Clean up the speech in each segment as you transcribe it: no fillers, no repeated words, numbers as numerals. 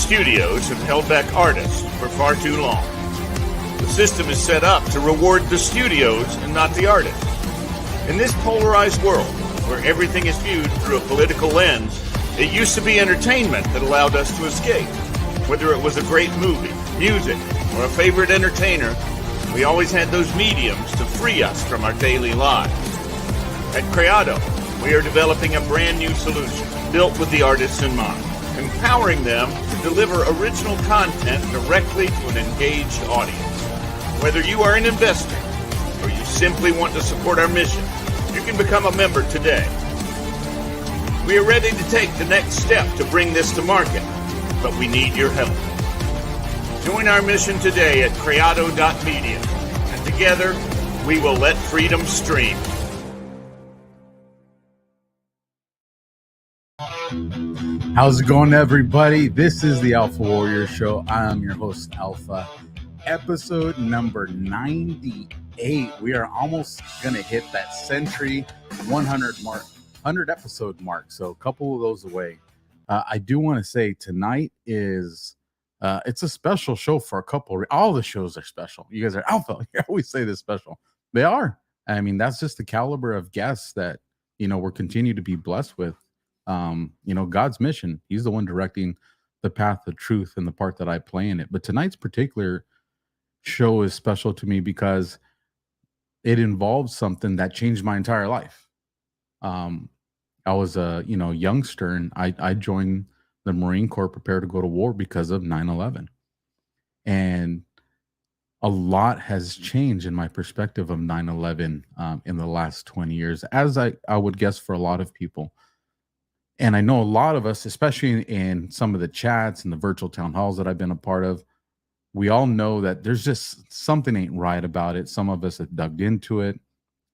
studios have held back artists for far too long. The system is set up to reward the studios and not the artists. In this polarized world, where everything is viewed through a political lens, it used to be entertainment that allowed us to escape. Whether it was a great movie, music, or a favorite entertainer, we always had those mediums to free us from our daily lives. At Creado, we are developing a brand new solution built with the artists in mind, empowering them to deliver original content directly to an engaged audience. Whether you are an investor or you simply want to support our mission, you can become a member today. We are ready to take the next step to bring this to market, but we need your help. Join our mission today at creado.media, and together we will let freedom stream. How's it going, everybody? This is the AlphaWarrior Show. I am your host, Alpha. Episode number 98. We are almost going to hit that century 100 episode mark. So a couple of those away. I do want to say tonight is it's a special show for a couple. All the shows are special. You guys are Alpha. You always say this special. They are. I mean, that's just the caliber of guests that, we're continue to be blessed with. God's mission. He's the one directing the path of truth and the part that I play in it. But tonight's particular show is special to me because it involves something that changed my entire life. I was a youngster, and I joined the Marine Corps, prepared to go to war because of 9/11, and a lot has changed in my perspective of 9/11 in the last 20 years, as I would guess for a lot of people. And I know a lot of us, especially in some of the chats and the virtual town halls that I've been a part of, we all know that there's just something ain't right about it. Some of us have dug into it.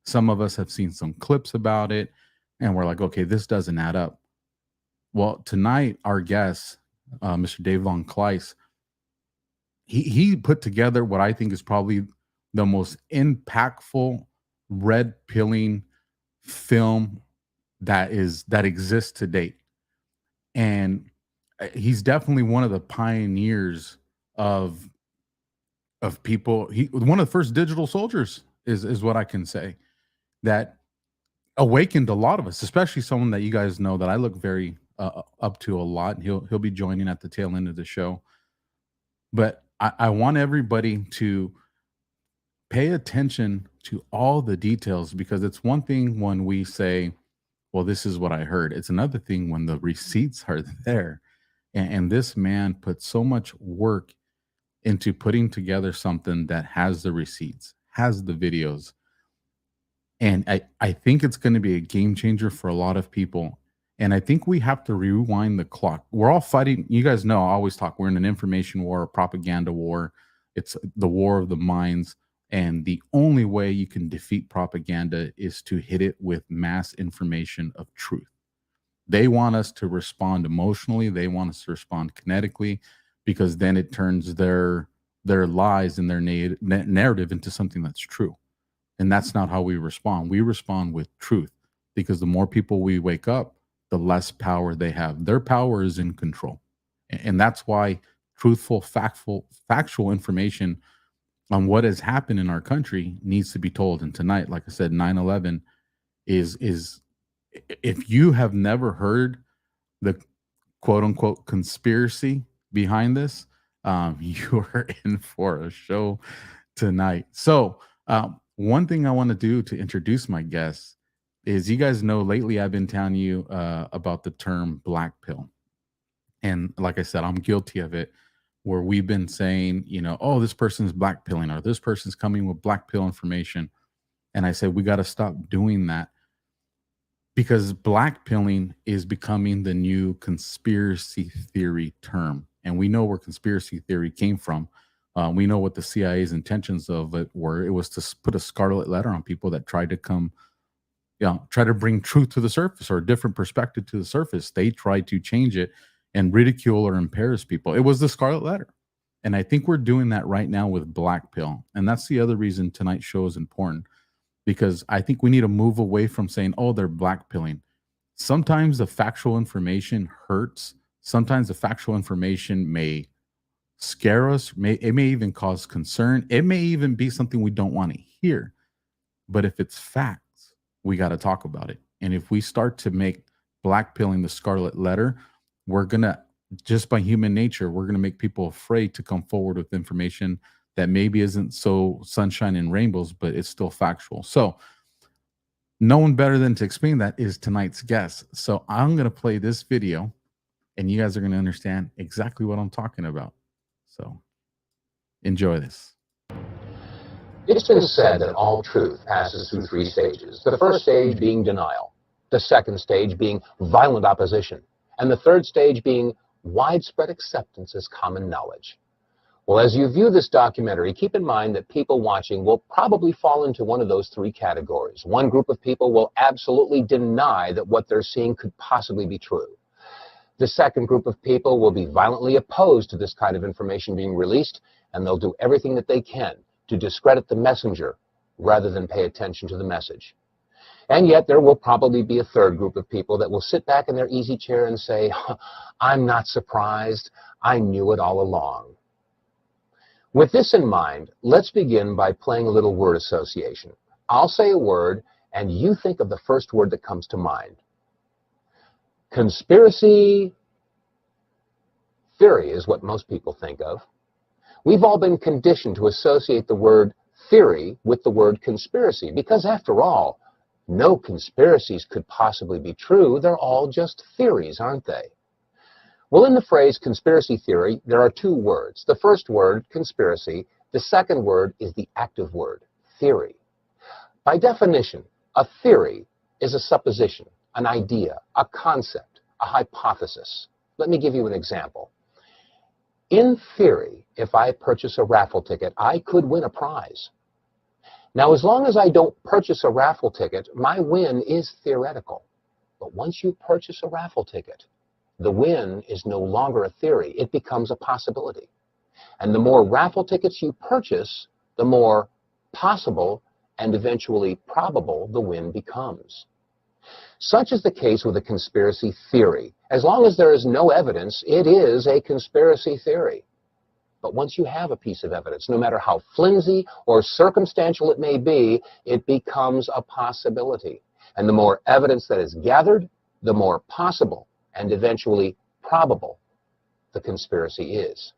Some of us have seen some clips about it. And we're like, okay, this doesn't add up. Well, tonight, our guest, Mr. Dave Vonkleist, he put together what I think is probably the most impactful, red-pilling film that exists to date. And he's definitely one of the pioneers of people. One of the first digital soldiers is what I can say, that awakened a lot of us, especially someone that you guys know that I look very up to a lot. He'll be joining at the tail end of the show. But I want everybody to pay attention to all the details, because it's one thing when we say, well, this is what I heard. It's another thing when the receipts are there. And this man put so much work into putting together something that has the receipts, has the videos. And I think it's going to be a game changer for a lot of people. And I think we have to rewind the clock. We're all fighting. You guys know, I always talk, we're in an information war, a propaganda war. It's the war of the minds. And the only way you can defeat propaganda is to hit it with mass information of truth. They want us to respond emotionally. They want us to respond kinetically, because then it turns their lies and their narrative into something that's true. And that's not how we respond. We respond with truth, because the more people we wake up, the less power they have. Their power is in control. And that's why truthful, factual information on what has happened in our country needs to be told. And tonight, like I said, 9/11 is if you have never heard the quote unquote conspiracy behind this, you are in for a show tonight. So one thing I want to do to introduce my guests is, you guys know lately I've been telling you about the term black pill. And like I said, I'm guilty of it, where we've been saying, oh, this person's black pilling, or this person's coming with black pill information. And I said, we got to stop doing that, because black pilling is becoming the new conspiracy theory term. And we know where conspiracy theory came from. We know what the CIA's intentions of it were. It was to put a scarlet letter on people that tried to try to bring truth to the surface, or a different perspective to the surface. They tried to change it and ridicule or embarrass people. It was the scarlet letter. And I think we're doing that right now with black pill. And that's the other reason tonight's show is important, because I think we need to move away from saying, oh, they're black pilling. Sometimes the factual information hurts. Sometimes the factual information may scare us, it may even cause concern. It may even be something we don't want to hear. But if it's facts, we got to talk about it. And if we start to make black pilling the scarlet letter, we're going to, just by human nature, we're going to make people afraid to come forward with information that maybe isn't so sunshine and rainbows, but it's still factual. So no one better than to explain that is tonight's guest. So I'm going to play this video and you guys are going to understand exactly what I'm talking about. So enjoy this. It's been said that all truth passes through 3 stages. The first stage being denial, the second stage being violent opposition, and the third stage being widespread acceptance as common knowledge. Well, as you view this documentary, keep in mind that people watching will probably fall into one of those 3 categories. One group of people will absolutely deny that what they're seeing could possibly be true. The second group of people will be violently opposed to this kind of information being released, and they'll do everything that they can to discredit the messenger rather than pay attention to the message. And yet there will probably be a third group of people that will sit back in their easy chair and say, I'm not surprised, I knew it all along. With this in mind, let's begin by playing a little word association. I'll say a word, and you think of the first word that comes to mind. Conspiracy theory is what most people think of. We've all been conditioned to associate the word theory with the word conspiracy, because after all, no conspiracies could possibly be true. They're all just theories, aren't they? Well, in the phrase conspiracy theory, there are 2 words. The first word, conspiracy. The second word is the active word, theory. By definition, a theory is a supposition, an idea, a concept, a hypothesis. Let me give you an example. In theory, if I purchase a raffle ticket, I could win a prize. Now, as long as I don't purchase a raffle ticket, my win is theoretical. But once you purchase a raffle ticket, the win is no longer a theory. It becomes a possibility. And the more raffle tickets you purchase, the more possible and eventually probable the win becomes. Such is the case with a conspiracy theory. As long as there is no evidence, it is a conspiracy theory. But once you have a piece of evidence, no matter how flimsy or circumstantial it may be, it becomes a possibility. And the more evidence that is gathered, the more possible and eventually probable the conspiracy is.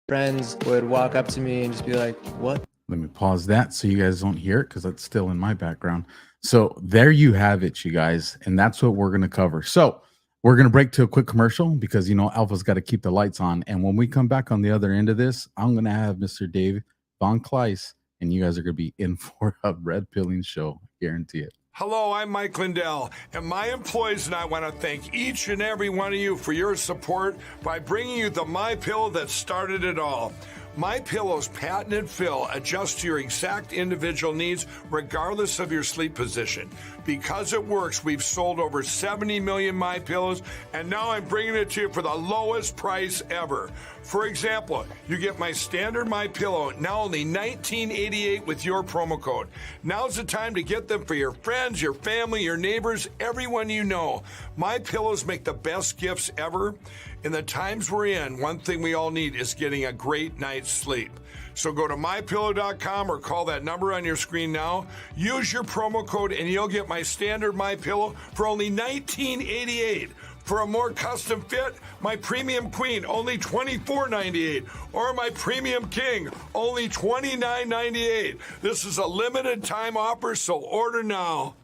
Friends would walk up to me and just be like, what? Let me pause that so you guys don't hear it because it's still in my background. So there you have it, you guys. And that's what we're going to cover. So we're going to break to a quick commercial because, you know, Alpha's got to keep the lights on. And when we come back on the other end of this, I'm going to have Mr. Dave Vonkleist, and you guys are going to be in for a red pilling show. Guarantee it. Hello, I'm Mike Lindell, and my employees and I want to thank each and every one of you for your support by bringing you the MyPillow that started it all. MyPillow's patented fill adjusts to your exact individual needs regardless of your sleep position. Because it works, we've sold over 70 million MyPillows, and now I'm bringing it to you for the lowest price ever. For example, you get my standard MyPillow, now only $19.88 with your promo code. Now's the time to get them for your friends, your family, your neighbors, everyone you know. MyPillows make the best gifts ever. In the times we're in, one thing we all need is getting a great night's sleep. So go to MyPillow.com or call that number on your screen now. Use your promo code and you'll get my standard MyPillow for only $19.88. For a more custom fit, my Premium Queen, only $24.98. Or my Premium King, only $29.98. This is a limited time offer, so order now.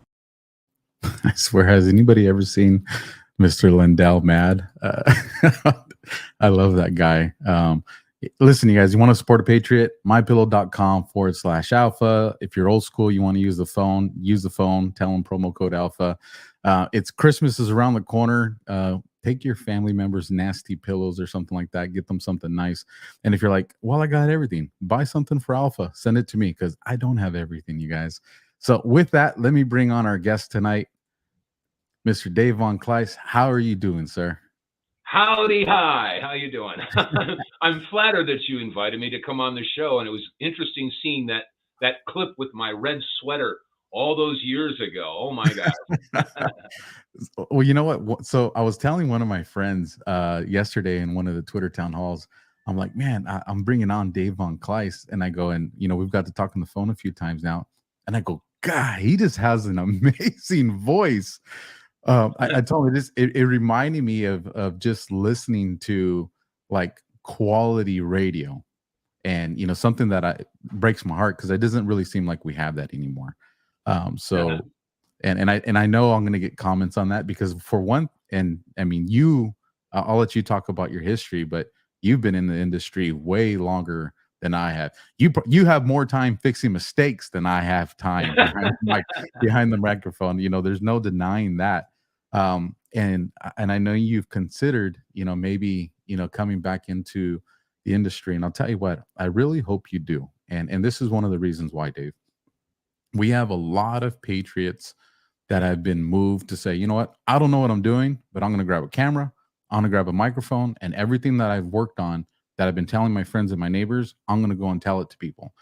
I swear, has anybody ever seen Mr. Lindell mad? I love that guy. Listen, you guys, you want to support a Patriot? MyPillow.com/alpha. If you're old school, you want to use the phone, tell them promo code alpha. It's Christmas is around the corner. Take your family members nasty pillows or something like that. Get them something nice. And if you're like, well, I got everything, buy something for Alpha. Send it to me because I don't have everything, you guys. So with that, let me bring on our guest tonight, Mr. Dave Vonkleist. How are you doing, sir? Howdy, hi. How you doing? I'm flattered that you invited me to come on the show, and it was interesting seeing that clip with my red sweater all those years ago. Oh my God. Well, you know what? So I was telling one of my friends yesterday in one of the Twitter town halls. I'm like, man, I'm bringing on Dave Vonkleist, and I go, and we've got to talk on the phone a few times now, and I go, God, he just has an amazing voice. I told him this. It reminded me of just listening to like quality radio, and something that breaks my heart because it doesn't really seem like we have that anymore. So and I know I'm going to get comments on that because for one, and I mean I'll let you talk about your history, but you've been in the industry way longer than I have. You have more time fixing mistakes than I have time behind the microphone. There's no denying that. And I know you've considered, maybe coming back into the industry, and I'll tell you what, I really hope you do. And this is one of the reasons why, Dave. We have a lot of patriots that have been moved to say, you know what, I don't know what I'm doing, but I'm going to grab a camera, I'm going to grab a microphone, and everything that I've worked on that I've been telling my friends and my neighbors, I'm going to go and tell it to people.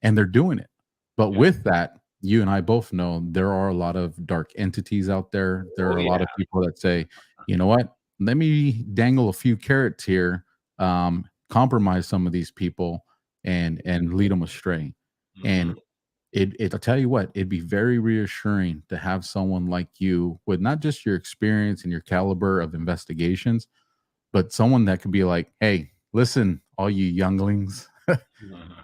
And they're doing it. But with that, you and I both know there are a lot of dark entities out there. There are a lot of people that say, you know what, let me dangle a few carrots here, compromise some of these people and lead them astray. And I'll tell you what, it'd be very reassuring to have someone like you with not just your experience and your caliber of investigations, but someone that could be like, hey, listen, all you younglings,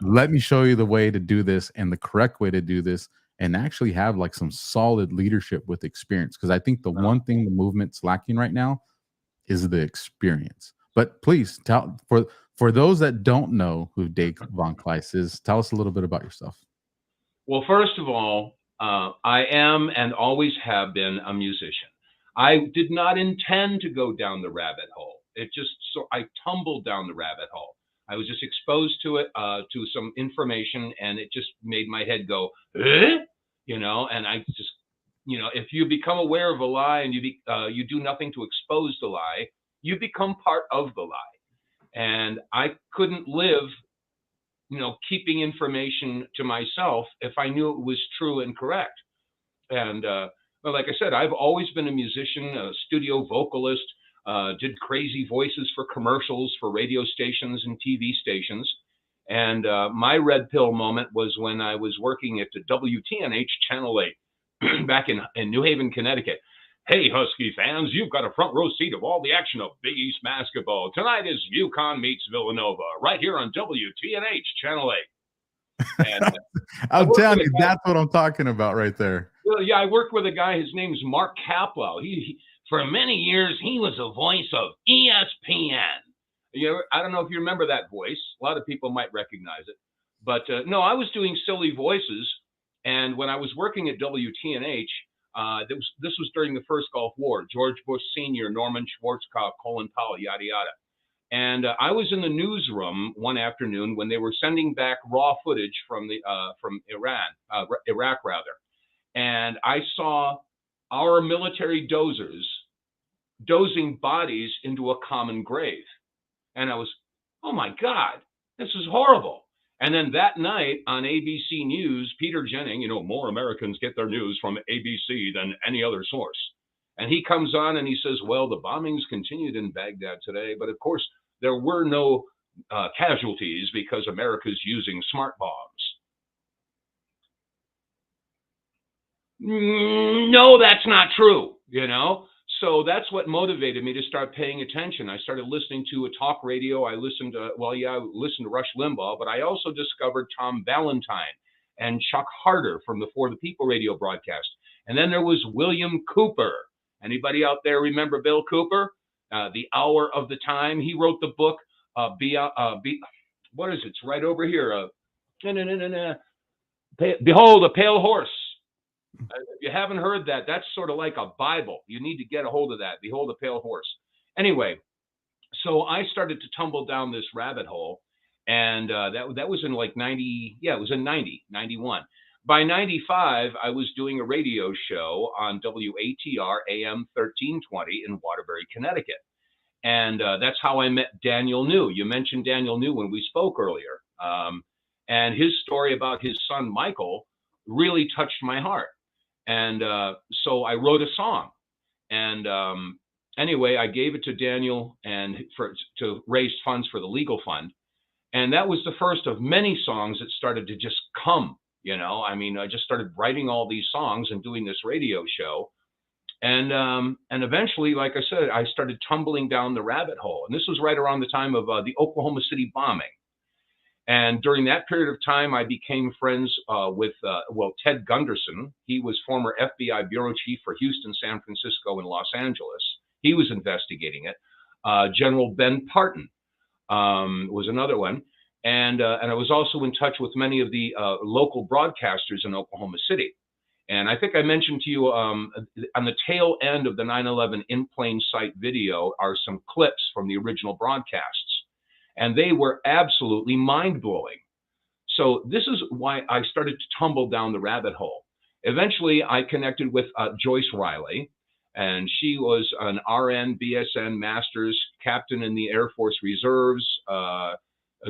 let me show you the way to do this and the correct way to do this, and actually have like some solid leadership with experience. Because I think the one thing the movement's lacking right now is the experience. But please tell, for those that don't know who Dave Vonkleist is, tell us a little bit about yourself. Well, first of all, I am and always have been a musician. I did not intend to go down the rabbit hole. I tumbled down the rabbit hole. I was just exposed to it, to some information, and it just made my head go, eh? And I just, if you become aware of a lie and you do nothing to expose the lie, you become part of the lie. And I couldn't live keeping information to myself if I knew it was true and correct. And well, like I said, I've always been a musician, a studio vocalist, did crazy voices for commercials for radio stations and TV stations. And my red pill moment was when I was working at the WTNH Channel 8 back in New Haven, Connecticut. Hey, Husky fans, you've got a front row seat of all the action of Big East basketball. Tonight is UConn meets Villanova, right here on WTNH Channel 8. And I'm telling you, that's what I'm talking about right there. Well, yeah, I worked with a guy, his name's Mark Caplow. He for many years, he was a voice of ESPN. I don't know if you remember that voice. A lot of people might recognize it. But no, I was doing silly voices. And when I was working at WTNH, this was during the first Gulf War. George Bush Sr., Norman Schwarzkopf, Colin Powell, yada, yada. And I was in the newsroom one afternoon when they were sending back raw footage from Iraq, and I saw our military dozing bodies into a common grave. And I was, oh my God, this is horrible. And then that night on ABC News, Peter Jennings, more Americans get their news from ABC than any other source. And he comes on and he says, well, the bombings continued in Baghdad today, but of course, there were no casualties because America's using smart bombs. No, that's not true, So that's what motivated me to start paying attention. I started listening to a talk radio. I listened to Rush Limbaugh, but I also discovered Tom Valentine and Chuck Harder from the For the People radio broadcast. And then there was William Cooper. Anybody out there remember Bill Cooper? The Hour of the Time. He wrote the book, what is it? It's right over here. Behold, a Pale Horse. If you haven't heard that, that's sort of like a Bible. You need to get a hold of that. Behold, a Pale Horse. Anyway, so I started to tumble down this rabbit hole, and that was in like 90. Yeah, it was in 91. By 95, I was doing a radio show on WATR AM 1320 in Waterbury, Connecticut. And that's how I met Daniel New. You mentioned Daniel New when we spoke earlier. And his story about his son, Michael, really touched my heart. And so I wrote a song. And anyway, I gave it to Daniel and to raise funds for the legal fund. And that was the first of many songs that started to just come, you know. I mean, I just started writing all these songs and doing this radio show. And eventually, like I said, I started tumbling down the rabbit hole. And this was right around the time of the Oklahoma City bombing. And during that period of time, I became friends with, Ted Gunderson. He was former FBI bureau chief for Houston, San Francisco, and Los Angeles. He was investigating it. General Ben Parton was another one. And I was also in touch with many of the local broadcasters in Oklahoma City. And I think I mentioned to you on the tail end of the 9/11 in plain sight video are some clips from the original broadcasts. And they were absolutely mind-blowing. So this is why I started to tumble down the rabbit hole. Eventually, I connected with Joyce Riley, and she was an RN, BSN, master's, captain in the Air Force Reserves.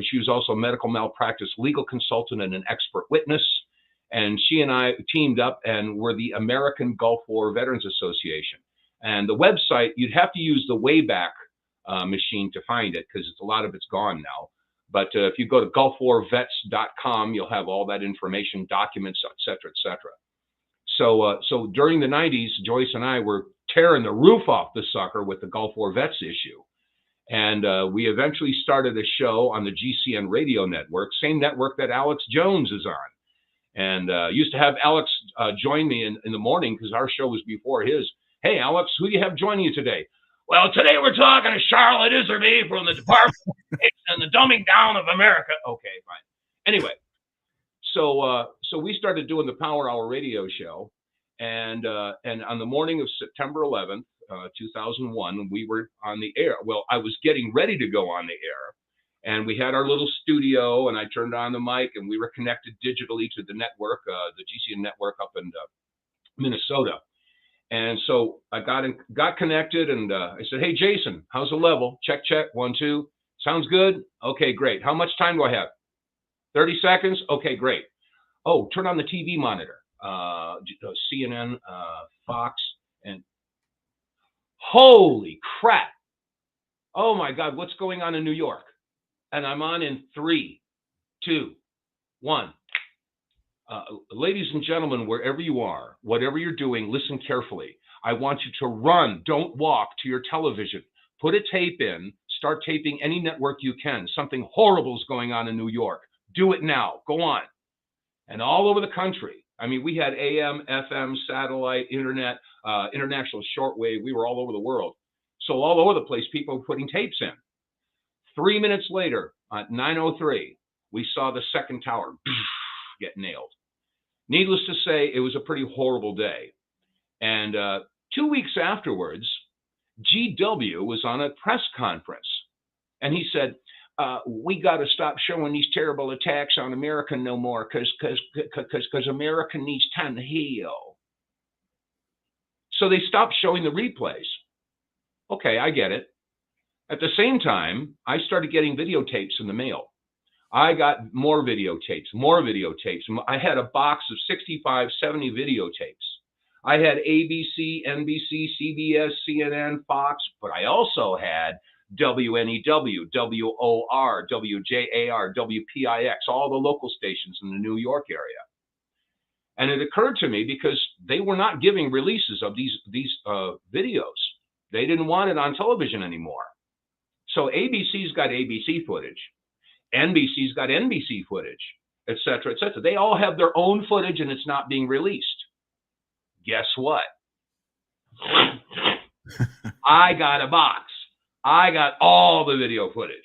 She was also a medical malpractice legal consultant and an expert witness. And she and I teamed up and were the American Gulf War Veterans Association. And the website, you'd have to use the Wayback machine to find it, because a lot of it's gone now. But if you go to gulfwarvets.com, you'll have all that information, documents, et cetera, et cetera. So during the 90s, Joyce and I were tearing the roof off the sucker with the Gulf War Vets issue. And we eventually started a show on the GCN radio network, same network that Alex Jones is on. And used to have Alex join me in the morning, because our show was before his. Hey, Alex, who do you have joining you today? Well, today we're talking to Charlotte Iserby from the Department of Education and the Dumbing Down of America. Okay, fine. Anyway, so we started doing the Power Hour radio show, and on the morning of September 11th, 2001, we were on the air. Well, I was getting ready to go on the air, and we had our little studio, and I turned on the mic, and we were connected digitally to the network, the GCN network up in Minnesota. And so I got connected, and I said, hey, Jason, how's the level? Check, 1, 2. Sounds good? Okay, great. How much time do I have? 30 seconds? Okay, great. Oh, turn on the TV monitor. CNN, Fox, and holy crap. Oh, my God, what's going on in New York? And I'm on in 3, 2, 1. Ladies and gentlemen, wherever you are, whatever you're doing, listen carefully. I want you to run, don't walk to your television. Put a tape in, start taping any network you can. Something horrible is going on in New York. Do it now. Go on. And all over the country. I mean, we had AM, FM, satellite, internet, international shortwave. We were all over the world. So all over the place, people were putting tapes in. 3 minutes later, at 9:03, we saw the second tower get nailed. Needless to say, it was a pretty horrible day. And 2 weeks afterwards, GW was on a press conference. And he said, we got to stop showing these terrible attacks on America no more, because America needs time to heal. So they stopped showing the replays. Okay, I get it. At the same time, I started getting videotapes in the mail. I got more videotapes. I had a box of 65, 70 videotapes. I had ABC, NBC, CBS, CNN, Fox, but I also had WNEW, WOR, WJAR, WPIX, all the local stations in the New York area. And it occurred to me, because they were not giving releases of these videos. They didn't want it on television anymore. So ABC's got ABC footage. NBC's got NBC footage, et cetera, et cetera. They all have their own footage, and it's not being released. Guess what? I got a box. I got all the video footage.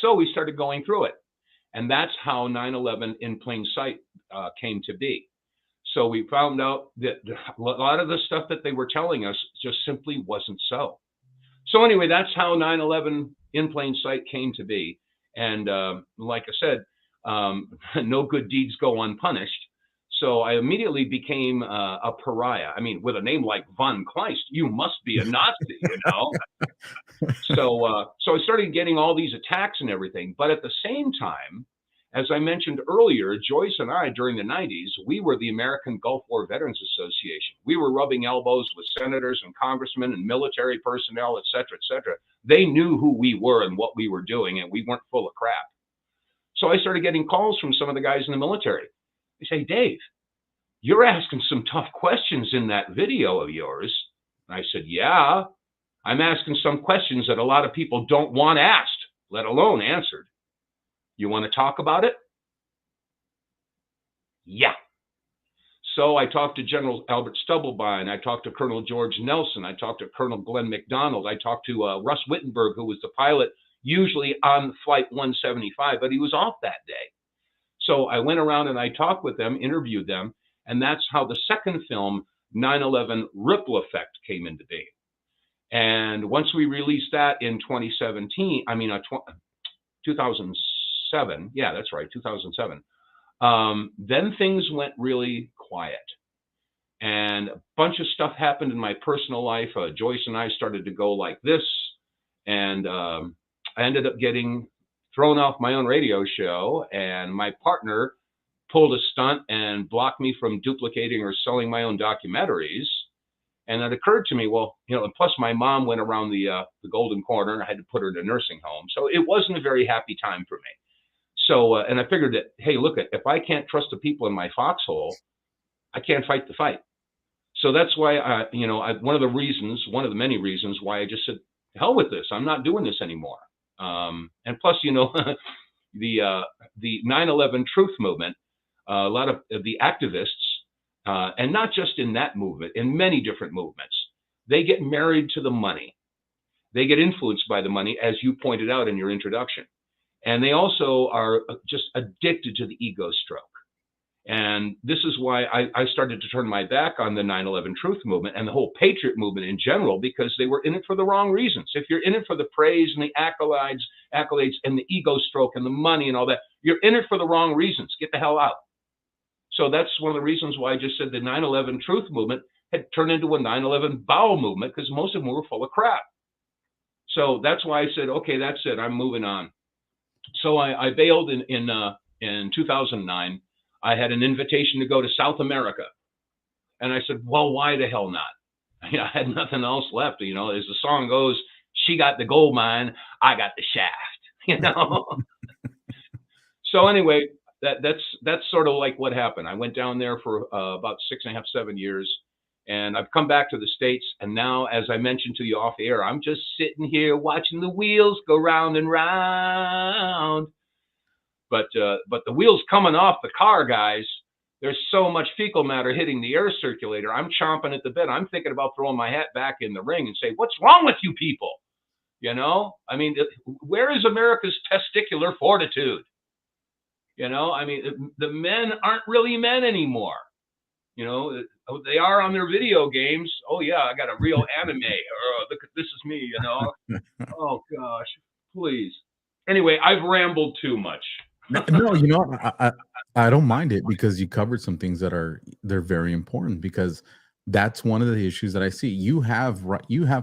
So we started going through it. And that's how 9/11 in plain sight came to be. So we found out that a lot of the stuff that they were telling us just simply wasn't so. So anyway, that's how 9/11 in plain sight came to be. And like I said, no good deeds go unpunished. So I immediately became a pariah. I mean, with a name like Vonkleist, you must be a Nazi, you know? So I started getting all these attacks and everything. But at the same time, As I mentioned earlier, Joyce and I, during the 90s, we were the American Gulf War Veterans Association. We were rubbing elbows with senators and congressmen and military personnel, et cetera, et cetera. They knew who we were and what we were doing, and we weren't full of crap. So I started getting calls from some of the guys in the military. They say, Dave, you're asking some tough questions in that video of yours. And I said, yeah, I'm asking some questions that a lot of people don't want asked, let alone answered. You want to talk about it? Yeah. So I talked to General Albert Stubblebine. I talked to Colonel George Nelson. I talked to Colonel Glenn McDonald. I talked to Russ Wittenberg, who was the pilot, usually on Flight 175, but he was off that day. So I went around and I talked with them, interviewed them, and that's how the second film, 9/11 Ripple Effect, came into being. And once we released that in 2007, yeah, that's right, 2007. Then things went really quiet. And a bunch of stuff happened in my personal life. Joyce and I started to go like this. And I ended up getting thrown off my own radio show. And my partner pulled a stunt and blocked me from duplicating or selling my own documentaries. And it occurred to me, well, and plus my mom went around the golden corner and I had to put her in a nursing home. So it wasn't a very happy time for me. So, and I figured that, hey, look, if I can't trust the people in my foxhole, I can't fight the fight. So that's why, one of the many reasons why I just said, hell with this. I'm not doing this anymore. And plus, the 9/11 truth movement, a lot of the activists, and not just in that movement, in many different movements, they get married to the money. They get influenced by the money, as you pointed out in your introduction. And they also are just addicted to the ego stroke. And this is why I started to turn my back on the 9/11 truth movement and the whole patriot movement in general, because they were in it for the wrong reasons. If you're in it for the praise and the accolades and the ego stroke and the money and all that, you're in it for the wrong reasons. Get the hell out. So that's one of the reasons why I just said the 9/11 truth movement had turned into a 9/11 bowel movement, because most of them were full of crap. So that's why I said, okay, that's it. I'm moving on. So I bailed in 2009. I had an invitation to go to South America. And I said, well, why the hell not? I had nothing else left. As the song goes, she got the gold mine, I got the shaft, So anyway, that's sort of like what happened. I went down there for about 6.5, 7 years. And I've come back to the States. And now, as I mentioned to you off air, I'm just sitting here watching the wheels go round and round. But the wheels coming off the car, guys, there's so much fecal matter hitting the air circulator. I'm chomping at the bit. I'm thinking about throwing my hat back in the ring and say, what's wrong with you people? Where is America's testicular fortitude? The men aren't really men anymore. They are on their video games. Oh, yeah, I got a real anime. Or, look, this is me, Oh, gosh, please. Anyway, I've rambled too much. No, I don't mind it, because you covered some things they're very important, because that's one of the issues that I see. You have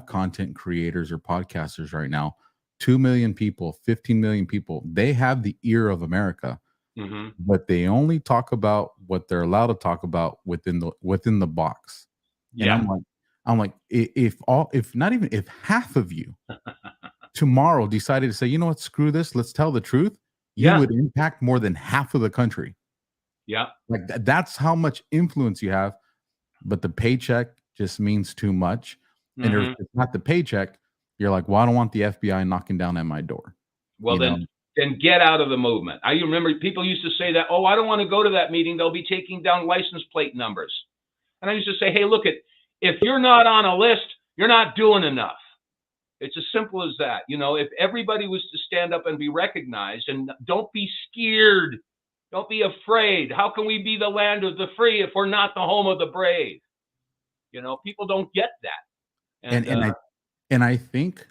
content creators or podcasters right now, 2 million people, 15 million people. They have the ear of America. Mm-hmm. But they only talk about what they're allowed to talk about within the box. Yeah. And I'm like, if half of you tomorrow decided to say, you know what, screw this, let's tell the truth, you would impact more than half of the country. Yeah. Like that's how much influence you have. But the paycheck just means too much. And if it's not the paycheck, you're like, well, I don't want the FBI knocking down at my door. Well, then get out of the movement. I remember people used to say that, oh, I don't want to go to that meeting. They'll be taking down license plate numbers. And I used to say, hey, look, if you're not on a list, you're not doing enough. It's as simple as that. If everybody was to stand up and be recognized, and don't be scared, don't be afraid. How can we be the land of the free if we're not the home of the brave? People don't get that. And I think,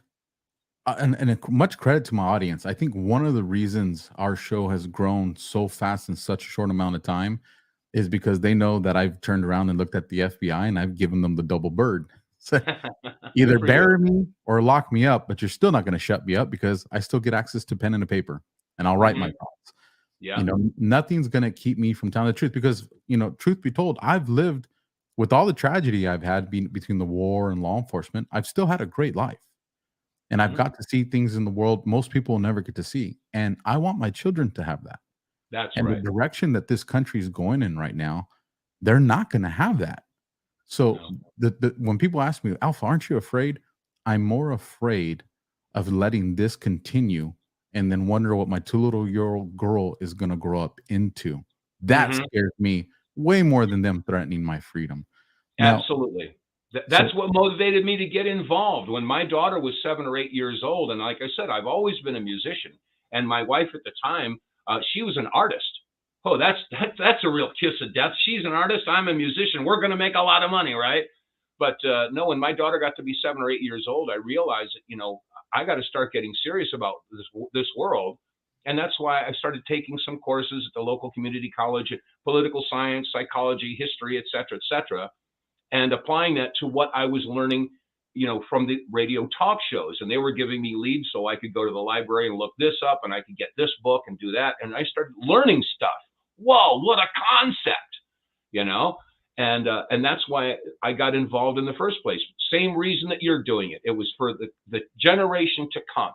and much credit to my audience. I think one of the reasons our show has grown so fast in such a short amount of time is because they know that I've turned around and looked at the FBI and I've given them the double bird. So either bury me or lock me up, but you're still not going to shut me up, because I still get access to pen and a paper, and I'll write my thoughts. Yeah. You know, nothing's going to keep me from telling the truth because, you know, truth be told, I've lived with all the tragedy I've had between the war and law enforcement. I've still had a great life. And I've Mhm. got to see things in the world most people will never get to see. And I want my children to have that. That's And right. the direction that this country is going in right now, they're not going to have that. So No. when people ask me, Alpha, aren't you afraid? I'm more afraid of letting this continue and then wonder what my 2-year-old girl is going to grow up into. That Mhm. scares me way more than them threatening my freedom. Now, Absolutely. That's so what motivated me to get involved when my daughter was 7 or 8 years old. And like I said, I've always been a musician. And my wife at the time, she was an artist. Oh, that's a real kiss of death. She's an artist. I'm a musician. We're going to make a lot of money, right? But no, when my daughter got to be 7 or 8 years old, I realized that, you know, I got to start getting serious about this world. And that's why I started taking some courses at the local community college, political science, psychology, history, et cetera, and applying that to what I was learning, you know, from the radio talk shows. And they were giving me leads so I could go to the library and look this up and I could get this book and do that. And I started learning stuff. Whoa, what a concept, you know? And that's why I got involved in the first place. Same reason that you're doing it. It was for the generation to come.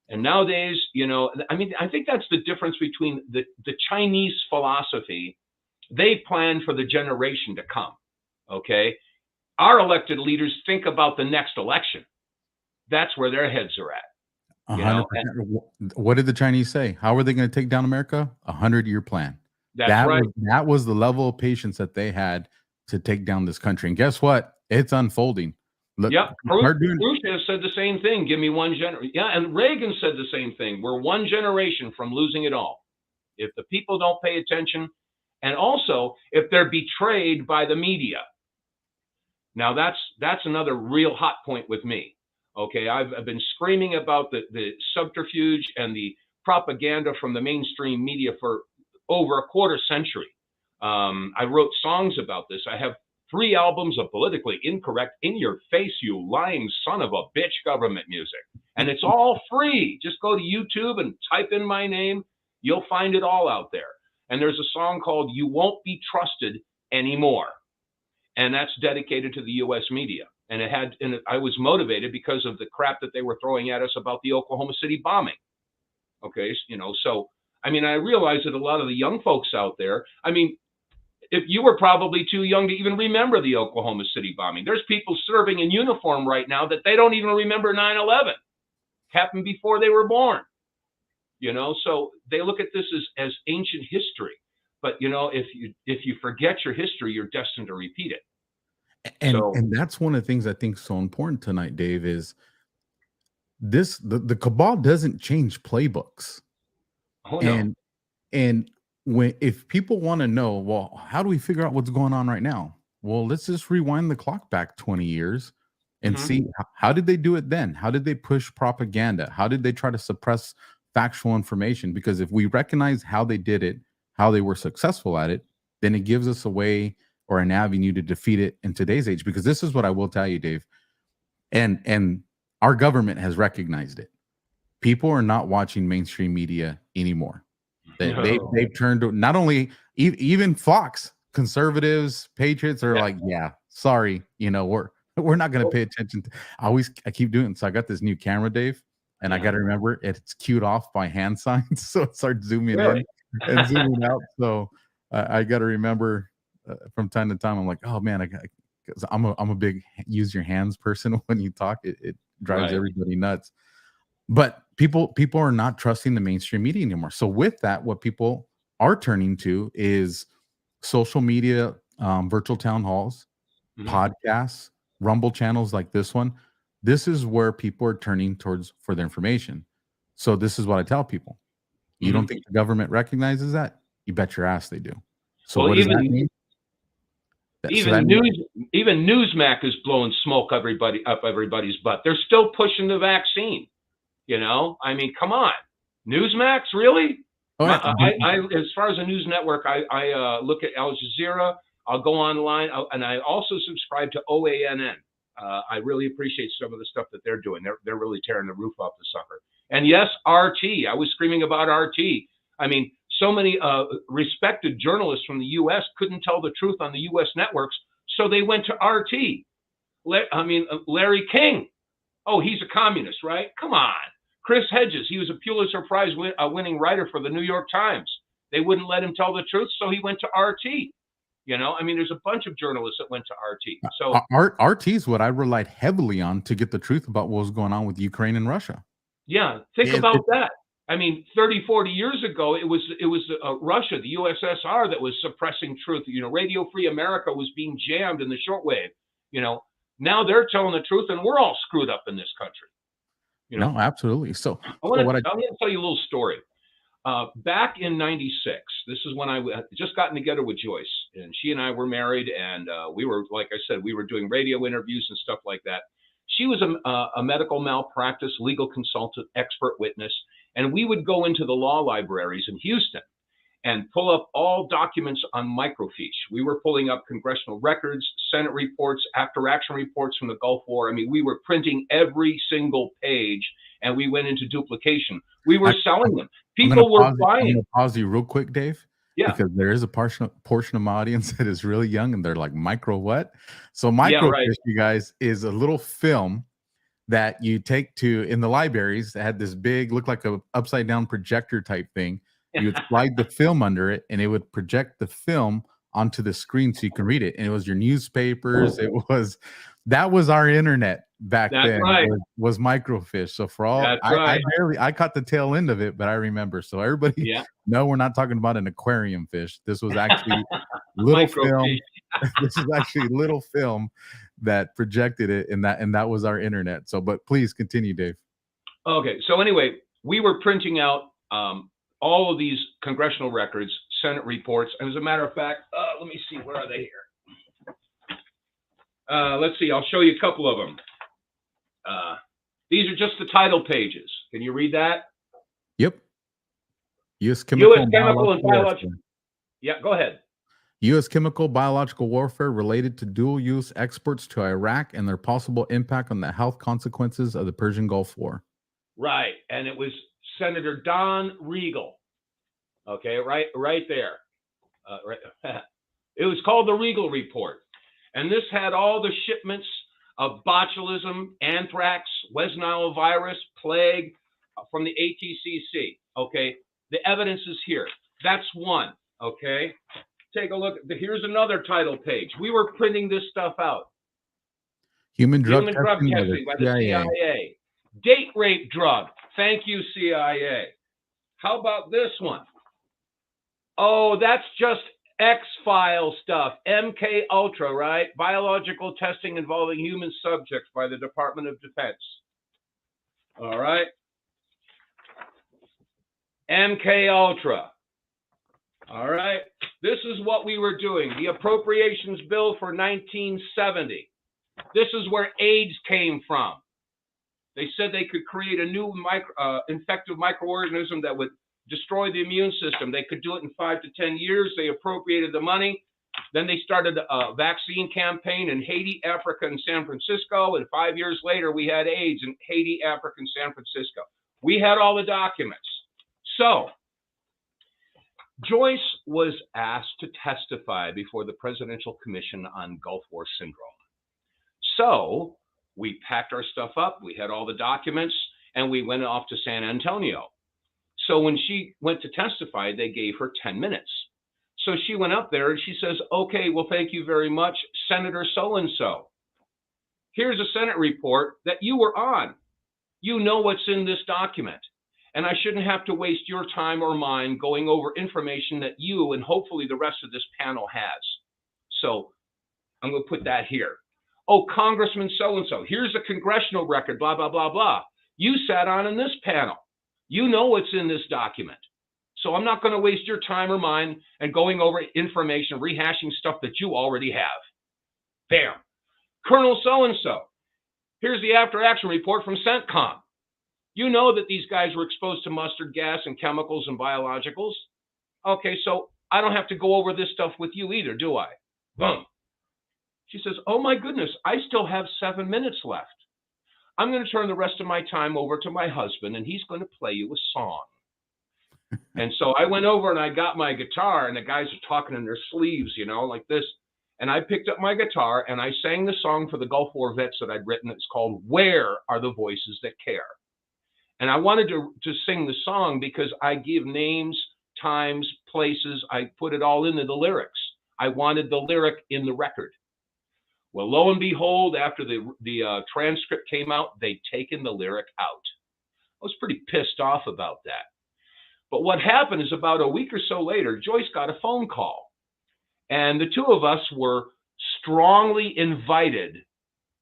And nowadays, you know, I mean, I think that's the difference between the Chinese philosophy. They plan for the generation to come. Okay. Our elected leaders think about the next election. That's where their heads are at, you know, and 100%. What did the Chinese say? How are they going to take down America? 100-year plan. that's right. That was the level of patience that they had to take down this country. And guess what? It's unfolding. Look, Yep. start doing. Khrushchev said the same thing. Give me one generation. Yeah. And Reagan said the same thing. We're one generation from losing it all. If the people don't pay attention, and also if they're betrayed by the media. Now that's another real hot point with me. Okay, I've been screaming about the subterfuge and the propaganda from the mainstream media for over a quarter century. I wrote songs about this. I have 3 albums of politically incorrect, in your face, you lying son of a bitch government music. And it's all free. Just go to YouTube and type in my name. You'll find it all out there. And there's a song called You Won't Be Trusted Anymore. And that's dedicated to the U.S. media. And I was motivated because of the crap that they were throwing at us about the Oklahoma City bombing. Okay, you know, so, I mean, I realized that a lot of the young folks out there, I mean, if you were probably too young to even remember the Oklahoma City bombing, there's people serving in uniform right now that they don't even remember 9/11. Happened before they were born. You know, so they look at this as ancient history. But, you know, if you forget your history, you're destined to repeat it. And that's one of the things I think is so important tonight, Dave, is the cabal doesn't change playbooks. Oh, no. And if people want to know, well, how do we figure out what's going on right now? Well, let's just rewind the clock back 20 years and see how did they do it then? How did they push propaganda? How did they try to suppress factual information? Because if we recognize how they did it, how they were successful at it, then it gives us a way or an avenue to defeat it in today's age. Because this is what I will tell you, Dave, and our government has recognized it. People are not watching mainstream media anymore. They've turned to not only even Fox, conservatives, patriots are like, yeah, sorry, you know, we're not going to pay attention. I keep doing it. So I got this new camera, Dave, and I got to remember it's cued off by hand signs, so it starts zooming in and zooming out. So I got to remember from time to time. I'm like, oh man, because I'm a big use your hands person when you talk. It drives everybody nuts. But people are not trusting the mainstream media anymore. So with that, what people are turning to is social media, virtual town halls, podcasts, Rumble channels like this one. This is where people are turning towards for their information. So this is what I tell people. You don't think the government recognizes that? You bet your ass they do. So well, what does that mean? Even Newsmax is blowing smoke up everybody's butt. They're still pushing the vaccine. You know, I mean, come on, Newsmax, really? Oh, yeah. As far as a news network, I look at Al Jazeera. I'll go online, and I also subscribe to OANN. I really appreciate some of the stuff that they're doing. They're really tearing the roof off the sucker. And yes, RT. I was screaming about RT. I mean, So many respected journalists from the U.S. couldn't tell the truth on the U.S. networks, so they went to RT. Larry King. Oh, he's a communist, right? Come on. Chris Hedges, he was a Pulitzer Prize winning writer for the New York Times. They wouldn't let him tell the truth, so he went to RT. There's a bunch of journalists that went to RT. So RT is what I relied heavily on to get the truth about what was going on with Ukraine and Russia. Yeah, think about that. 30, 40 years ago, it was Russia, the USSR, that was suppressing truth. Radio Free America was being jammed in the shortwave. Now they're telling the truth, and we're all screwed up in this country. No, absolutely. So I'm going to tell you a little story. Back in '96, this is when I just gotten together with Joyce, and she and I were married, and we were, like I said, we were doing radio interviews and stuff like that. She was a medical malpractice legal consultant, expert witness, and we would go into the law libraries in Houston and pull up all documents on microfiche. We were pulling up congressional records, Senate reports, after-action reports from the Gulf War. We were printing every single page, and we went into duplication. We were selling them. People were buying. I'm going to pause you real quick, Dave. Yeah. Because there is a portion of my audience that is really young, and they're like, micro what? So microfiche, you guys, is a little film that you take to in the libraries that had this big, looked like a upside down projector type thing. You would slide the film under it, and it would project the film onto the screen so you can read it. And it was your newspapers. That was our internet back then. Right. Was microfiche. So for all, I caught the tail end of it, but I remember. So everybody, no, we're not talking about an aquarium fish. This was actually little film. This is actually little film that projected it, and that was our internet. So, but please continue, Dave. Okay. So anyway, we were printing out all of these congressional records, Senate reports. And as a matter of fact, let me see, where are they here? Let's see, I'll show you a couple of them. These are just the title pages. Can you read that? Yep. U.S. Chemical and Biological. Yeah, go ahead. U.S. chemical biological warfare related to dual-use exports to Iraq and their possible impact on the health consequences of the Persian Gulf War. Right, and it was Senator Don Regal. Okay, right there. It was called the Regal Report. And this had all the shipments of botulism, anthrax, West Nile virus, plague from the ATCC. Okay, the evidence is here. That's one. Okay, take a look. Here's another title page. We were printing this stuff out. Human drug testing by the CIA. Date rape drug. Thank you, CIA. How about this one? Oh, that's just X-File stuff. MK Ultra, right? Biological testing involving human subjects by the Department of Defense. All right. MK Ultra. All right. This is what we were doing. The appropriations bill for 1970. This is where AIDS came from. They said they could create a new infective microorganism that would destroy the immune system. They could do it in 5 to 10 years. They appropriated the money. Then they started a vaccine campaign in Haiti, Africa, and San Francisco. And 5 years later, we had AIDS in Haiti, Africa, and San Francisco. We had all the documents. So Joyce was asked to testify before the Presidential Commission on Gulf War Syndrome. So we packed our stuff up. We had all the documents, and we went off to San Antonio. So when she went to testify, they gave her 10 minutes. So she went up there and she says, okay, well, thank you very much, Senator so-and-so. Here's a Senate report that you were on. You know what's in this document. And I shouldn't have to waste your time or mine going over information that you and hopefully the rest of this panel has. So I'm going to put that here. Oh, Congressman so-and-so, here's a congressional record, blah, blah, blah, blah. You sat on in this panel. You know what's in this document. So I'm not going to waste your time or mine and going over information, rehashing stuff that you already have. Bam. Colonel so-and-so, here's the after-action report from CENTCOM. You know that these guys were exposed to mustard gas and chemicals and biologicals. Okay, so I don't have to go over this stuff with you either, do I? Boom. She says, oh my goodness, I still have 7 minutes left. I'm going to turn the rest of my time over to my husband, and he's going to play you a song. And so I went over and I got my guitar, and the guys are talking in their sleeves, you know, like this. And I picked up my guitar and I sang the song for the Gulf War vets that I'd written. It's called "Where Are the Voices That Care?" And I wanted to sing the song because I give names, times, places. I put it all into the lyrics. I wanted the lyric in the record. Well, lo and behold, after the transcript came out, they'd taken the lyric out. I was pretty pissed off about that. But what happened is about a week or so later, Joyce got a phone call. And the two of us were strongly invited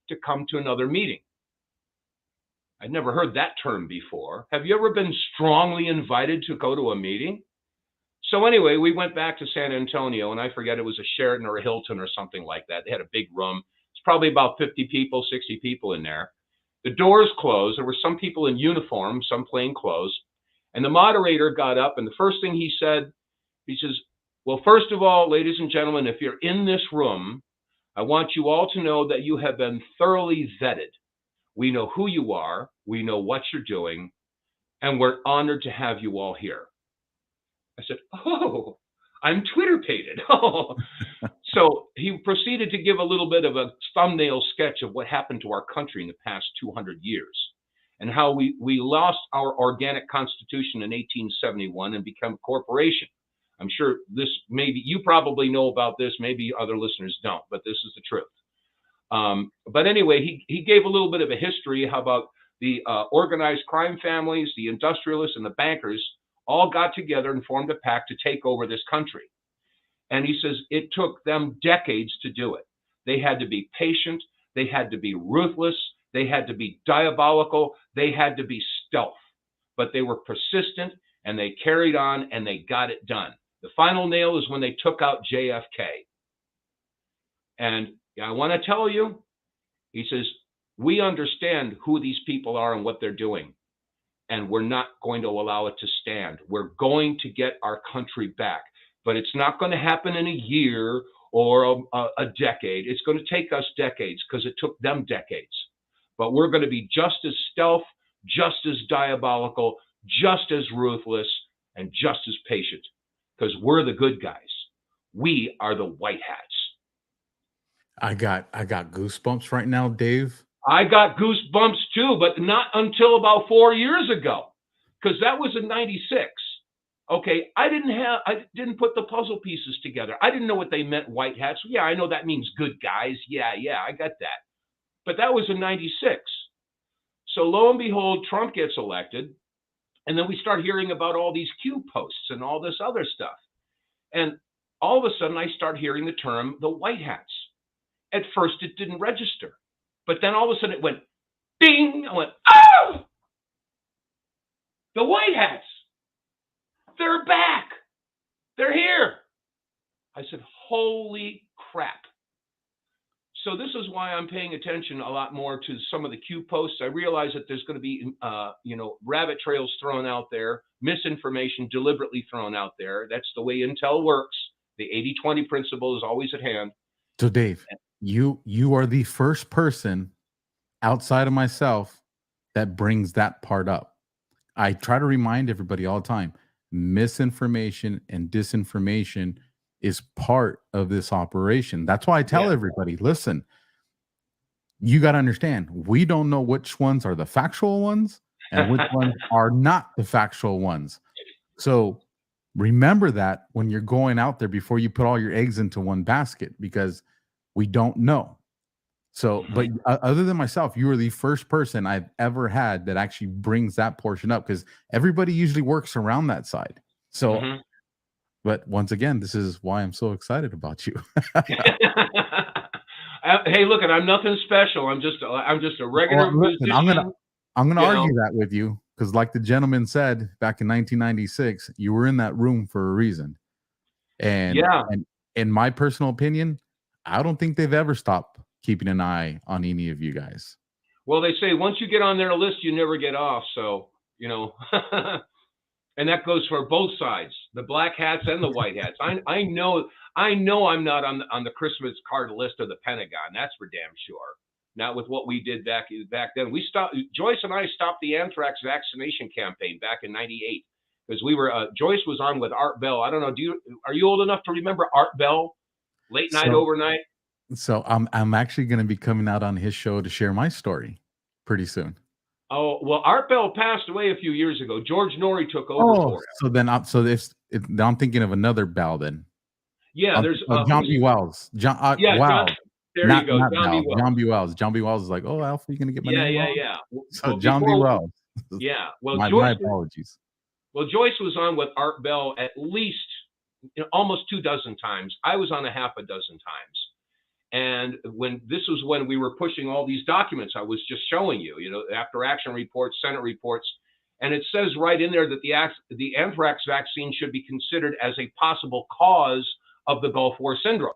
to come to another meeting. I'd never heard that term before. Have you ever been strongly invited to go to a meeting? So anyway, we went back to San Antonio, and I forget, it was a Sheraton or a Hilton or something like that. They had a big room. It's probably about 50 people, 60 people in there. The doors closed. There were some people in uniform, some plain clothes. And the moderator got up, and the first thing he said, he says, "Well, first of all, ladies and gentlemen, if you're in this room, I want you all to know that you have been thoroughly vetted. We know who you are, we know what you're doing, and we're honored to have you all here." I said, "Oh, I'm Twitter-pated." So he proceeded to give a little bit of a thumbnail sketch of what happened to our country in the past 200 years and how we lost our organic constitution in 1871 and became a corporation. I'm sure you probably know about this, maybe other listeners don't, but this is the truth. But anyway, he gave a little bit of a history how about the organized crime families, the industrialists, and the bankers all got together and formed a pact to take over this country. And he says it took them decades to do it. They had to be patient. They had to be ruthless. They had to be diabolical. They had to be stealth. But they were persistent, and they carried on, and they got it done. The final nail is when they took out JFK. And I want to tell you, he says, we understand who these people are and what they're doing. And we're not going to allow it to stand. We're going to get our country back. But it's not going to happen in a year or a decade. It's going to take us decades because it took them decades. But we're going to be just as stealth, just as diabolical, just as ruthless, and just as patient because we're the good guys. We are the white hats. I got goosebumps right now, Dave. I got goosebumps too, but not until about 4 years ago, because that was in '96. Okay, I didn't put the puzzle pieces together. I didn't know what they meant, white hats. Yeah, I know that means good guys. Yeah, I got that. But that was in '96. So lo and behold, Trump gets elected, and then we start hearing about all these Q posts and all this other stuff. And all of a sudden, I start hearing the term the white hats. At first, it didn't register. But then all of a sudden it went ding. I went, oh, the white hats. They're back. They're here. I said, holy crap. So this is why I'm paying attention a lot more to some of the Q posts. I realize that there's going to be, rabbit trails thrown out there, misinformation deliberately thrown out there. That's the way intel works. The 80-20 principle is always at hand. So Dave, you are the first person outside of myself that brings that part up. I try to remind everybody all the time, misinformation and disinformation is part of this operation. That's why I tell everybody, listen, you got to understand, we don't know which ones are the factual ones and which ones are not the factual ones. So remember that when you're going out there before you put all your eggs into one basket, because we don't know. So, but other than myself, you are the first person I've ever had that actually brings that portion up, because everybody usually works around that side. So, but once again, this is why I'm so excited about you. Hey, look, and I'm nothing special. I'm just a regular musician. I'm gonna argue that with you, because like the gentleman said back in 1996, you were in that room for a reason. And in my personal opinion, I don't think they've ever stopped keeping an eye on any of you guys. Well, they say once you get on their list, you never get off. So, and that goes for both sides, the black hats and the white hats. I know I'm not on the Christmas card list of the Pentagon. That's for damn sure. Not with what we did back then. Joyce and I stopped the anthrax vaccination campaign back in '98. because we were Joyce was on with Art Bell. I don't know. Are you old enough to remember Art Bell? Late night, overnight. So I'm actually going to be coming out on his show to share my story pretty soon. Oh well, Art Bell passed away a few years ago. George Norrie took over for him. So then I'm thinking of another Bell then. Yeah, there's John B. Wells. Wow. There you go, John B. Wells. John B. Wells. John B. Wells is like, oh, Alpha, you gonna get my name wrong? Yeah. So John B. Wells. Yeah. Well, my apologies. Well, Joyce was on with Art Bell at least almost 24 times. I was on a half a dozen times. And this was when we were pushing all these documents I was just showing you, after action reports, Senate reports, and it says right in there that the anthrax vaccine should be considered as a possible cause of the Gulf War syndrome.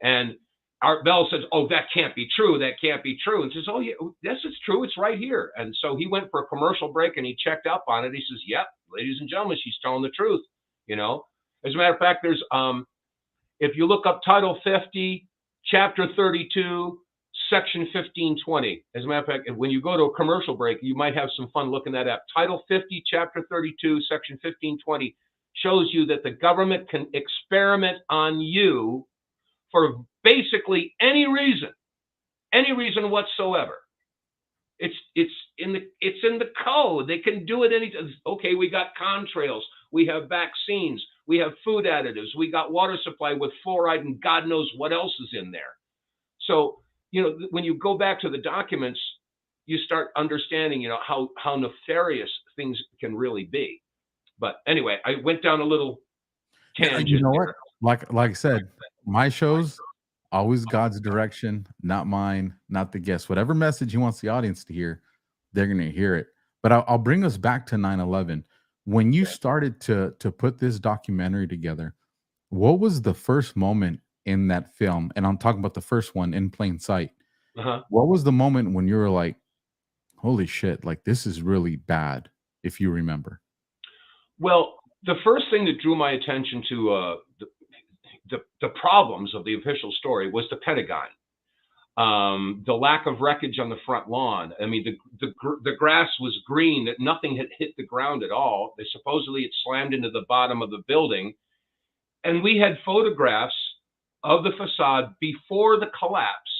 And Art Bell says, oh, that can't be true. That can't be true. And says, oh, yeah, yes, it's true. It's right here. And so he went for a commercial break and he checked up on it. He says, yep, ladies and gentlemen, she's telling the truth. As a matter of fact, there's, if you look up Title 50, Chapter 32, Section 1520. As a matter of fact, when you go to a commercial break, you might have some fun looking that up. Title 50, Chapter 32, Section 1520 shows you that the government can experiment on you for basically any reason whatsoever. It's in the code. They can do it anytime. Okay, we got contrails, we have vaccines, we have food additives, we got water supply with fluoride, and God knows what else is in there. So, when you go back to the documents, you start understanding, how nefarious things can really be. But anyway, I went down a little tangent. You know what? Like I said, my shows, always God's direction, not mine, not the guest. Whatever message he wants the audience to hear, they're going to hear it. But I'll bring us back to 9/11. When you started to put this documentary together, what was the first moment in that film? And I'm talking about the first one, In Plain Sight. What was the moment when you were like, holy shit, like this is really bad, if you remember? Well, the first thing that drew my attention to the problems of the official story was the Pentagon. The lack of wreckage on the front lawn. I mean, the grass was green, that nothing had hit the ground at all. Supposedly it slammed into the bottom of the building. And we had photographs of the facade before the collapse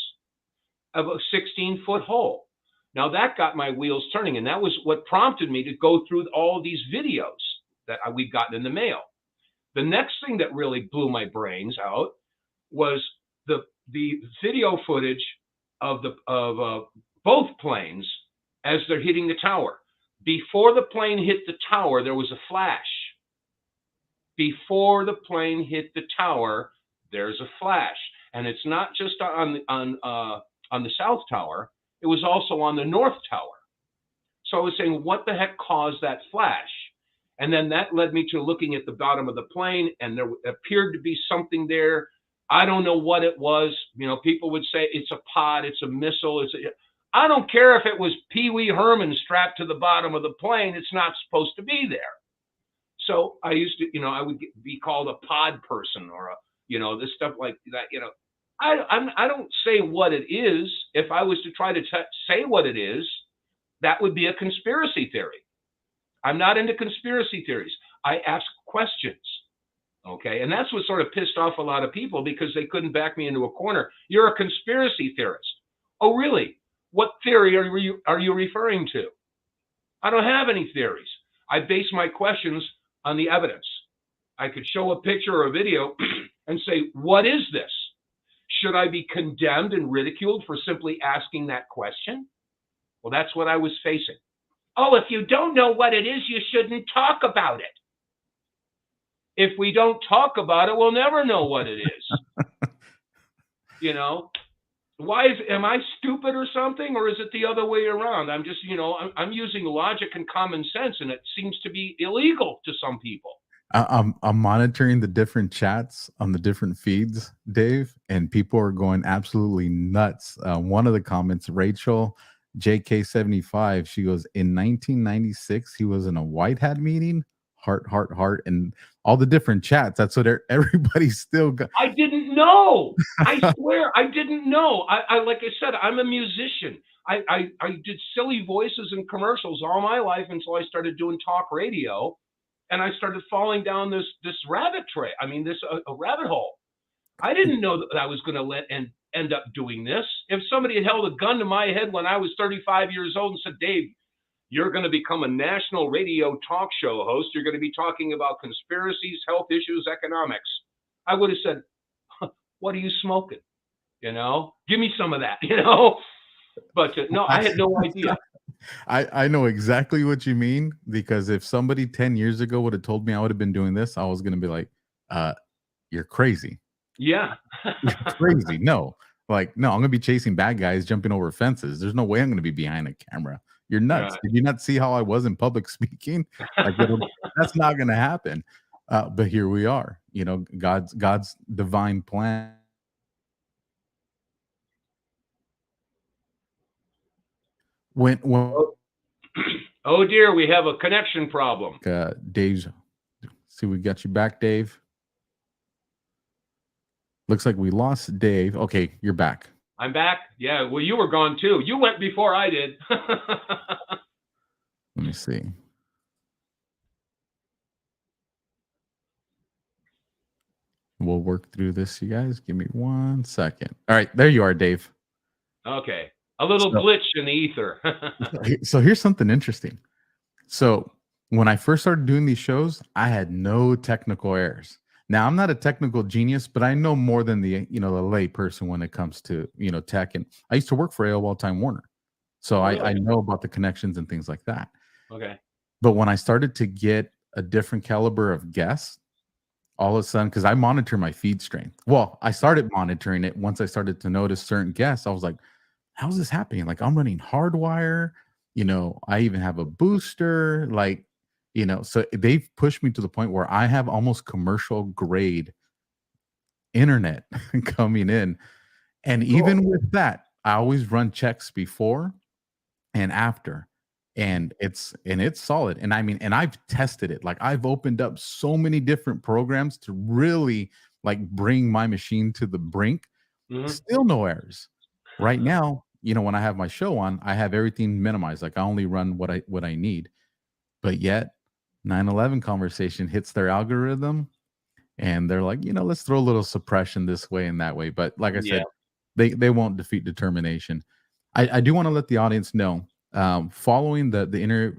of a 16-foot hole. Now that got my wheels turning, and that was what prompted me to go through all these videos that we'd gotten in the mail. The next thing that really blew my brains out was the video footage of both planes as they're hitting the tower. Before the plane hit the tower, there was a flash. Before the plane hit the tower, there's a flash, and it's not just on the south tower. It was also on the north tower. So I was saying, what the heck caused that flash? And then that led me to looking at the bottom of the plane, and there appeared to be something there. I don't know what it was. People would say it's a pod, it's a missile. I don't care if it was Pee Wee Herman strapped to the bottom of the plane. It's not supposed to be there. So I used to, I would be called a pod person or this stuff like that. I don't say what it is. If I was to try to say what it is, that would be a conspiracy theory. I'm not into conspiracy theories. I ask questions. Okay. And that's what sort of pissed off a lot of people because they couldn't back me into a corner. You're a conspiracy theorist. Oh, really? What theory are you referring to? I don't have any theories. I base my questions on the evidence. I could show a picture or a video and say, what is this? Should I be condemned and ridiculed for simply asking that question? Well, that's what I was facing. Oh, if you don't know what it is, you shouldn't talk about it. If we don't talk about it, we'll never know what it is. Why am I stupid or something? Or is it the other way around? I'm just, I'm using logic and common sense, and it seems to be illegal to some people. I'm monitoring the different chats on the different feeds, Dave, and people are going absolutely nuts. One of the comments, Rachel JK75, she goes, in 1996, he was in a white hat meeting, heart, and all the different chats. That's what everybody's still got. I didn't know. I swear, I didn't know. I like I said, I'm a musician. I did silly voices in commercials all my life until I started doing talk radio. and I started falling down this rabbit trail. I mean, this a rabbit hole. I didn't know that I was going to end up doing this. If somebody had held a gun to my head when I was 35 years old and said, Dave, you're going to become a national radio talk show host, you're going to be talking about conspiracies, health issues, economics, I would have said, what are you smoking? You know, give me some of that, you know. But no, I had no idea. I know exactly what you mean, because if somebody 10 years ago would have told me I would have been doing this, I was going to be like, you're crazy. Yeah. You're crazy. No, like, no, I'm going to be chasing bad guys, jumping over fences. There's no way I'm going to be behind a camera. You're nuts. Right. Did you not see how I was in public speaking? Like, that's not going to happen. But here we are, you know, God's divine plan. When Oh dear, we have a connection problem. Dave's, see, we got you back, Dave. Looks like we lost Dave. Okay, you're back. I'm back. Yeah, well, you were gone too. You went before I did. Let me see. We'll work through this, you guys. Give me 1 second. All right, there you are, Dave. Okay. A little glitch in the ether. So here's something interesting. So when I first started doing these shows, I had no technical errors. Now, I'm not a technical genius, but I know more than the lay person when it comes to, tech. And I used to work for AOL Time Warner. So I know about the connections and things like that. Okay. But when I started to get a different caliber of guests, all of a sudden, because I monitor my feed strength. Well, I started monitoring it once I started to notice certain guests. I was like, how's this happening? Like, I'm running hardwire, I even have a booster, so they've pushed me to the point where I have almost commercial grade internet coming in. And even with that, I always run checks before and after. And it's solid. And I mean, and I've tested it. Like, I've opened up so many different programs to really bring my machine to the brink. Mm-hmm. Still no errors. Right now, when I have my show on, I have everything minimized. Like, I only run what I need. But yet 9/11 conversation hits their algorithm and they're like, let's throw a little suppression this way and that way. But like I said, they won't defeat determination. I do want to let the audience know, following the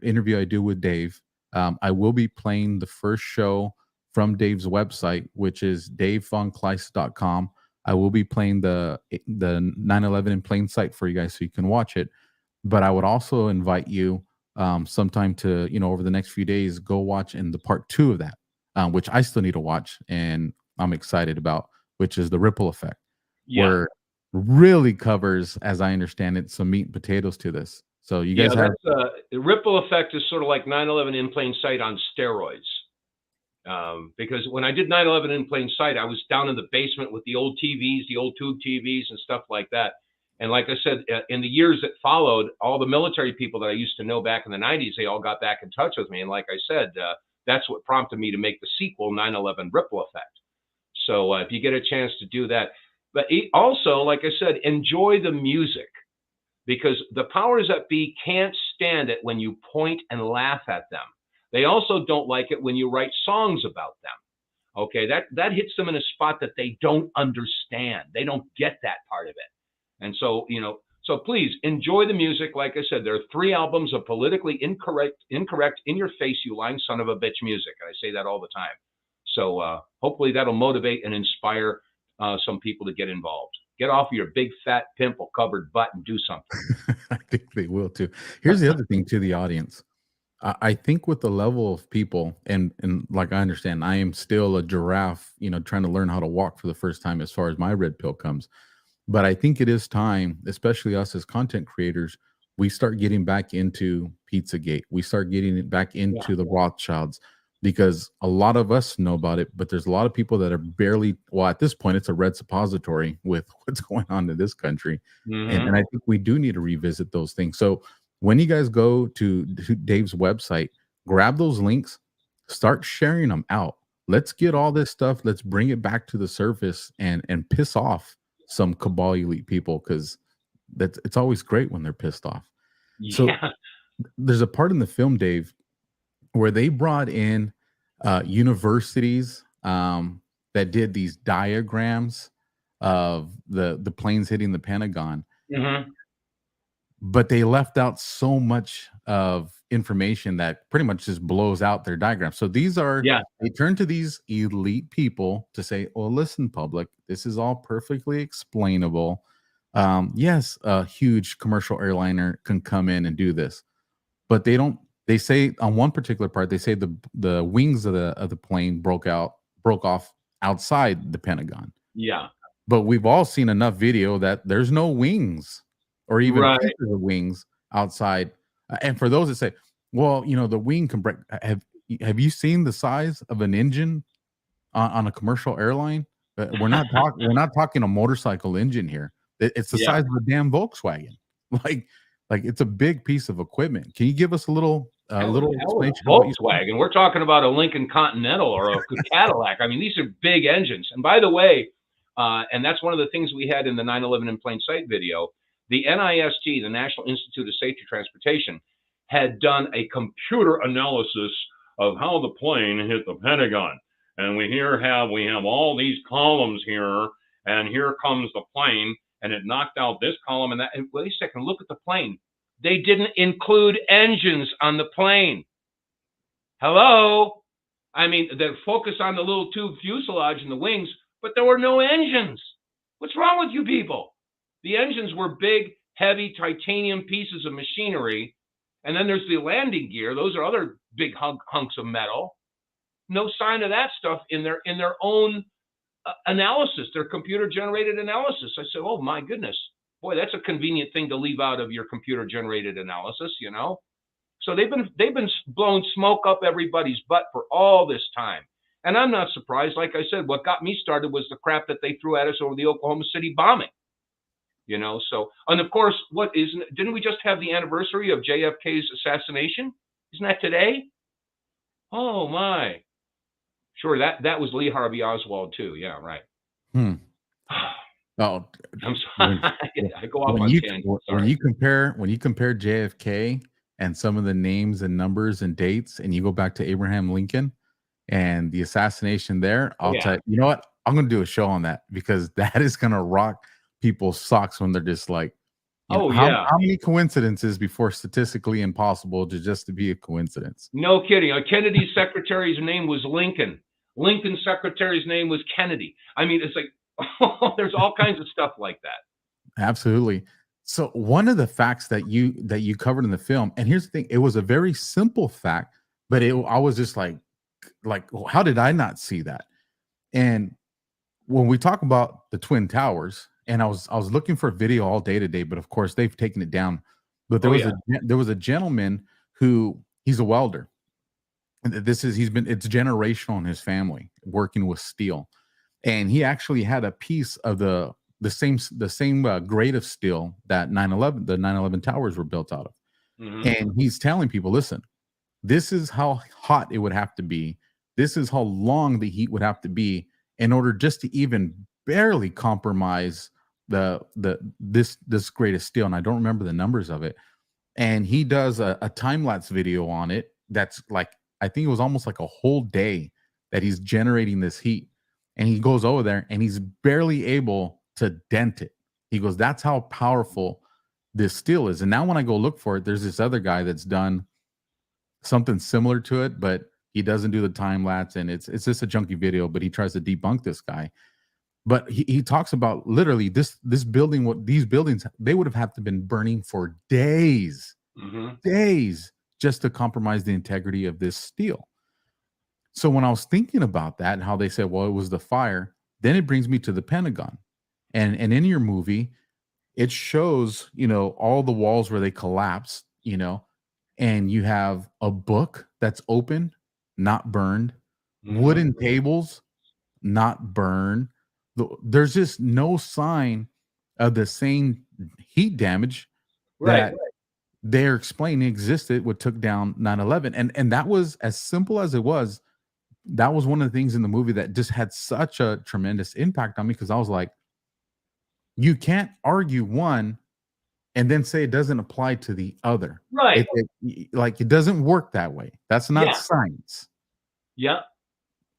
interview I do with Dave, I will be playing the first show from Dave's website, which is davevonkleist.com. I will be playing the 9/11 in plain sight for you guys so you can watch it. But I would also invite you sometime to, over the next few days, go watch in the part 2 of that, which I still need to watch and I'm excited about, which is the ripple effect, where really covers, as I understand it, some meat and potatoes to this. So you guys have the ripple effect is sort of like 9/11 in plain sight on steroids. Because when I did 9/11 in plain sight, I was down in the basement with the old TVs, the old tube TVs and stuff like that. And like I said, in the years that followed, all the military people that I used to know back in the 90s, they all got back in touch with me. And like I said, that's what prompted me to make the sequel, 9/11 Ripple Effect. So if you get a chance to do that. But also, like I said, enjoy the music, because the powers that be can't stand it when you point and laugh at them. They also don't like it when you write songs about them. Okay, that hits them in a spot that they don't understand. They don't get that part of it. And so, so please enjoy the music. Like I said, there are 3 albums of politically incorrect, in your face, you lying son of a bitch music. And I say that all the time. So hopefully that'll motivate and inspire some people to get involved. Get off of your big fat pimple covered butt and do something. I think they will too. Here's the other thing to the audience. I think with the level of people, and like I understand, I am still a giraffe, trying to learn how to walk for the first time as far as my red pill comes. But I think it is time, especially us as content creators, we start getting back into Pizzagate. We start getting it back into the Rothschilds, because a lot of us know about it, but there's a lot of people that are barely, well, at this point, it's a red suppository with what's going on in this country. Mm-hmm. And I think we do need to revisit those things. So when you guys go to Dave's website, grab those links, start sharing them out. Let's get all this stuff. Let's bring it back to the surface and piss off some cabal elite people, because it's always great when they're pissed off. So there's a part in the film, Dave, where they brought in universities that did these diagrams of the planes hitting the Pentagon, Mm-hmm. but they left out so much of information that pretty much just blows out their diagram. So these are, Yeah. they turn to these elite people to say, oh, listen, public, this is all perfectly explainable. Yes, a huge commercial airliner can come in and do this, but they don't. They say on one particular part, they say the wings of the plane broke off outside the Pentagon. Yeah. But we've all seen enough video that there's no wings or even Right. pieces of wings outside. And for those that say, well, you know, the wing can break. Have you seen the size of an engine on a commercial airline? We're not talking a motorcycle engine here. It's the Yeah. size of a damn Volkswagen. Like it's a big piece of equipment. Can you give us a little Hell of explanation? a Volkswagen. We're talking about a Lincoln Continental or a Cadillac. I mean, these are big engines. And by the way, and that's one of the things we had in the 9/11 in plain sight video. The NIST, the National Institute of Safety Transportation, had done a computer analysis of how the plane hit the Pentagon. And we have all these columns here, and here comes the plane, and it knocked out this column and that. And wait a second, look at the plane. They didn't include engines on the plane. Hello? I mean, they focus on the little tube fuselage and the wings, but there were no engines. What's wrong with you people? The engines were big, heavy titanium pieces of machinery. And then there's the landing gear. Those are other big hunks of metal. No sign of that stuff in their own analysis, their computer-generated analysis. I said, oh, my goodness. Boy, that's a convenient thing to leave out of your computer-generated analysis, you know? So they've been blowing smoke up everybody's butt for all this time. And I'm not surprised. Like I said, what got me started was the crap that they threw at us over the Oklahoma City bombing. You know, so, and of course, didn't we just have the anniversary of JFK's assassination? Isn't that today? Oh, my. Sure, that was Lee Harvey Oswald, too. Yeah, right. Oh, I'm sorry. I go off on tangent. When you compare JFK and some of the names and numbers and dates, and you go back to Abraham Lincoln and the assassination there, I'll tell you, you know what? I'm going to do a show on that because that is going to rock people's socks when they're just like, how many coincidences before statistically impossible to be a coincidence? No kidding. Kennedy's secretary's name was Lincoln. Lincoln's secretary's name was Kennedy. I mean, it's like, there's all kinds of stuff like that. Absolutely. So one of the facts that you covered in the film, and here's the thing, it was a very simple fact, but I was just like, how did I not see that? And when we talk about the Twin Towers, and I was looking for a video all day today, but of course they've taken it down. But there was a gentleman who, he's a welder. And it's generational in his family working with steel. And he actually had a piece of the same grade of steel that the 9/11 towers were built out of. Mm-hmm. And he's telling people, listen, this is how hot it would have to be. This is how long the heat would have to be in order just to even barely compromise this grade of steel. And I don't remember the numbers of it. And he does a time-lapse video on it. That's like, I think it was almost like a whole day that he's generating this heat. And he goes over there and he's barely able to dent it. He goes, that's how powerful this steel is. And now when I go look for it, there's this other guy that's done something similar to it, but he doesn't do the time lapse. And it's just a junky video, but he tries to debunk this guy. But he talks about literally these buildings, they would have had to been burning for days, days just to compromise the integrity of this steel. So when I was thinking about that and how they said, well, it was the fire, then it brings me to the Pentagon. And in your movie, it shows, all the walls where they collapse, and you have a book that's open, not burned, wooden tables, not burned. There's just no sign of the same heat damage that they're explaining existed what took down 9/11. And that was, as simple as it was, that was one of the things in the movie that just had such a tremendous impact on me, because I was like, you can't argue one and then say it doesn't apply to the other. Right. It doesn't work that way. That's not science. Yeah.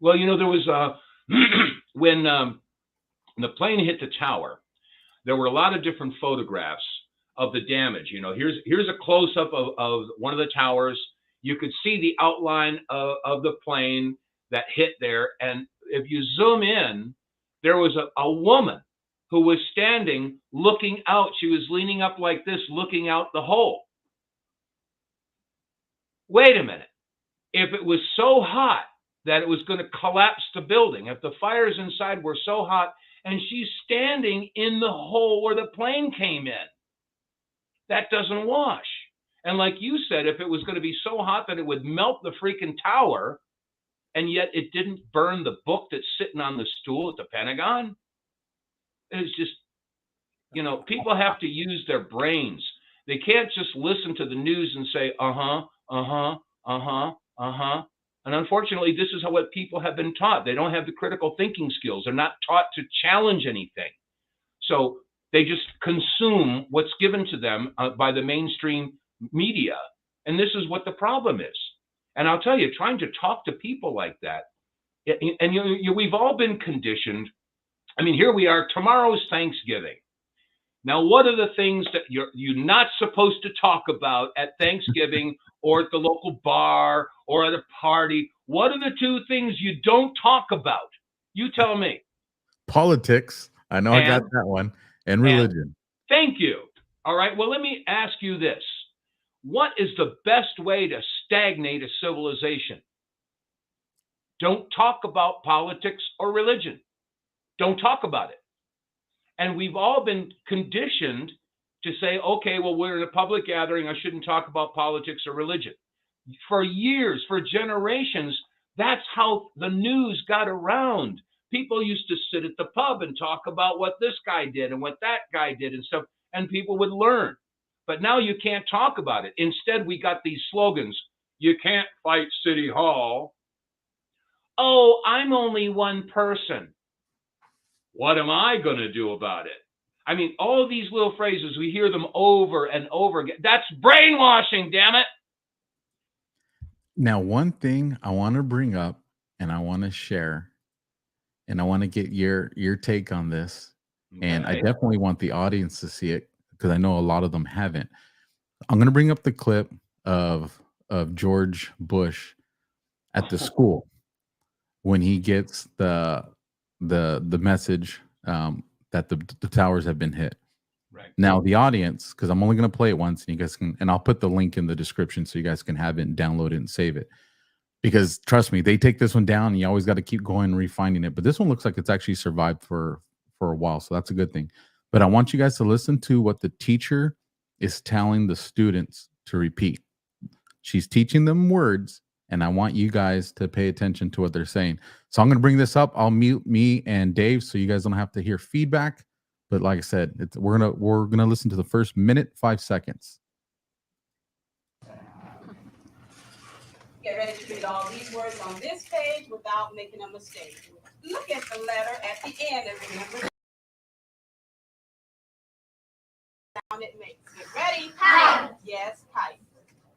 Well, there was when the plane hit the tower, there were a lot of different photographs of the damage. Here's a close-up of one of the towers. You could see the outline of the plane that hit there. And if you zoom in, there was a woman who was standing looking out. She was leaning up like this, looking out the hole. Wait a minute. If it was so hot that it was going to collapse the building, if the fires inside were so hot, and she's standing in the hole where the plane came in, that doesn't wash. And like you said, if it was going to be so hot that it would melt the freaking tower, and yet it didn't burn the book that's sitting on the stool at the Pentagon, it's just, people have to use their brains. They can't just listen to the news and say, And unfortunately, this is what people have been taught. They don't have the critical thinking skills. They're not taught to challenge anything. So they just consume what's given to them by the mainstream media. And this is what the problem is. And I'll tell you, trying to talk to people like that, and we've all been conditioned. I mean, here we are, tomorrow's Thanksgiving. Now, what are the things that you're not supposed to talk about at Thanksgiving or at the local bar or at a party? What are the two things you don't talk about? You tell me. Politics. I know I got that one. And religion. Thank you. All right. Well, let me ask you this. What is the best way to stagnate a civilization? Don't talk about politics or religion. Don't talk about it. And we've all been conditioned to say, okay, well, we're in a public gathering. I shouldn't talk about politics or religion. For years, for generations, that's how the news got around. People used to sit at the pub and talk about what this guy did and what that guy did and stuff, and people would learn. But now you can't talk about it. Instead, we got these slogans. You can't fight City Hall. Oh, I'm only one person. What am I going to do about it? I mean, all of these little phrases, we hear them over and over again. That's brainwashing, damn it. Now, one thing I want to bring up and I want to share, and I want to get your take on this. Okay. And I definitely want the audience to see it because I know a lot of them haven't. I'm going to bring up the clip of George Bush at the school when he gets the message that the towers have been hit. Right. Now the audience, because I'm only going to play it once, and you guys can, and I'll put the link in the description so you guys can have it and download it and save it. Because trust me, they take this one down, and you always got to keep going and refining it. But this one looks like it's actually survived for a while, so that's a good thing. But I want you guys to listen to what the teacher is telling the students to repeat. She's teaching them words, and I want you guys to pay attention to what they're saying. So I'm going to bring this up. I'll mute me and Dave so you guys don't have to hear feedback. But like I said, we're gonna listen to the first minute, 5 seconds. Get ready to read all these words on this page without making a mistake. Look at the letter at the end and remember the sound it makes. Get ready. Kite. Yes, kite.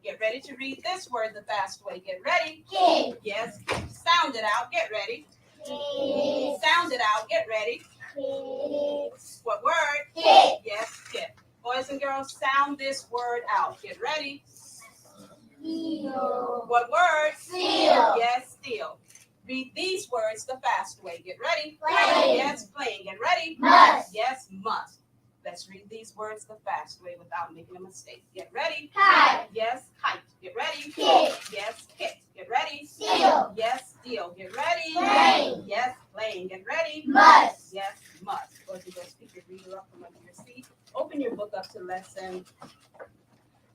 Get ready to read this word the fast way. Get ready. Kid. Yes. Sound it out. Get ready. Kid. Sound it out. Get ready. Kid. What word? Kid. Yes, kid. Boys and girls, sound this word out. Get ready. Seal. What word? Seal. Yes, steal. Read these words the fast way. Get ready. Play. Yes, playing. Get ready. Must. Yes, must. Let's read these words the fast way without making a mistake. Get ready. Kite. Yes, kite. Get ready. Kit. Yes, kit. Get ready. Steal. Yes, steal. Get ready. Play. Yes, playing. Get ready. Must. Yes, must. Boys and girls, pick your reader up from under your seat. Open your book up to lesson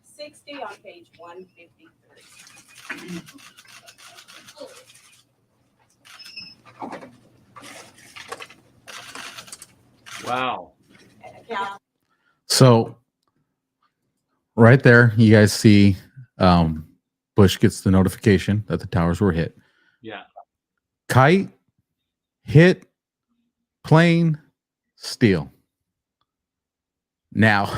60 on page 153. Wow. So right there, you guys see Bush gets the notification that the towers were hit. Yeah. Kite, hit, plane, steal. Now,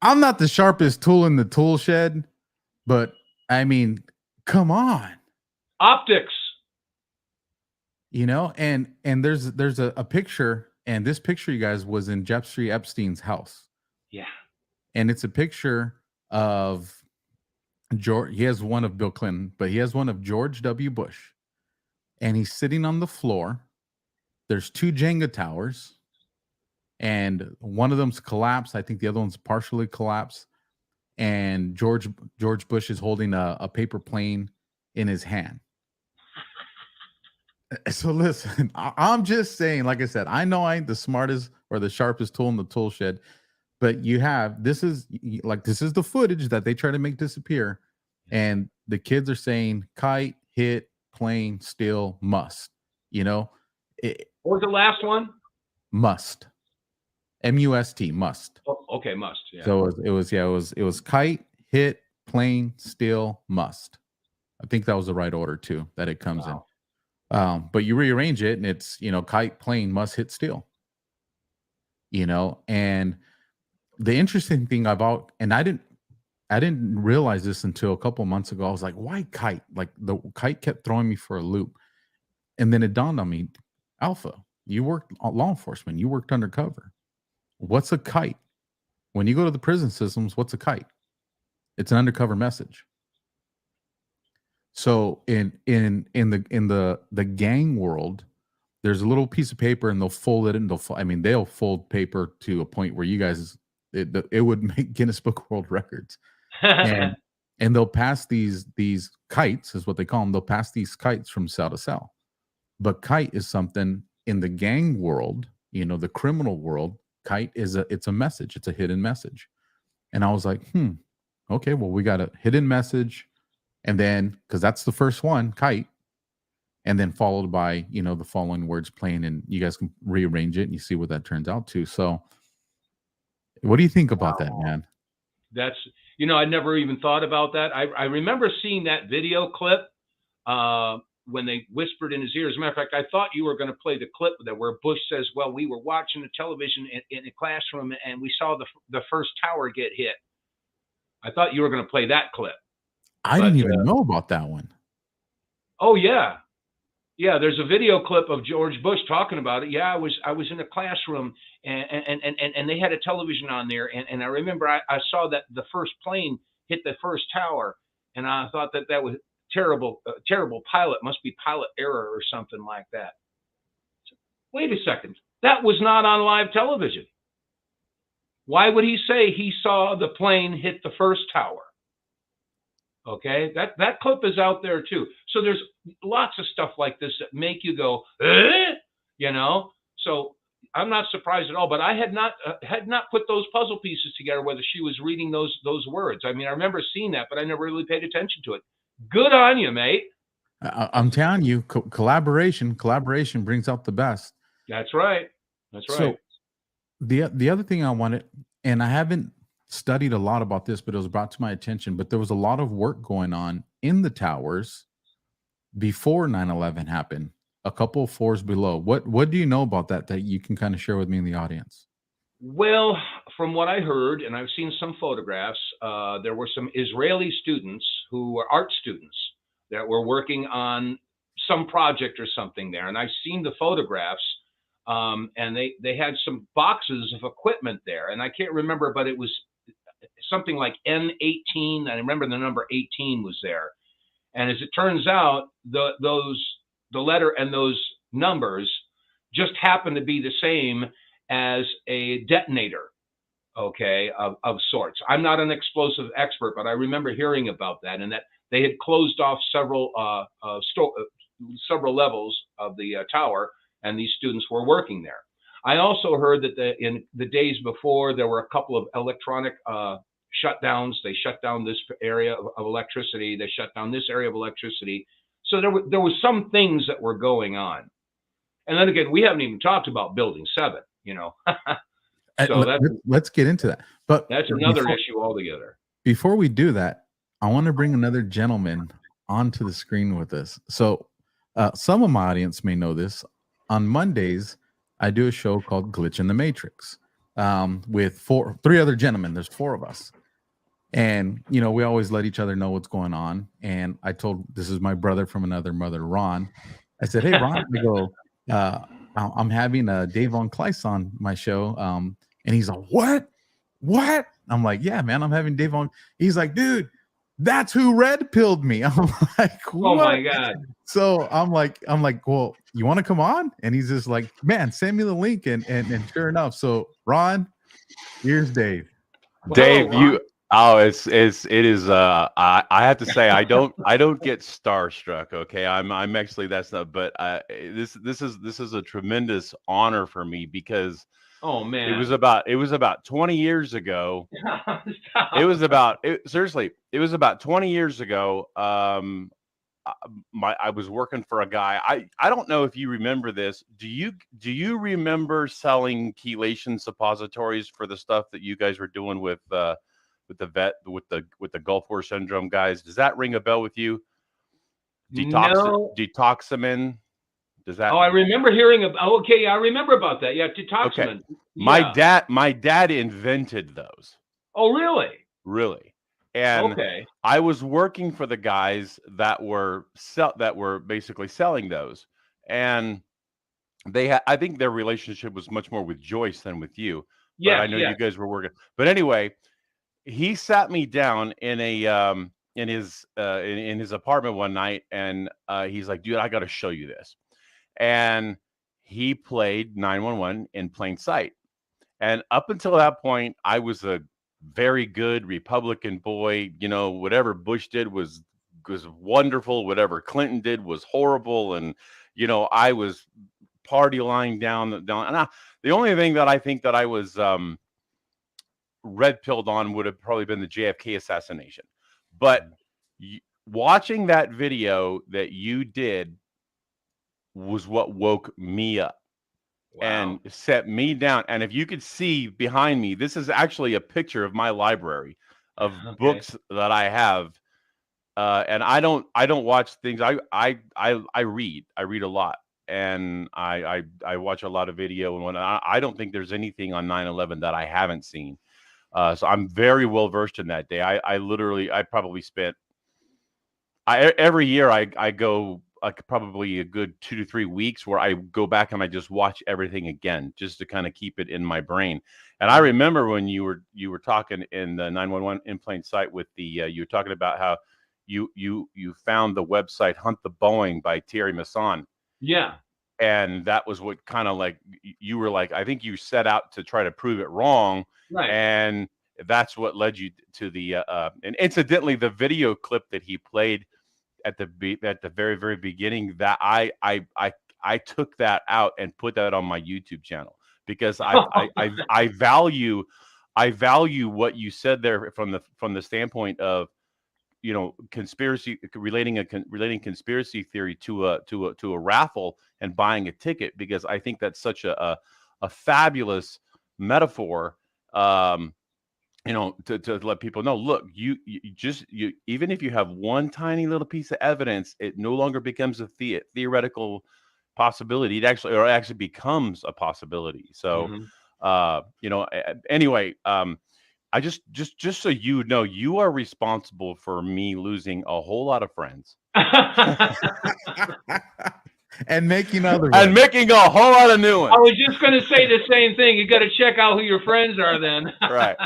I'm not the sharpest tool in the tool shed, but I mean, come on. Optics. You know, and there's a picture, and this picture, you guys, was in Jeffrey Epstein's house. Yeah. And it's a picture of George. He has one of Bill Clinton, but he has one of George W. Bush. And he's sitting on the floor. There's two Jenga towers, and one of them's collapsed. I think the other one's partially collapsed. And George Bush is holding a paper plane in his hand. So listen, I'm just saying, like I said, I know I ain't the smartest or the sharpest tool in the tool shed, but this is the footage that they try to make disappear. And the kids are saying kite, hit, plane, still, must. You know, what was the last one? Must. M-U-S-T, must. Oh, okay, must. Yeah. So it was kite, hit, plane, still, must. I think that was the right order too that it comes in. But you rearrange it and it's, you know, kite, plane, must, hit, still. You know, and the interesting thing about, and I didn't realize this until a couple months ago. I was like, why kite? Like the kite kept throwing me for a loop. And then it dawned on me, Alpha, you worked law enforcement, you worked undercover. What's a kite? When you go to the prison systems, what's a kite? It's an undercover message. So in the gang world, there's a little piece of paper and they'll fold it and they'll fold paper to a point where you guys, it would make Guinness Book of World Records. and they'll pass these kites, is what they call them. They'll pass these kites from cell to cell. But kite is something in the gang world, you know, the criminal world. Kite it's a message. It's a hidden message. And I was like, okay, well, we got a hidden message. And then, because that's the first one, kite. And then followed by, you know, the following words playing, and you guys can rearrange it and you see what that turns out to. So what do you think about that, man? That's, you know, I never even thought about that. I remember seeing that video clip when they whispered in his ear. As a matter of fact, I thought you were going to play the clip where Bush says, well, we were watching the television in a classroom and we saw the first tower get hit. I thought you were going to play that clip. I didn't even know about that one. Oh, yeah. Yeah, there's a video clip of George Bush talking about it. Yeah, I was in a classroom and they had a television on there. And I remember I saw that the first plane hit the first tower. And I thought that was terrible pilot, must be pilot error or something like that. So, wait a second. That was not on live television. Why would he say he saw the plane hit the first tower? Okay, that clip is out there too. So there's lots of stuff like this that make you go, you know. So I'm not surprised at all. But I had not put those puzzle pieces together whether she was reading those words. I mean, I remember seeing that, but I never really paid attention to it. Good on you, mate. I'm telling you, collaboration brings out the best. That's right. That's right. So the other thing I wanted, and I haven't studied a lot about this, but it was brought to my attention, but there was a lot of work going on in the towers before 9/11 happened, a couple of floors below. What do you know about that you can kind of share with me in the audience? Well, from what I heard, and I've seen some photographs, there were some Israeli students who were art students that were working on some project or something there. And I've seen the photographs, and they had some boxes of equipment there. And I can't remember, but it was something like N18. I remember the number 18 was there. And as it turns out, the letter and those numbers just happen to be the same as a detonator, okay, of sorts. I'm not an explosive expert, but I remember hearing about that, and that they had closed off several levels of the tower, and these students were working there. I also heard that in the days before, there were a couple of electronic shutdowns. They shut down this area of electricity. They shut down this area of electricity. So there was some things that were going on. And then again, we haven't even talked about Building 7, you know. So let's get into that. But that's another issue altogether. Before we do that, I want to bring another gentleman onto the screen with us. So some of my audience may know this. On Mondays, I do a show called Glitch in the Matrix with three other gentlemen. There's four of us. And, you know, we always let each other know what's going on. And I told, this is my brother from another mother, Ron. I said, hey, Ron, I go, I'm having Dave Vonkleist on my show. And he's like, what? I'm like, yeah, man, I'm having Dave on. He's like, dude, that's who red pilled me. I'm like, what? Oh my God. So I'm like, well, you want to come on? And he's just like, man, send me the link. And sure enough, so Ron, here's Dave. Dave, Ron. it is I have to say I don't get starstruck, okay? I'm actually, that's not, but this is a tremendous honor for me because Oh man. it was about 20 years ago. Stop. Seriously, it was about 20 years ago. I was working for a guy. I don't know if you remember this. Do you remember selling chelation suppositories for the stuff that you guys were doing with the Gulf War syndrome guys? Does that ring a bell with you? No. Detoxamin. Does that? Oh, I remember hearing about. Oh, okay, I remember about that. Yeah, Detoxamin. Okay. My dad invented those. Oh, really? Really. And okay. I was working for the guys that were basically selling those, and I think their relationship was much more with Joyce than with you. Yeah, I know you guys were working. But anyway, he sat me down in his apartment one night, and he's like, dude, I got to show you this. And he played 911 in plain sight. And up until that point, I was a very good Republican boy. You know, whatever Bush did was wonderful. Whatever Clinton did was horrible. And, you know, I was party lying down. And the only thing that I think that I was red pilled on would have probably been the JFK assassination. But watching that video that you did was what woke me up. Wow. And set me down. And if you could see behind me, this is actually a picture of my library of books that I have. And I don't watch things. I read a lot, and I watch a lot of video and whatnot. I don't think there's anything on 9/11 that I haven't seen. So I'm very well versed in that day. I probably spent every year I go like probably a good 2 to 3 weeks where I go back and I just watch everything again just to kind of keep it in my brain. And I remember when you were talking in the 911 in plain sight with the you were talking about how you found the website Hunt the Boeing by Thierry Masson. Yeah. And that was what kind of like you were like, I think you set out to try to prove it wrong. Right. And that's what led you to the and incidentally the video clip that he played at the very, very beginning, that I took that out and put that on my YouTube channel because I value what you said there from the standpoint of, you know, relating conspiracy theory to a raffle and buying a ticket, because I think that's such a fabulous metaphor. You know, to let people know, look, you even if you have one tiny little piece of evidence, it no longer becomes a theoretical possibility. It actually becomes a possibility. So, you know, anyway, I just so you know, you are responsible for me losing a whole lot of friends. And making other ones. And making a whole lot of new ones. I was just going to say the same thing. You got to check out who your friends are then. Right.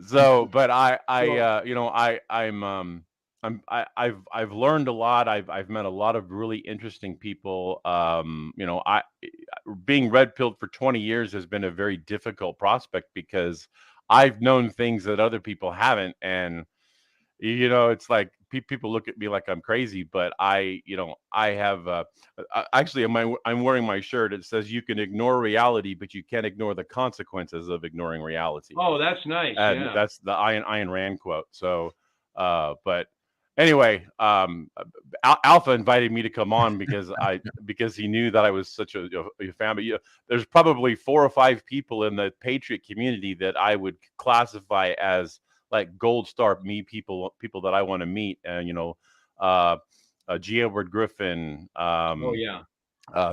So, but I've learned a lot. I've met a lot of really interesting people. You know, being red pilled for 20 years has been a very difficult prospect because I've known things that other people haven't. And, you know, it's like people look at me like I'm crazy, but I have actually I'm wearing my shirt. It says you can ignore reality, but you can't ignore the consequences of ignoring reality. Oh, that's nice. And yeah. That's the Ayn Rand quote. So, but anyway, Alpha invited me to come on because he knew that I was such a fan. But there's probably 4 or 5 people in the Patriot community that I would classify as like gold star people that I want to meet. And, you know, G. Edward Griffin,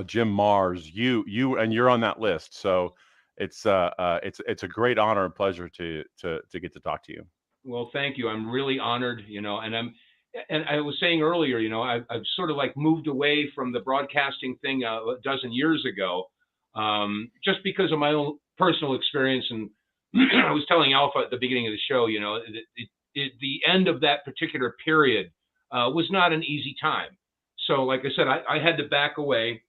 Jim Mars, you, and you're on that list. So it's a great honor and pleasure to get to talk to you. Well, thank you. I'm really honored, you know, and and I was saying earlier, you know, I've sort of like moved away from the broadcasting thing a dozen years ago, just because of my own personal experience. And I was telling Alpha at the beginning of the show, you know, the end of that particular period was not an easy time. So, like I said, I had to back away.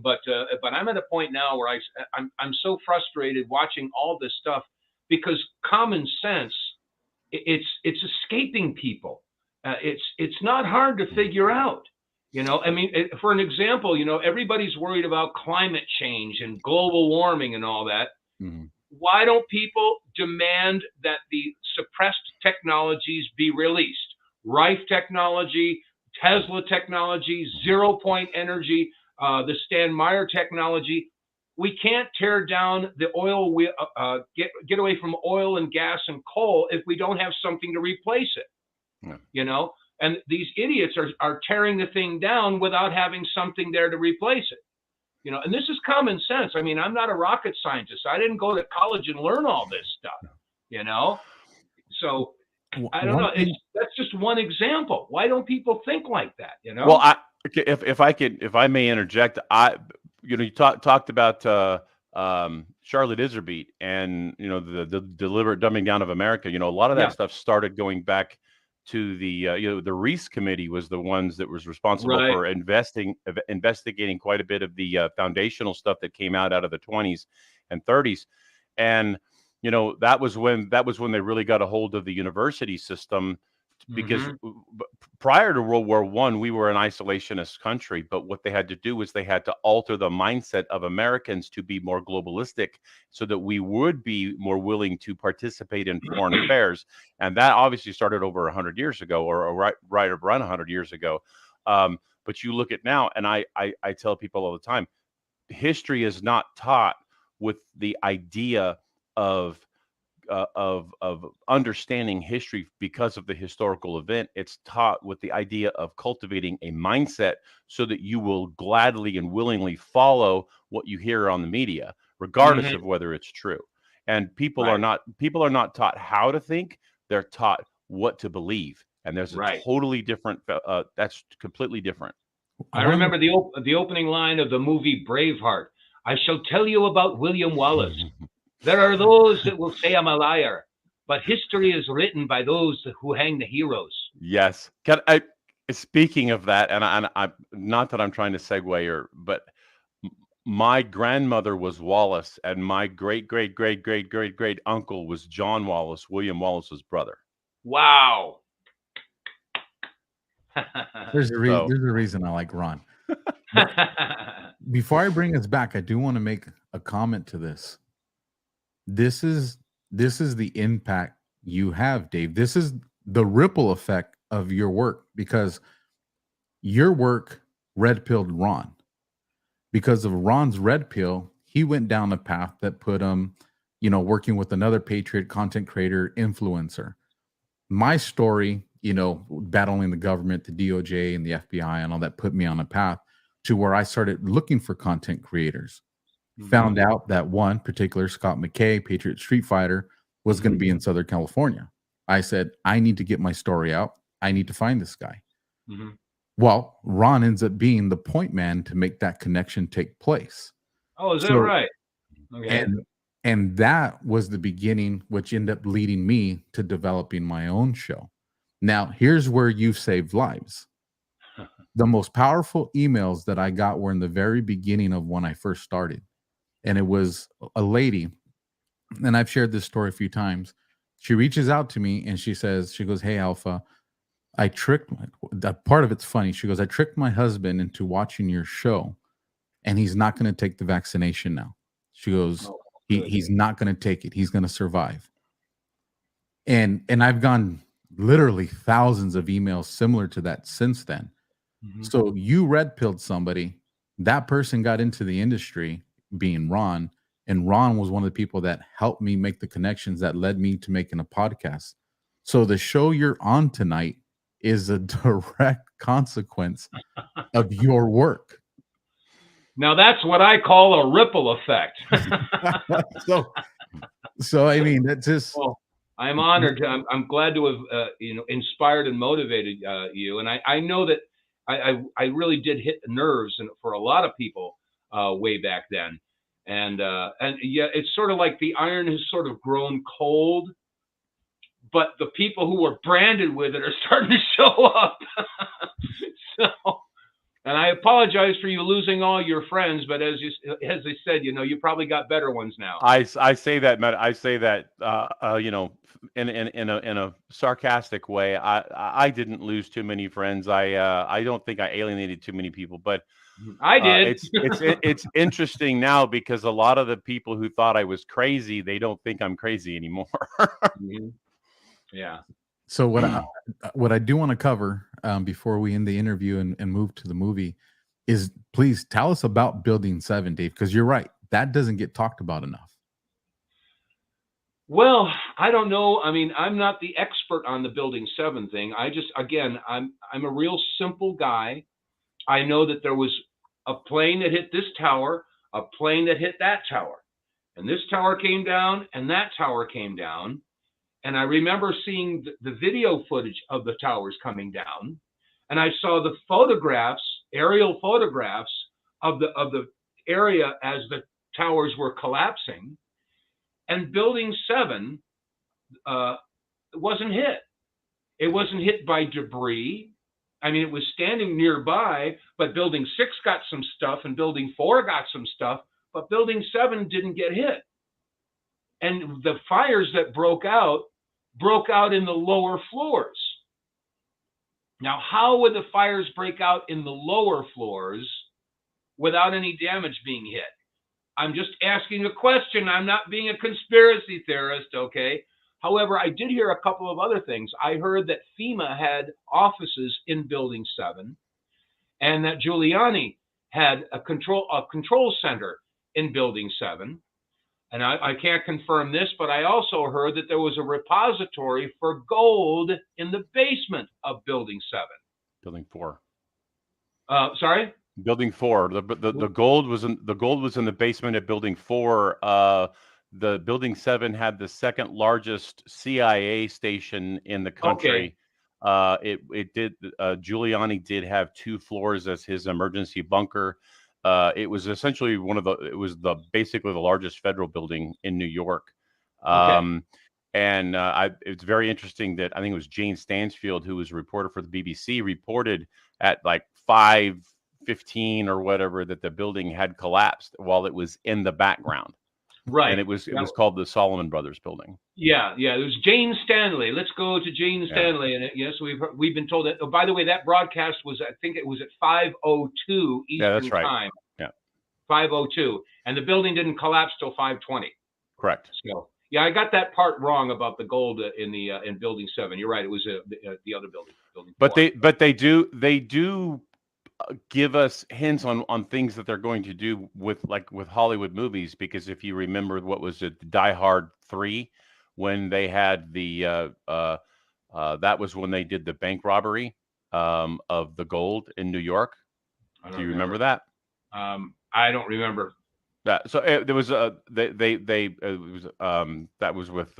But I'm at a point now where I'm so frustrated watching all this stuff, because common sense, it's escaping people. It's not hard to figure out. You know, I mean, for an example, you know, everybody's worried about climate change and global warming and all that. Mm-hmm. Why don't people demand that the suppressed technologies be released? Rife technology, Tesla technology, 0-point energy, the Stan Meyer technology. We can't tear down the oil, get away from oil and gas and coal if we don't have something to replace it. Yeah. You know, and these idiots are tearing the thing down without having something there to replace it. You know, and this is common sense. I mean, I'm not a rocket scientist. I didn't go to college and learn all this stuff, you know? So I don't know. That's just one example. Why don't people think like that, you know? Well, if I may interject, you talked about Charlotte Iserbyt and, you know, the deliberate dumbing down of America. You know, a lot of that stuff started going back to the you know, the Reese Committee was the ones that was responsible for investigating quite a bit of the foundational stuff that came out of the 20s and 30s, and you know, that was when they really got a hold of the university system, because prior to World War I, we were an isolationist country, but what they had to do was they had to alter the mindset of Americans to be more globalistic so that we would be more willing to participate in foreign affairs. And that obviously started over 100 years ago, or right around 100 years ago. But you look at now, and I tell people all the time, history is not taught with the idea of understanding history because of the historical event. It's taught with the idea of cultivating a mindset so that you will gladly and willingly follow what you hear on the media, regardless of whether it's true. And people are not taught how to think; they're taught what to believe. And there's a totally different. That's completely different. I remember the opening line of the movie Braveheart. I shall tell you about William Wallace. There are those that will say I'm a liar, but history is written by those who hang the heroes. Yes. Speaking of that, and I not that I'm trying to segue, but my grandmother was Wallace, and my great uncle was John Wallace, William Wallace's brother. Wow. There's a reason I like Ron. Before I bring us back, I do want to make a comment to this. This is the impact you have, Dave. This is the ripple effect of your work, because your work red-pilled Ron. Because of Ron's red pill, he went down a path that put him, you know, working with another patriot content creator influencer. My story, you know, battling the government, the DOJ and the FBI and all that, put me on a path to where I started looking for content creators. Found out that one particular Scott McKay, Patriot Street Fighter, was going to be in Southern California. I said, I need to get my story out. I need to find this guy. Well, Ron ends up being the point man to make that connection take place. Oh, is that right? Okay. And that was the beginning, which ended up leading me to developing my own show. Now, here's where you've saved lives. The most powerful emails that I got were in the very beginning of when I first started. And it was a lady, and I've shared this story a few times. She reaches out to me and she goes, hey, Alpha, that part of it's funny. She goes, I tricked my husband into watching your show, and he's not going to take the vaccination now. She goes, he's not going to take it. He's going to survive. And I've gone literally thousands of emails similar to that since then. So you red-pilled somebody. That person got into the industry, being Ron, and Ron was one of the people that helped me make the connections that led me to making a podcast. So the show you're on tonight is a direct consequence of your work. Now that's what I call a ripple effect. So I mean, that's just I'm honored. I'm glad to have inspired and motivated you. And I know that I really did hit the nerves for a lot of people way back then. And yeah, it's sort of like the iron has sort of grown cold, but the people who were branded with it are starting to show up. So. And I apologize for you losing all your friends, but as I said, you probably got better ones now. I say that, Matt. I say that, in a sarcastic way. I didn't lose too many friends. I don't think I alienated too many people, but I did. It's interesting now because a lot of the people who thought I was crazy, they don't think I'm crazy anymore. Mm-hmm. Yeah. So what I do want to cover before we end the interview and move to the movie is, please tell us about Building 7, Dave, because you're right, that doesn't get talked about enough. Well, I don't know. I mean, I'm not the expert on the Building 7 thing. I'm a real simple guy. I know that there was a plane that hit this tower, a plane that hit that tower, and this tower came down and that tower came down. And I remember seeing the video footage of the towers coming down, and I saw the photographs, aerial photographs of the area as the towers were collapsing. And Building 7 wasn't hit. It wasn't hit by debris. I mean, it was standing nearby, but Building 6 got some stuff, and Building 4 got some stuff, but Building 7 didn't get hit. And the fires that broke out in the lower floors. Now, how would the fires break out in the lower floors without any damage being hit? I'm just asking a question. I'm not being a conspiracy theorist, okay? However, I did hear a couple of other things. I heard that FEMA had offices in Building 7, and that Giuliani had a control center in Building 7. And I can't confirm this, but I also heard that there was a repository for gold in the basement of Building 7. Building 4. Sorry? Building 4. The gold was in the basement of Building 4. The Building 7 had the second largest CIA station in the country. Okay. Giuliani did have 2 floors as his emergency bunker. It was essentially basically the largest federal building in New York. Okay. And it's very interesting that I think it was Jane Stansfield, who was a reporter for the BBC, reported at like 5:15 or whatever that the building had collapsed while it was in the background. Right. And it was called the Solomon Brothers building. Yeah. It was Jane Stanley. Let's go to Jane Stanley. And yes, we've been told that. Oh, by the way, that broadcast was, I think it was at 5:02 Eastern time. Yeah. 5:02, and the building didn't collapse till 5:20. Correct. So yeah, I got that part wrong about the gold in Building 7. You're right. It was the other building. Building 4. But they do give us hints on things that they're going to do with Hollywood movies, because if you remember, what was it, Die Hard 3, when they had that was when they did the bank robbery of the gold in New York. Do you remember that? I don't remember that. So there was that was with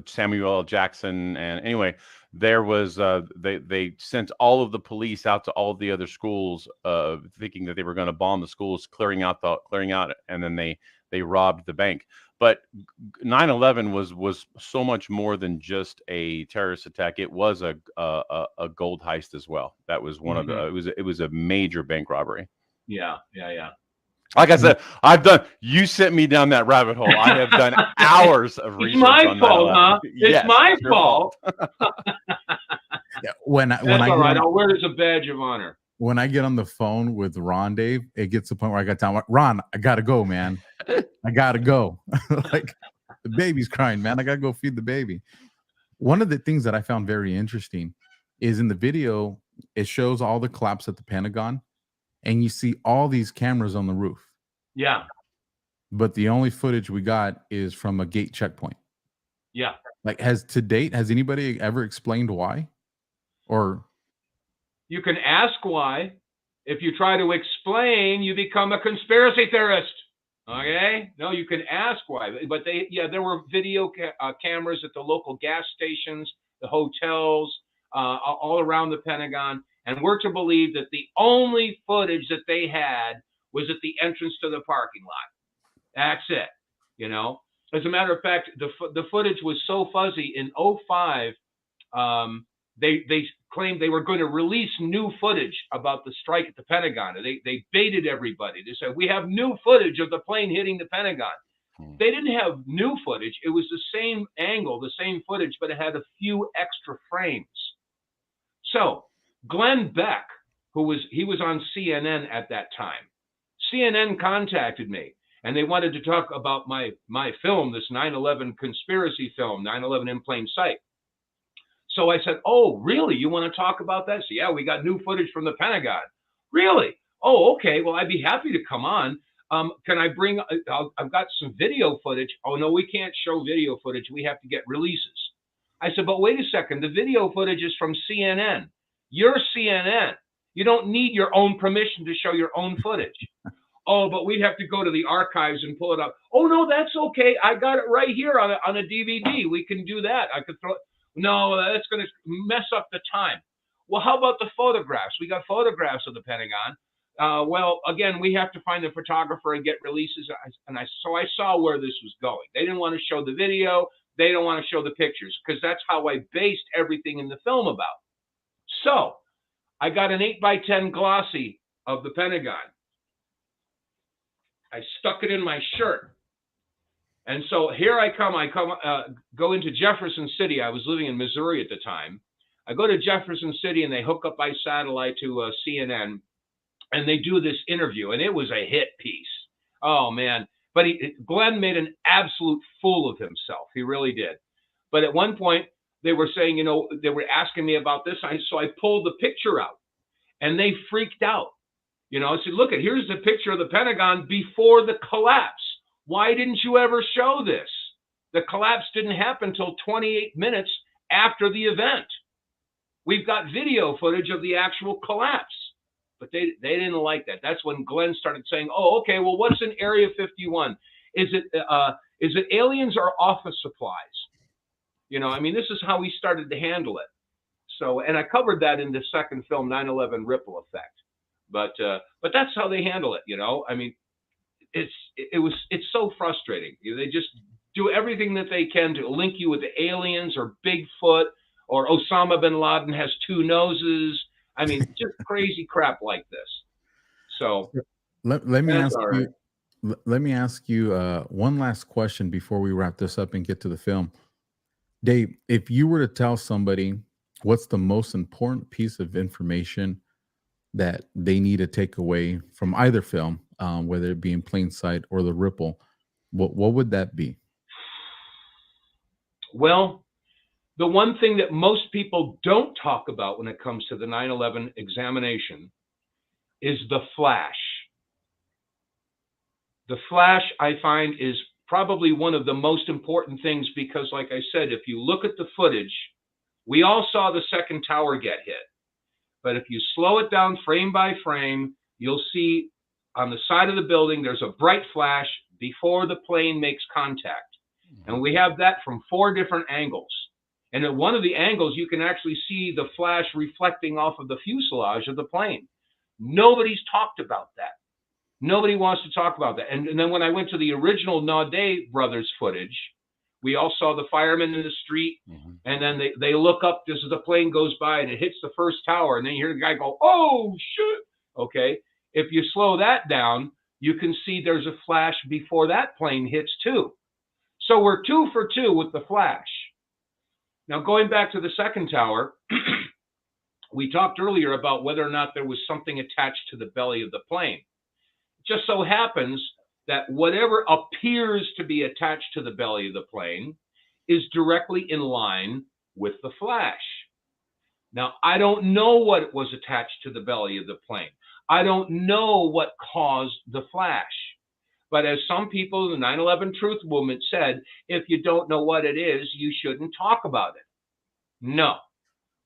Samuel L. Jackson, and anyway, there was they sent all of the police out to all of the other schools, thinking that they were going to bomb the schools, clearing out, and then they robbed the bank. But 9/11 was so much more than just a terrorist attack. It was a gold heist as well. That was one of the. It was a major bank robbery. Yeah. Like I said, you sent me down that rabbit hole. I have done hours of research. It's my fault, huh? It's my fault. Yeah, when That's all right. I'll wear it as a badge of honor. When I get on the phone with Ron, Dave, it gets to the point where I got time. Ron, I gotta go, man. I gotta go. Like, the baby's crying, man. I gotta go feed the baby. One of the things that I found very interesting is in the video, it shows all the collapse at the Pentagon, and you see all these cameras on the roof. Yeah. But the only footage we got is from a gate checkpoint. Yeah. Like, has anybody ever explained why? Or you can ask why. If you try to explain, you become a conspiracy theorist. Okay, no, you can ask why, but there were video cameras at the local gas stations, the hotels, all around the Pentagon, and we're to believe that the only footage that they had was at the entrance to the parking lot. That's it. You know, as a matter of fact, the footage was so fuzzy in 2005. They claimed they were going to release new footage about the strike at the Pentagon. They baited everybody. They said, we have new footage of the plane hitting the Pentagon. They didn't have new footage. It was the same angle, the same footage, but it had a few extra frames. So Glenn Beck, he was on CNN at that time. CNN contacted me, and they wanted to talk about my film, this 9/11 conspiracy film, 9/11 in Plain Sight. So I said, oh, really? You want to talk about that? So, yeah, we got new footage from the Pentagon. Really? Oh, okay. Well, I'd be happy to come on. Can I bring, I've got some video footage. Oh, no, we can't show video footage. We have to get releases. I said, but wait a second. The video footage is from CNN. You're CNN. You don't need your own permission to show your own footage. Oh, but we'd have to go to the archives and pull it up. Oh, no, that's okay. I got it right here on a DVD. We can do that. I could throw it. No, that's going to mess up the time. Well, how about the photographs? We got photographs of the Pentagon. Well, again, we have to find the photographer and get releases. So I saw where this was going. They didn't want to show the video. They don't want to show the pictures because that's how I based everything in the film about. So I got an 8x10 glossy of the Pentagon. I stuck it in my shirt. And so here I go into Jefferson City. I was living in Missouri at the time. I go to Jefferson City and they hook up by satellite to CNN and they do this interview and it was a hit piece. Oh man. But Glenn made an absolute fool of himself. He really did. But at one point they were saying, they were asking me about this. So I pulled the picture out and they freaked out. I said, look, here's the picture of the Pentagon before the collapse. Why didn't you ever show this? The collapse didn't happen until 28 minutes after the event. We've got video footage of the actual collapse. But they didn't like that. That's when Glenn started saying, oh, okay, well, what's in Area 51? Is it aliens or office supplies? This is how he started to handle it. So, and I covered that in the second film, 9/11 Ripple Effect. But that's how they handle it, It's so frustrating. They just do everything that they can to link you with the aliens or Bigfoot or Osama bin Laden has two noses. Just crazy crap like this. So let me ask you one last question before we wrap this up and get to the film. Dave, if you were to tell somebody what's the most important piece of information that they need to take away from either film, whether it be in Plain Sight or The Ripple, what would that be? Well, the one thing that most people don't talk about when it comes to the 9/11 examination is the flash. The flash, I find, is probably one of the most important things because, like I said, if you look at the footage, we all saw the second tower get hit. But if you slow it down frame by frame, you'll see on the side of the building, there's a bright flash before the plane makes contact. And we have that from 4 different angles. And at one of the angles, you can actually see the flash reflecting off of the fuselage of the plane. Nobody's talked about that. Nobody wants to talk about that. And then when I went to the original Naudet brothers footage, we all saw the firemen in the street, and then they look up just as the plane goes by and it hits the first tower, and then you hear the guy go, oh, shit. Okay. If you slow that down, you can see there's a flash before that plane hits too. So we're 2 for 2 with the flash. Now, going back to the second tower, we talked earlier about whether or not there was something attached to the belly of the plane. It just so happens that whatever appears to be attached to the belly of the plane is directly in line with the flash. Now, I don't know what was attached to the belly of the plane. I don't know what caused the flash. But as some people in the 9/11 Truth Movement said, if you don't know what it is, you shouldn't talk about it. No,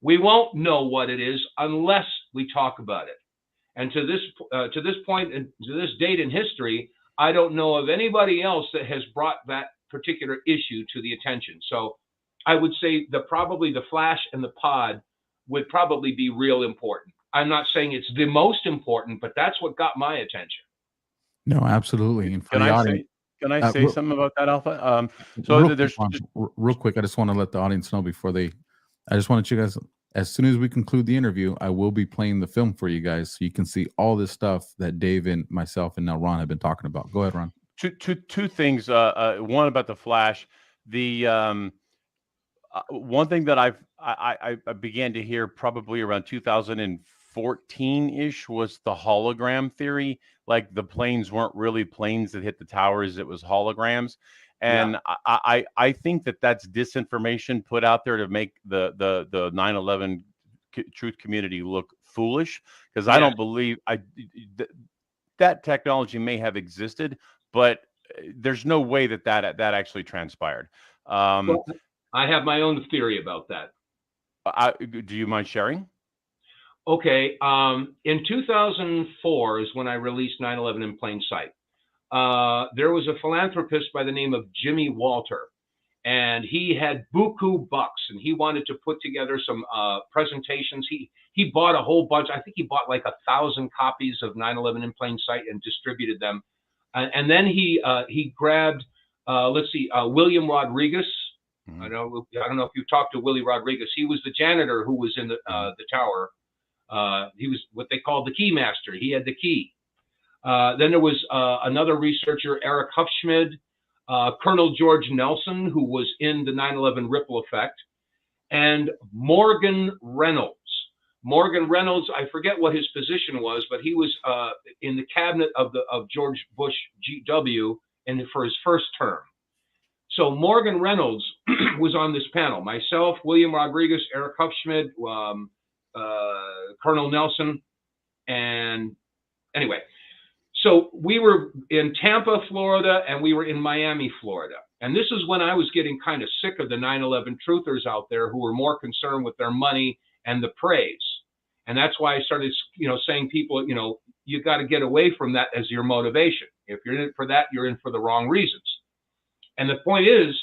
we won't know what it is unless we talk about it. And to this point, and to this date in history, I don't know of anybody else that has brought that particular issue to the attention. So I would say probably the flash and the pod would probably be real important. I'm not saying it's the most important, but that's what got my attention. No, absolutely. And for the audience, can I say something about that, Alpha? Real quick, I just want to let the audience know I just wanted you guys, as soon as we conclude the interview, I will be playing the film for you guys so you can see all this stuff that Dave and myself and now Ron have been talking about. Go ahead, Ron. Two things. One about the flash. The one thing that I began to hear probably around 2014-ish was the hologram theory. Like the planes weren't really planes that hit the towers; it was holograms. And yeah. I think that's disinformation put out there to make the 9/11 truth community look foolish, because I don't believe that technology may have existed, but there's no way that actually transpired. Well, I have my own theory about that. Do you mind sharing? Okay. In 2004 is when I released 9/11 in Plain Sight. There was a philanthropist by the name of Jimmy Walter, and he had buku bucks, and he wanted to put together some presentations. He bought a whole bunch. I think he bought like 1,000 copies of 9/11 in Plain Sight and distributed them. And then he grabbed, William Rodriguez. Mm-hmm. I don't know if you talked to Willie Rodriguez. He was the janitor who was in the tower. He was what they called the key master. He had the key. Then there was another researcher, Eric Hufschmid, Colonel George Nelson, who was in the 9/11 ripple effect, and Morgan Reynolds. Morgan Reynolds, I forget what his position was, but he was in the cabinet of George Bush GW for his first term. So Morgan Reynolds was on this panel. Myself, William Rodriguez, Eric Hufschmid, Colonel Nelson, and anyway. So we were in Tampa, Florida, and we were in Miami, Florida. And this is when I was getting kind of sick of the 9/11 truthers out there who were more concerned with their money and the praise. And that's why I started, saying people, you got to get away from that as your motivation. If you're in it for that, you're in for the wrong reasons. And the point is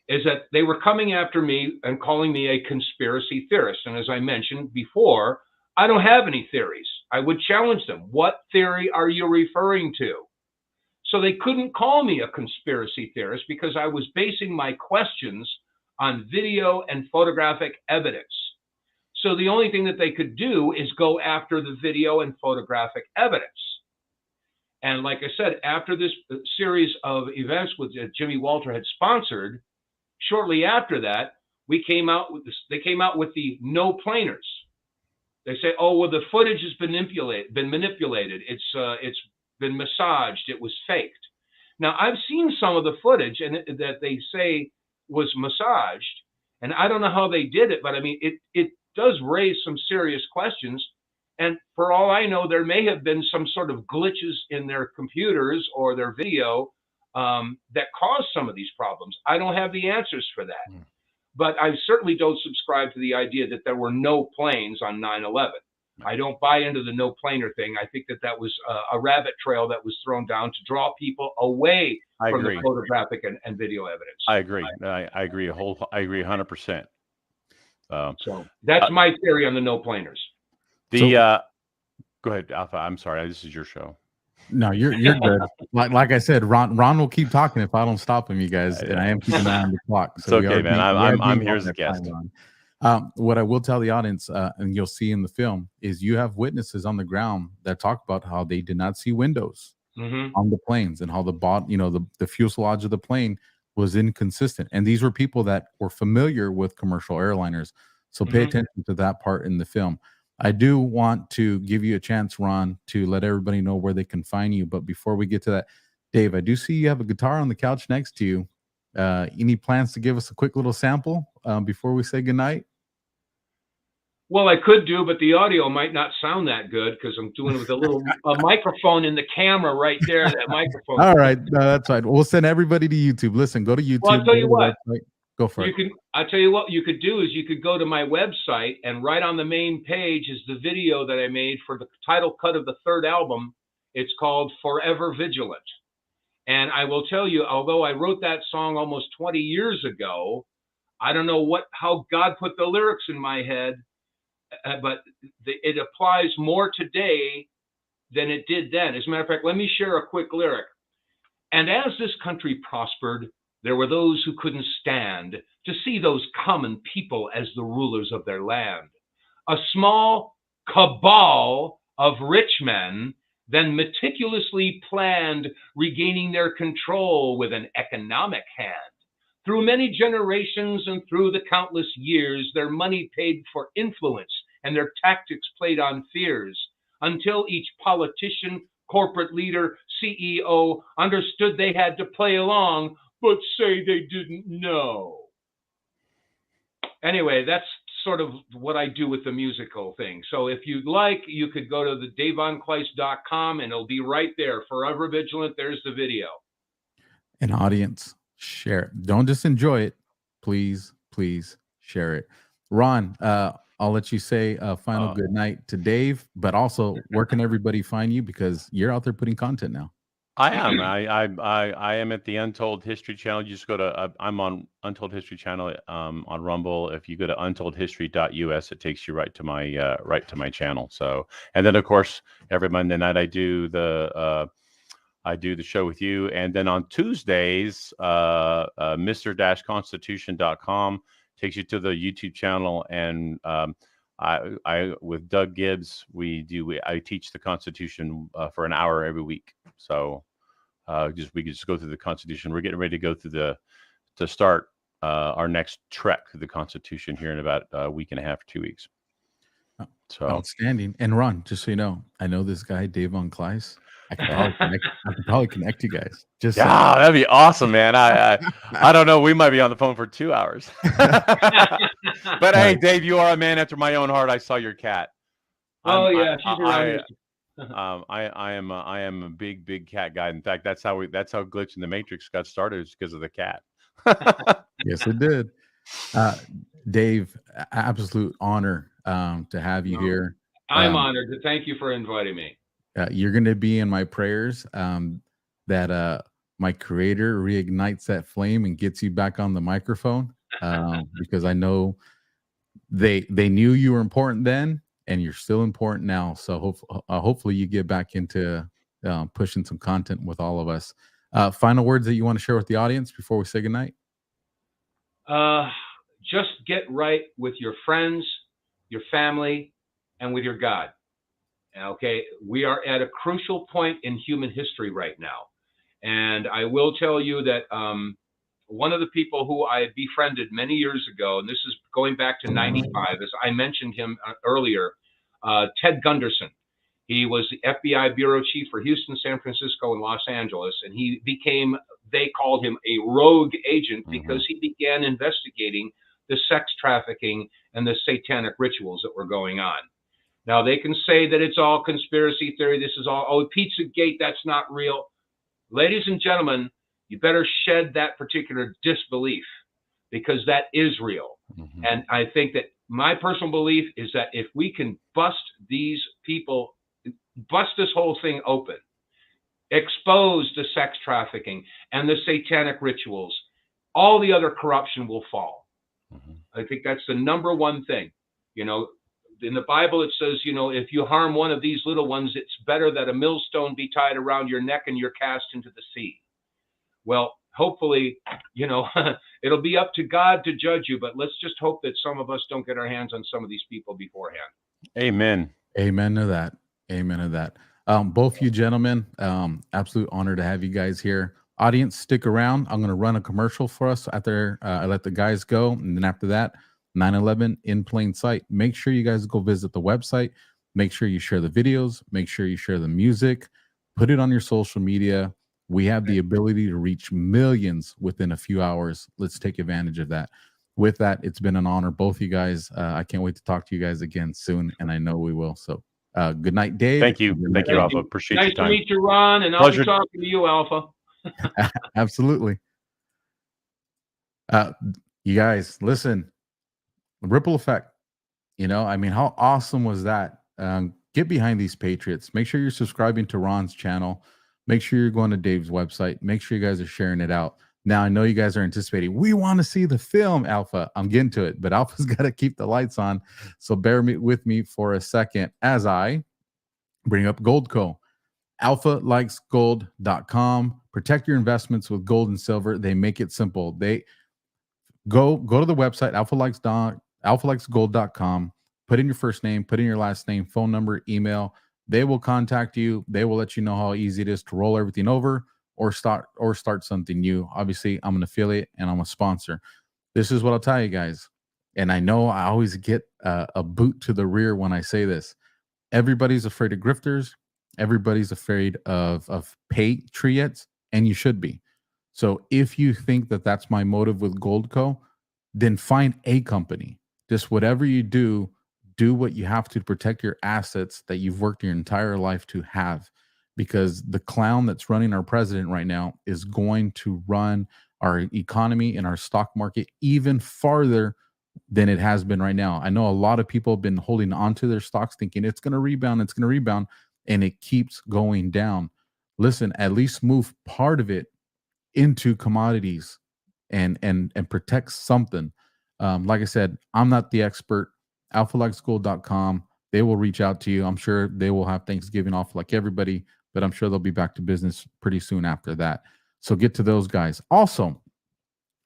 that they were coming after me and calling me a conspiracy theorist. And as I mentioned before, I don't have any theories. I would challenge them. What theory are you referring to? So they couldn't call me a conspiracy theorist because I was basing my questions on video and photographic evidence. So the only thing that they could do is go after the video and photographic evidence. And like I said, after this series of events that Jimmy Walter had sponsored, shortly after that, they came out with the no planers. They say, oh, well, the footage has been manipulated. It's been massaged. It was faked. Now, I've seen some of the footage that they say was massaged, and I don't know how they did it, but I mean, it does raise some serious questions. And for all I know, there may have been some sort of glitches in their computers or their video that caused some of these problems. I don't have the answers for that. Mm. But I certainly don't subscribe to the idea that there were no planes on 9/11. I don't buy into the no planer thing. I think that was a rabbit trail that was thrown down to draw people away from the photographic and video evidence. I agree. I agree. I agree 100%. So that's my theory on the no planers. Go ahead, Alpha. I'm sorry. This is your show. No, you're good. Like I said, Ron will keep talking if I don't stop him, you guys. And I am keeping an eye on the clock. So it's okay, man. I'm here as a guest. What I will tell the audience, and you'll see in the film, is you have witnesses on the ground that talk about how they did not see windows on the planes and how the fuselage of the plane was inconsistent. And these were people that were familiar with commercial airliners. So pay attention to that part in the film. I do want to give you a chance, Ron, to let everybody know where they can find you. But before we get to that, Dave, I do see you have a guitar on the couch next to you. Any plans to give us a quick little sample before we say goodnight? Well, I could do, but the audio might not sound that good because I'm doing it with a microphone in the camera right there. That microphone. All right, no, that's fine. We'll send everybody to YouTube. Listen, go to YouTube. Well, I'll tell you what. Go for it. I'll tell you what you could do is you could go to my website, and right on the main page is the video that I made for the title cut of the third album. It's called Forever Vigilant. And I will tell you, although I wrote that song almost 20 years ago, I don't know how God put the lyrics in my head, but it applies more today than it did then. As a matter of fact, let me share a quick lyric. And as this country prospered, there were those who couldn't stand to see those common people as the rulers of their land. A small cabal of rich men then meticulously planned regaining their control with an economic hand. Through many generations and through the countless years, their money paid for influence and their tactics played on fears, until each politician, corporate leader, CEO understood they had to play along, but say they didn't know. Anyway, that's sort of what I do with the musical thing. So if you'd like, you could go to the Vonkleist.com and it'll be right there. Forever Vigilant, there's the video. An audience, share it. Don't just enjoy it. Please, please share it. Ron, I'll let you say a final good night to Dave, but also where can everybody find you? Because you're out there putting content now. I am. I am at the Untold History channel. You just go to I'm on Untold History channel on Rumble. If you go to untoldhistory.us, it takes you right to my channel. So, and then of course every Monday night I do the show with you, and then on Tuesdays, Mr-Constitution.com takes you to the YouTube channel, and I with Doug Gibbs I teach the Constitution for an hour every week. So we could just go through the Constitution. We're getting ready to go through to start our next trek through the Constitution here in about a week and a half, 2 weeks. So outstanding. And Ron, just so you know, I know this guy, Dave Vonkleist. I can probably connect you guys. Just that'd be awesome, man. I don't know. We might be on the phone for 2 hours. But hey, Dave, you are a man after my own heart. I saw your cat. Yeah, she's around. I am a big cat guy. In fact, that's how Glitch in the Matrix got started, is because of the cat. Yes, it did. Dave, absolute honor to have you here. I'm honored. Thank you for inviting me. You're going to be in my prayers that my creator reignites that flame and gets you back on the microphone, because I know they knew you were important then, and you're still important now. So hopefully you get back into pushing some content with all of us. Final words that you want to share with the audience before we say goodnight? Just get right with your friends, your family, and with your God. Okay, we are at a crucial point in human history right now. And I will tell you that one of the people who I befriended many years ago, and this is going back to 95, as I mentioned him earlier, Ted Gunderson. He was the FBI bureau chief for Houston, San Francisco, and Los Angeles. And he they called him a rogue agent because he began investigating the sex trafficking and the satanic rituals that were going on. Now, they can say that it's all conspiracy theory. This is all, Pizzagate, that's not real. Ladies and gentlemen, you better shed that particular disbelief, because that is real. And I think that my personal belief is that if we can bust these people, bust this whole thing open, expose the sex trafficking and the satanic rituals, all the other corruption will fall. I think that's the number one thing. You know, in the Bible, it says, you know, if you harm one of these little ones, it's better that a millstone be tied around your neck and you're cast into the sea. Well, hopefully, you know, it'll be up to God to judge you, but let's just hope that some of us don't get our hands on some of these people beforehand. Amen. Amen to that. Amen to that. Both you gentlemen, absolute honor to have you guys here. Audience, stick around. I'm going to run a commercial for us after I let the guys go. And then after that, 9/11 in plain sight. Make sure you guys go visit the website. Make sure you share the videos. Make sure you share the music. Put it on your social media. We have the ability to reach millions within a few hours. Let's take advantage of that. With that, it's been an honor, both you guys. I can't wait to talk to you guys again soon, and I know we will. So good night, Dave. Thank you. Thank you, Alpha. Appreciate your time. Nice to meet you, Ron, and I'll be talking to you, Alpha. Absolutely. You guys, listen. Ripple effect. You know, I mean, how awesome was that? Get behind these Patriots. Make sure you're subscribing to Ron's channel. make sure you're going to Dave's website. Make sure you guys are sharing it out. Now, I know you guys are anticipating, we want to see the film, Alpha. I'm getting to it, but Alpha's got to keep the lights on. So bear with me for a second as I bring up Goldco. AlphaLikesGold.com. Protect your investments with gold and silver. They make it simple. They go to the website, AlphaLikesGold.com. Put in your first name, put in your last name, phone number, email. They will contact you. They will let you know how easy it is to roll everything over or start something new. Obviously, I'm an affiliate and I'm a sponsor. This is what I'll tell you guys. And I know I always get a boot to the rear when I say this. Everybody's afraid of grifters. Everybody's afraid of patriots, and you should be. So if you think that that's my motive with Goldco, then find a company. Just whatever you do what you have to protect your assets that you've worked your entire life to have. Because the clown that's running our president right now is going to run our economy and our stock market even farther than it has been right now. I know a lot of people have been holding on to their stocks thinking it's going to rebound, and it keeps going down. Listen, at least move part of it into commodities and protect something. Like I said, I'm not the expert. AlphaLikesGold.com. They will reach out to you. I'm sure they will have Thanksgiving off like everybody, but I'm sure they'll be back to business pretty soon after that. So get to those guys. Also,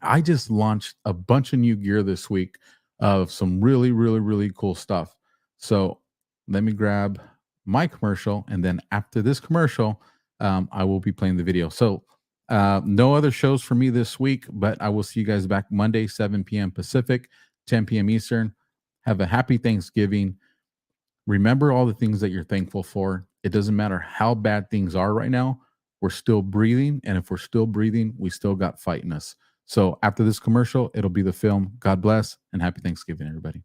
I just launched a bunch of new gear this week of some really, really, really cool stuff. So let me grab my commercial, and then after this commercial, I will be playing the video. So no other shows for me this week, but I will see you guys back Monday, 7 p.m. Pacific, 10 p.m. Eastern. Have a happy Thanksgiving. Remember all the things that you're thankful for. It doesn't matter how bad things are right now. We're still breathing. And if we're still breathing, we still got fight in us. So after this commercial, it'll be the film. God bless and happy Thanksgiving, everybody.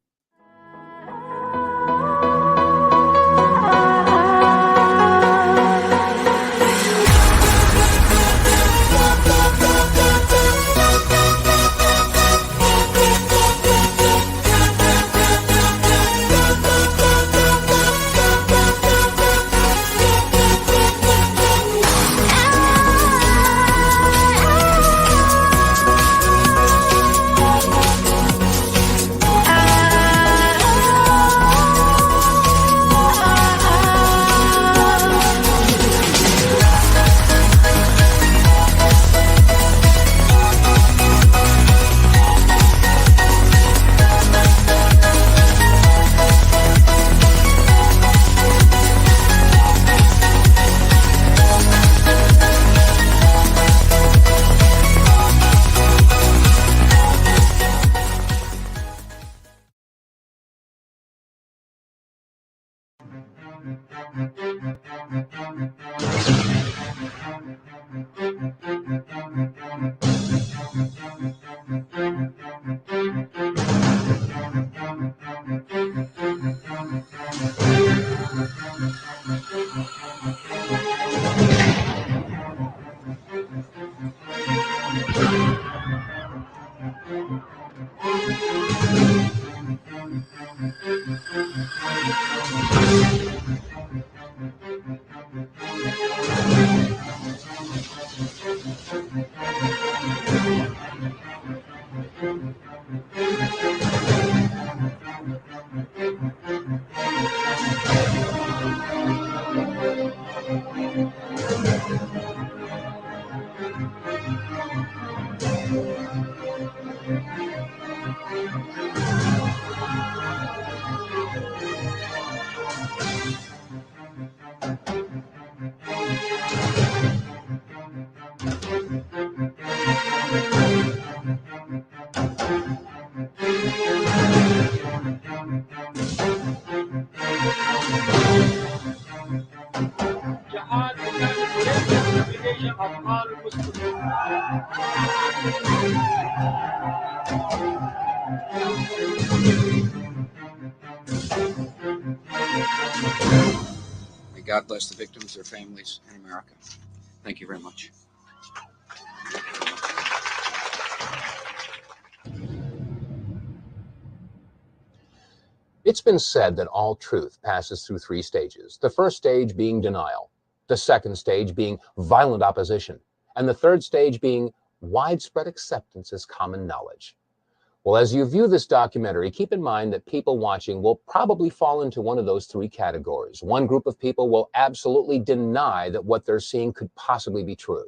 May God bless the victims, their families, and America. Thank you very much. It's been said that all truth passes through three stages. The first stage being denial. the second stage being violent opposition, and the third stage being widespread acceptance as common knowledge. Well, as you view this documentary, keep in mind that people watching will probably fall into one of those three categories. One group of people will absolutely deny that what they're seeing could possibly be true.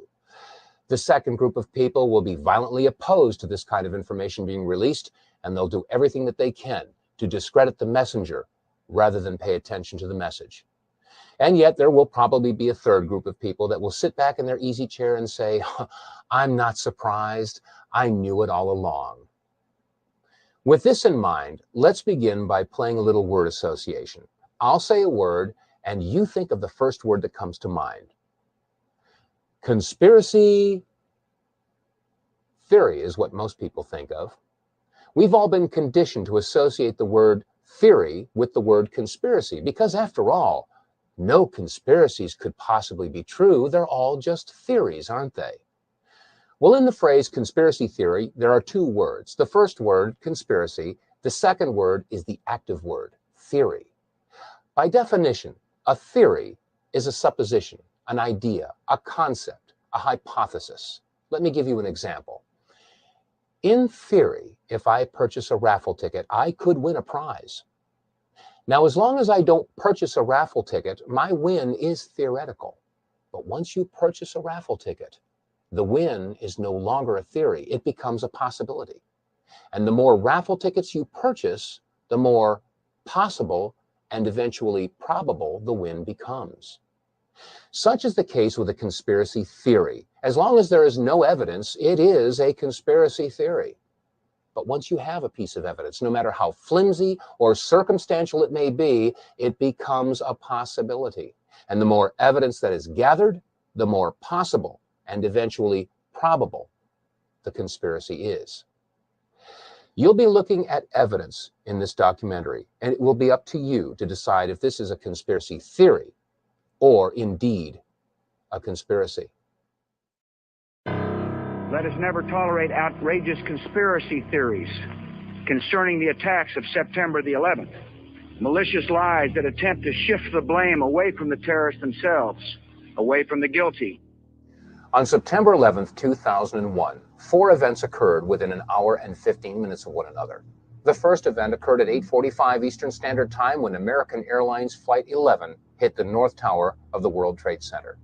The second group of people will be violently opposed to this kind of information being released, and they'll do everything that they can to discredit the messenger rather than pay attention to the message. And yet there will probably be a third group of people that will sit back in their easy chair and say, I'm not surprised, I knew it all along. With this in mind, let's begin by playing a little word association. I'll say a word, and you think of the first word that comes to mind. Conspiracy theory is what most people think of. We've all been conditioned to associate the word theory with the word conspiracy, because after all, no conspiracies could possibly be true. They're all just theories, aren't they? Well, in the phrase conspiracy theory, there are two words. The first word, conspiracy. The second word is the active word, theory. By definition, a theory is a supposition, an idea, a concept, a hypothesis. Let me give you an example. In theory, if I purchase a raffle ticket, I could win a prize. Now, as long as I don't purchase a raffle ticket, my win is theoretical. But once you purchase a raffle ticket, the win is no longer a theory. It becomes a possibility. And the more raffle tickets you purchase, the more possible and eventually probable the win becomes. Such is the case with a conspiracy theory. As long as there is no evidence, it is a conspiracy theory. But once you have a piece of evidence, no matter how flimsy or circumstantial it may be, it becomes a possibility. And the more evidence that is gathered, the more possible and eventually probable the conspiracy is. You'll be looking at evidence in this documentary, and it will be up to you to decide if this is a conspiracy theory or indeed a conspiracy. Let us never tolerate outrageous conspiracy theories concerning the attacks of September the 11th, malicious lies that attempt to shift the blame away from the terrorists themselves, away from the guilty. On September 11th, 2001, 4 events occurred within an hour and 15 minutes of one another. The first event occurred at 8:45 Eastern Standard Time when American Airlines Flight 11 hit the North Tower of the World Trade Center.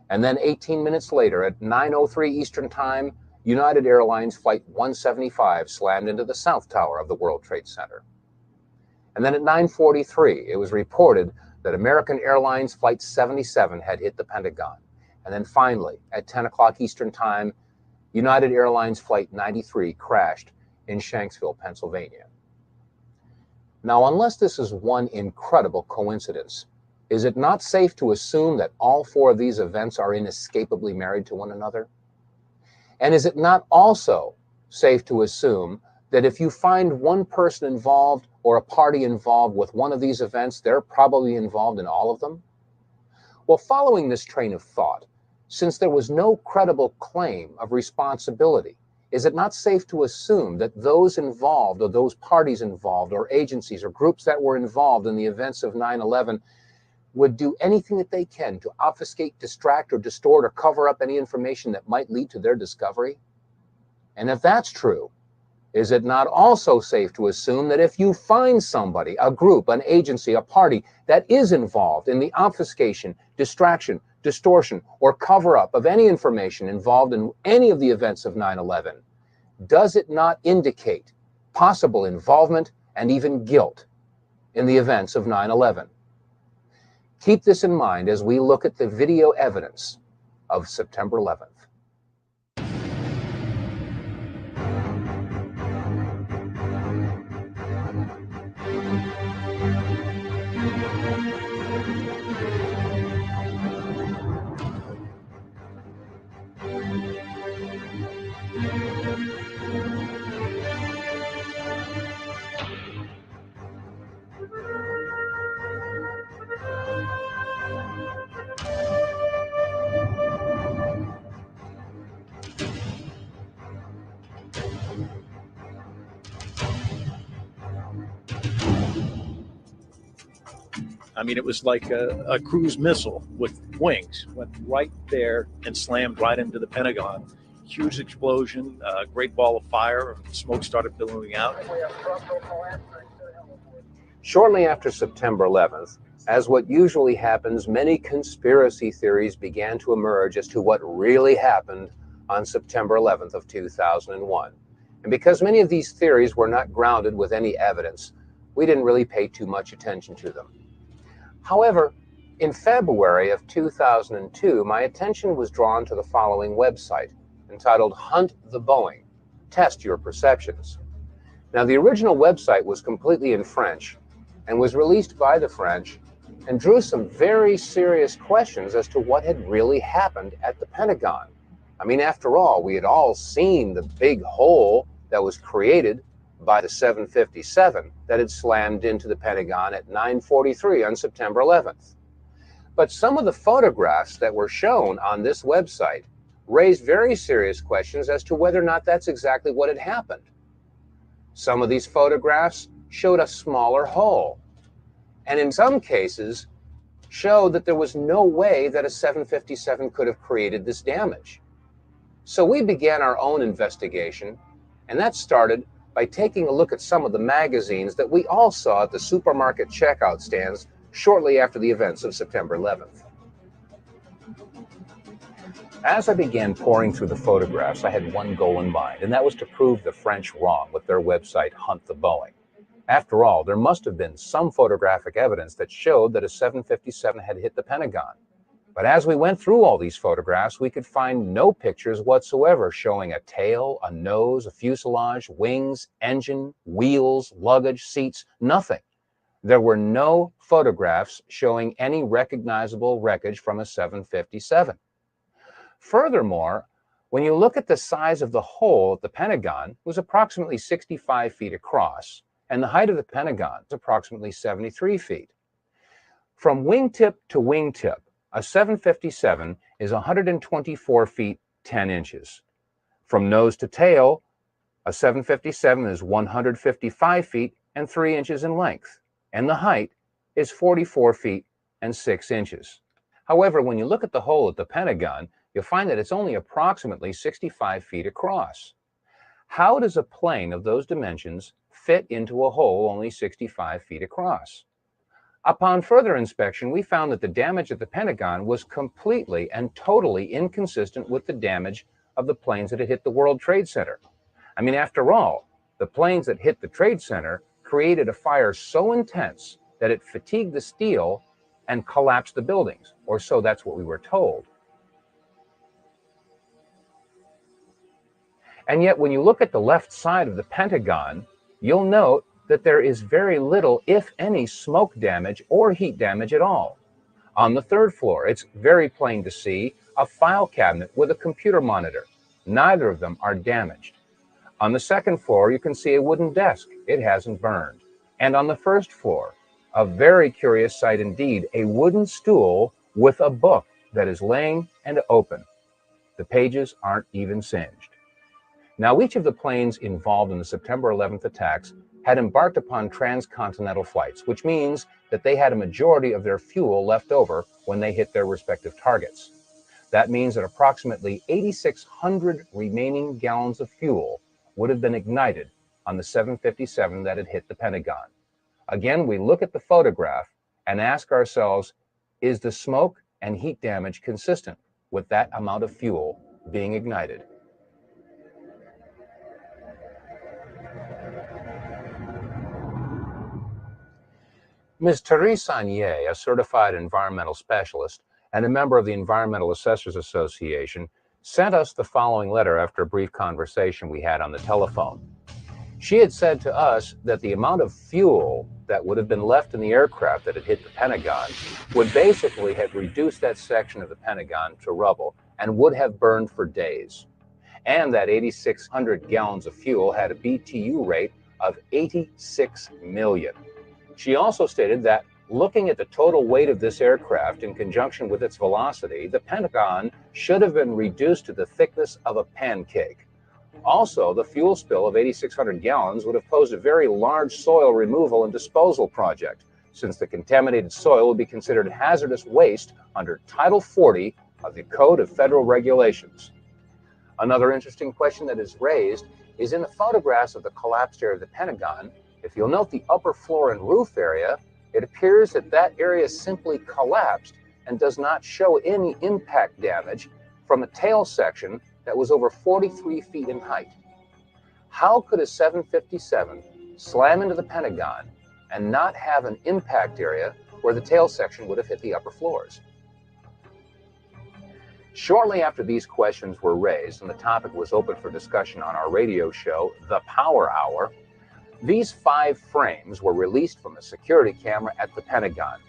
And then 18 minutes later, at 9:03 Eastern Time, United Airlines Flight 175 slammed into the South Tower of the World Trade Center. And then at 9:43, it was reported that American Airlines Flight 77 had hit the Pentagon. And then finally, at 10 o'clock Eastern Time, United Airlines Flight 93 crashed in Shanksville, Pennsylvania. Now, unless this is one incredible coincidence, is it not safe to assume that all 4 of these events are inescapably married to one another? And is it not also safe to assume that if you find one person involved or a party involved with one of these events, they're probably involved in all of them? Well, following this train of thought, since there was no credible claim of responsibility, is it not safe to assume that those involved or those parties involved or agencies or groups that were involved in the events of 9/11 would do anything that they can to obfuscate, distract, or distort or cover up any information that might lead to their discovery? And if that's true, is it not also safe to assume that if you find somebody, a group, an agency, a party that is involved in the obfuscation, distraction, distortion, or cover-up of any information involved in any of the events of 9/11, does it not indicate possible involvement and even guilt in the events of 9/11? Keep this in mind as we look at the video evidence of September 11th. I mean, it was like a cruise missile with wings, went right there and slammed right into the Pentagon. Huge explosion, great ball of fire, smoke started billowing out. Shortly after September 11th, as what usually happens, many conspiracy theories began to emerge as to what really happened on September 11th of 2001. And because many of these theories were not grounded with any evidence, we didn't really pay too much attention to them. However, in February of 2002, my attention was drawn to the following website, entitled Hunt the Boeing, Test Your Perceptions. Now, the original website was completely in French and was released by the French and drew some very serious questions as to what had really happened at the Pentagon. I mean, after all, we had all seen the big hole that was created by the 757 that had slammed into the Pentagon at 9:43 on September 11th. But some of the photographs that were shown on this website raised very serious questions as to whether or not that's exactly what had happened. Some of these photographs showed a smaller hole, and in some cases showed that there was no way that a 757 could have created this damage. So we began our own investigation, and that started by taking a look at some of the magazines that we all saw at the supermarket checkout stands shortly after the events of September 11th. As I began pouring through the photographs, I had one goal in mind, and that was to prove the French wrong with their website Hunt the Boeing. After all, there must have been some photographic evidence that showed that a 757 had hit the Pentagon. But as we went through all these photographs, we could find no pictures whatsoever showing a tail, a nose, a fuselage, wings, engine, wheels, luggage, seats, nothing. There were no photographs showing any recognizable wreckage from a 757. Furthermore, when you look at the size of the hole at the Pentagon, it was approximately 65 feet across, and the height of the Pentagon is approximately 73 feet. From wingtip to wingtip, a 757 is 124 feet 10 inches. From nose to tail, a 757 is 155 feet and 3 inches in length, and the height is 44 feet and 6 inches. However, when you look at the hole at the Pentagon, you'll find that it's only approximately 65 feet across. How does a plane of those dimensions fit into a hole only 65 feet across? Upon further inspection, we found that the damage at the Pentagon was completely and totally inconsistent with the damage of the planes that had hit the World Trade Center. I mean, after all, the planes that hit the Trade Center created a fire so intense that it fatigued the steel and collapsed the buildings, or so that's what we were told. And yet, when you look at the left side of the Pentagon, you'll note that there is very little, if any, smoke damage or heat damage at all. On the third floor, it's very plain to see a file cabinet with a computer monitor. Neither of them are damaged. On the second floor, you can see a wooden desk. It hasn't burned. And on the first floor, a very curious sight indeed, a wooden stool with a book that is laying and open. The pages aren't even singed. Now, each of the planes involved in the September 11th attacks had embarked upon transcontinental flights, which means that they had a majority of their fuel left over when they hit their respective targets. That means that approximately 8,600 remaining gallons of fuel would have been ignited on the 757 that had hit the Pentagon. Again, we look at the photograph and ask ourselves, is the smoke and heat damage consistent with that amount of fuel being ignited? Ms. Therese Sagnier, a certified environmental specialist and a member of the Environmental Assessors Association, sent us the following letter after a brief conversation we had on the telephone. She had said to us that the amount of fuel that would have been left in the aircraft that had hit the Pentagon would basically have reduced that section of the Pentagon to rubble and would have burned for days. And that 8,600 gallons of fuel had a BTU rate of 86 million. She also stated that looking at the total weight of this aircraft in conjunction with its velocity, the Pentagon should have been reduced to the thickness of a pancake. Also, the fuel spill of 8,600 gallons would have posed a very large soil removal and disposal project. since the contaminated soil will be considered hazardous waste under Title 40 of the Code of Federal Regulations. Another interesting question that is raised is in the photographs of the collapsed area of the Pentagon. If you'll note the upper floor and roof area, it appears that that area simply collapsed and does not show any impact damage from a tail section that was over 43 feet in height. How could a 757 slam into the Pentagon and not have an impact area where the tail section would have hit the upper floors? Shortly after these questions were raised and the topic was open for discussion on our radio show, The Power Hour, these 5 frames were released from a security camera at the Pentagon.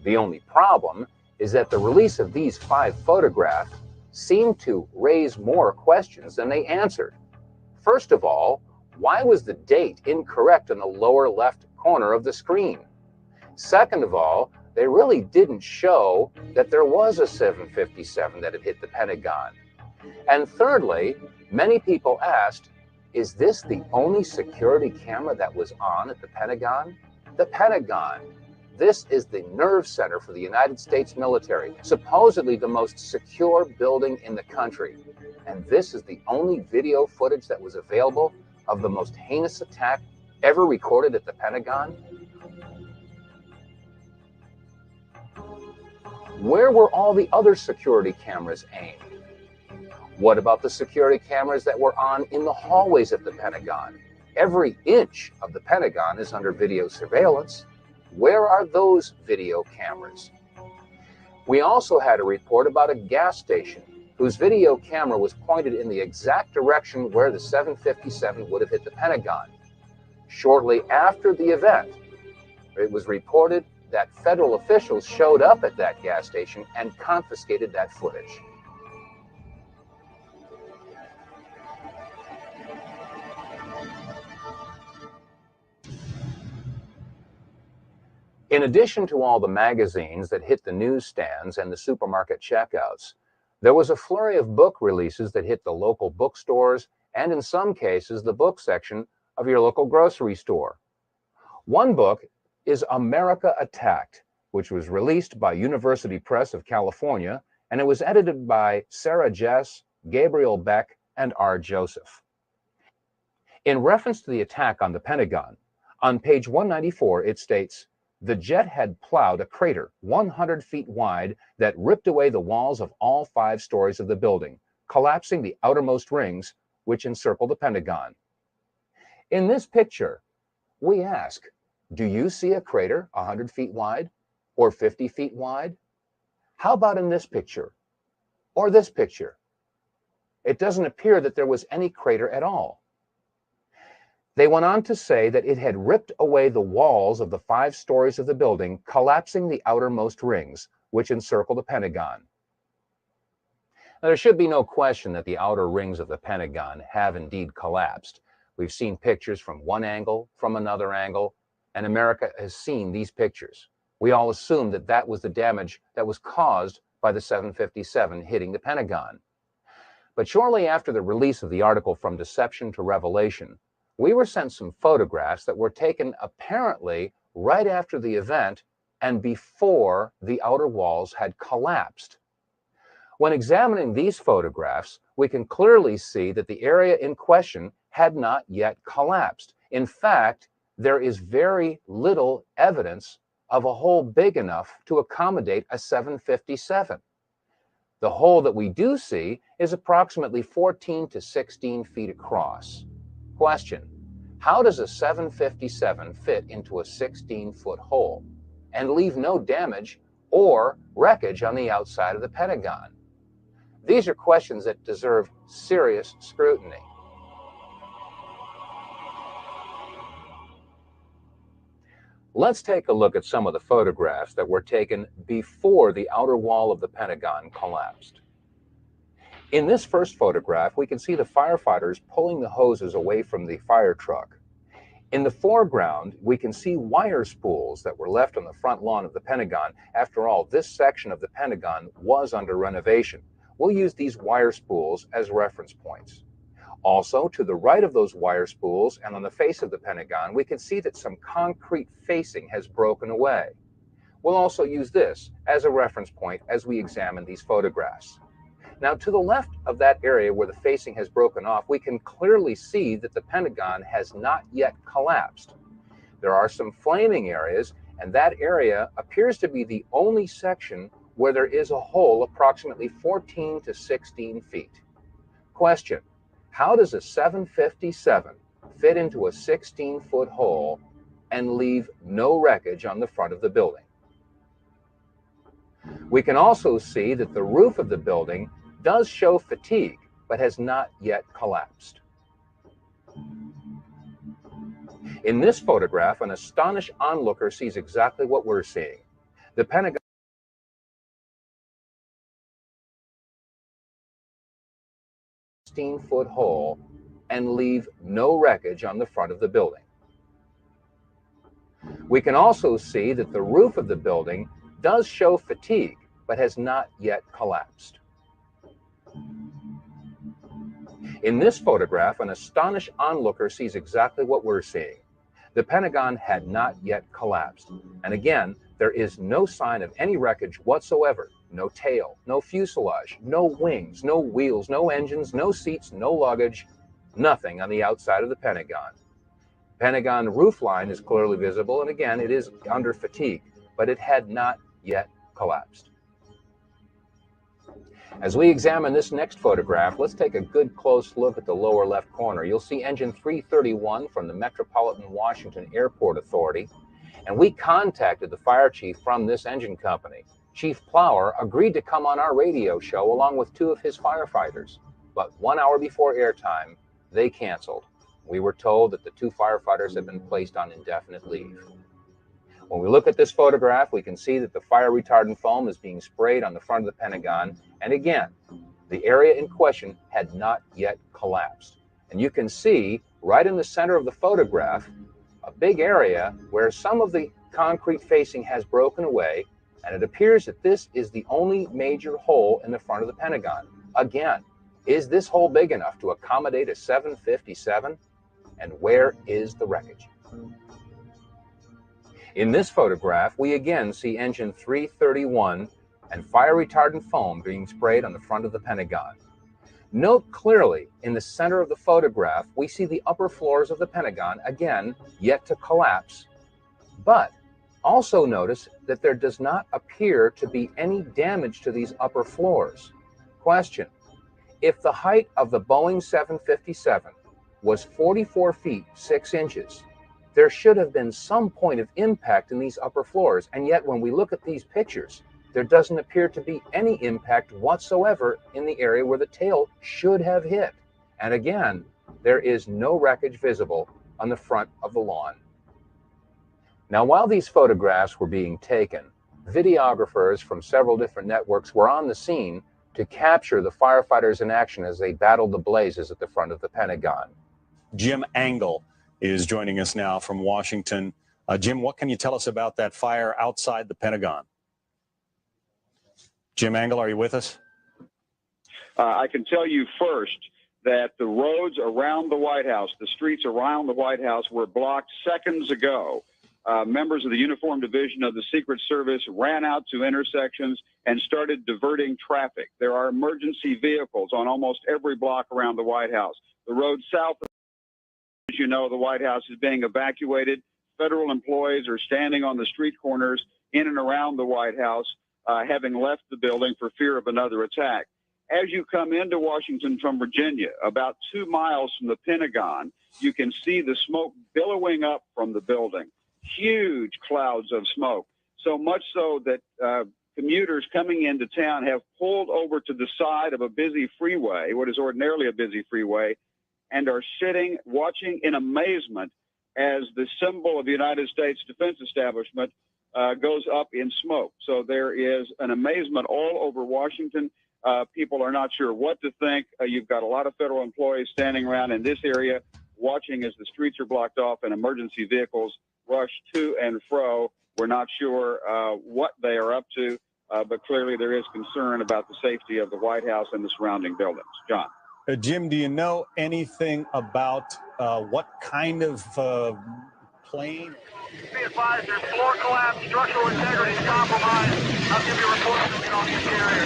The only problem is that the release of these 5 photographs seemed to raise more questions than they answered. First of all, why was the date incorrect in the lower left corner of the screen? Second of all, they really didn't show that there was a 757 that had hit the Pentagon. And thirdly, many people asked, is this the only security camera that was on at the Pentagon? The Pentagon. This is the nerve center for the United States military, supposedly the most secure building in the country. And this is the only video footage that was available of the most heinous attack ever recorded at the Pentagon? Where were all the other security cameras aimed? What about the security cameras that were on in the hallways at the Pentagon? Every inch of the Pentagon is under video surveillance. Where are those video cameras? We also had a report about a gas station whose video camera was pointed in the exact direction where the 757 would have hit the Pentagon. Shortly after the event, it was reported that federal officials showed up at that gas station and confiscated that footage. In addition to all the magazines that hit the newsstands and the supermarket checkouts, there was a flurry of book releases that hit the local bookstores and, in some cases, the book section of your local grocery store. One book is America Attacked, which was released by University Press of California, and it was edited by Sarah Jess, Gabriel Beck, and R. Joseph. In reference to the attack on the Pentagon, on page 194 it states, "The jet had plowed a crater 100 feet wide that ripped away the walls of all 5 stories of the building, collapsing the outermost rings which encircle the Pentagon." In this picture, we ask, do you see a crater 100 feet wide or 50 feet wide? How about in this picture or this picture? It doesn't appear that there was any crater at all. They went on to say that it had ripped away the walls of the 5 stories of the building, collapsing the outermost rings, which encircle the Pentagon. Now, there should be no question that the outer rings of the Pentagon have indeed collapsed. We've seen pictures from one angle, from another angle, and America has seen these pictures. We all assumed that that was the damage that was caused by the 757 hitting the Pentagon. But shortly after the release of the article From Deception to Revelation, we were sent some photographs that were taken apparently right after the event and before the outer walls had collapsed. When examining these photographs, we can clearly see that the area in question had not yet collapsed. In fact, there is very little evidence of a hole big enough to accommodate a 757. The hole that we do see is approximately 14 to 16 feet across. Question: how does a 757 fit into a 16-foot hole and leave no damage or wreckage on the outside of the Pentagon? These are questions that deserve serious scrutiny. Let's take a look at some of the photographs that were taken before the outer wall of the Pentagon collapsed. In this first photograph, we can see the firefighters pulling the hoses away from the fire truck. In the foreground, we can see wire spools that were left on the front lawn of the Pentagon. After all, this section of the Pentagon was under renovation. We'll use these wire spools as reference points. Also, to the right of those wire spools and on the face of the Pentagon, we can see that some concrete facing has broken away. We'll also use this as a reference point as we examine these photographs. Now, to the left of that area where the facing has broken off, we can clearly see that the Pentagon has not yet collapsed. There are some flaming areas, and that area appears to be the only section where there is a hole approximately 14 to 16 feet. Question: how does a 757 fit into a 16-foot hole and leave no wreckage on the front of the building? We can also see that the roof of the building does show fatigue, but has not yet collapsed. In this photograph, an astonished onlooker sees exactly what we're seeing. The Pentagon 16-foot hole and leave no wreckage on the front of the building. We can also see that the roof of the building does show fatigue, but has not yet collapsed. In this photograph, an astonished onlooker sees exactly what we're seeing. The Pentagon had not yet collapsed. And again, there is no sign of any wreckage whatsoever. No tail, no fuselage, no wings, no wheels, no engines, no seats, no luggage, nothing on the outside of the Pentagon. Pentagon roof line is clearly visible, and again, it is under fatigue, but it had not yet collapsed. As we examine this next photograph, let's take a good close look at the lower left corner. You'll see engine 331 from the Metropolitan Washington Airport Authority, and we contacted the fire chief from this engine company. Chief Plower agreed to come on our radio show along with two of his firefighters, but 1 hour before airtime, they canceled. We were told that the two firefighters had been placed on indefinite leave. When we look at this photograph, we can see that the fire retardant foam is being sprayed on the front of the Pentagon. And again, the area in question had not yet collapsed. And you can see right in the center of the photograph, a big area where some of the concrete facing has broken away. And it appears that this is the only major hole in the front of the Pentagon. Again, is this hole big enough to accommodate a 757? And where is the wreckage? In this photograph, we again see engine 331 and fire retardant foam being sprayed on the front of the Pentagon. Note clearly in the center of the photograph, we see the upper floors of the Pentagon, again, yet to collapse. But also notice that there does not appear to be any damage to these upper floors. Question: if the height of the Boeing 757 was 44 feet 6 inches, there should have been some point of impact in these upper floors, and yet when we look at these pictures, there doesn't appear to be any impact whatsoever in the area where the tail should have hit. And again, there is no wreckage visible on the front of the lawn. Now, while these photographs were being taken, videographers from several different networks were on the scene to capture the firefighters in action as they battled the blazes at the front of the Pentagon. Jim Angle is joining us now from Washington. Jim, what can you tell us about that fire outside the Pentagon? Jim Angle, are you with us? I can tell you first that the roads around the White House, the streets around the White House were blocked seconds ago. Members of the Uniform Division of the Secret Service ran out to intersections and started diverting traffic. There are emergency vehicles on almost every block around the White House. The road south, as you know, the White House is being evacuated. Federal employees are standing on the street corners in and around the White House, having left the building for fear of another attack. As you come into Washington from Virginia, about 2 miles from the Pentagon, you can see the smoke billowing up from the building. Huge clouds of smoke, so much so that commuters coming into town have pulled over to the side of a busy freeway, what is ordinarily a busy freeway, and are sitting, watching in amazement as the symbol of the United States Defense Establishment goes up in smoke. So there is an amazement all over Washington. People are not sure what to think. You've got a lot of federal employees standing around in this area watching as the streets are blocked off and emergency vehicles rush to and fro. We're not sure what they are up to, but clearly there is concern about the safety of the White House and the surrounding buildings. John. Jim, do you know anything about what kind of plane? Be advised, there's floor collapse, structural integrity is compromised. I'll give you a report as soon as we get off the interior.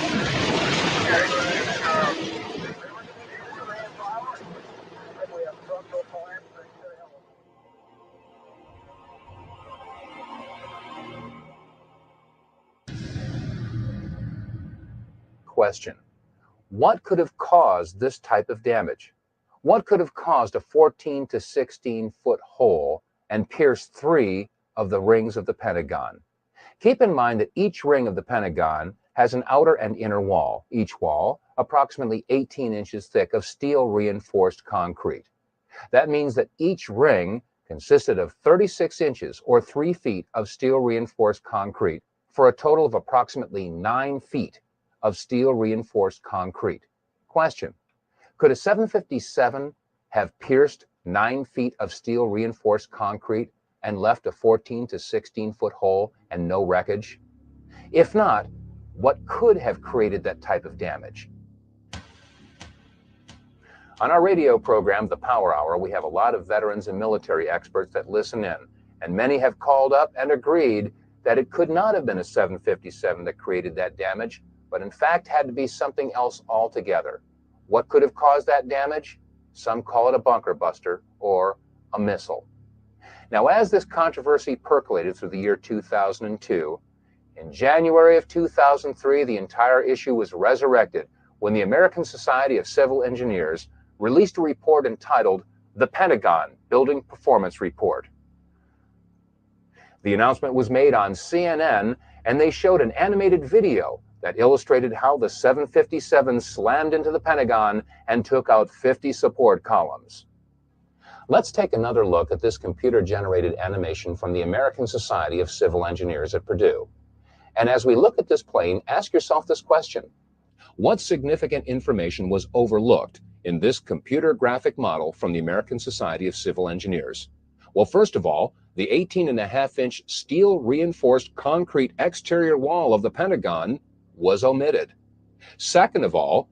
Question: what could have caused this type of damage? What could have caused a 14 to 16 foot hole and pierced 3 of the rings of the Pentagon? Keep in mind that each ring of the Pentagon has an outer and inner wall, each wall approximately 18 inches thick of steel reinforced concrete. That means that each ring consisted of 36 inches or 3 feet of steel reinforced concrete for a total of approximately 9 feet of steel reinforced concrete. Question: could a 757 have pierced 9 feet of steel reinforced concrete and left a 14 to 16 foot hole and no wreckage? If not, what could have created that type of damage? On our radio program, The Power Hour, we have a lot of veterans and military experts that listen in, and many have called up and agreed that it could not have been a 757 that created that damage, but in fact had to be something else altogether. What could have caused that damage? Some call it a bunker buster or a missile. Now, as this controversy percolated through the year 2002, in January of 2003, the entire issue was resurrected when the American Society of Civil Engineers released a report entitled The Pentagon Building Performance Report. The announcement was made on CNN, and they showed an animated video that illustrated how the 757 slammed into the Pentagon and took out 50 support columns. Let's take another look at this computer-generated animation from the American Society of Civil Engineers at Purdue. And as we look at this plane, ask yourself this question: what significant information was overlooked in this computer graphic model from the American Society of Civil Engineers? Well, first of all, the 18.5-inch steel reinforced concrete exterior wall of the Pentagon was omitted. Second of all,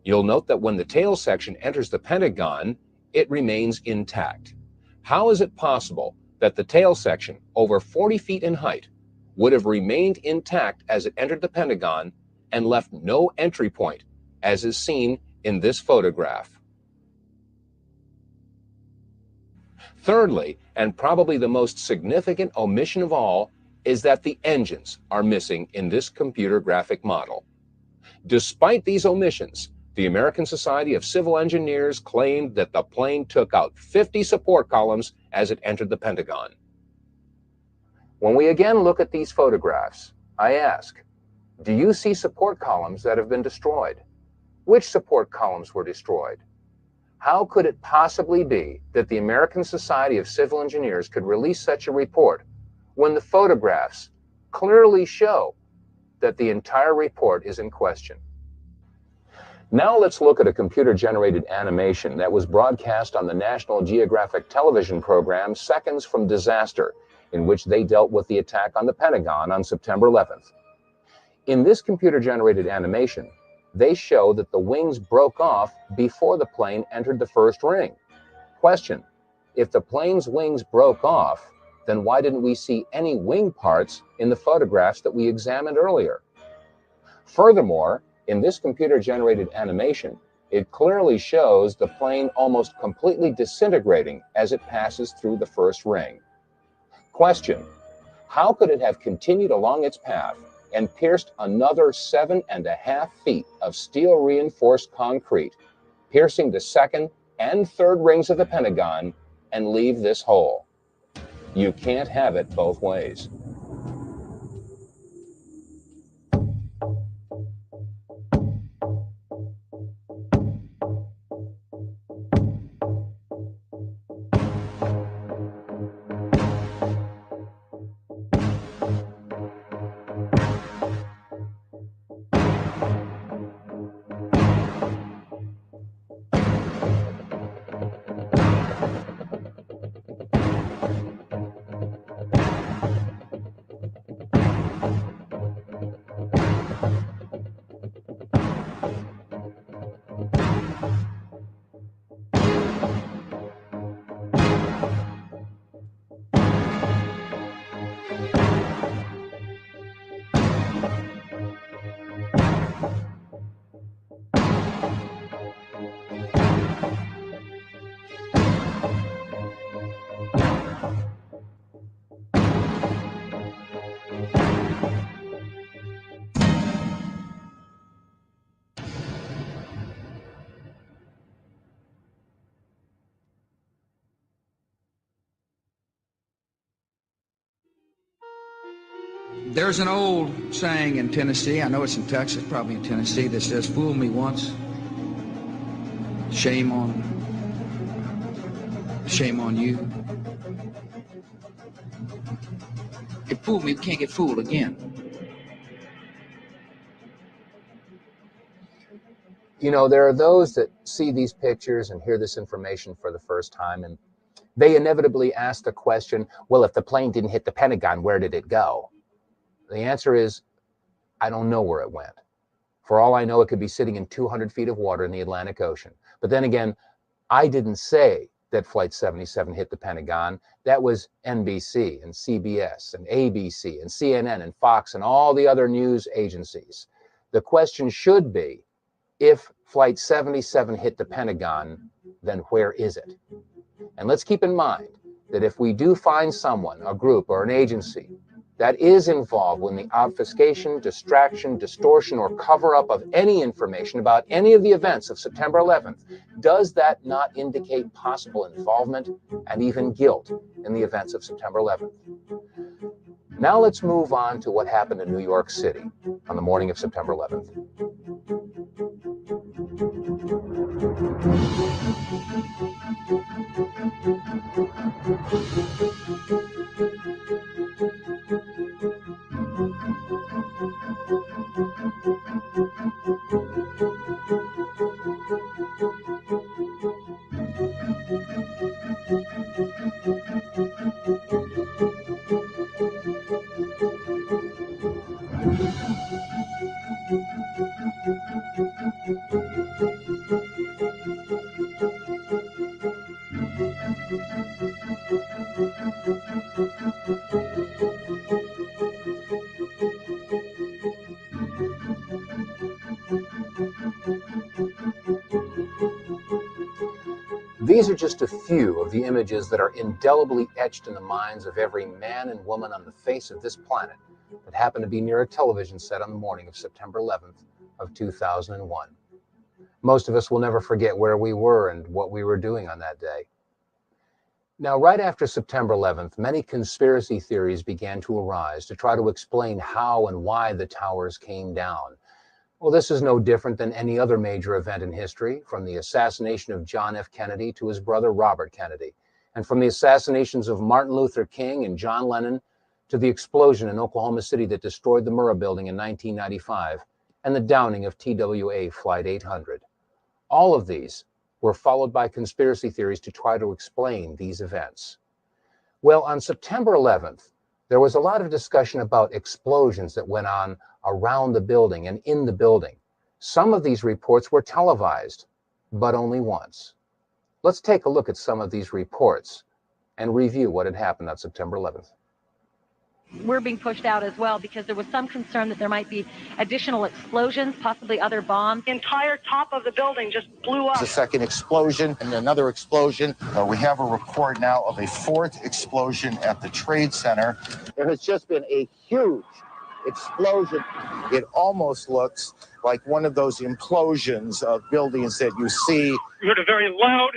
you'll note that when the tail section enters the Pentagon, it remains intact. How is it possible that the tail section, over 40 feet in height, would have remained intact as it entered the Pentagon and left no entry point, as is seen in this photograph? Thirdly, and probably the most significant omission of all, is that the engines are missing in this computer graphic model. Despite these omissions, the American Society of Civil Engineers claimed that the plane took out 50 support columns as it entered the Pentagon. When we again look at these photographs, I ask, do you see support columns that have been destroyed? Which support columns were destroyed? How could it possibly be that the American Society of Civil Engineers could release such a report when the photographs clearly show that the entire report is in question? Now let's look at a computer-generated animation that was broadcast on the National Geographic television program Seconds from Disaster, in which they dealt with the attack on the Pentagon on September 11th. In this computer-generated animation, they show that the wings broke off before the plane entered the first ring. Question: if the plane's wings broke off, then why didn't we see any wing parts in the photographs that we examined earlier? Furthermore, in this computer-generated animation, it clearly shows the plane almost completely disintegrating as it passes through the first ring. Question: how could it have continued along its path and pierced another 7.5 feet of steel-reinforced concrete, piercing the second and third rings of the Pentagon, and leave this hole? You can't have it both ways. There's an old saying in Tennessee, I know it's in Texas, probably in Tennessee, that says, fool me once, shame on you. You fooled me, you can't get fooled again. You know, there are those that see these pictures and hear this information for the first time, and they inevitably ask the question, well, if the plane didn't hit the Pentagon, where did it go? The answer is, I don't know where it went. For all I know, it could be sitting in 200 feet of water in the Atlantic Ocean. But then again, I didn't say that Flight 77 hit the Pentagon. That was NBC and CBS and ABC and CNN and Fox and all the other news agencies. The question should be, if Flight 77 hit the Pentagon, then where is it? And let's keep in mind that if we do find someone, a group, or an agency that is involved in the obfuscation, distraction, distortion, or cover-up of any information about any of the events of September 11th, does that not indicate possible involvement and even guilt in the events of September 11th? Now let's move on to what happened in New York City on the morning of September 11th. These are just a few of the images that are indelibly etched in the minds of every man and woman on the face of this planet that happened to be near a television set on the morning of September 11th of 2001. Most of us will never forget where we were and what we were doing on that day. Now, right after September 11th, many conspiracy theories began to arise to try to explain how and why the towers came down. Well, this is no different than any other major event in history, from the assassination of John F. Kennedy to his brother Robert Kennedy, and from the assassinations of Martin Luther King and John Lennon to the explosion in Oklahoma City that destroyed the Murrah Building in 1995 and the downing of TWA Flight 800. All of these were followed by conspiracy theories to try to explain these events. Well, on September 11th, there was a lot of discussion about explosions that went on around the building and in the building. Some of these reports were televised, but only once. Let's take a look at some of these reports and review what had happened on September 11th. We're being pushed out as well because there was some concern that there might be additional explosions, possibly other bombs. The entire top of the building just blew up. The second explosion and another explosion. We have a report now of a fourth explosion at the Trade Center. There has just been a huge explosion. It almost looks like one of those implosions of buildings that you see. We heard a very loud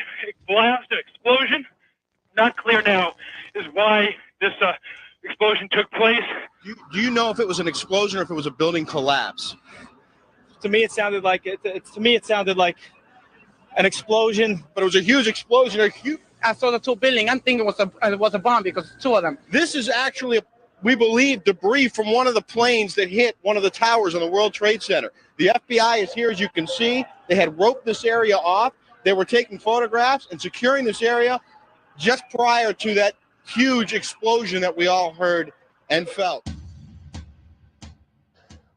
blast, an explosion. Not clear now is why this explosion took place. Do you know if it was an explosion or if it was a building collapse? To me, it sounded like an explosion, but it was a huge explosion. I saw the two buildings. I'm thinking it was a bomb because two of them. This is actually, we believe, debris from one of the planes that hit one of the towers on the World Trade Center. The FBI is here, as you can see. They had roped this area off. They were taking photographs and securing this area just prior to that huge explosion that we all heard and felt.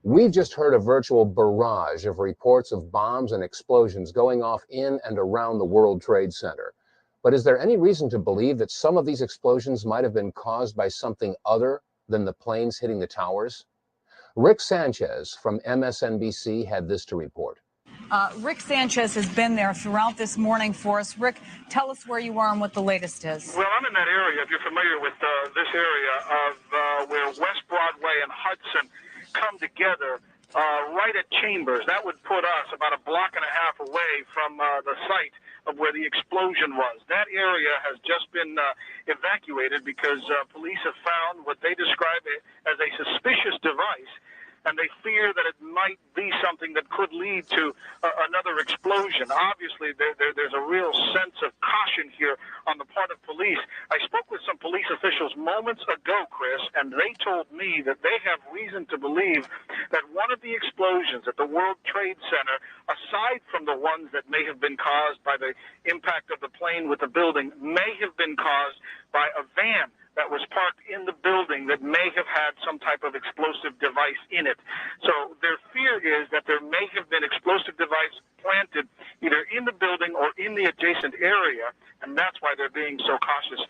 We've just heard a virtual barrage of reports of bombs and explosions going off in and around the World Trade Center. But is there any reason to believe that some of these explosions might have been caused by something other than the planes hitting the towers? Rick Sanchez from MSNBC had this to report. Rick Sanchez has been there throughout this morning for us. Rick, tell us where you are and what the latest is. Well, I'm in that area, if you're familiar with this area of where West Broadway and Hudson come together right at Chambers. That would put us about a block and a half away from the site of where the explosion was. That area has just been evacuated because police have found what they describe as a suspicious device, and they fear that it might be something that could lead to another explosion. Obviously, there's a real sense of caution here on the part of police. I spoke with some police officials moments ago, Chris, and they told me that they have reason to believe that one of the explosions at the World Trade Center, aside from the ones that may have been caused by the impact of the plane with the building, may have been caused by a van that was parked in the building that may have had some type of explosive device in it. So their fear is that there may have been explosive device planted either in the building or in the adjacent area, and that's why they're being so cautious.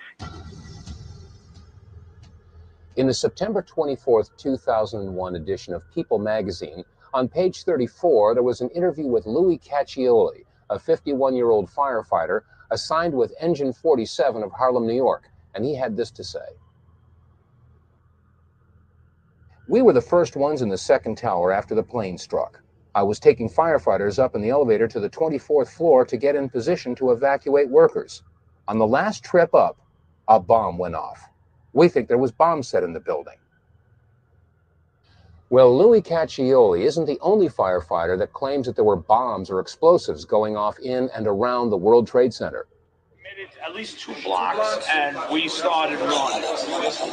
In the September 24th, 2001 edition of People magazine, on page 34, there was an interview with Louis Caccioli, a 51-year-old firefighter assigned with Engine 47 of Harlem, New York. And he had this to say. We were the first ones in the second tower after the plane struck. I was taking firefighters up in the elevator to the 24th floor to get in position to evacuate workers. On the last trip up, a bomb went off. We think there was bombs set in the building. Well, Louis Caccioli isn't the only firefighter that claims that there were bombs or explosives going off in and around the World Trade Center. At least 2 blocks, and we started running.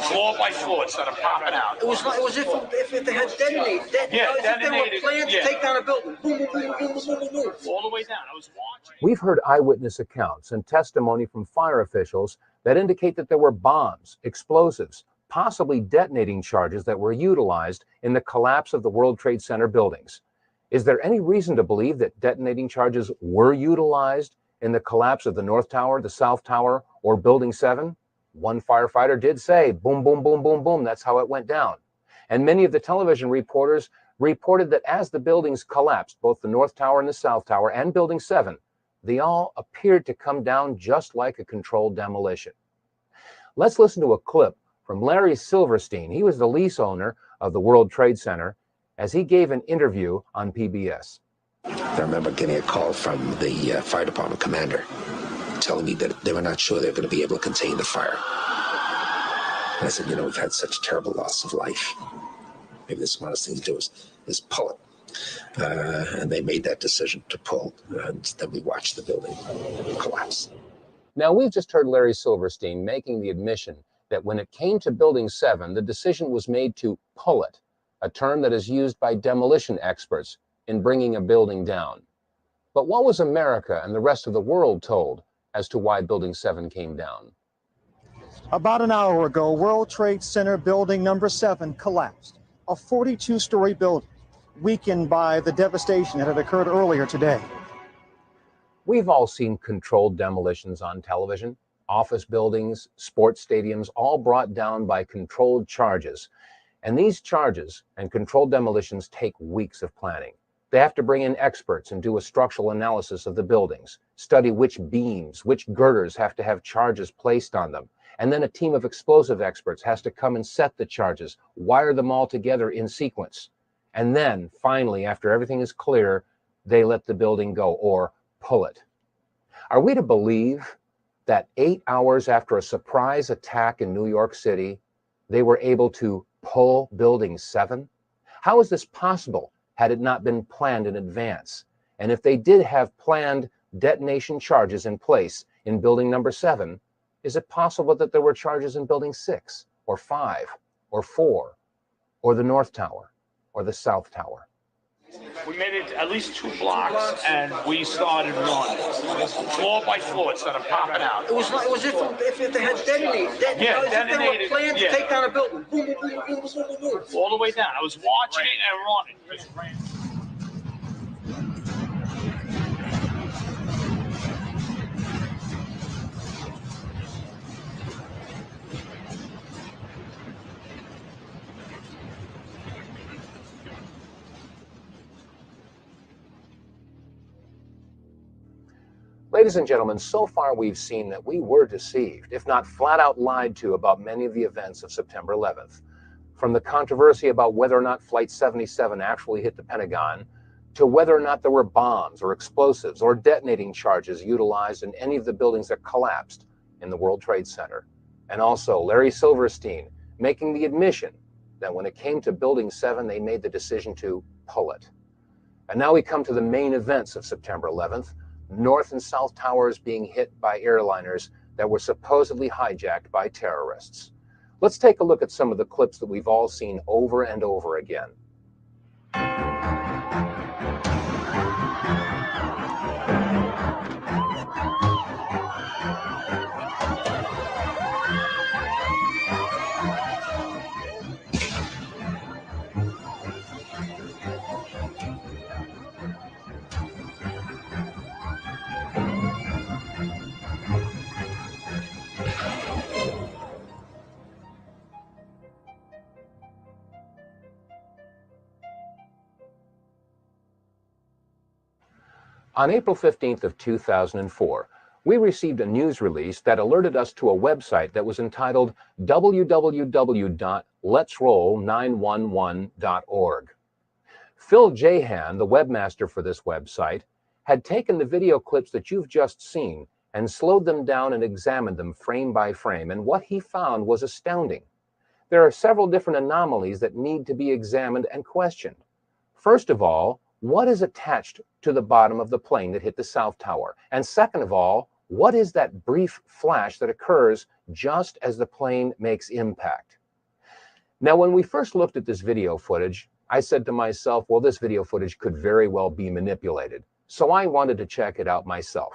Floor by floor, it started popping out. It was if they had detonated. They were planned to take down a building. Boom, boom, boom, boom, boom, boom, boom. All the way down. I was watching. We've heard eyewitness accounts and testimony from fire officials that indicate that there were bombs, explosives, possibly detonating charges that were utilized in the collapse of the World Trade Center buildings. Is there any reason to believe that detonating charges were utilized in the collapse of the North Tower, the South Tower, or Building 7? One firefighter did say, boom, boom, boom, boom, boom, that's how it went down. And many of the television reporters reported that as the buildings collapsed, both the North Tower and the South Tower and Building 7, they all appeared to come down just like a controlled demolition. Let's listen to a clip from Larry Silverstein. He was the lease owner of the World Trade Center as he gave an interview on PBS. I remember getting a call from the fire department commander telling me that they were not sure they were going to be able to contain the fire. And I said, you know, we've had such terrible loss of life. Maybe the smartest thing to do is pull it. And they made that decision to pull, and then we watched the building collapse. Now, we've just heard Larry Silverstein making the admission that when it came to Building 7, the decision was made to pull it, a term that is used by demolition experts in bringing a building down. But what was America and the rest of the world told as to why Building 7 came down? About an hour ago, World Trade Center building number 7 collapsed, a 42-story building, weakened by the devastation that had occurred earlier today. We've all seen controlled demolitions on television. Office buildings, sports stadiums, all brought down by controlled charges. And these charges and controlled demolitions take weeks of planning. They have to bring in experts and do a structural analysis of the buildings, study which beams, which girders have to have charges placed on them. And then a team of explosive experts has to come and set the charges, wire them all together in sequence. And then, finally, after everything is clear, they let the building go or pull it. Are we to believe that 8 hours after a surprise attack in New York City, they were able to pull Building 7? How is this possible had it not been planned in advance? And if they did have planned detonation charges in place in Building number 7, is it possible that there were charges in Building 6 or 5 or 4 or the North Tower or the South Tower? We made it at least 2 blocks, and we started running. Floor by floor, it started popping out. It was if they had detonated. They were planned to take down a building. Boom, boom, boom, boom, boom, boom, boom. All the way down. I was watching it and running. Ladies and gentlemen, so far we've seen that we were deceived, if not flat out lied to, about many of the events of September 11th. from the controversy about whether or not Flight 77 actually hit the Pentagon, to whether or not there were bombs or explosives or detonating charges utilized in any of the buildings that collapsed in the World Trade Center. And also Larry Silverstein making the admission that when it came to Building 7, they made the decision to pull it. And now we come to the main events of September 11th, North and South Towers being hit by airliners that were supposedly hijacked by terrorists. Let's take a look at some of the clips that we've all seen over and over again. On April 15th of 2004, we received a news release that alerted us to a website that was entitled www.letsroll911.org. Phil Jahan, the webmaster for this website, had taken the video clips that you've just seen and slowed them down and examined them frame by frame, and what he found was astounding. There are several different anomalies that need to be examined and questioned. First of all, what is attached to the bottom of the plane that hit the South Tower? And second of all, what is that brief flash that occurs just as the plane makes impact? Now, when we first looked at this video footage, I said to myself, well, this video footage could very well be manipulated. So I wanted to check it out myself.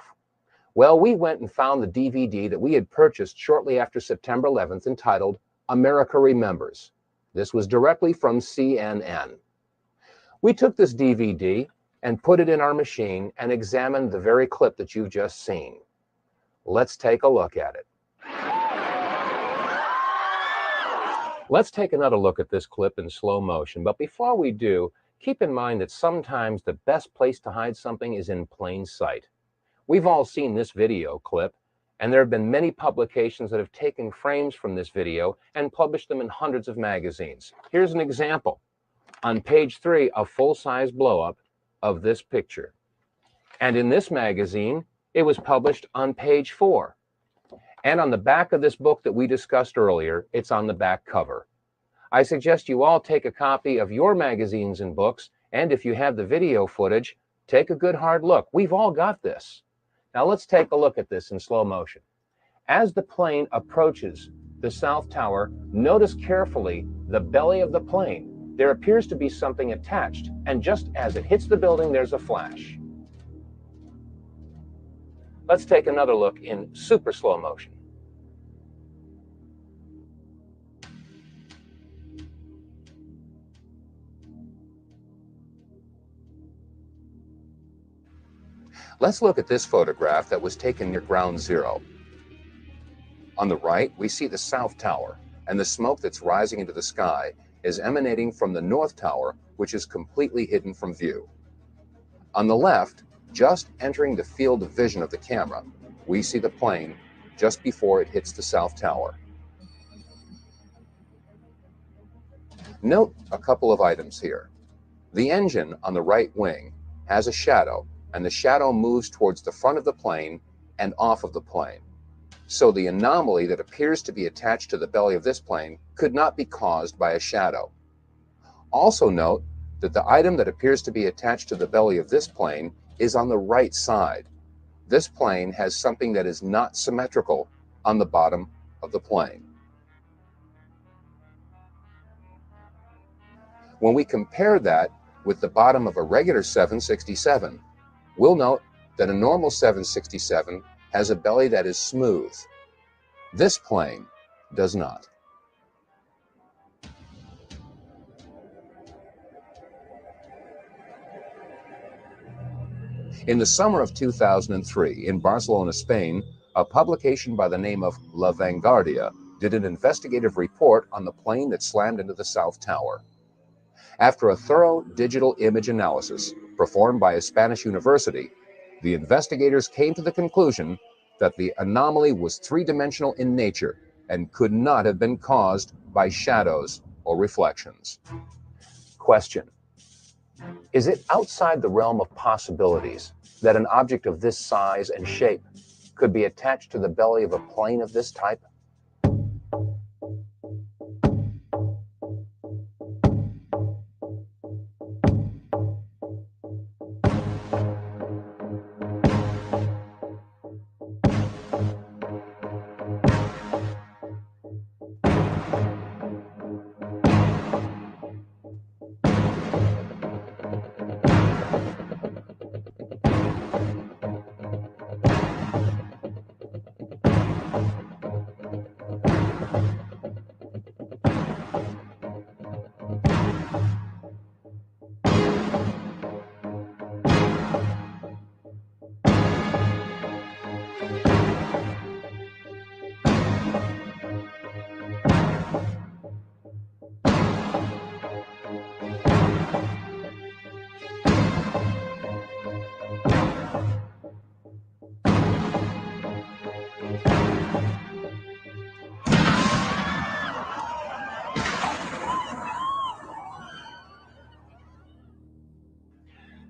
Well, we went and found the DVD that we had purchased shortly after September 11th entitled America Remembers. This was directly from CNN. We took this DVD and put it in our machine and examined the very clip that you've just seen. Let's take a look at it. Let's take another look at this clip in slow motion, but before we do, keep in mind that sometimes the best place to hide something is in plain sight. We've all seen this video clip, and there have been many publications that have taken frames from this video and published them in hundreds of magazines. Here's an example. On page 3, a full-size blow-up of this picture. And in this magazine, it was published on page 4. And on the back of this book that we discussed earlier, it's on the back cover. I suggest you all take a copy of your magazines and books, and if you have the video footage, take a good hard look. We've all got this. Now let's take a look at this in slow motion. As the plane approaches the South Tower, notice carefully the belly of the plane. There appears to be something attached, and just as it hits the building, there's a flash. Let's take another look in super slow motion. Let's look at this photograph that was taken near Ground Zero. On the right, we see the South Tower, and the smoke that's rising into the sky is emanating from the North Tower, which is completely hidden from view. On the left, just entering the field of vision of the camera, we see the plane just before it hits the South Tower. Note a couple of items here. The engine on the right wing has a shadow, and the shadow moves towards the front of the plane and off of the plane. So the anomaly that appears to be attached to the belly of this plane could not be caused by a shadow. Also note that the item that appears to be attached to the belly of this plane is on the right side. This plane has something that is not symmetrical on the bottom of the plane. When we compare that with the bottom of a regular 767, we'll note that a normal 767 has a belly that is smooth. This plane does not. In the summer of 2003, in Barcelona, Spain, a publication by the name of La Vanguardia did an investigative report on the plane that slammed into the South Tower. After a thorough digital image analysis performed by a Spanish university, the investigators came to the conclusion that the anomaly was three-dimensional in nature and could not have been caused by shadows or reflections? Question: is it outside the realm of possibilities that an object of this size and shape could be attached to the belly of a plane of this type?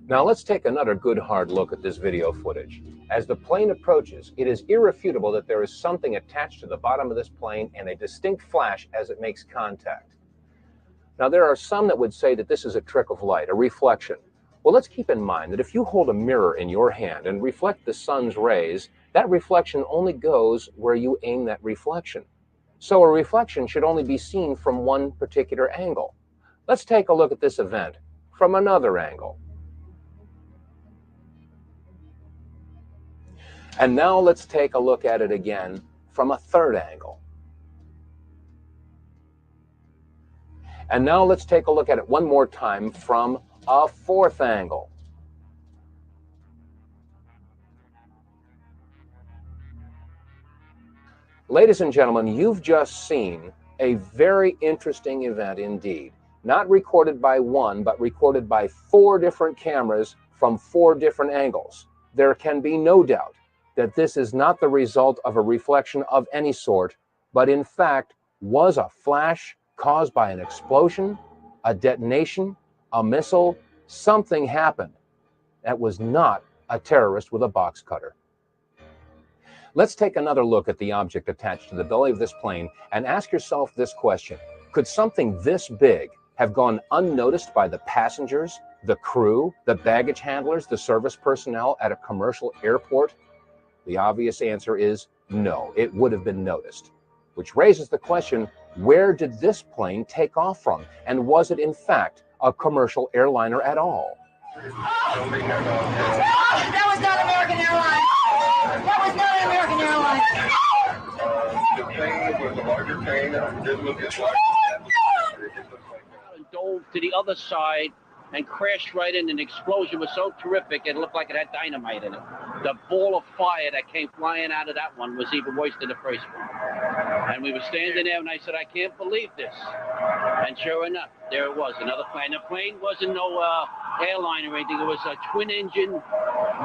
Now let's take another good hard look at this video footage. As the plane approaches, it is irrefutable that there is something attached to the bottom of this plane and a distinct flash as it makes contact. Now there are some that would say that this is a trick of light, a reflection. Well, let's keep in mind that if you hold a mirror in your hand and reflect the sun's rays, that reflection only goes where you aim that reflection. So a reflection should only be seen from one particular angle. Let's take a look at this event from another angle. And now let's take a look at it again from a third angle. And now let's take a look at it one more time from a fourth angle. Ladies and gentlemen, you've just seen a very interesting event indeed. Not recorded by one, but recorded by 4 different cameras from 4 different angles. There can be no doubt that this is not the result of a reflection of any sort, but in fact was a flash caused by an explosion, a detonation, a missile. Something happened that was not a terrorist with a box cutter. Let's take another look at the object attached to the belly of this plane and ask yourself this question. Could something this big have gone unnoticed by the passengers, the crew, the baggage handlers, the service personnel at a commercial airport? The obvious answer is no, it would have been noticed. Which raises the question, where did this plane take off from? And was it in fact a commercial airliner at all? That was not American Airlines! That was not American Airlines! The plane was a larger plane and did look as large. Dove to the other side and crashed right in. An explosion was so terrific it looked like it had dynamite in it. The ball of fire that came flying out of that one was even worse than the first one. And we were standing there and I said, I can't believe this. And sure enough, there it was, another plane. The plane wasn't no airline or anything. It was a twin engine,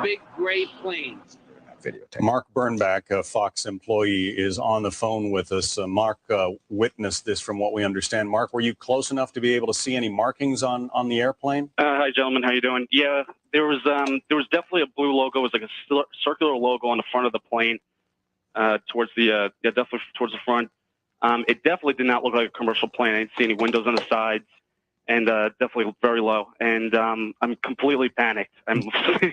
big gray plane. Mark Bernbach, a Fox employee, is on the phone with us. Mark witnessed this from what we understand. Mark, were you close enough to be able to see any markings on the airplane? Hi, gentlemen. How you doing? Yeah, there was definitely a blue logo. It was like a circular logo on the front of the plane, towards the definitely towards the front. It definitely did not look like a commercial plane. I didn't see any windows on the sides, and definitely very low. And I'm completely panicked. I'm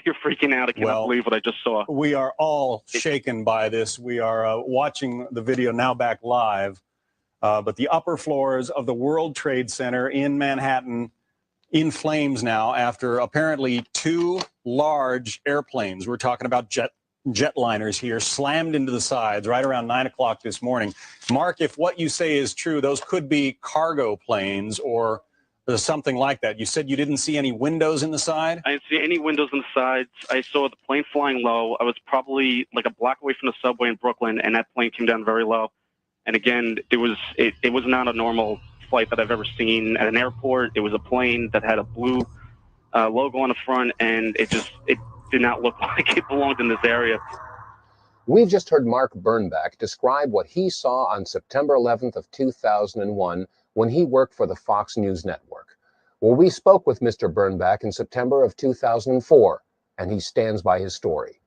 you're freaking out. I cannot believe what I just saw. We are all shaken by this. We are watching the video now back live, but the upper floors of the World Trade Center in Manhattan in flames now after apparently 2 large airplanes. We're talking about jetliners here, slammed into the sides right around 9 o'clock this morning. Mark, if what you say is true, those could be cargo planes or something like that. You said you didn't see any windows in the side? I didn't see any windows on the sides. I saw the plane flying low. I was probably like a block away from the subway in Brooklyn, and that plane came down very low. And again, it was not a normal flight that I've ever seen at an airport. It was a plane that had a blue logo on the front, and it did not look like it belonged in this area. We've just heard Mark Bernbach describe what he saw on September 11th of 2001 when he worked for the Fox News Network. Well, we spoke with Mr. Birnbach in September of 2004, and he stands by his story.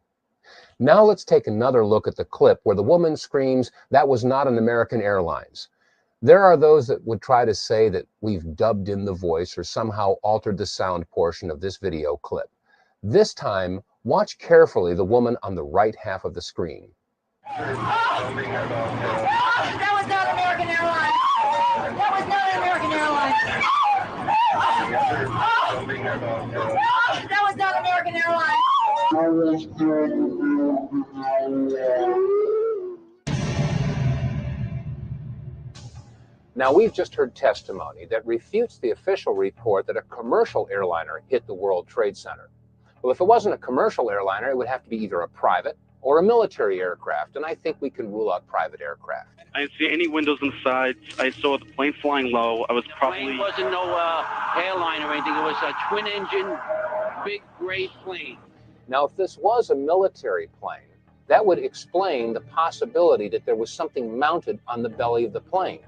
Now let's take another look at the clip where the woman screams, "That was not an American Airlines." There are those that would try to say that we've dubbed in the voice or somehow altered the sound portion of this video clip. This time, watch carefully the woman on the right half of the screen. That was not American Airlines. That was not American Airlines. That was not American Airlines. Now, we've just heard testimony that refutes the official report that a commercial airliner hit the World Trade Center. Well, if it wasn't a commercial airliner, it would have to be either a private or a military aircraft, and I think we can rule out private aircraft. I didn't see any windows inside. I saw the plane flying low. I was probably... It wasn't no airline or anything. It was a twin-engine, big gray plane. Now, if this was a military plane, that would explain the possibility that there was something mounted on the belly of the plane.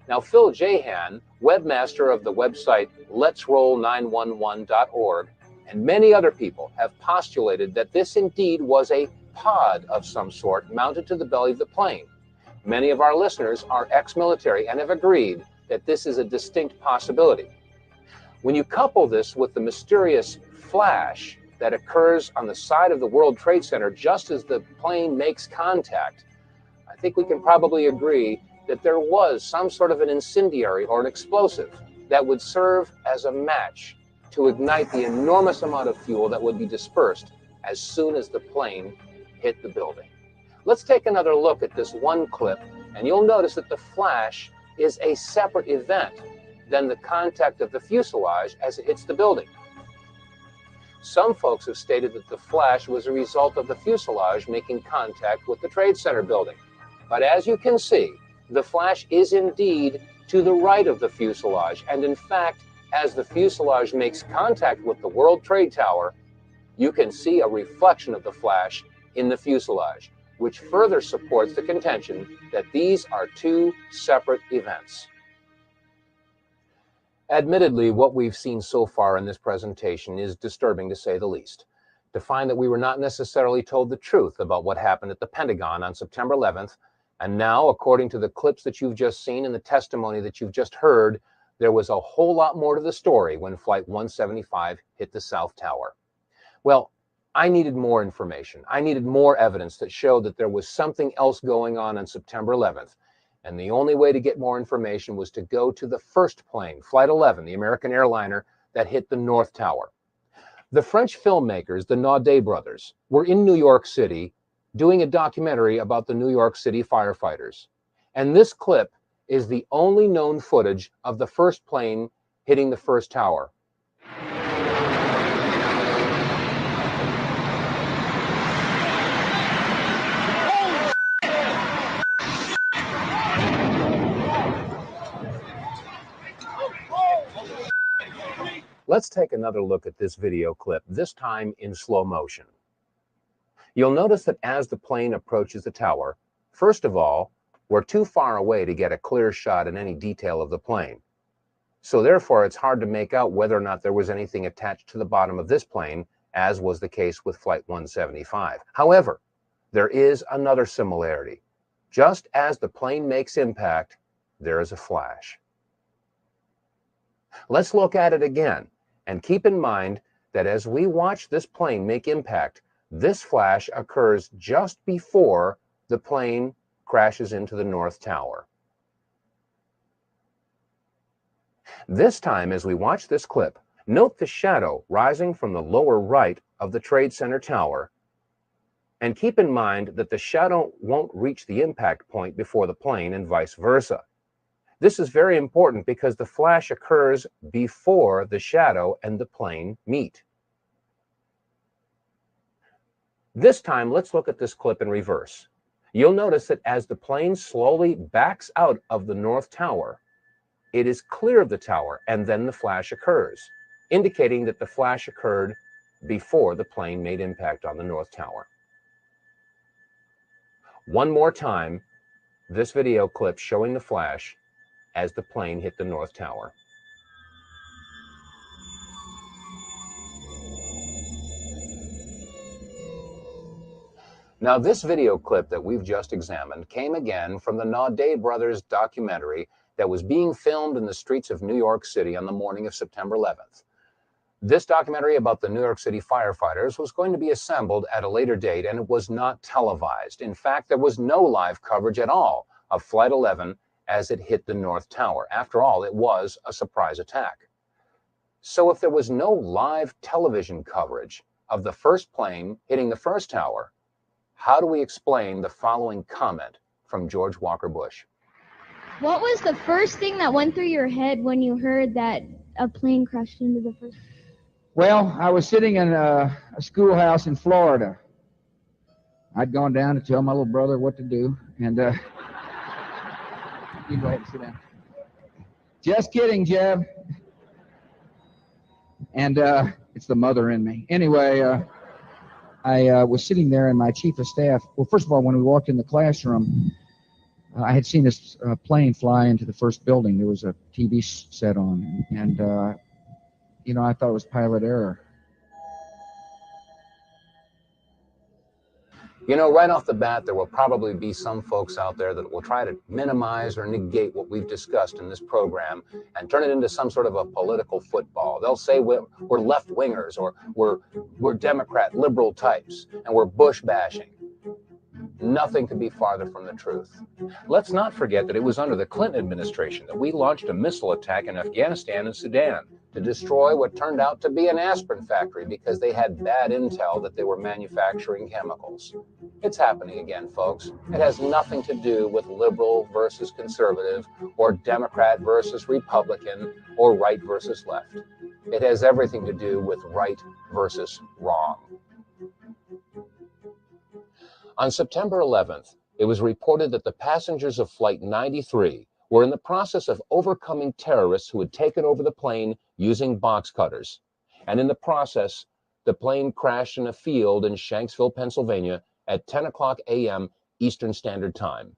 Now, Phil Jahan, webmaster of the website letsroll911.org, and many other people have postulated that this indeed was a pod of some sort mounted to the belly of the plane. Many of our listeners are ex-military and have agreed that this is a distinct possibility. When you couple this with the mysterious flash that occurs on the side of the World Trade Center just as the plane makes contact, I think we can probably agree that there was some sort of an incendiary or an explosive that would serve as a match to ignite the enormous amount of fuel that would be dispersed as soon as the plane hit the building. Let's take another look at this one clip, and you'll notice that the flash is a separate event than the contact of the fuselage as it hits the building. Some folks have stated that the flash was a result of the fuselage making contact with the Trade Center building. But as you can see, the flash is indeed to the right of the fuselage, and in fact, as the fuselage makes contact with the World Trade Tower, you can see a reflection of the flash in the fuselage, which further supports the contention that these are two separate events. Admittedly, what we've seen so far in this presentation is disturbing to say the least. To find that we were not necessarily told the truth about what happened at the Pentagon on September 11th, and now, according to the clips that you've just seen and the testimony that you've just heard, there was a whole lot more to the story when Flight 175 hit the South Tower. Well, I needed more information. I needed more evidence that showed that there was something else going on September 11th. And the only way to get more information was to go to the first plane, Flight 11, the American airliner that hit the North Tower. The French filmmakers, the Naudet brothers, were in New York City doing a documentary about the New York City firefighters. And this clip is the only known footage of the first plane hitting the first tower. Let's take another look at this video clip, this time in slow motion. You'll notice that as the plane approaches the tower, first of all, we're too far away to get a clear shot in any detail of the plane. So therefore, it's hard to make out whether or not there was anything attached to the bottom of this plane, as was the case with Flight 175. However, there is another similarity. Just as the plane makes impact, there is a flash. Let's look at it again, and keep in mind that as we watch this plane make impact, this flash occurs just before the plane crashes into the North Tower. This time, as we watch this clip, note the shadow rising from the lower right of the Trade Center tower, and keep in mind that the shadow won't reach the impact point before the plane and vice versa. This is very important because the flash occurs before the shadow and the plane meet. This time, let's look at this clip in reverse. You'll notice that as the plane slowly backs out of the North Tower, it is clear of the tower, and then the flash occurs, indicating that the flash occurred before the plane made impact on the North Tower. One more time, this video clip showing the flash as the plane hit the North Tower. Now, this video clip that we've just examined came again from the Naudet brothers documentary that was being filmed in the streets of New York City on the morning of September 11th. This documentary about the New York City firefighters was going to be assembled at a later date, and it was not televised. In fact, there was no live coverage at all of Flight 11 as it hit the North Tower. After all, it was a surprise attack. So if there was no live television coverage of the first plane hitting the first tower, how do we explain the following comment from George Walker Bush? What was the first thing that went through your head when you heard that a plane crashed into the first? Well, I was sitting in a schoolhouse in Florida. I'd gone down to tell my little brother what to do, and you go ahead and sit down. Just kidding, Jeb. And it's the mother in me. Anyway, I was sitting there, and my chief of staff, well, first of all, when we walked in the classroom, I had seen this plane fly into the first building. There was a TV set on, and you know, I thought it was pilot error. You know, right off the bat, there will probably be some folks out there that will try to minimize or negate what we've discussed in this program and turn it into some sort of a political football. They'll say we're left-wingers, or we're Democrat, liberal types, and we're Bush bashing. Nothing could be farther from the truth. Let's not forget that it was under the Clinton administration that we launched a missile attack in Afghanistan and Sudan to destroy what turned out to be an aspirin factory because they had bad intel that they were manufacturing chemicals. It's happening again, folks. It has nothing to do with liberal versus conservative, or Democrat versus Republican, or right versus left. It has everything to do with right versus wrong. On September 11th, it was reported that the passengers of Flight 93 were in the process of overcoming terrorists who had taken over the plane using box cutters. And in the process, the plane crashed in a field in Shanksville, Pennsylvania at 10 o'clock a.m. Eastern Standard Time.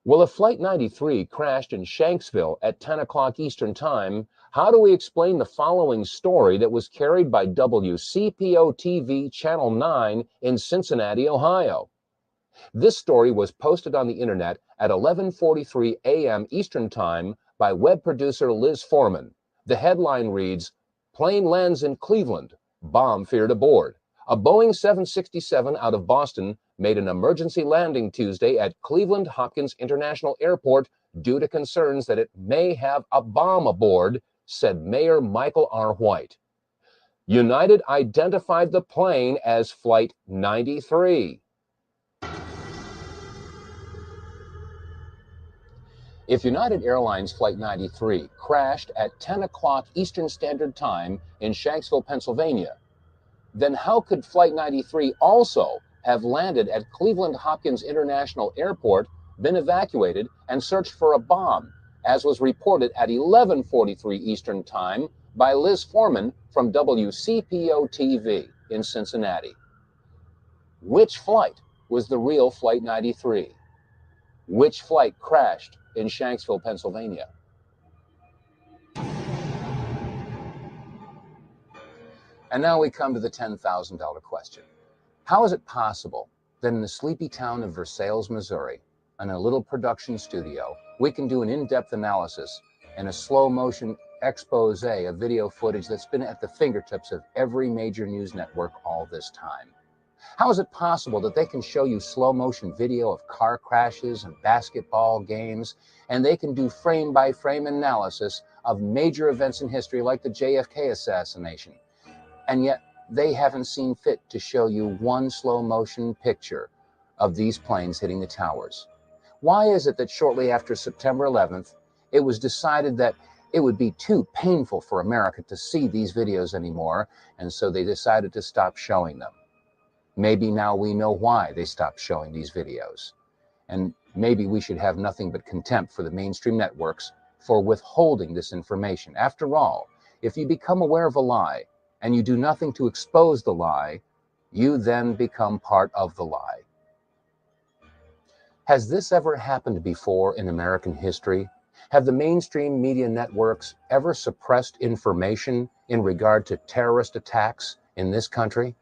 Well, if Flight 93 crashed in Shanksville at 10 o'clock Eastern Time, how do we explain the following story that was carried by WCPO-TV Channel 9 in Cincinnati, Ohio? This story was posted on the internet at 11:43 a.m. Eastern Time by web producer Liz Foreman. The headline reads, "Plane lands in Cleveland, bomb feared aboard. A Boeing 767 out of Boston made an emergency landing Tuesday at Cleveland Hopkins International Airport due to concerns that it may have a bomb aboard," said Mayor Michael R. White. United identified the plane as Flight 93. If United Airlines Flight 93 crashed at 10 o'clock Eastern Standard Time in Shanksville, Pennsylvania, then how could Flight 93 also have landed at Cleveland Hopkins International Airport, been evacuated, and searched for a bomb, as was reported at 11:43 Eastern Time by Liz Foreman from WCPO-TV in Cincinnati? Which flight was the real Flight 93? Which flight crashed in Shanksville, Pennsylvania? And now we come to the $10,000 question. How is it possible that in the sleepy town of Versailles, Missouri, in a little production studio, we can do an in-depth analysis and a slow-motion expose of video footage that's been at the fingertips of every major news network all this time? How is it possible that they can show you slow-motion video of car crashes and basketball games, and they can do frame-by-frame analysis of major events in history like the JFK assassination, and yet they haven't seen fit to show you one slow-motion picture of these planes hitting the towers? Why is it that shortly after September 11th, it was decided that it would be too painful for America to see these videos anymore, and so they decided to stop showing them? Maybe now we know why they stopped showing these videos. And maybe we should have nothing but contempt for the mainstream networks for withholding this information. After all, if you become aware of a lie and you do nothing to expose the lie, you then become part of the lie. Has this ever happened before in American history? Have the mainstream media networks ever suppressed information in regard to terrorist attacks in this country?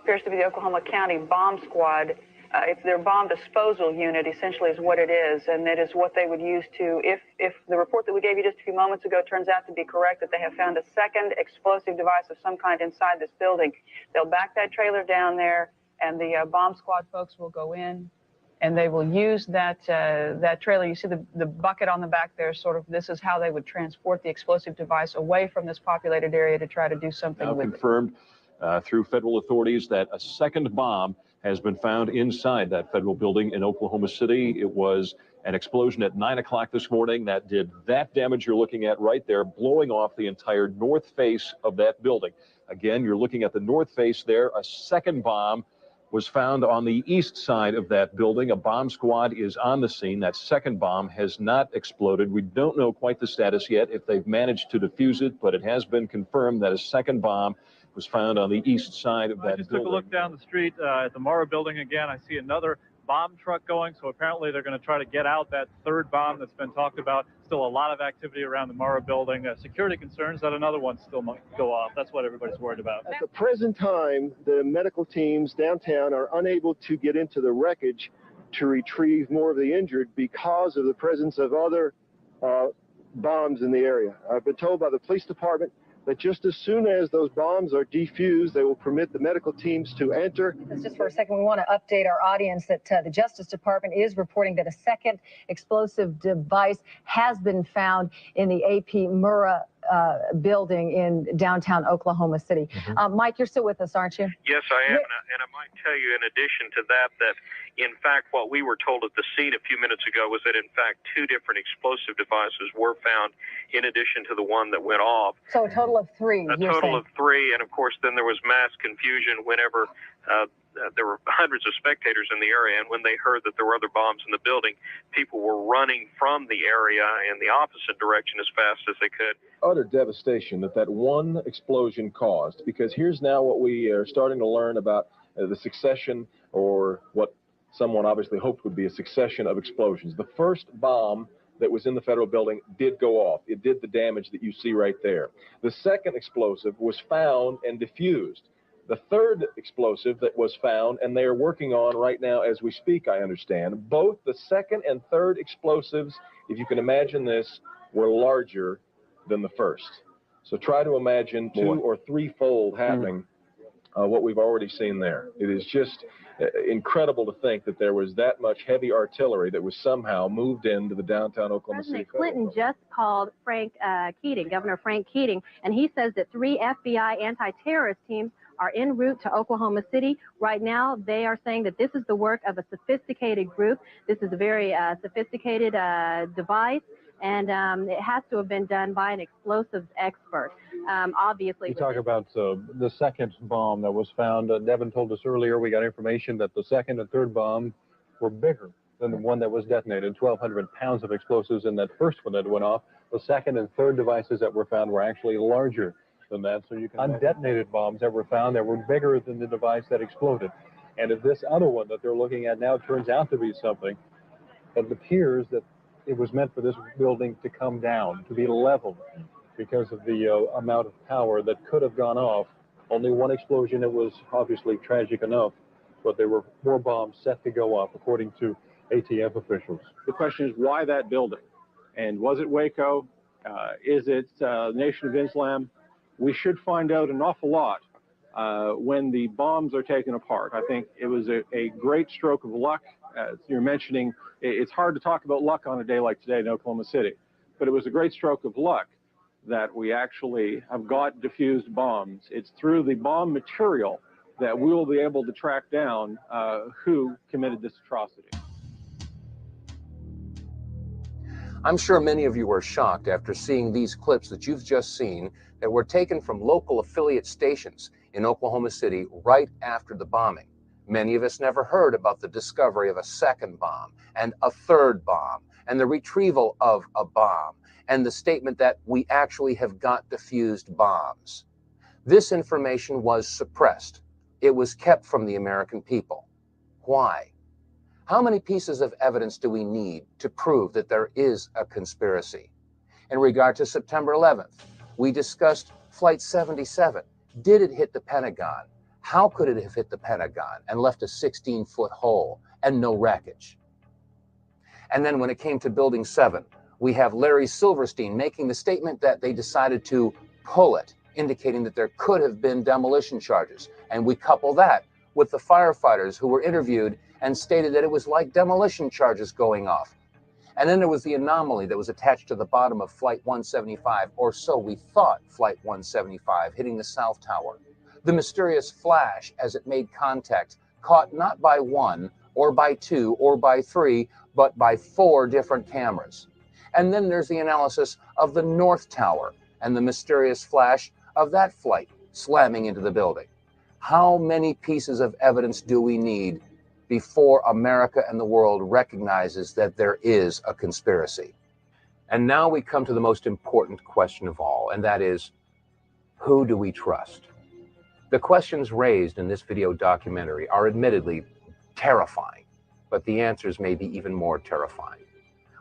Appears to be the Oklahoma County Bomb Squad. It's their bomb disposal unit, essentially, is what it is, and it is what they would use to, if the report that we gave you just a few moments ago turns out to be correct, that they have found a second explosive device of some kind inside this building, they'll back that trailer down there, and the bomb squad folks will go in, and they will use that trailer. You see the bucket on the back there, sort of, this is how they would transport the explosive device away from this populated area to try to do something with it. Now confirmed through federal authorities that a second bomb has been found inside that federal building in Oklahoma City. It was an explosion at 9 o'clock this morning that did that damage you're looking at right there, blowing off the entire north face of that building. Again, you're looking at the north face there. A second bomb was found on the east side of that building. A bomb squad is on the scene. That second bomb has not exploded. We don't know quite the status yet, if they've managed to defuse it, but it has been confirmed that a second bomb was found on the east side of that I just building. took a look down the street at the Morrow building again. I see another bomb truck going, so apparently they're going to try to get out that third bomb that's been talked about. Still a lot of activity around the Morrow building. Security concerns that another one still might go off. That's what everybody's worried about. At the present time, the medical teams downtown are unable to get into the wreckage to retrieve more of the injured because of the presence of other bombs in the area. I've been told by the police department that just as soon as those bombs are defused, they will permit the medical teams to enter. Just for a second, we want to update our audience that the Justice Department is reporting that a second explosive device has been found in the AP Murrah building in downtown Oklahoma City. Mike, you're still with us, aren't you? Yes, I am, and I might tell you in addition to that, in fact, what we were told at the scene a few minutes ago was that in fact 2 different explosive devices were found in addition to the one that went off. So a total of 3. A total of 3, and of course then there was mass confusion whenever there were hundreds of spectators in the area, and when they heard that there were other bombs in the building, people were running from the area in the opposite direction as fast as they could. Utter devastation that one explosion caused, because here's now what we are starting to learn about the succession, or what someone obviously hoped would be a succession of explosions. The first bomb that was in the federal building did go off. It did the damage that you see right there. The second explosive was found and diffused. The third explosive that was found, and they are working on right now as we speak, I understand, both the second and third explosives, if you can imagine this, were larger than the first. So try to imagine 2- or 3-fold happening what we've already seen there. It is just incredible to think that there was that much heavy artillery that was somehow moved into the downtown Oklahoma City. President Clinton just called Governor Frank Keating, and he says that 3 FBI anti-terrorist teams are en route to Oklahoma City. Right now, they are saying that this is the work of a sophisticated group. This is a very sophisticated device, and it has to have been done by an explosives expert. Obviously, You talk about the second bomb that was found. Devin told us earlier, we got information that the second and third bomb were bigger than the one that was detonated. 1,200 pounds of explosives in that first one that went off. The second and third devices that were found were actually larger than that. So you can undetonated bombs that were found that were bigger than the device that exploded. And if this other one that they're looking at now turns out to be something, it appears that it was meant for this building to come down, to be leveled, because of the amount of power that could have gone off. Only one explosion, it was obviously tragic enough, but there were more bombs set to go off, according to ATF officials. The question is, why that building? And was it Waco? Is it Nation of Islam? We should find out an awful lot when the bombs are taken apart. I think it was a great stroke of luck. As you're mentioning, it's hard to talk about luck on a day like today in Oklahoma City, but it was a great stroke of luck that we actually have got diffused bombs. It's through the bomb material that we will be able to track down who committed this atrocity. I'm sure many of you are shocked after seeing these clips that you've just seen that were taken from local affiliate stations in Oklahoma City right after the bombing. Many of us never heard about the discovery of a second bomb and a third bomb and the retrieval of a bomb and the statement that we actually have got diffused bombs. This information was suppressed. It was kept from the American people. Why? How many pieces of evidence do we need to prove that there is a conspiracy? In regard to September 11th, we discussed Flight 77. Did it hit the Pentagon? How could it have hit the Pentagon and left a 16-foot hole and no wreckage? And then when it came to Building 7, we have Larry Silverstein making the statement that they decided to pull it, indicating that there could have been demolition charges. And we couple that with the firefighters who were interviewed and stated that it was like demolition charges going off. And then there was the anomaly that was attached to the bottom of Flight 175, or so we thought Flight 175, hitting the South Tower. The mysterious flash as it made contact, caught not by one, or by two, or by three, but by 4 different cameras. And then there's the analysis of the North Tower and the mysterious flash of that flight slamming into the building. How many pieces of evidence do we need before America and the world recognizes that there is a conspiracy? And now we come to the most important question of all, and that is, who do we trust? The questions raised in this video documentary are admittedly terrifying, but the answers may be even more terrifying.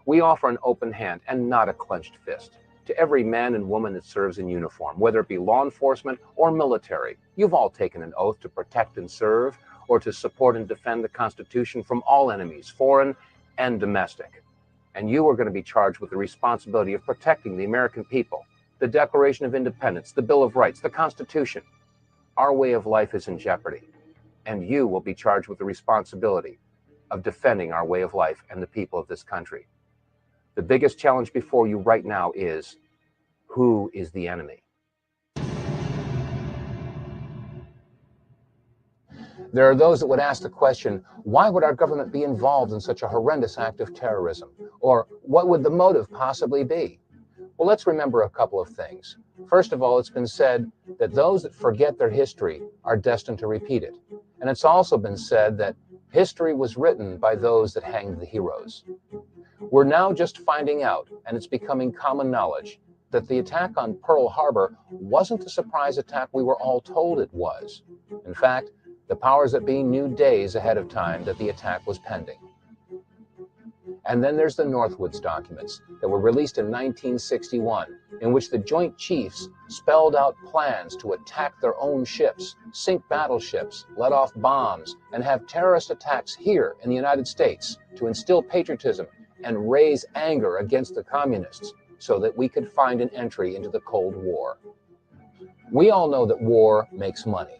We offer an open hand and not a clenched fist to every man and woman that serves in uniform, whether it be law enforcement or military. You've all taken an oath to protect and serve, or to support and defend the Constitution from all enemies, foreign and domestic. And you are going to be charged with the responsibility of protecting the American people, the Declaration of Independence, the Bill of Rights, the Constitution. Our way of life is in jeopardy, and you will be charged with the responsibility of defending our way of life and the people of this country. The biggest challenge before you right now is, who is the enemy? There are those that would ask the question, why would our government be involved in such a horrendous act of terrorism? Or what would the motive possibly be? Well, let's remember a couple of things. First of all, it's been said that those that forget their history are destined to repeat it. And it's also been said that history was written by those that hanged the heroes. We're now just finding out, and it's becoming common knowledge, that the attack on Pearl Harbor wasn't the surprise attack we were all told it was. In fact, the powers that be knew days ahead of time that the attack was pending. And then there's the Northwoods documents that were released in 1961, in which the Joint Chiefs spelled out plans to attack their own ships, sink battleships, let off bombs, and have terrorist attacks here in the United States to instill patriotism and raise anger against the communists so that we could find an entry into the Cold War. We all know that war makes money.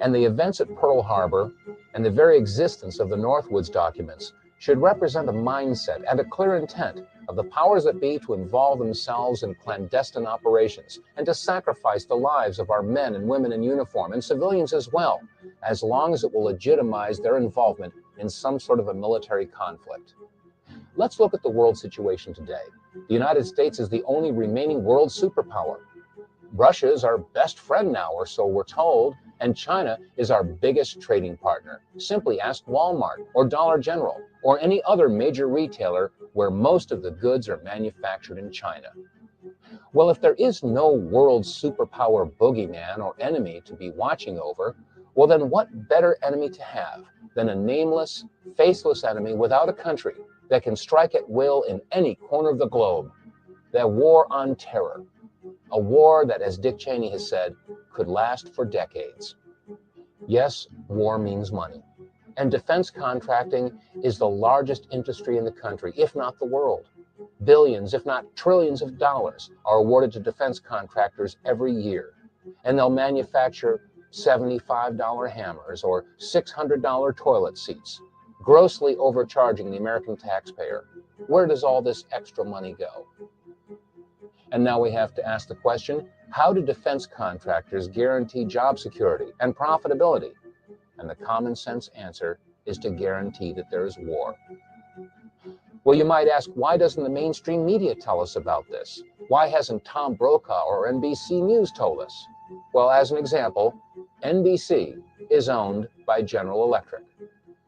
And the events at Pearl Harbor and the very existence of the Northwoods documents should represent a mindset and a clear intent of the powers that be to involve themselves in clandestine operations and to sacrifice the lives of our men and women in uniform and civilians as well, as long as it will legitimize their involvement in some sort of a military conflict. Let's look at the world situation today. The United States is the only remaining world superpower. Russia is our best friend now, or so we're told, and China is our biggest trading partner. Simply ask Walmart or Dollar General or any other major retailer where most of the goods are manufactured in China. Well, if there is no world superpower boogeyman or enemy to be watching over, well then what better enemy to have than a nameless, faceless enemy without a country that can strike at will in any corner of the globe? The war on terror. A war that, as Dick Cheney has said, could last for decades. Yes, war means money. And defense contracting is the largest industry in the country, if not the world. Billions, if not trillions of dollars are awarded to defense contractors every year. And they'll manufacture $75 hammers or $600 toilet seats, grossly overcharging the American taxpayer. Where does all this extra money go? And now we have to ask the question, how do defense contractors guarantee job security and profitability? And the common sense answer is to guarantee that there is war. Well, you might ask, why doesn't the mainstream media tell us about this? Why hasn't Tom Brokaw or NBC News told us? Well, as an example, NBC is owned by General Electric.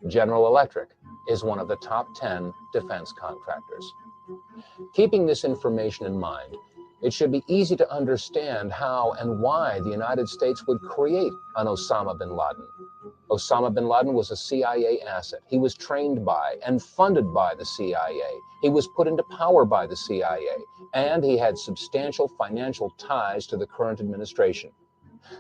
General Electric is one of the top 10 defense contractors. Keeping this information in mind, it should be easy to understand how and why the United States would create an Osama bin Laden. Osama bin Laden was a CIA asset. He was trained by and funded by the CIA. He was put into power by the CIA, and he had substantial financial ties to the current administration.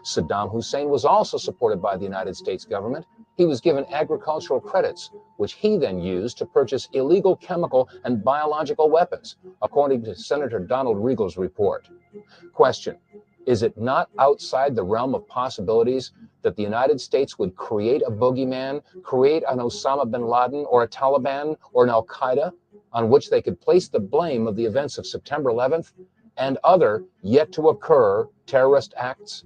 Saddam Hussein was also supported by the United States government. He was given agricultural credits, which he then used to purchase illegal chemical and biological weapons, according to Senator Donald Riegel's report. Question: is it not outside the realm of possibilities that the United States would create a boogeyman, create an Osama bin Laden or a Taliban or an Al-Qaeda on which they could place the blame of the events of September 11th and other yet to occur terrorist acts?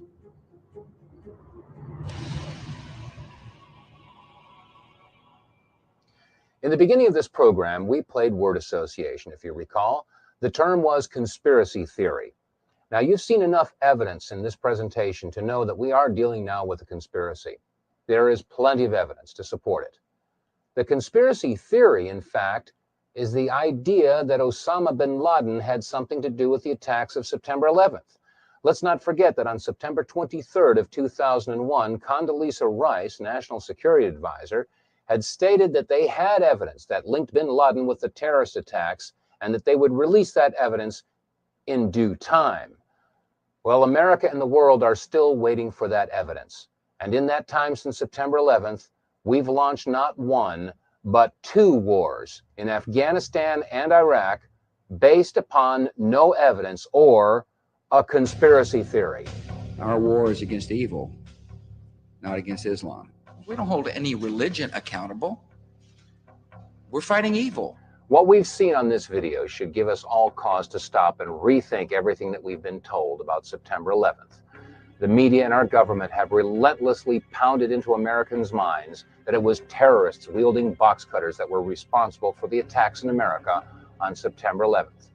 In the beginning of this program, we played word association, if you recall. The term was conspiracy theory. Now, you've seen enough evidence in this presentation to know that we are dealing now with a conspiracy. There is plenty of evidence to support it. The conspiracy theory, in fact, is the idea that Osama bin Laden had something to do with the attacks of September 11th. Let's not forget that on September 23rd of 2001, Condoleezza Rice, National Security Advisor, had stated that they had evidence that linked bin Laden with the terrorist attacks and that they would release that evidence in due time. Well, America and the world are still waiting for that evidence. And in that time since September 11th, we've launched not one, but two wars in Afghanistan and Iraq based upon no evidence or a conspiracy theory. Our war is against evil, not against Islam. We don't hold any religion accountable. We're fighting evil. What we've seen on this video should give us all cause to stop and rethink everything that we've been told about September 11th. The media and our government have relentlessly pounded into Americans' minds that it was terrorists wielding box cutters that were responsible for the attacks in America on September 11th.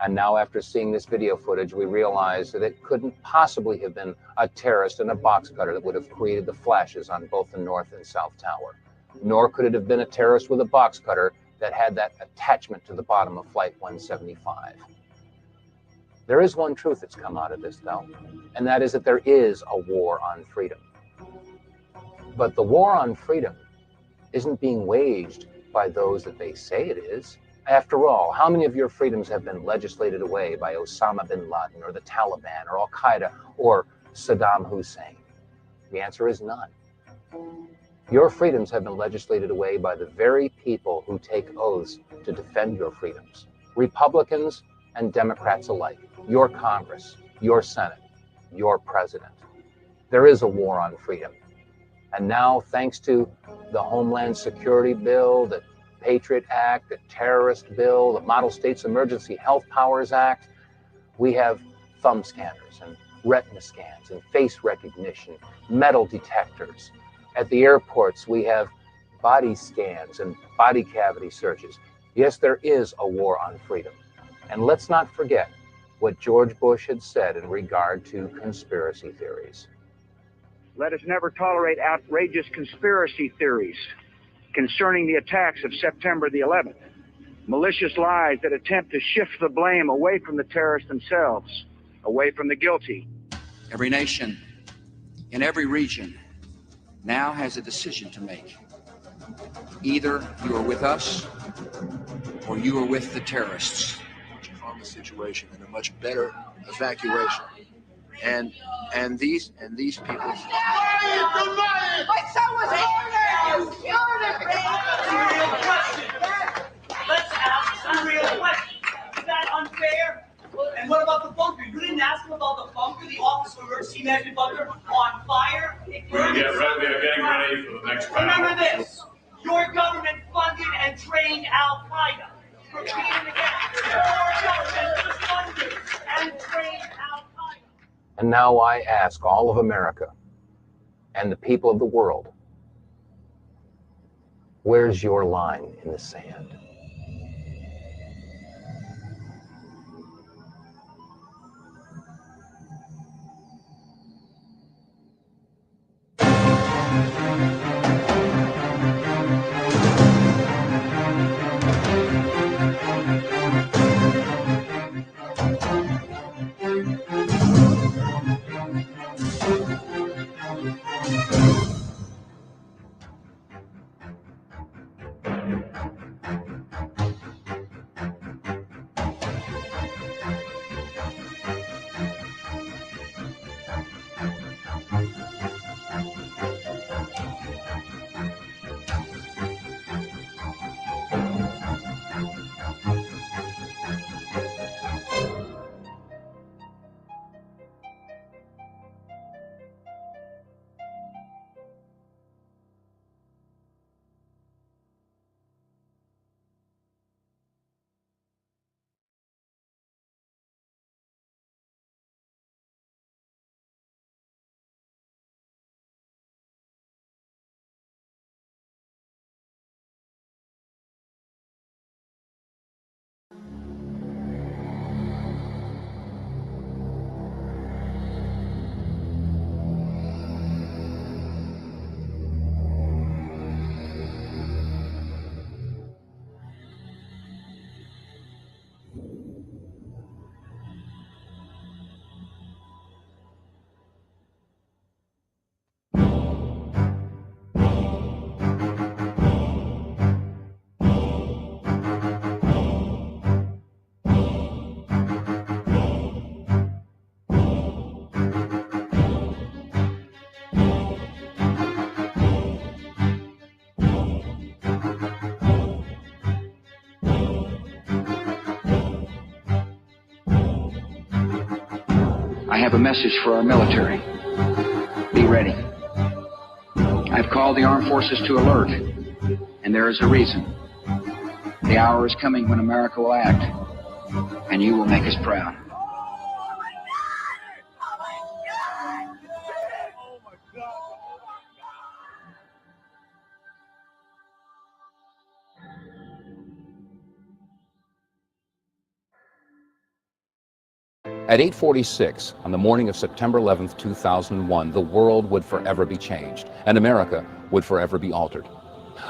And now, after seeing this video footage, we realize that it couldn't possibly have been a terrorist in a box cutter that would have created the flashes on both the North and South Tower. Nor could it have been a terrorist with a box cutter that had that attachment to the bottom of Flight 175. There is one truth that's come out of this, though, and that is that there is a war on freedom. But the war on freedom isn't being waged by those that they say it is. After all, how many of your freedoms have been legislated away by Osama bin Laden or the Taliban or Al-Qaeda or Saddam Hussein? The answer is none. Your freedoms have been legislated away by the very people who take oaths to defend your freedoms. Republicans and Democrats alike. Your Congress, your Senate, your President. There is a war on freedom. And now, thanks to the Homeland Security Bill, the Patriot Act, the Terrorist Bill, the Model States Emergency Health Powers Act, we have thumb scanners and retina scans and face recognition, metal detectors. At the airports, we have body scans and body cavity searches. Yes, there is a war on freedom. And let's not forget what George Bush had said in regard to conspiracy theories. Let us never tolerate outrageous conspiracy theories concerning the attacks of September the 11th. Malicious lies that attempt to shift the blame away from the terrorists themselves, away from the guilty. Every nation in every region now has a decision to make. Either you are with us or you are with the terrorists. Much calmer situation and a much better evacuation. And these people. But so was ordered! Let's ask some real questions. Is that unfair? And what about the bunker? You didn't ask him about the bunker, the Office of Emergency Management bunker on fire? We are getting ready for the next round. Remember this. Your government funded and trained Al-Qaeda. Repeat it again. Your government funded and trained Al-Qaeda. And now I ask all of America and the people of the world, where's your line in the sand? I have a message for our military. Be ready. I've called the armed forces to alert, and there is a reason. The hour is coming when America will act, and you will make us proud. At 8:46 on the morning of September 11th, 2001, the world would forever be changed, and America would forever be altered.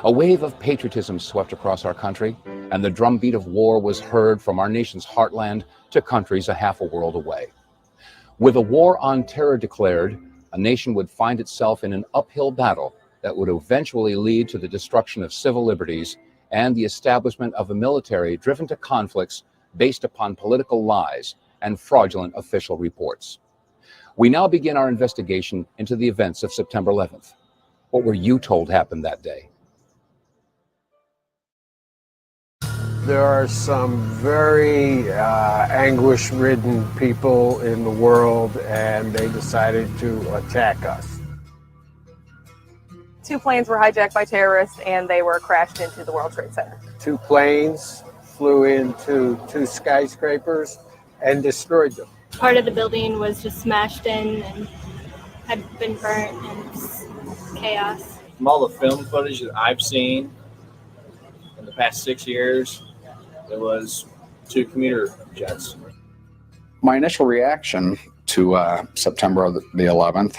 A wave of patriotism swept across our country, and the drumbeat of war was heard from our nation's heartland to countries a half a world away. With a war on terror declared, a nation would find itself in an uphill battle that would eventually lead to the destruction of civil liberties and the establishment of a military driven to conflicts based upon political lies and fraudulent official reports. We now begin our investigation into the events of September 11th. What were you told happened that day? There are some very anguish-ridden people in the world, and they decided to attack us. 2 planes were hijacked by terrorists, and they were crashed into the World Trade Center. 2 planes flew into 2 skyscrapers and destroyed them. Part of the building was just smashed in and had been burnt, and it's chaos. From all the film footage that I've seen in the past 6 years, there was 2 commuter jets. My initial reaction to September the 11th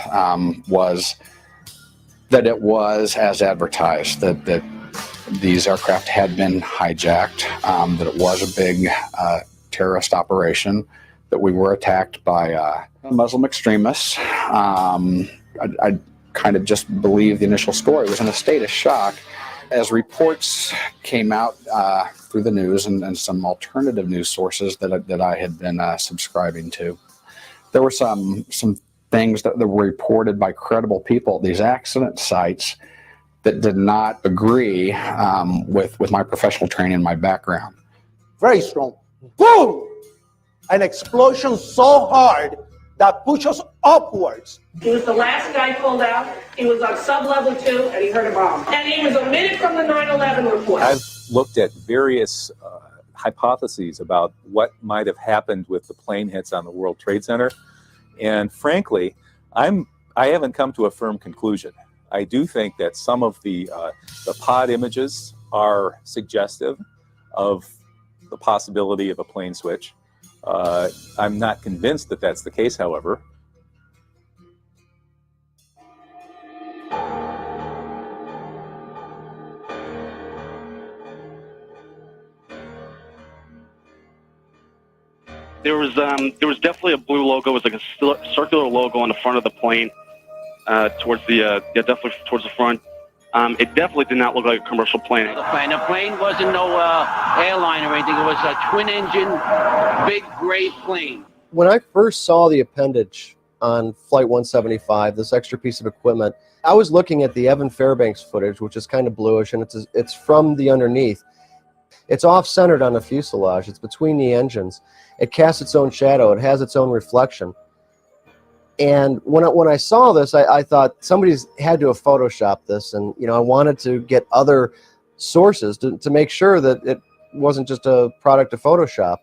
was that it was as advertised, that these aircraft had been hijacked, that it was a big terrorist operation, that we were attacked by Muslim extremists. I kind of just believed the initial story, was in a state of shock. As reports came out through the news and some alternative news sources that I had been subscribing to, there were some things that were reported by credible people at these accident sites that did not agree with my professional training and my background. Very strong. Boom! An explosion so hard that pushed us upwards. He was the last guy pulled out. He was on sub-level 2, and he heard a bomb. And he was a minute from the 9/11 report. I've looked at various hypotheses about what might have happened with the plane hits on the World Trade Center. And frankly, I haven't come to a firm conclusion. I do think that some of the pod images are suggestive of the possibility of a plane switch. I'm not convinced that that's the case, however. There was definitely a blue logo. It was like a circular logo on the front of the plane, definitely towards the front. It definitely did not look like a commercial plane. The plane wasn't no airline or anything. It was a twin-engine, big gray plane. When I first saw the appendage on Flight 175, this extra piece of equipment, I was looking at the Evan Fairbanks footage, which is kind of bluish, and it's from the underneath. It's off-centered on the fuselage. It's between the engines. It casts its own shadow. It has its own reflection. And when I saw this, I thought somebody's had to have photoshopped this, and I wanted to get other sources to make sure that it wasn't just a product of Photoshop.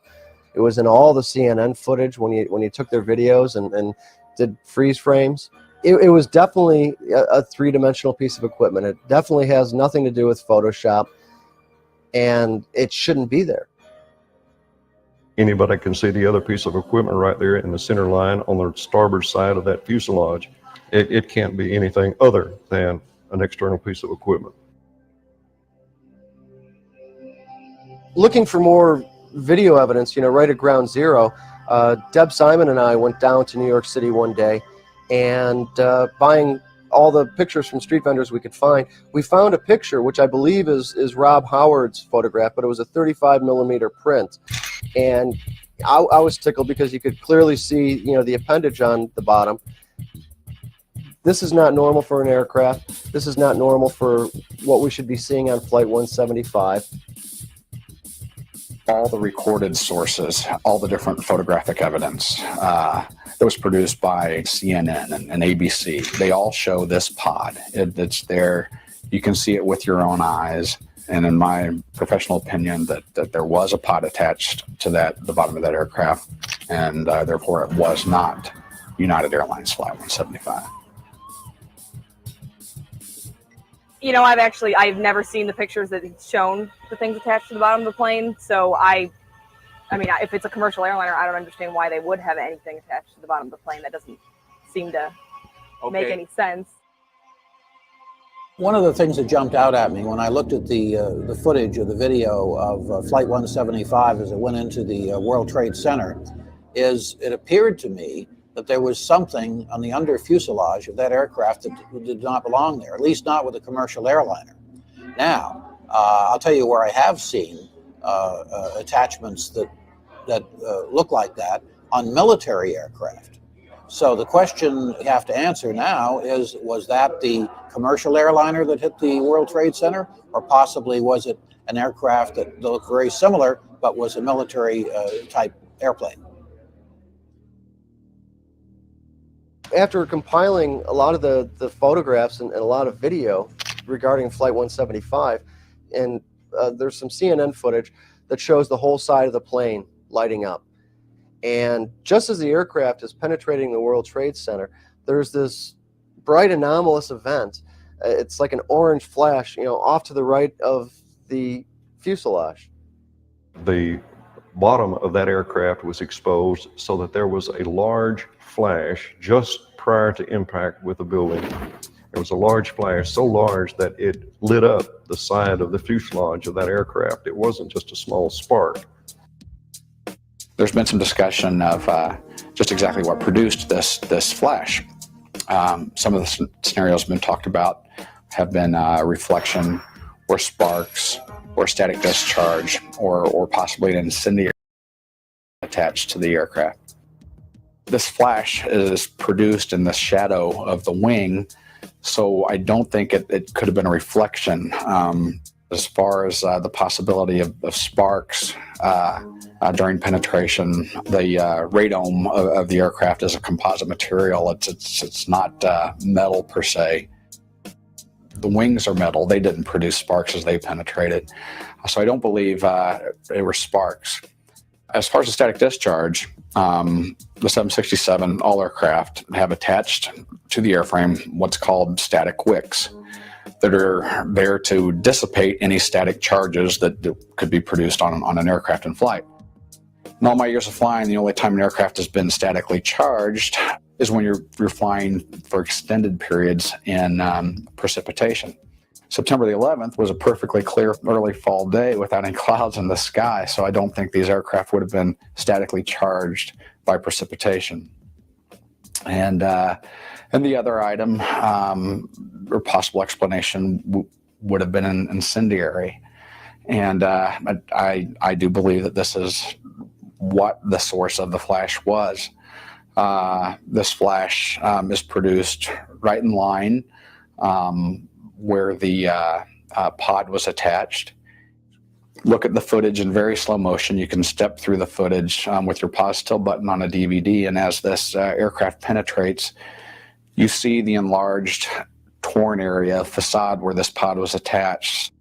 It was in all the CNN footage when you took their videos and did freeze frames. It was definitely a three-dimensional piece of equipment. It definitely has nothing to do with Photoshop, and it shouldn't be there. Anybody can see the other piece of equipment right there in the center line on the starboard side of that fuselage. It can't be anything other than an external piece of equipment. Looking for more video evidence, right at ground zero, Deb Simon and I went down to New York City one day and buying all the pictures from street vendors we could find. We found a picture, which I believe is Rob Howard's photograph, but it was a 35mm print. And I was tickled because you could clearly see, the appendage on the bottom. This is not normal for an aircraft. This is not normal for what we should be seeing on Flight 175. All the recorded sources, all the different photographic evidence, that was produced by CNN and ABC. They all show this pod. It's there. You can see it with your own eyes. And in my professional opinion, that there was a pod attached to the bottom of that aircraft, and therefore it was not United Airlines Flight 175. You know, I've never seen the pictures that it's shown the things attached to the bottom of the plane. So I mean, if it's a commercial airliner, I don't understand why they would have anything attached to the bottom of the plane. That doesn't seem to make any sense. One of the things that jumped out at me when I looked at the footage or the video of Flight 175 as it went into the World Trade Center is it appeared to me that there was something on the under fuselage of that aircraft that did not belong there, at least not with a commercial airliner. Now, I'll tell you where I have seen attachments that look like that on military aircraft. So the question you have to answer now is, was that the commercial airliner that hit the World Trade Center, or possibly was it an aircraft that looked very similar but was a military type airplane? After compiling a lot of the photographs and a lot of video regarding Flight 175, and there's some CNN footage that shows the whole side of the plane lighting up. And just as the aircraft is penetrating the World Trade Center, there's this bright anomalous event. It's like an orange flash, off to the right of the fuselage. The bottom of that aircraft was exposed so that there was a large flash just prior to impact with the building. There was a large flash, so large that it lit up the side of the fuselage of that aircraft. It wasn't just a small spark. There's been some discussion of just exactly what produced this flash. Some of the scenarios have been talked about have been reflection or sparks or static discharge or possibly an incendiary attached to the aircraft. This flash is produced in the shadow of the wing, so I don't think it could have been a reflection. As far as the possibility of sparks during penetration, the radome of the aircraft is a composite material. It's not metal per se. The wings are metal. They didn't produce sparks as they penetrated. So I don't believe they were sparks. As far as the static discharge, the 767, all aircraft have attached to the airframe what's called static wicks that are there to dissipate any static charges that could be produced on an aircraft in flight. In all my years of flying, the only time an aircraft has been statically charged is when you're flying for extended periods in precipitation. September the 11th was a perfectly clear early fall day without any clouds in the sky, so I don't think these aircraft would have been statically charged by precipitation. And the other item or possible explanation would have been an incendiary. And I do believe that this is what the source of the flash was. This flash is produced right in line where the pod was attached. Look at the footage in very slow motion. You can step through the footage with your pause still button on a DVD, and as this aircraft penetrates, you see the enlarged torn area facade where this pod was attached.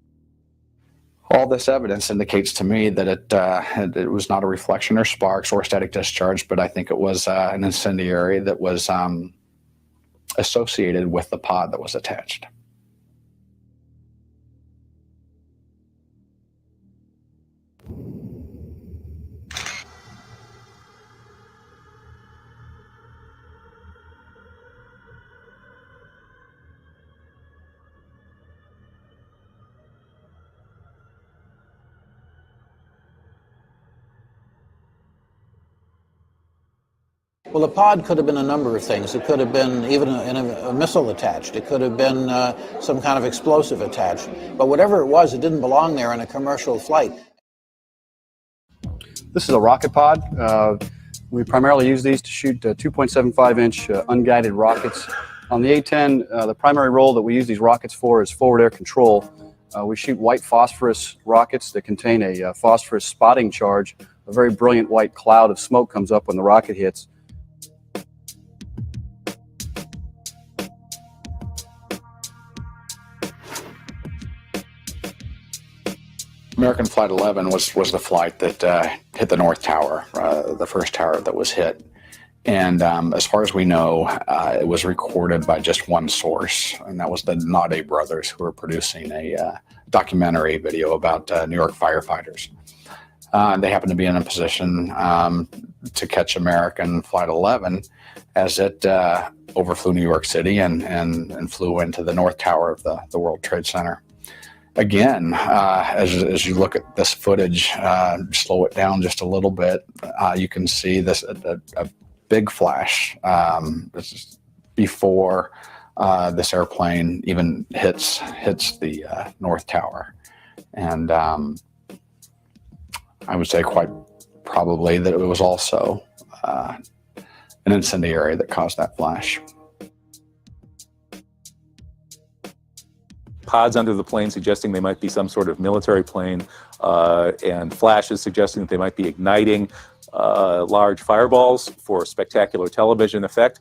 All this evidence indicates to me that it was not a reflection or sparks or static discharge, but I think it was an incendiary that was associated with the pod that was attached. Well, the pod could have been a number of things. It could have been even a missile attached. It could have been some kind of explosive attached. But whatever it was, it didn't belong there in a commercial flight. This is a rocket pod. We primarily use these to shoot 2.75-inch unguided rockets. On the A-10, the primary role that we use these rockets for is forward air control. We shoot white phosphorus rockets that contain a phosphorus spotting charge. A very brilliant white cloud of smoke comes up when the rocket hits. American Flight 11 was the flight that hit the North Tower, the first tower that was hit. And as far as we know, it was recorded by just one source, and that was the Nade brothers, who were producing a documentary video about New York firefighters. They happened to be in a position to catch American Flight 11 as it overflew New York City and flew into the North Tower of the World Trade Center. Again, as you look at this footage, slow it down just a little bit, you can see this a big flash. This is before this airplane even hits the North Tower, and I would say quite probably that it was also an incendiary that caused that flash. Pods under the plane suggesting they might be some sort of military plane, and flashes suggesting that they might be igniting large fireballs for spectacular television effect.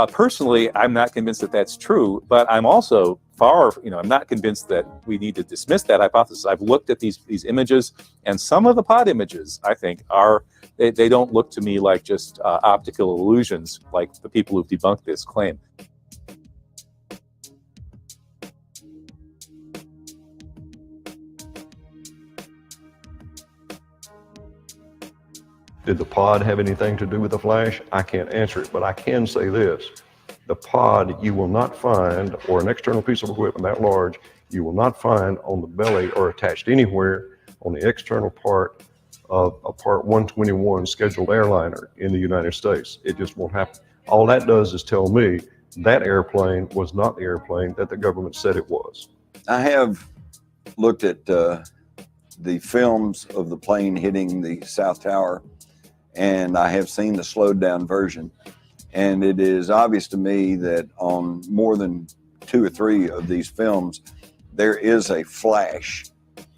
Personally, I'm not convinced that that's true, but I'm also I'm not convinced that we need to dismiss that hypothesis. I've looked at these images, and some of the pod images, I think, they don't look to me like just optical illusions, like the people who've debunked this claim. Did the pod have anything to do with the flash? I can't answer it, but I can say this. The pod you will not find, or an external piece of equipment that large, you will not find on the belly or attached anywhere on the external part of a Part 121 scheduled airliner in the United States. It just won't happen. All that does is tell me that airplane was not the airplane that the government said it was. I have looked at the films of the plane hitting the South Tower, and I have seen the slowed down version. And it is obvious to me that on more than 2 or 3 of these films, there is a flash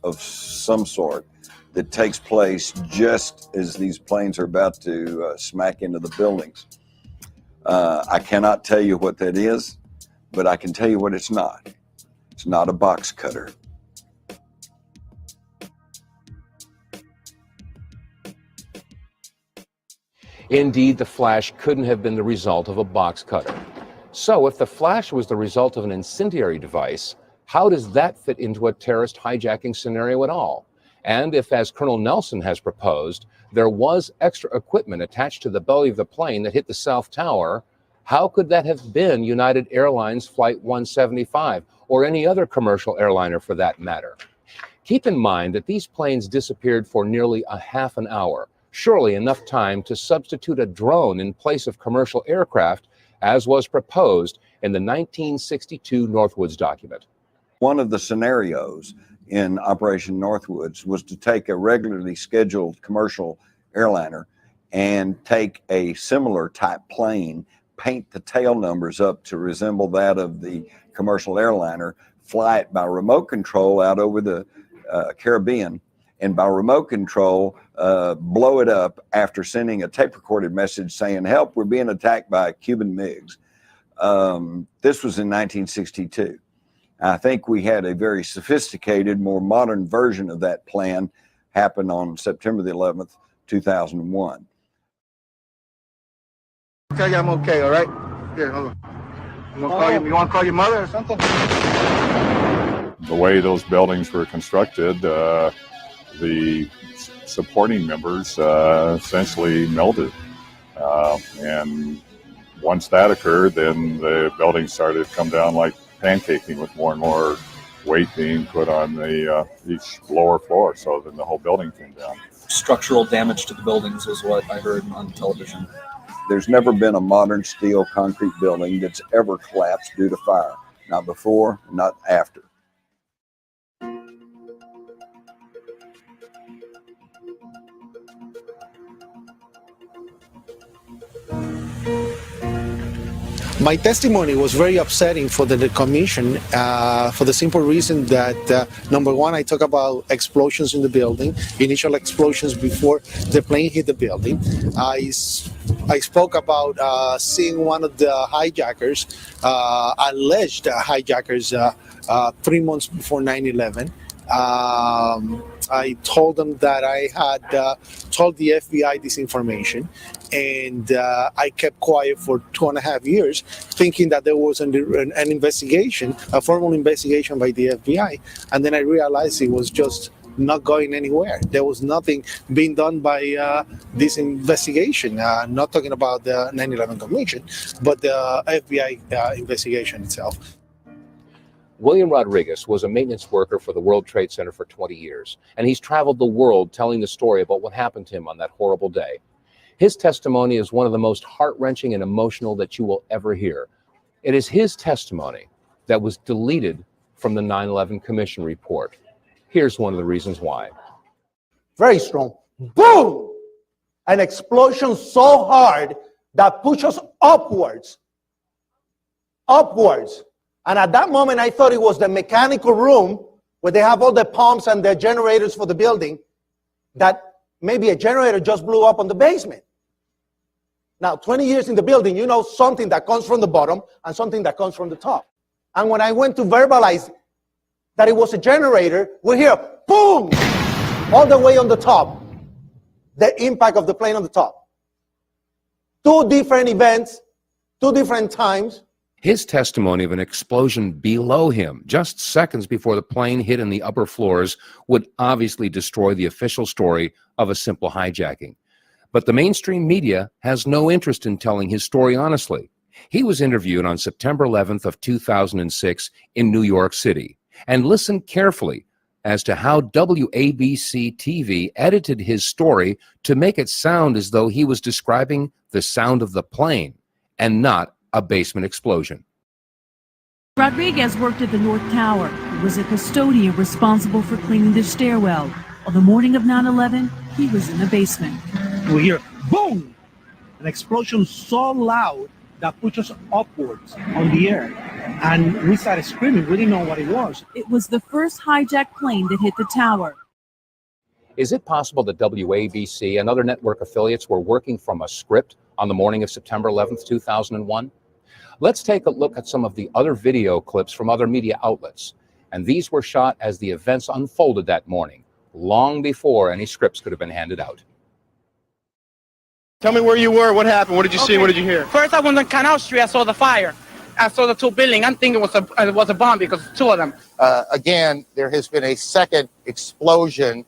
of some sort that takes place just as these planes are about to smack into the buildings. I cannot tell you what that is, but I can tell you what it's not. It's not a box cutter. Indeed, the flash couldn't have been the result of a box cutter. So if the flash was the result of an incendiary device, how does that fit into a terrorist hijacking scenario at all? And if, as Colonel Nelson has proposed, there was extra equipment attached to the belly of the plane that hit the South Tower, how could that have been United Airlines Flight 175 or any other commercial airliner for that matter? Keep in mind that these planes disappeared for nearly a half an hour. Surely enough time to substitute a drone in place of commercial aircraft, as was proposed in the 1962 Northwoods document. One of the scenarios in Operation Northwoods was to take a regularly scheduled commercial airliner and take a similar type plane, paint the tail numbers up to resemble that of the commercial airliner, fly it by remote control out over the Caribbean, and by remote control, blow it up after sending a tape-recorded message saying, "Help, we're being attacked by Cuban MiGs." This was in 1962. I think we had a very sophisticated, more modern version of that plan happen on September the 11th, 2001. Tell you I'm okay, all right? Here, hold on. You want to call your mother or something? The way those buildings were constructed, the supporting members essentially melted. And once that occurred, then the buildings started to come down like pancaking, with more and more weight being put on the each lower floor. So then the whole building came down. Structural damage to the buildings is what I heard on television. There's never been a modern steel concrete building that's ever collapsed due to fire. Not before, not after. My testimony was very upsetting for the commission for the simple reason that, number one, I talk about explosions in the building, initial explosions before the plane hit the building. I spoke about seeing one of the hijackers, alleged hijackers, 3 months before 9/11. I told them that I had told the FBI this information, and I kept quiet for 2.5 years, thinking that there was an investigation, a formal investigation by the FBI, and then I realized it was just not going anywhere. There was nothing being done by this investigation. Not talking about the 9/11 Commission, but the FBI investigation itself. William Rodriguez was a maintenance worker for the World Trade Center for 20 years, and he's traveled the world telling the story about what happened to him on that horrible day. His testimony is one of the most heart-wrenching and emotional that you will ever hear. It is his testimony that was deleted from the 9/11 Commission report. Here's one of the reasons why. Very strong. Boom! An explosion so hard that pushed us upwards. Upwards. And at that moment, I thought it was the mechanical room where they have all the pumps and the generators for the building, that maybe a generator just blew up on the basement. Now, 20 years in the building, you know something that comes from the bottom and something that comes from the top. And when I went to verbalize that it was a generator, we hear boom, all the way on the top, the impact of the plane on the top. 2 different events, 2 different times. His testimony of an explosion below him, just seconds before the plane hit in the upper floors, would obviously destroy the official story of a simple hijacking. But the mainstream media has no interest in telling his story honestly. He was interviewed on September 11th of 2006 in New York City. And listen carefully as to how WABC TV edited his story to make it sound as though he was describing the sound of the plane and not a basement explosion. Rodriguez worked at the North Tower. He was a custodian responsible for cleaning the stairwell. On the morning of 9/11, he was in the basement. We hear boom, an explosion so loud that pushed us upwards on the air. And we started screaming. We didn't know what it was. It was the first hijacked plane that hit the tower. Is it possible that WABC and other network affiliates were working from a script on the morning of September 11th, 2001? Let's take a look at some of the other video clips from other media outlets. And these were shot as the events unfolded that morning, long before any scripts could have been handed out. Tell me where you were, what happened, what did you see, what did you hear? First, I went on Canal Street, I saw the fire. I saw the 2 buildings. I'm thinking it was a bomb because 2 of them. Again, there has been a second explosion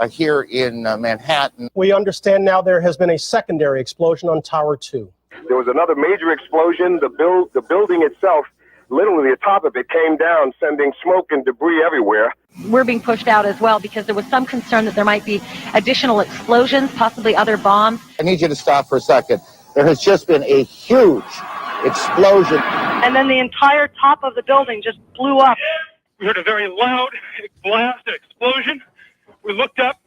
here in Manhattan. We understand now there has been a secondary explosion on Tower 2. There was another major explosion. The building itself, literally the top of it came down, sending smoke and debris everywhere. We're being pushed out as well because there was some concern that there might be additional explosions, possibly other bombs. I need you to stop for a second. There has just been a huge explosion. And then the entire top of the building just blew up. We heard a very loud blast, an explosion. We looked up,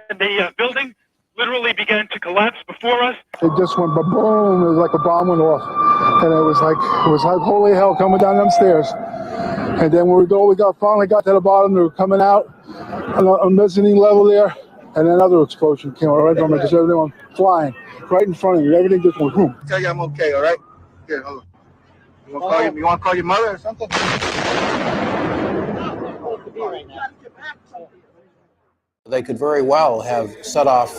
and the building literally began to collapse before us. It just went boom, it was like a bomb went off. And it was like holy hell coming down them stairs. And then when we finally got to the bottom, they were coming out on a mezzanine level there, and another explosion came right on me, just everything flying right in front of me. Everything just went boom. Tell you I'm okay, all right? Here, hold on. You want to call your mother or something? They could very well have set off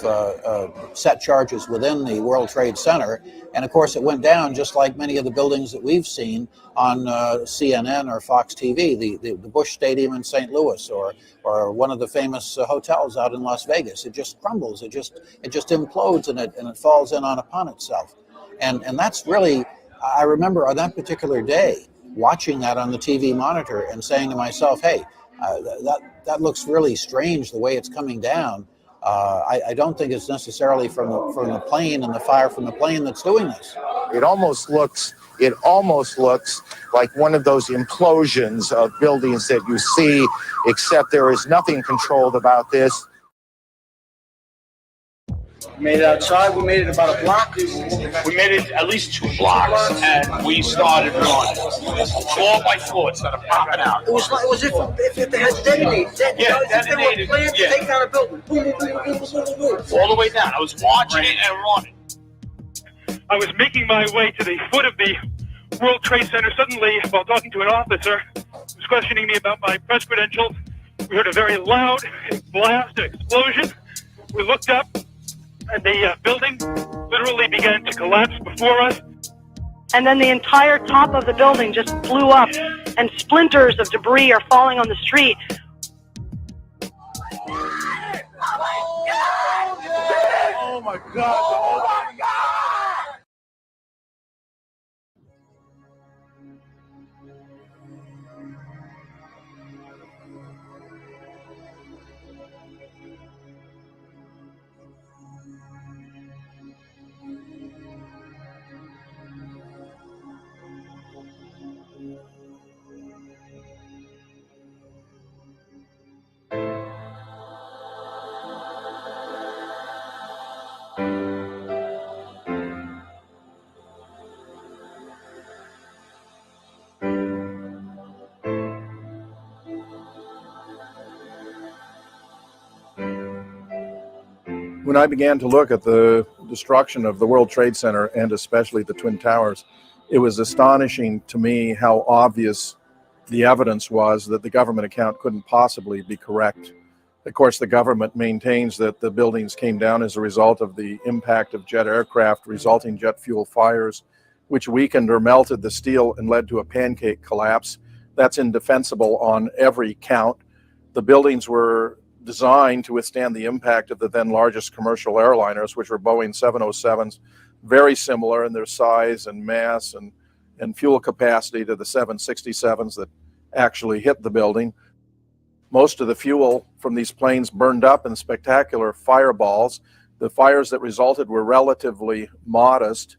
set charges within the World Trade Center. And of course, it went down just like many of the buildings that we've seen on CNN or Fox TV, the Bush Stadium in St. Louis, or one of the famous hotels out in Las Vegas. It just crumbles. It just implodes, and it falls in upon itself. And that's really, I remember on that particular day watching that on the TV monitor and saying to myself, hey, that looks really strange the way it's coming down. I don't think it's necessarily from the plane and the fire from the plane that's doing this. It almost looks like one of those implosions of buildings that you see, except there is nothing controlled about this. We made it outside. We made it about a block. We made it at least 2 blocks, and we started running. Floor by floor, it started popping out. It was if it had detonated. Yeah, if they were planned to take down a building. Boom, boom, boom, boom, boom, boom, boom. All the way down. I was watching it and running. I was making my way to the foot of the World Trade Center. Suddenly, while talking to an officer who was questioning me about my press credentials, We heard a very loud blast, an explosion. We looked up, and the building literally began to collapse before us. And then the entire top of the building just blew up, and splinters of debris are falling on the street. Oh my God! Oh my God! When I began to look at the destruction of the World Trade Center and especially the Twin Towers, it was astonishing to me how obvious the evidence was that the government account couldn't possibly be correct. Of course, the government maintains that the buildings came down as a result of the impact of jet aircraft resulting jet fuel fires, which weakened or melted the steel and led to a pancake collapse. That's indefensible on every count. The buildings were designed to withstand the impact of the then largest commercial airliners, which were Boeing 707s, very similar in their size and mass and fuel capacity to the 767s that actually hit the building. Most of the fuel from these planes burned up in spectacular fireballs. The fires that resulted were relatively modest.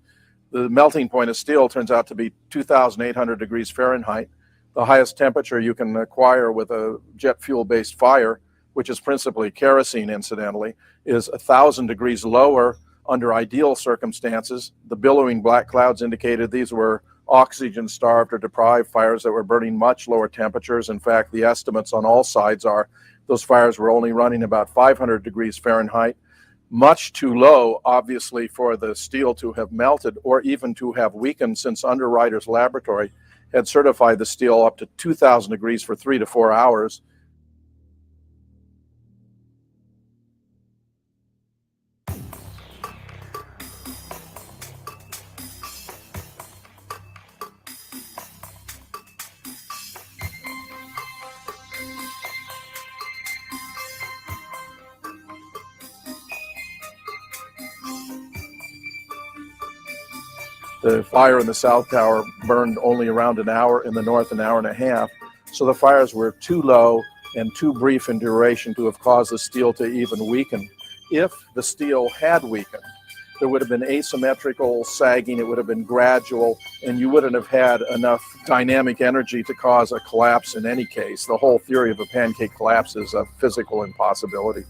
The melting point of steel turns out to be 2,800 degrees Fahrenheit. The highest temperature you can acquire with a jet fuel-based fire, which is principally kerosene, incidentally, is 1,000 degrees lower under ideal circumstances. The billowing black clouds indicated these were oxygen-starved or deprived fires that were burning much lower temperatures. In fact, the estimates on all sides are those fires were only running about 500 degrees Fahrenheit, much too low, obviously, for the steel to have melted or even to have weakened, since Underwriter's laboratory had certified the steel up to 2,000 degrees for 3 to 4 hours. The fire in the South Tower burned only around an hour, in the North an hour and a half. So the fires were too low and too brief in duration to have caused the steel to even weaken. If the steel had weakened, there would have been asymmetrical sagging, it would have been gradual, and you wouldn't have had enough dynamic energy to cause a collapse in any case. The whole theory of a pancake collapse is a physical impossibility.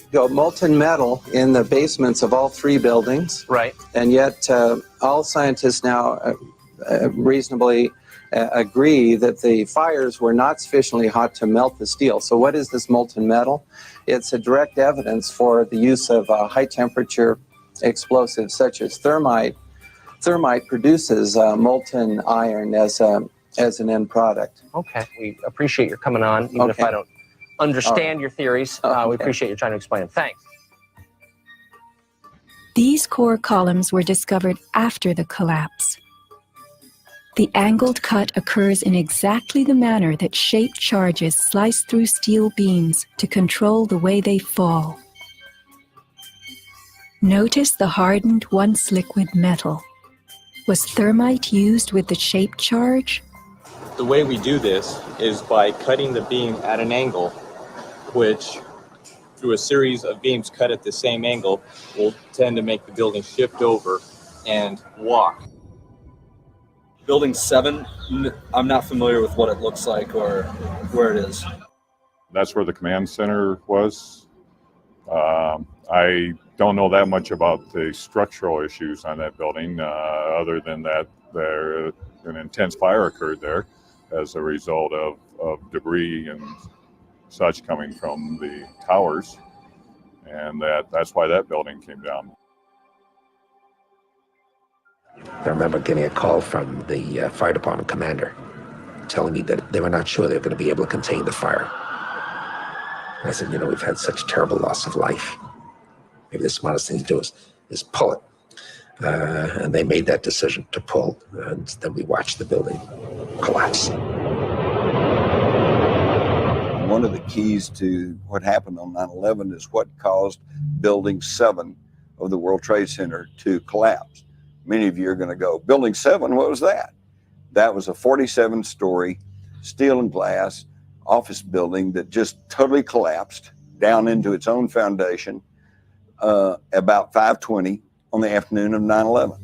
Go molten metal in the basements of all three buildings. Right. And yet all scientists now reasonably agree that the fires were not sufficiently hot to melt the steel. So what is this molten metal? It's a direct evidence for the use of high temperature explosives such as thermite. Thermite produces molten iron as an end product. Okay, we appreciate your coming on, even if I don't understand your theories. We appreciate you trying to explain them. Thanks. These core columns were discovered after the collapse. The angled cut occurs in exactly the manner that shaped charges slice through steel beams to control the way they fall. Notice the hardened, once liquid metal. Was thermite used with the shaped charge? The way we do this is by cutting the beam at an angle, which, through a series of beams cut at the same angle, will tend to make the building shift over and walk. Building 7, I'm not familiar with what it looks like or where it is. That's where the command center was. I don't know that much about the structural issues on that building, other than that an intense fire occurred there as a result of debris and such coming from the towers, and that's why that building came down. I remember getting a call from the fire department commander telling me that they were not sure they were going to be able to contain the fire. I said, you know, we've had such terrible loss of life. Maybe the smartest thing to do is pull it. And they made that decision to pull, and then we watched the building collapse. One of the keys to what happened on 9/11 is what caused Building 7 of the World Trade Center to collapse. Many of you are going to go, Building 7, what was that? That was a 47-story steel and glass office building that just totally collapsed down into its own foundation about 5:20 on the afternoon of 9/11.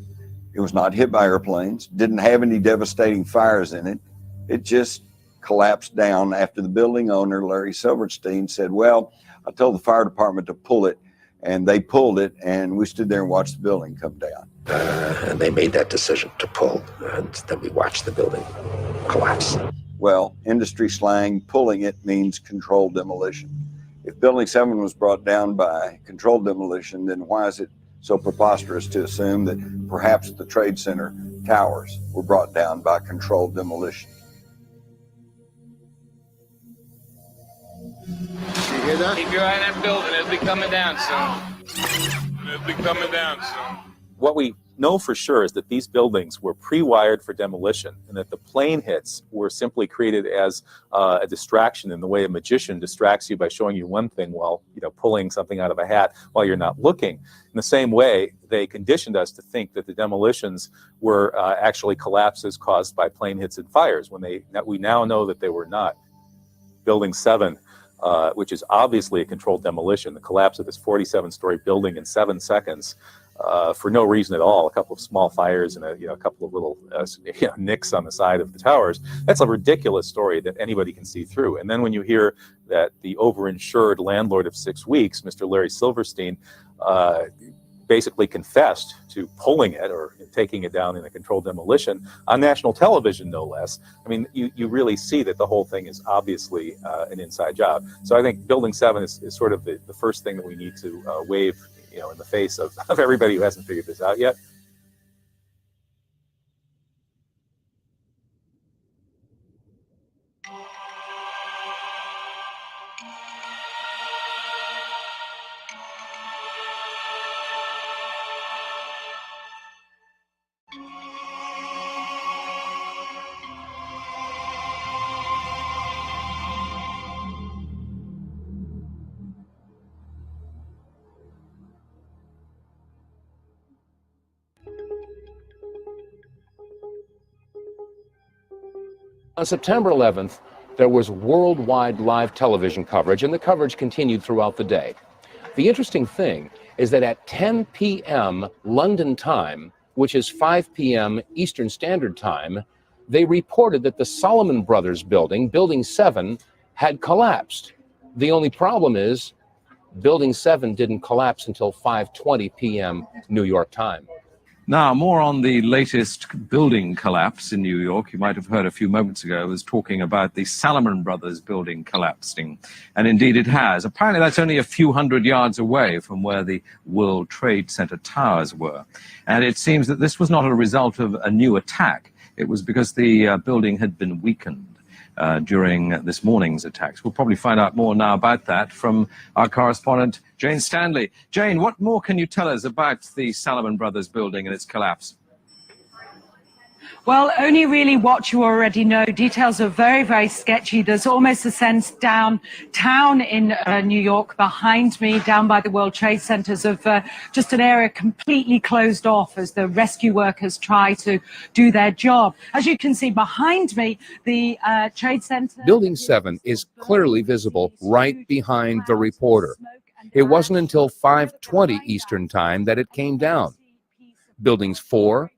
It was not hit by airplanes, didn't have any devastating fires in it. It just collapsed down after the building owner, Larry Silverstein, said, well, I told the fire department to pull it, and they pulled it, and we stood there and watched the building come down. And they made that decision to pull, and then we watched the building collapse. Well, industry slang, pulling it means controlled demolition. If Building 7 was brought down by controlled demolition, then why is it so preposterous to assume that perhaps the Trade Center towers were brought down by controlled demolition? You hear that? Keep your eye on that building. It'll be coming down soon. It'll be coming down soon. What we know for sure is that these buildings were pre-wired for demolition, and that the plane hits were simply created as a distraction in the way a magician distracts you by showing you one thing while pulling something out of a hat while you're not looking. In the same way, they conditioned us to think that the demolitions were actually collapses caused by plane hits and fires, when we now know that they were not. Building 7, which is obviously a controlled demolition, the collapse of this 47-story building in 7 seconds, for no reason at all, a couple of small fires and a couple of little nicks on the side of the towers. That's a ridiculous story that anybody can see through. And then when you hear that the overinsured landlord of 6 weeks, Mr. Larry Silverstein, basically confessed to pulling it or taking it down in a controlled demolition on national television, no less. I mean, you really see that the whole thing is obviously an inside job. So I think Building 7 is sort of the first thing that we need to wave in the face of everybody who hasn't figured this out yet. On September 11th, there was worldwide live television coverage, and the coverage continued throughout the day. The interesting thing is that at 10 p.m. London time, which is 5 p.m. Eastern Standard Time, they reported that the Salomon Brothers building, Building 7, had collapsed. The only problem is Building 7 didn't collapse until 5:20 p.m. New York time. Now, more on the latest building collapse in New York. You might have heard a few moments ago I was talking about the Salomon Brothers building collapsing. And indeed it has. Apparently that's only a few hundred yards away from where the World Trade Center towers were. And it seems that this was not a result of a new attack. It was because the building had been weakened during this morning's attacks. We'll probably find out more now about that from our correspondent, Jane Stanley. Jane, what more can you tell us about the Salomon Brothers building and its collapse? Well, only really what you already know. Details are very, very sketchy. There's almost a sense downtown in New York behind me, down by the World Trade Centers, of just an area completely closed off as the rescue workers try to do their job. As you can see behind me, the Trade Center... Building 7 is clearly visible right behind the reporter. It wasn't until 5:20 Eastern Time that it came down. Buildings 4,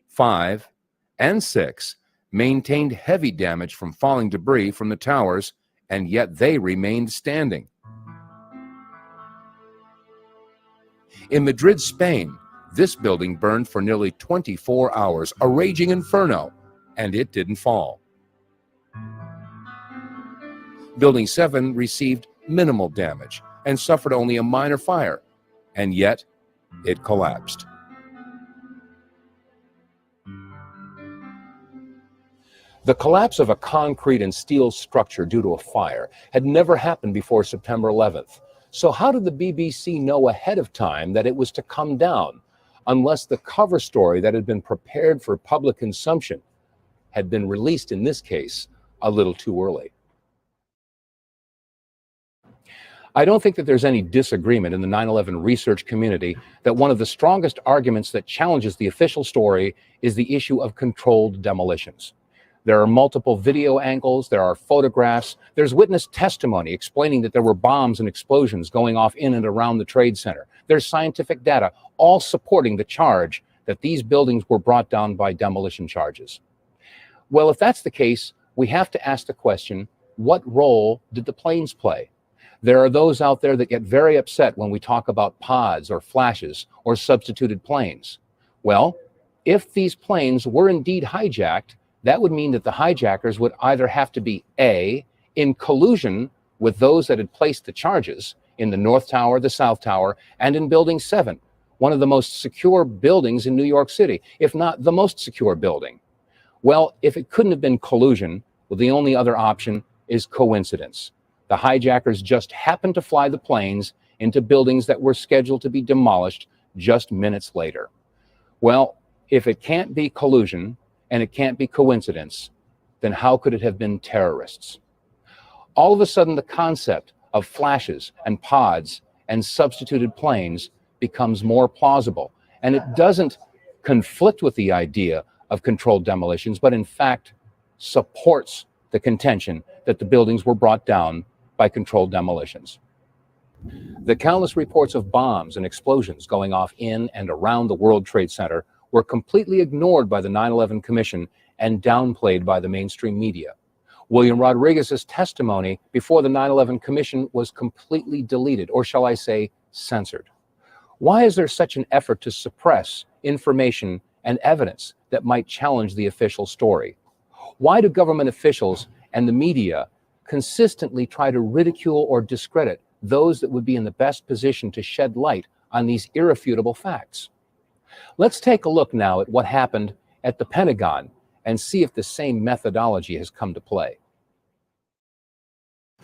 5, and 6 maintained heavy damage from falling debris from the towers, and yet they remained standing. In Madrid, Spain, this building burned for nearly 24 hours, a raging inferno, and it didn't fall. Building 7 received minimal damage and suffered only a minor fire, and yet it collapsed. The collapse of a concrete and steel structure due to a fire had never happened before September 11th. So how did the BBC know ahead of time that it was to come down, unless the cover story that had been prepared for public consumption had been released, in this case, a little too early? I don't think that there's any disagreement in the 9/11 research community that one of the strongest arguments that challenges the official story is the issue of controlled demolitions. There are multiple video angles, there are photographs, there's witness testimony explaining that there were bombs and explosions going off in and around the Trade Center. There's scientific data, all supporting the charge that these buildings were brought down by demolition charges. Well, if that's the case, we have to ask the question, what role did the planes play? There are those out there that get very upset when we talk about pods or flashes or substituted planes. Well, if these planes were indeed hijacked, that would mean that the hijackers would either have to be A, in collusion with those that had placed the charges in the North Tower, the South Tower, and in Building 7, one of the most secure buildings in New York City, if not the most secure building. Well, if it couldn't have been collusion, well, the only other option is coincidence. The hijackers just happened to fly the planes into buildings that were scheduled to be demolished just minutes later. Well, if it can't be collusion and it can't be coincidence, then how could it have been terrorists? All of a sudden, the concept of flashes and pods and substituted planes becomes more plausible. And it doesn't conflict with the idea of controlled demolitions, but in fact supports the contention that the buildings were brought down by controlled demolitions. The countless reports of bombs and explosions going off in and around the World Trade Center were completely ignored by the 9/11 Commission and downplayed by the mainstream media. William Rodriguez's testimony before the 9/11 Commission was completely deleted, or shall I say, censored. Why is there such an effort to suppress information and evidence that might challenge the official story? Why do government officials and the media consistently try to ridicule or discredit those that would be in the best position to shed light on these irrefutable facts? Let's take a look now at what happened at the Pentagon and see if the same methodology has come to play.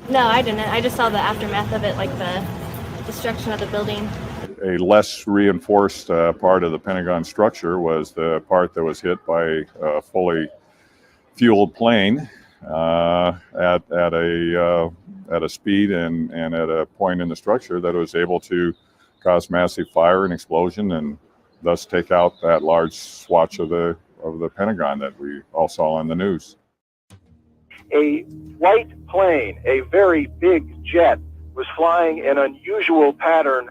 No, I didn't. I just saw the aftermath of it, like the destruction of the building. A less reinforced part of the Pentagon structure was the part that was hit by a fully fueled plane at a speed and at a point in the structure that was able to cause massive fire and explosion, and thus take out that large swatch of the Pentagon that we all saw on the news. A white plane, a very big jet, was flying in an unusual pattern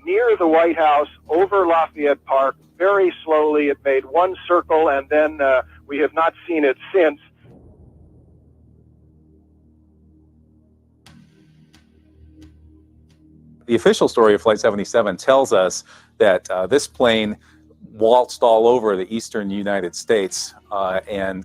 near the White House over Lafayette Park. Very slowly, it made one circle, and then we have not seen it since. The official story of Flight 77 tells us that this plane waltzed all over the eastern United States and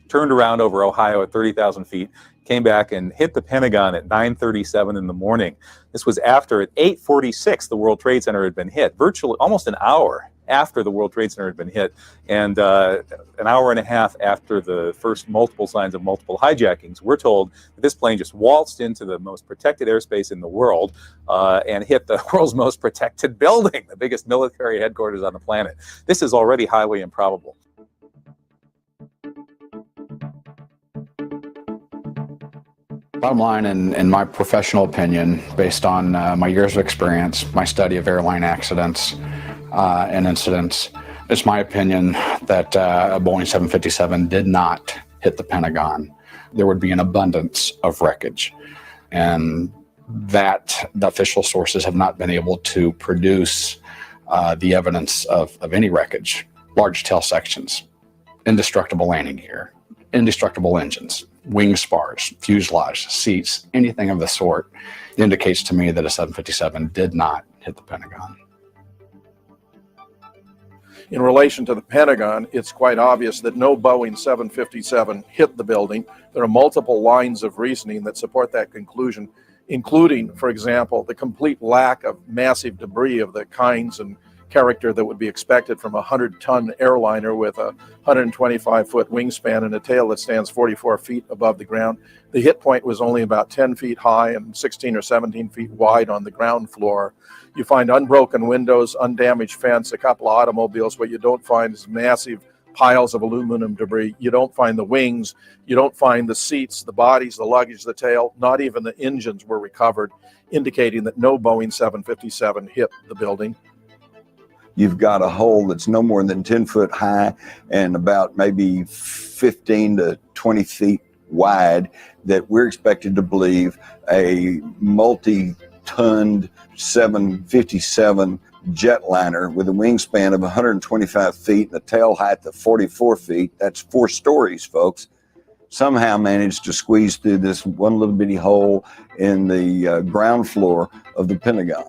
turned around over Ohio at 30,000 feet, came back and hit the Pentagon at 9:37 in the morning. This was after, at 8:46, the World Trade Center had been hit, virtually almost an hour after the World Trade Center had been hit, and an hour and a half after the first multiple signs of multiple hijackings. We're told that this plane just waltzed into the most protected airspace in the world and hit the world's most protected building, the biggest military headquarters on the planet. This is already highly improbable. Bottom line, in my professional opinion, based on my years of experience, my study of airline accidents and incidents, it's my opinion that a Boeing 757 did not hit the Pentagon. There would be an abundance of wreckage, and that the official sources have not been able to produce the evidence of any wreckage. Large tail sections, indestructible landing gear, indestructible engines, wing spars, fuselage, seats, anything of the sort indicates to me that a 757 did not hit the Pentagon. In relation to the Pentagon, it's quite obvious that no Boeing 757 hit the building. There are multiple lines of reasoning that support that conclusion, including, for example, the complete lack of massive debris of the kinds and character that would be expected from a 100-ton airliner with a 125-foot wingspan and a tail that stands 44 feet above the ground. The hit point was only about 10 feet high and 16 or 17 feet wide on the ground floor. You find unbroken windows, undamaged fence, a couple of automobiles. What you don't find is massive piles of aluminum debris. You don't find the wings. You don't find the seats, the bodies, the luggage, the tail. Not even the engines were recovered, indicating that no Boeing 757 hit the building. You've got a hole that's no more than 10 foot high and about maybe 15 to 20 feet wide that we're expected to believe a multi-tonned 757 jetliner with a wingspan of 125 feet and a tail height of 44 feet, that's 4 stories, folks, somehow managed to squeeze through this one little bitty hole in the ground floor of the Pentagon.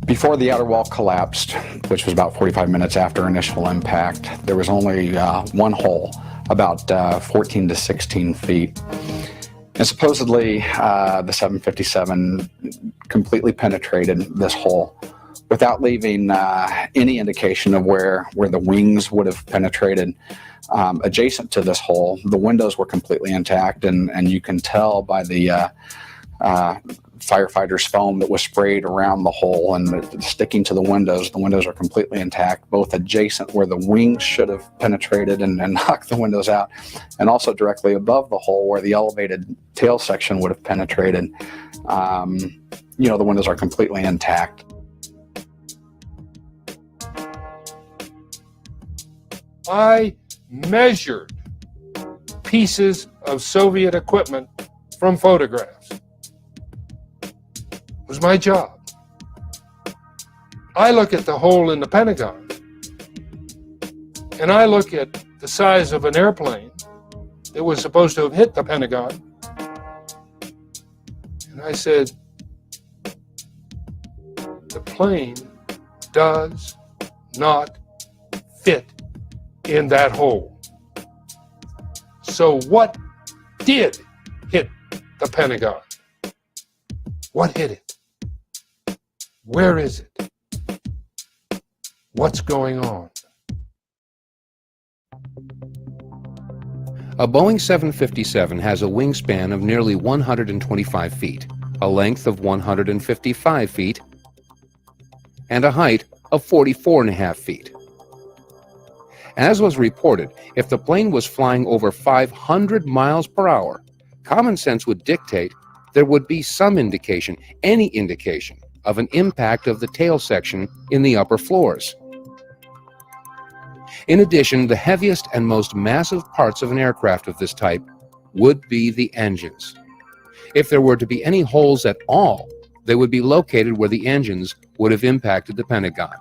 Before the outer wall collapsed, which was about 45 minutes after initial impact, there was only one hole, about 14 to 16 feet. And supposedly, the 757 completely penetrated this hole without leaving any indication of where the wings would have penetrated. Adjacent to this hole, the windows were completely intact, and you can tell by the firefighters' foam that was sprayed around the hole and sticking to the windows. The windows are completely intact, both adjacent where the wings should have penetrated and knocked the windows out, and also directly above the hole where the elevated tail section would have penetrated. The windows are completely intact. I measured pieces of Soviet equipment from photographs. It was my job. I look at the hole in the Pentagon, and I look at the size of an airplane that was supposed to have hit the Pentagon, and I said, the plane does not fit in that hole. So what did hit the Pentagon? What hit it? Where is it? What's going on? A Boeing 757 has a wingspan of nearly 125 feet, a length of 155 feet, and a height of 44.5 feet. As was reported, if the plane was flying over 500 miles per hour, common sense would dictate there would be some indication, any indication, of an impact of the tail section in the upper floors. In addition, the heaviest and most massive parts of an aircraft of this type would be the engines. If there were to be any holes at all, they would be located where the engines would have impacted the Pentagon.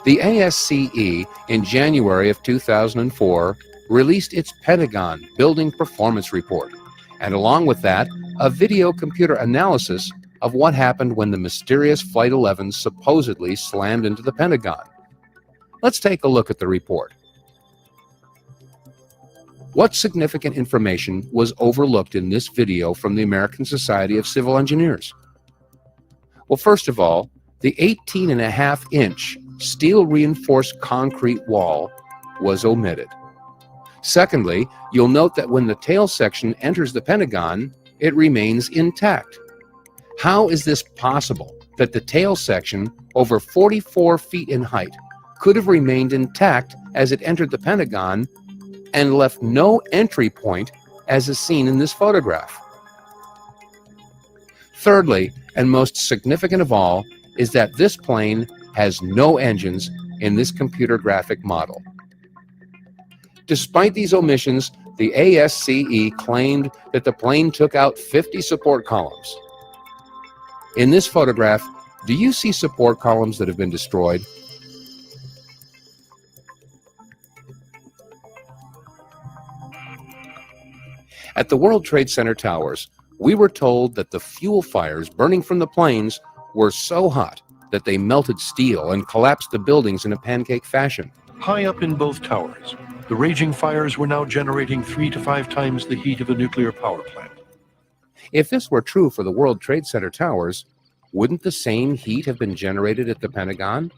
The ASCE in January of 2004 released its Pentagon Building Performance Report, and along with that, a video computer analysis of what happened when the mysterious Flight 11 supposedly slammed into the Pentagon. Let's take a look at the report. What significant information was overlooked in this video from the American Society of Civil Engineers? Well, first of all, the 18.5-inch steel-reinforced concrete wall was omitted. Secondly, you'll note that when the tail section enters the Pentagon, it remains intact. How is this possible that the tail section, over 44 feet in height, could have remained intact as it entered the Pentagon and left no entry point as is seen in this photograph? Thirdly, and most significant of all, is that this plane has no engines in this computer graphic model. Despite these omissions, the ASCE claimed that the plane took out 50 support columns. In this photograph, do you see support columns that have been destroyed? At the World Trade Center towers, we were told that the fuel fires burning from the planes were so hot that they melted steel and collapsed the buildings in a pancake fashion. High up in both towers, The raging fires were now generating 3 to 5 times the heat of a nuclear power plant. If this were true for the World Trade Center towers, wouldn't the same heat have been generated at the Pentagon?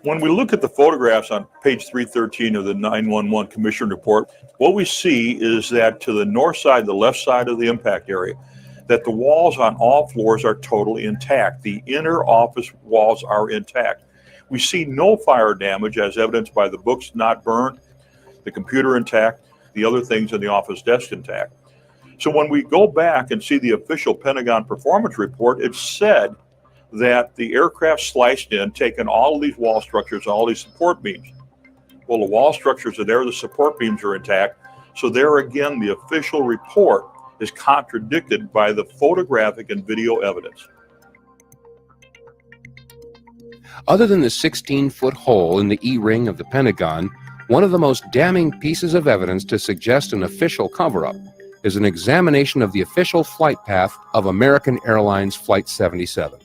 When we look at the photographs on page 313 of the 911 Commission report, what we see is that to the north side, the left side of the impact area, that the walls on all floors are totally intact. The inner office walls are intact. We see no fire damage as evidenced by the books not burned, the computer intact, the other things in the office desk intact. So when we go back and see the official Pentagon performance report, it said that the aircraft sliced in, taking all of these wall structures, all these support beams. Well, the wall structures are there, the support beams are intact. So there again, the official report is contradicted by the photographic and video evidence. Other than the 16-foot hole in the E-ring of the Pentagon, one of the most damning pieces of evidence to suggest an official cover-up is an examination of the official flight path of American Airlines Flight 77.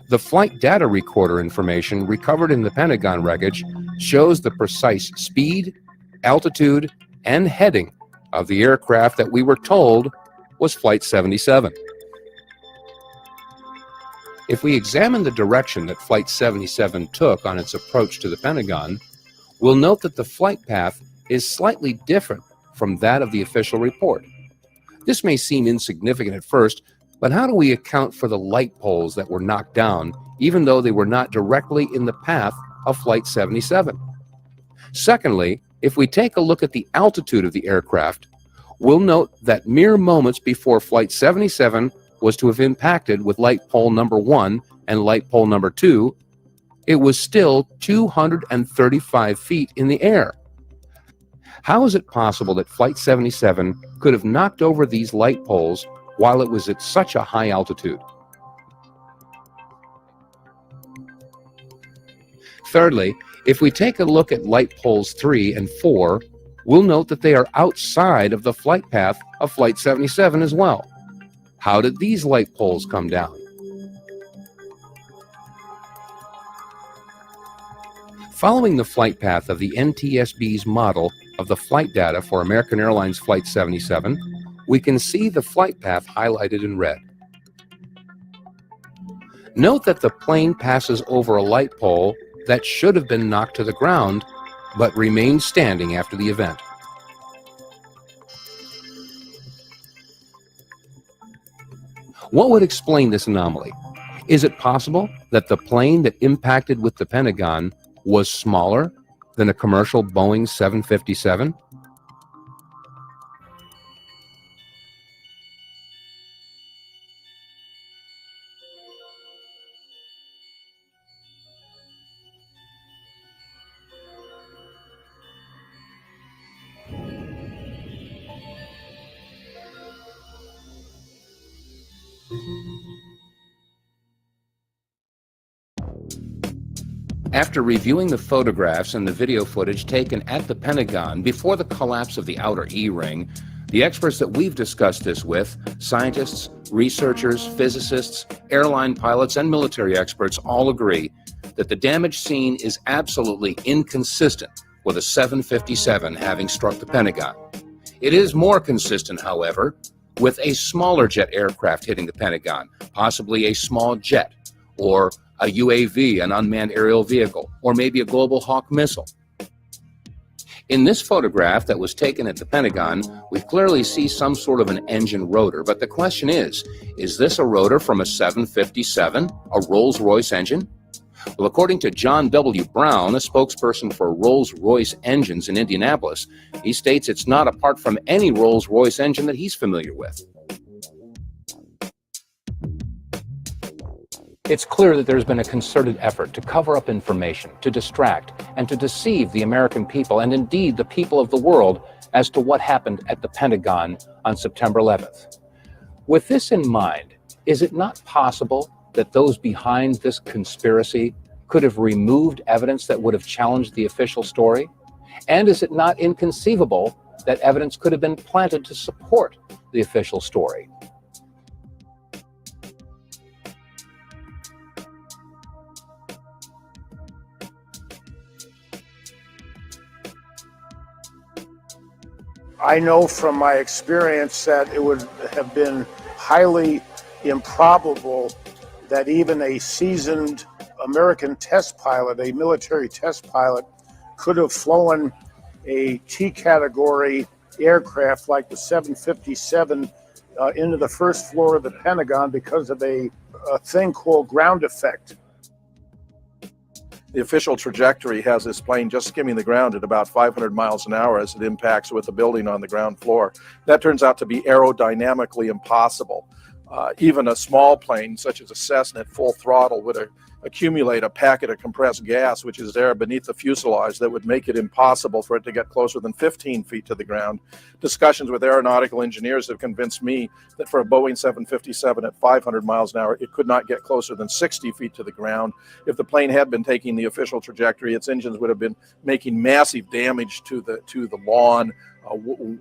The flight data recorder information recovered in the Pentagon wreckage shows the precise speed, altitude, and heading of the aircraft that we were told was Flight 77. If we examine the direction that Flight 77 took on its approach to the Pentagon, we'll note that the flight path is slightly different from that of the official report. This may seem insignificant at first, but how do we account for the light poles that were knocked down, even though they were not directly in the path of Flight 77? Secondly, if we take a look at the altitude of the aircraft, we'll note that mere moments before Flight 77 was to have impacted with light pole number 1 and light pole number 2, it was still 235 feet in the air. How is it possible that Flight 77 could have knocked over these light poles while it was at such a high altitude? Thirdly, if we take a look at light poles 3 and 4, we'll note that they are outside of the flight path of Flight 77 as well. How did these light poles come down? Following the flight path of the NTSB's model of the flight data for American Airlines Flight 77, we can see the flight path highlighted in red. Note that the plane passes over a light pole that should have been knocked to the ground, but remained standing after the event. What would explain this anomaly? Is it possible that the plane that impacted with the Pentagon was smaller than a commercial Boeing 757? After reviewing the photographs and the video footage taken at the Pentagon before the collapse of the outer E-ring, the experts that we've discussed this with, scientists, researchers, physicists, airline pilots, and military experts all agree that the damage seen is absolutely inconsistent with a 757 having struck the Pentagon. It is more consistent, however, with a smaller jet aircraft hitting the Pentagon, possibly a small jet, or a UAV, an unmanned aerial vehicle, or maybe a Global Hawk missile. In this photograph that was taken at the Pentagon, we clearly see some sort of an engine rotor, but the question is this a rotor from a 757, a Rolls-Royce engine? Well, according to John W. Brown, a spokesperson for Rolls-Royce Engines in Indianapolis, he states it's not apart from any Rolls-Royce engine that he's familiar with. It's clear that there's been a concerted effort to cover up information, to distract, and to deceive the American people, and indeed the people of the world, as to what happened at the Pentagon on September 11th. With this in mind, is it not possible that those behind this conspiracy could have removed evidence that would have challenged the official story? And is it not inconceivable that evidence could have been planted to support the official story? I know from my experience that it would have been highly improbable that even a seasoned American test pilot, a military test pilot, could have flown a T-category aircraft like the 757 into the first floor of the Pentagon because of a thing called ground effect. The official trajectory has this plane just skimming the ground at about 500 miles an hour as it impacts with the building on the ground floor. That turns out to be aerodynamically impossible. Even a small plane, such as a Cessna at full throttle, would accumulate a packet of compressed gas, which is there beneath the fuselage, that would make it impossible for it to get closer than 15 feet to the ground. Discussions with aeronautical engineers have convinced me that for a Boeing 757 at 500 miles an hour, it could not get closer than 60 feet to the ground. If the plane had been taking the official trajectory, its engines would have been making massive damage to the lawn.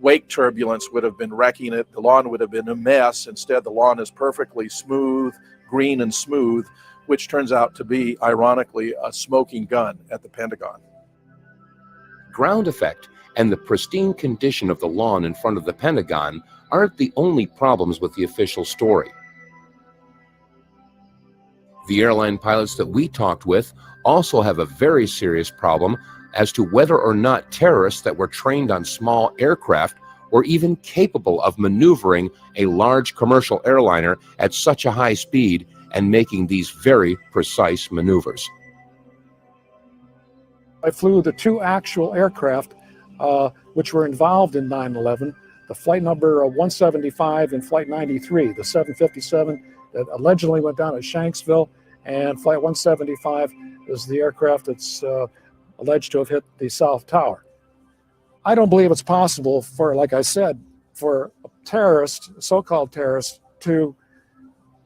Wake turbulence would have been wrecking it. The lawn would have been a mess. Instead, the lawn is perfectly smooth, green and smooth, which turns out to be, ironically, a smoking gun at the Pentagon. Ground effect and the pristine condition of the lawn in front of the Pentagon aren't the only problems with the official story. The airline pilots that we talked with also have a very serious problem as to whether or not terrorists that were trained on small aircraft were even capable of maneuvering a large commercial airliner at such a high speed and making these very precise maneuvers. I flew the two actual aircraft which were involved in 9/11, the flight number 175 and flight 93, the 757 that allegedly went down at Shanksville, and flight 175 is the aircraft that's alleged to have hit the South Tower. I don't believe it's possible for, like I said, for a terrorist, so-called terrorist, to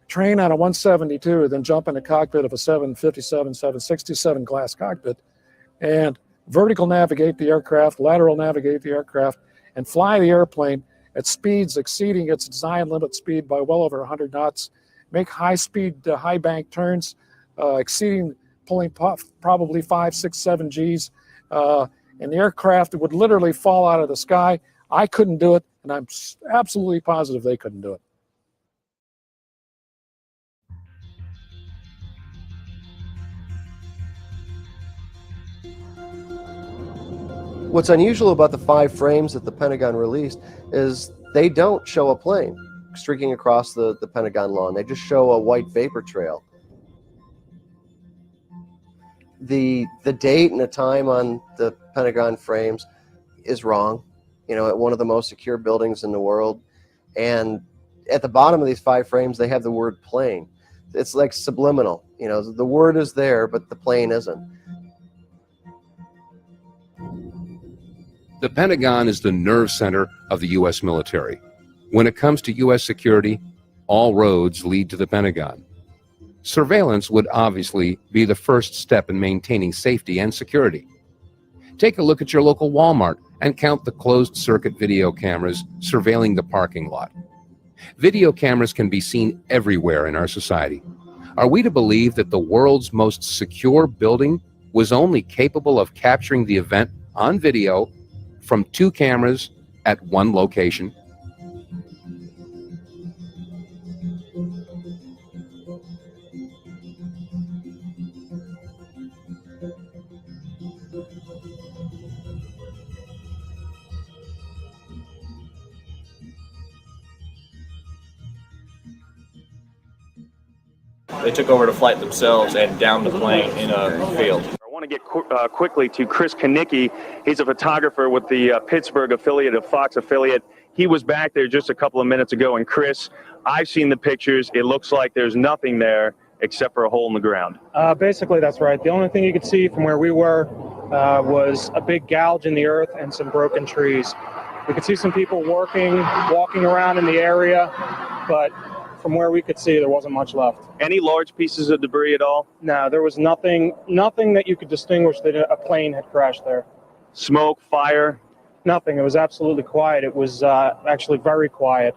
train on a 172, then jump in the cockpit of a 757, 767 glass cockpit, and vertical navigate the aircraft, lateral navigate the aircraft, and fly the airplane at speeds exceeding its design limit speed by well over 100 knots, make high-speed, high-bank turns, pulling probably 5, 6, 7 Gs, and the aircraft would literally fall out of the sky. I couldn't do it, and I'm absolutely positive they couldn't do it. What's unusual about the 5 frames that the Pentagon released is they don't show a plane streaking across the Pentagon lawn. They just show a white vapor trail. The date and the time on the Pentagon frames is wrong. You know, at one of the most secure buildings in the world. And at the bottom of these 5 frames, they have the word plane. It's like subliminal. You know, the word is there, but the plane isn't. The Pentagon is the nerve center of the U.S. military. When it comes to U.S. security, all roads lead to the Pentagon. Surveillance would obviously be the first step in maintaining safety and security. Take a look at your local Walmart and count the closed-circuit video cameras surveilling the parking lot. Video cameras can be seen everywhere in our society. Are we to believe that the world's most secure building was only capable of capturing the event on video from 2 cameras at one location? They took over the flight themselves and downed the plane in a field. I want to get quickly to Chris Kanicki. He's a photographer with the Pittsburgh affiliate of Fox affiliate. He was back there just a couple of minutes ago. And Chris, I've seen the pictures. It looks like there's nothing there except for a hole in the ground. Basically, that's right. The only thing you could see from where we were was a big gouge in the earth and some broken trees. We could see some people walking around in the area, but from where we could see, there wasn't much left. Any large pieces of debris at all? No, there was nothing that you could distinguish that a plane had crashed there. Smoke, fire? Nothing. It was absolutely quiet. It was actually very quiet.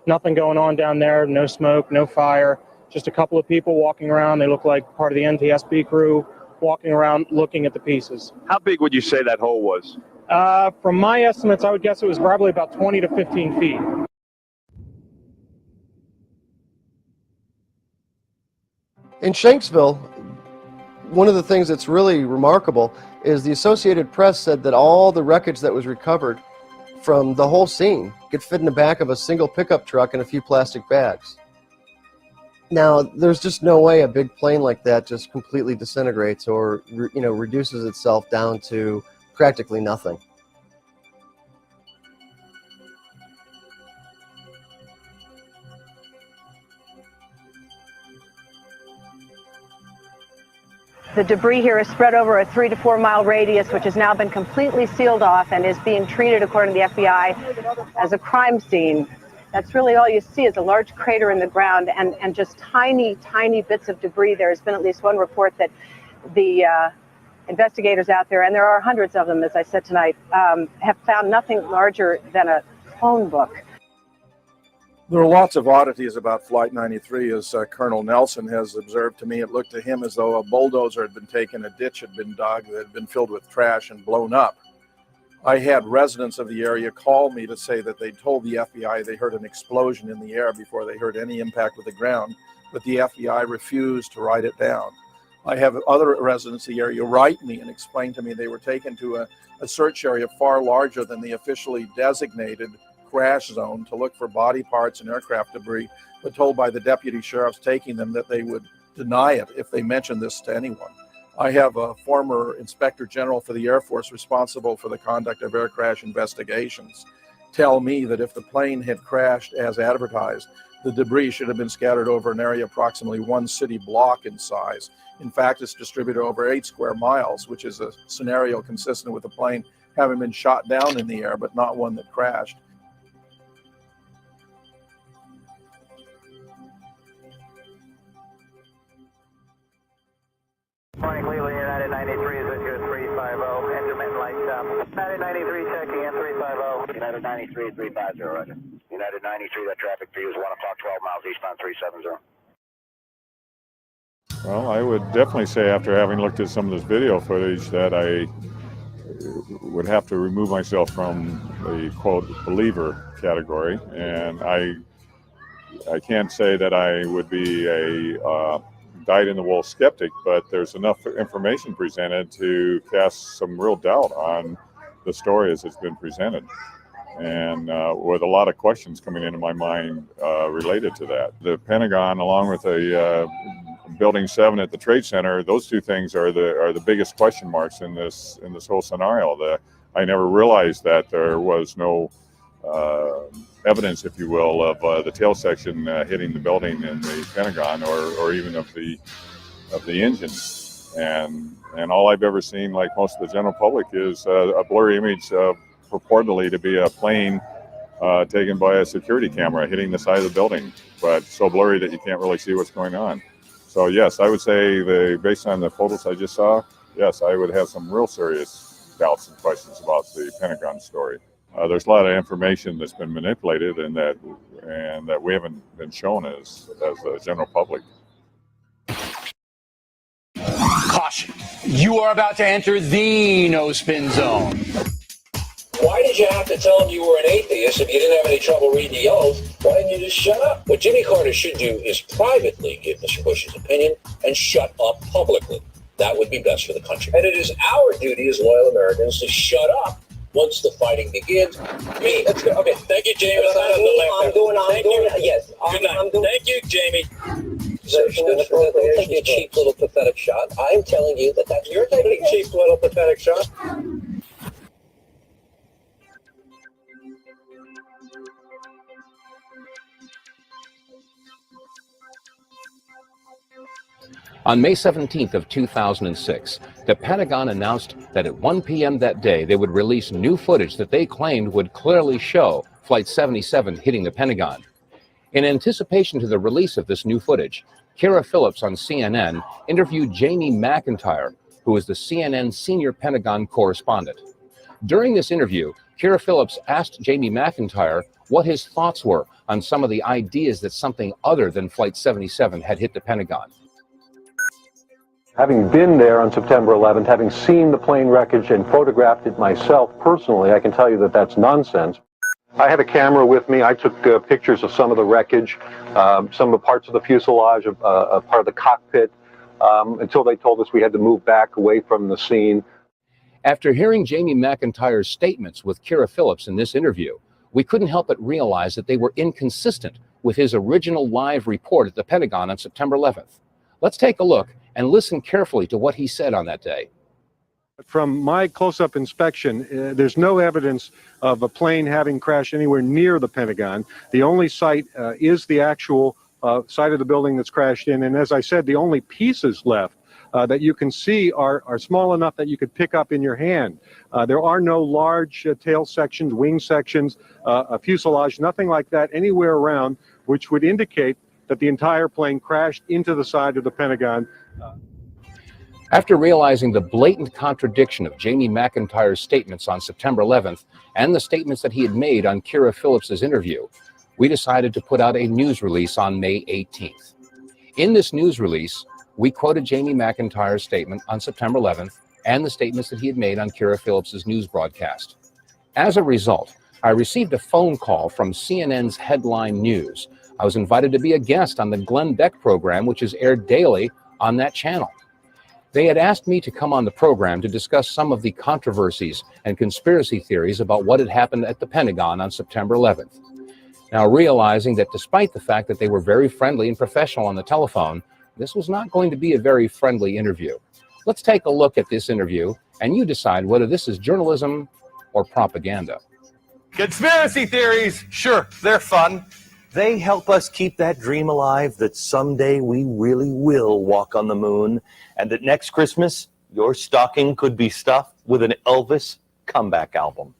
Nothing going on down there, no smoke, no fire, just a couple of people walking around. They look like part of the NTSB crew walking around looking at the pieces. How big would you say that hole was? From my estimates, I would guess it was probably about 20 to 15 feet. In Shanksville, one of the things that's really remarkable is the Associated Press said that all the wreckage that was recovered from the whole scene could fit in the back of a single pickup truck and a few plastic bags. Now, there's just no way a big plane like that just completely disintegrates or reduces itself down to practically nothing. The debris here is spread over a 3 to 4 mile radius, which has now been completely sealed off and is being treated, according to the FBI, as a crime scene. That's really all you see is a large crater in the ground and just tiny, tiny bits of debris. There has been at least one report that the investigators out there, and there are hundreds of them, as I said tonight, have found nothing larger than a phone book. There are lots of oddities about Flight 93, as Colonel Nelson has observed to me. It looked to him as though a bulldozer had been taken, a ditch had been dug that had been filled with trash and blown up. I had residents of the area call me to say that they told the FBI they heard an explosion in the air before they heard any impact with the ground, but the FBI refused to write it down. I have other residents of the area write me and explain to me they were taken to a search area far larger than the officially designated crash zone to look for body parts and aircraft debris, but told by the deputy sheriffs taking them that they would deny it if they mentioned this to anyone. I have a former inspector general for the Air Force responsible for the conduct of air crash investigations tell me that if the plane had crashed as advertised, the debris should have been scattered over an area approximately 1 city block in size. In fact, it's distributed over 8 square miles, which is a scenario consistent with the plane having been shot down in the air, but not one that crashed. Morning, Cleveland, United 93 is with you at 350. Intermittent light stop. United 93 checking in 350. United 93 at 350, roger. United 93, that traffic for you is 1 o'clock, 12 miles eastbound 370. Well, I would definitely say after having looked at some of this video footage that I would have to remove myself from the quote believer category, and I can't say that I would be a dyed-in-the-wool skeptic, but there's enough information presented to cast some real doubt on the story as it's been presented, and with a lot of questions coming into my mind related to that. The Pentagon, along with the Building 7 at the Trade Center, those two things are the biggest question marks in this whole scenario. I never realized that there was no evidence, if you will, of the tail section hitting the building in the Pentagon, or even of the engine. And all I've ever seen, like most of the general public, is a blurry image purportedly to be a plane taken by a security camera hitting the side of the building, but so blurry that you can't really see what's going on. So yes, I would say based on the photos I just saw, yes, I would have some real serious doubts and questions about the Pentagon story. There's a lot of information that's been manipulated and that we haven't been shown as the general public. Caution, you are about to enter the no-spin zone. Why did you have to tell him you were an atheist if you didn't have any trouble reading the oath? Why didn't you just shut up? What Jimmy Carter should do is privately give Mr. Bush his opinion and shut up publicly. That would be best for the country. And it is our duty as loyal Americans to shut up once the fighting begins. Me, let's go. Okay, thank you, Jamie. I'm doing yes. Thank you, Jamie. Don't take a cheap little pathetic shot. I'm telling you that you're taking a cheap little pathetic shot. On May 17th of 2006, the Pentagon announced that at 1 p.m. that day, they would release new footage that they claimed would clearly show Flight 77 hitting the Pentagon. In anticipation to the release of this new footage, Kira Phillips on CNN interviewed Jamie McIntyre, who is the CNN senior Pentagon correspondent. During this interview, Kira Phillips asked Jamie McIntyre what his thoughts were on some of the ideas that something other than Flight 77 had hit the Pentagon. Having been there on September 11th, having seen the plane wreckage and photographed it myself personally, I can tell you that that's nonsense. I had a camera with me. I took pictures of some of the wreckage, some of the parts of the fuselage, a part of the cockpit, until they told us we had to move back away from the scene. After hearing Jamie McIntyre's statements with Kira Phillips in this interview, we couldn't help but realize that they were inconsistent with his original live report at the Pentagon on September 11th. Let's take a look and listen carefully to what he said on that day. From my close-up inspection, there's no evidence of a plane having crashed anywhere near the Pentagon. The only site is the actual site of the building that's crashed in. And as I said, the only pieces left that you can see are small enough that you could pick up in your hand. There are no large tail sections, wing sections, a fuselage, nothing like that anywhere around, which would indicate that the entire plane crashed into the side of the Pentagon. After realizing the blatant contradiction of Jamie McIntyre's statements on September 11th and the statements that he had made on Kira Phillips's interview, we decided to put out a news release on May 18th. In this news release, we quoted Jamie McIntyre's statement on September 11th and the statements that he had made on Kira Phillips's news broadcast. As a result, I received a phone call from CNN's Headline News. I was invited to be a guest on the Glenn Beck program, which is aired daily on that channel. They had asked me to come on the program to discuss some of the controversies and conspiracy theories about what had happened at the Pentagon on September 11th. Now, realizing that despite the fact that they were very friendly and professional on the telephone, this was not going to be a very friendly interview. Let's take a look at this interview, and you decide whether this is journalism or propaganda. Conspiracy theories, sure, they're fun. They help us keep that dream alive that someday we really will walk on the moon, and that next Christmas, your stocking could be stuffed with an Elvis comeback album.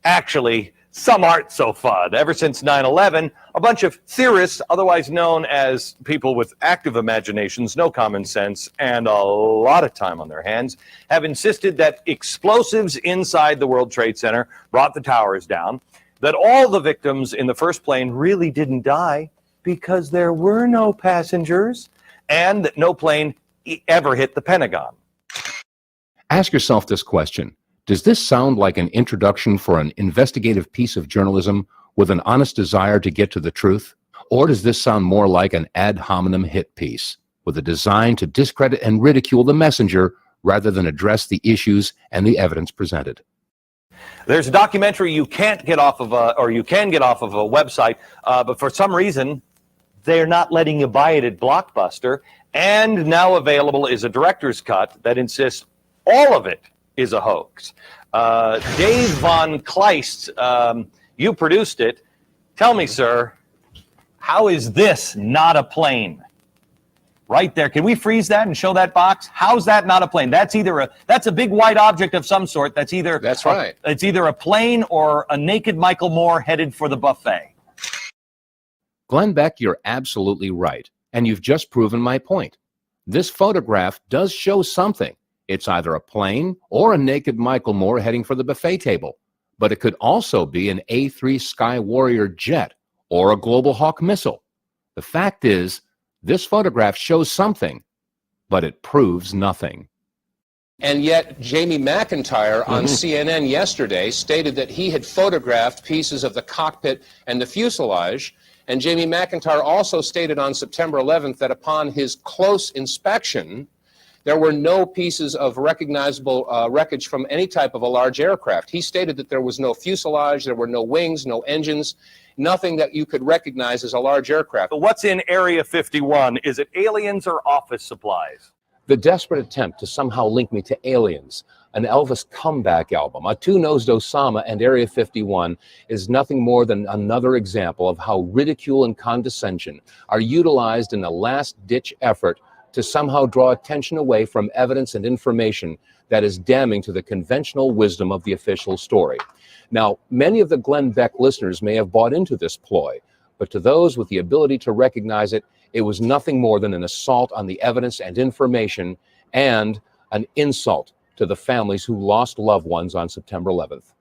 Actually, some aren't so fun. Ever since 9/11, a bunch of theorists, otherwise known as people with active imaginations, no common sense, and a lot of time on their hands, have insisted that explosives inside the World Trade Center brought the towers down, that all the victims in the first plane really didn't die because there were no passengers, and that no plane ever hit the Pentagon. Ask yourself this question. Does this sound like an introduction for an investigative piece of journalism with an honest desire to get to the truth? Or does this sound more like an ad hominem hit piece with a design to discredit and ridicule the messenger rather than address the issues and the evidence presented? There's a documentary you can't get off of you can get off of a website, but for some reason, they're not letting you buy it at Blockbuster. And now available is a director's cut that insists all of it is a hoax. Dave Vonkleist, you produced it. Tell me, sir, how is this not a plane? Right there. Can we freeze that and show that box? How's that not a plane? That's a big white object of some sort. That's right. It's either a plane or a naked Michael Moore headed for the buffet. Glenn Beck, you're absolutely right. And you've just proven my point. This photograph does show something. It's either a plane or a naked Michael Moore heading for the buffet table. But it could also be an A-3 Sky Warrior jet or a Global Hawk missile. The fact is, this photograph shows something, but it proves nothing. And yet, Jamie McIntyre on CNN yesterday stated that he had photographed pieces of the cockpit and the fuselage. And Jamie McIntyre also stated on September 11th that upon his close inspection, there were no pieces of recognizable wreckage from any type of a large aircraft. He stated that there was no fuselage, there were no wings, no engines, nothing that you could recognize as a large aircraft. But what's in Area 51? Is it aliens or office supplies? The desperate attempt to somehow link me to aliens, an Elvis comeback album, a two-nosed Osama, and Area 51 is nothing more than another example of how ridicule and condescension are utilized in a last-ditch effort to somehow draw attention away from evidence and information that is damning to the conventional wisdom of the official story. Now, many of the Glenn Beck listeners may have bought into this ploy, but to those with the ability to recognize it, it was nothing more than an assault on the evidence and information and an insult to the families who lost loved ones on September 11th.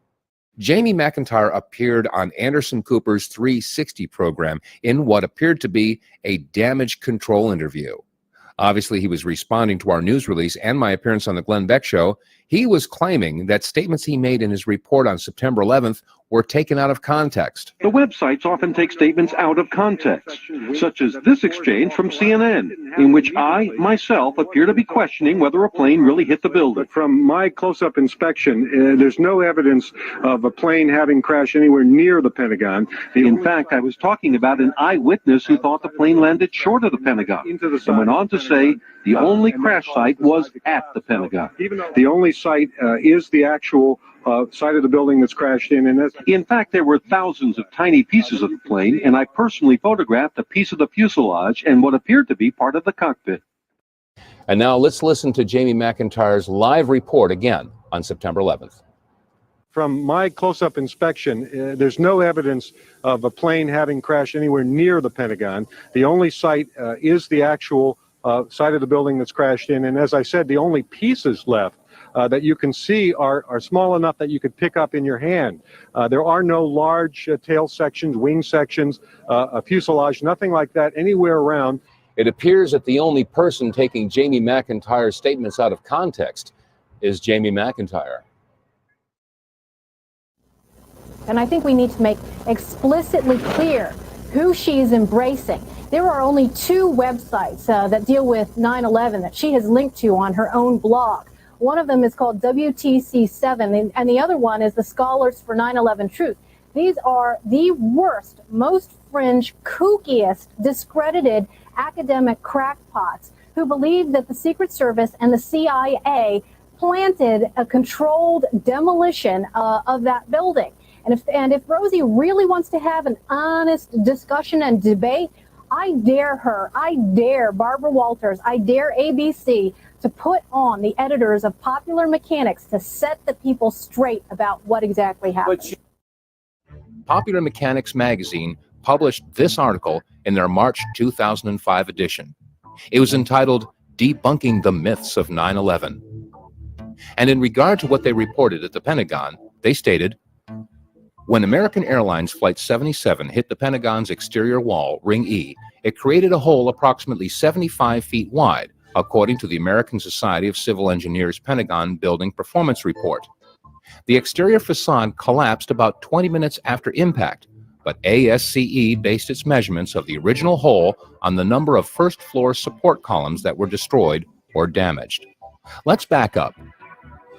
Jamie McIntyre appeared on Anderson Cooper's 360 program in what appeared to be a damage control interview. Obviously, he was responding to our news release and my appearance on the Glenn Beck Show. He was claiming that statements he made in his report on September 11th were taken out of context. The websites often take statements out of context, such as this exchange from CNN, in which I, myself, appear to be questioning whether a plane really hit the building. But from my close-up inspection, there's no evidence of a plane having crashed anywhere near the Pentagon. In fact, I was talking about an eyewitness who thought the plane landed short of the Pentagon, and went on to say the only crash site was at the Pentagon. The only site is the actual side of the building that's crashed in. And in fact, there were thousands of tiny pieces of the plane, and I personally photographed a piece of the fuselage and what appeared to be part of the cockpit. And now let's listen to Jamie McIntyre's live report again on September 11th. From my close-up inspection, there's no evidence of a plane having crashed anywhere near the Pentagon. The only site is the actual side of the building that's crashed in. And as I said, the only pieces left that you can see are small enough that you could pick up in your hand. There are no large tail sections, wing sections, a fuselage, nothing like that anywhere around. It appears that the only person taking Jamie McIntyre's statements out of context is Jamie McIntyre. And I think we need to make explicitly clear who she is embracing. There are only two websites that deal with 9/11 that she has linked to on her own blog. One of them is called WTC7, and the other one is the Scholars for 9/11 Truth. These are the worst, most fringe, kookiest, discredited academic crackpots who believe that the Secret Service and the CIA planted a controlled demolition of that building. And if Rosie really wants to have an honest discussion and debate, I dare her, I dare Barbara Walters, I dare ABC to put on the editors of Popular Mechanics to set the people straight about what exactly happened. Popular Mechanics magazine published this article in their March 2005 edition. It was entitled Debunking the Myths of 9/11. And in regard to what they reported at the Pentagon, they stated, when American Airlines Flight 77 hit the Pentagon's exterior wall, Ring E, it created a hole approximately 75 feet wide, according to the American Society of Civil Engineers Pentagon Building Performance Report. The exterior facade collapsed about 20 minutes after impact, but ASCE based its measurements of the original hole on the number of first-floor support columns that were destroyed or damaged. Let's back up.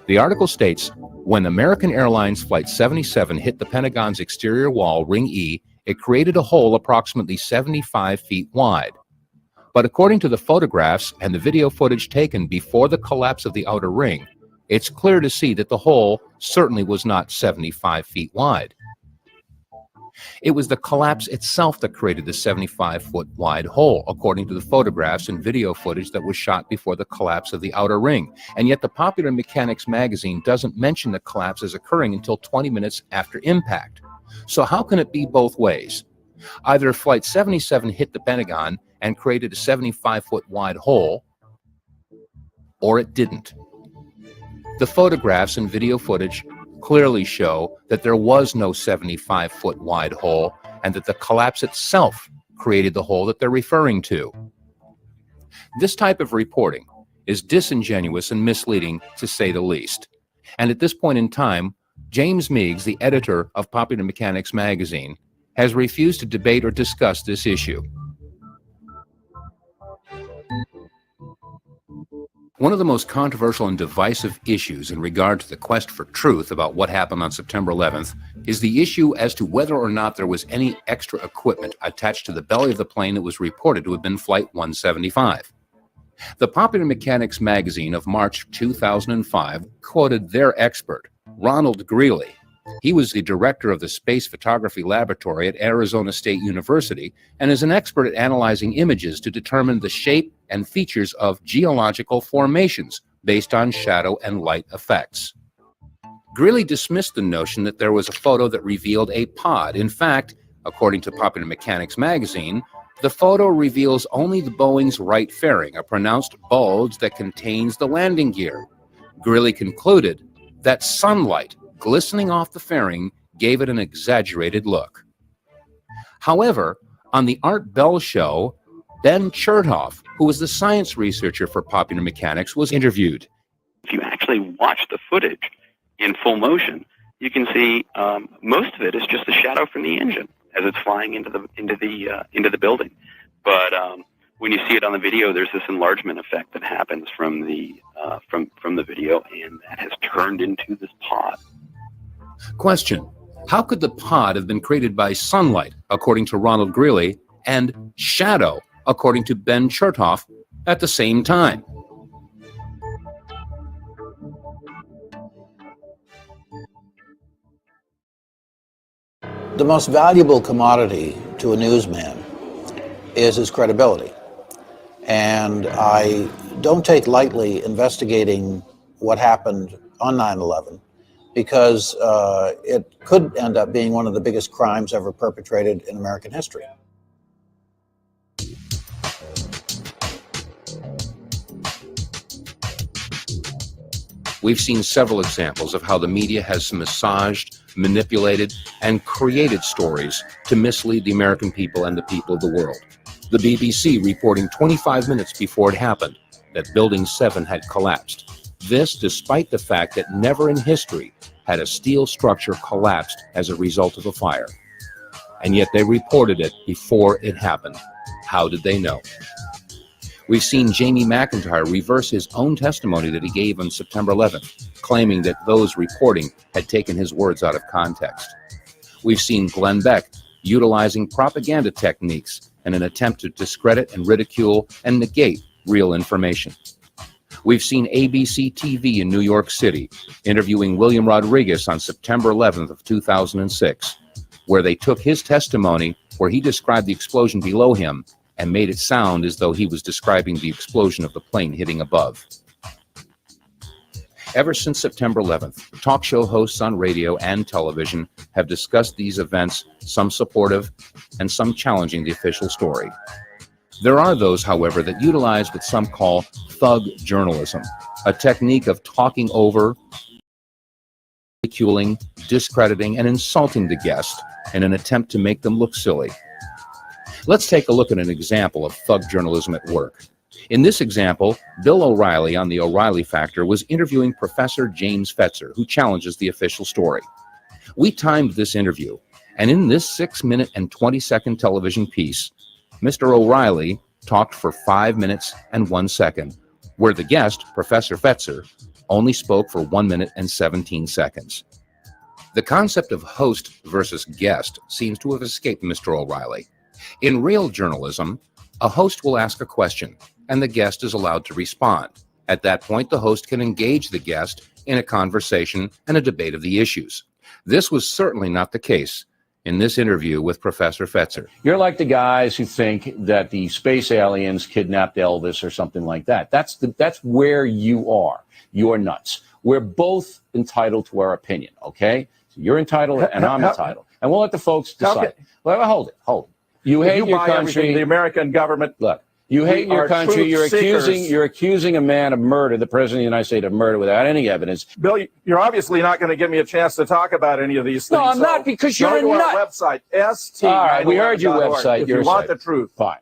The article states, when American Airlines Flight 77 hit the Pentagon's exterior wall, Ring E, it created a hole approximately 75 feet wide. But according to the photographs and the video footage taken before the collapse of the outer ring, it's clear to see that the hole certainly was not 75 feet wide. It was the collapse itself that created the 75-foot wide hole, according to the photographs and video footage that was shot before the collapse of the outer ring. And yet the Popular Mechanics magazine doesn't mention the collapse as occurring until 20 minutes after impact. So how can it be both ways? Either Flight 77 hit the Pentagon and created a 75-foot wide hole, or it didn't. The photographs and video footage clearly show that there was no 75-foot wide hole and that the collapse itself created the hole that they're referring to. This type of reporting is disingenuous and misleading, to say the least. And at this point in time, James Meigs, the editor of Popular Mechanics magazine, has refused to debate or discuss this issue. One of the most controversial and divisive issues in regard to the quest for truth about what happened on September 11th is the issue as to whether or not there was any extra equipment attached to the belly of the plane that was reported to have been Flight 175. The Popular Mechanics magazine of March 2005 quoted their expert, Ronald Greeley. He was the director of the Space Photography Laboratory at Arizona State University and is an expert at analyzing images to determine the shape and features of geological formations based on shadow and light effects. Greeley dismissed the notion that there was a photo that revealed a pod. In fact, according to Popular Mechanics magazine, the photo reveals only the Boeing's right fairing, a pronounced bulge that contains the landing gear. Greeley concluded that sunlight glistening off the fairing gave it an exaggerated look. However, on the Art Bell show, Ben Chertoff who was the science researcher for Popular Mechanics, was interviewed. If you actually watch the footage in full motion, you can see most of it is just the shadow from the engine as it's flying into the building. But when you see it on the video, there's this enlargement effect that happens from the video, and that has turned into this pod. Question: how could the pod have been created by sunlight, according to Ronald Greeley, and shadow, according to Ben Chertoff, at the same time? The most valuable commodity to a newsman is his credibility. And I don't take lightly investigating what happened on 9/11 because it could end up being one of the biggest crimes ever perpetrated in American history. We've seen several examples of how the media has massaged, manipulated, and created stories to mislead the American people and the people of the world. The BBC reporting 25 minutes before it happened that Building 7 had collapsed. This despite the fact that never in history had a steel structure collapsed as a result of a fire. And yet they reported it before it happened. How did they know? We've seen Jamie McIntyre reverse his own testimony that he gave on September 11th, claiming that those reporting had taken his words out of context. We've seen Glenn Beck utilizing propaganda techniques in an attempt to discredit and ridicule and negate real information. We've seen ABC TV in New York City interviewing William Rodriguez on September 11th of 2006, where they took his testimony where he described the explosion below him and made it sound as though he was describing the explosion of the plane hitting above. Ever since September 11th, talk show hosts on radio and television have discussed these events, some supportive and some challenging the official story. There are those, however, that utilize what some call thug journalism, a technique of talking over, ridiculing, discrediting, and insulting the guest in an attempt to make them look silly. Let's take a look at an example of thug journalism at work. In this example, Bill O'Reilly on The O'Reilly Factor was interviewing Professor James Fetzer, who challenges the official story. We timed this interview, and in this 6-minute and 20-second television piece, Mr. O'Reilly talked for 5 minutes and 1 second, where the guest, Professor Fetzer, only spoke for 1 minute and 17 seconds. The concept of host versus guest seems to have escaped Mr. O'Reilly. In real journalism, a host will ask a question, and the guest is allowed to respond. At that point, the host can engage the guest in a conversation and a debate of the issues. This was certainly not the case in this interview with Professor Fetzer. You're like the guys who think that the space aliens kidnapped Elvis or something like that. That's where you are. You're nuts. We're both entitled to our opinion, okay? So you're entitled and I'm entitled. And we'll let the folks decide. Well, hold it. You hate your country. The American government. Look, you hate your country. You're accusing a man of murder, the president of the United States, of murder without any evidence. Bill, you're obviously not going to give me a chance to talk about any of these things. No, I'm not, because you're a nut. Our website, ST. All right, we heard your website. If you want the truth, fine.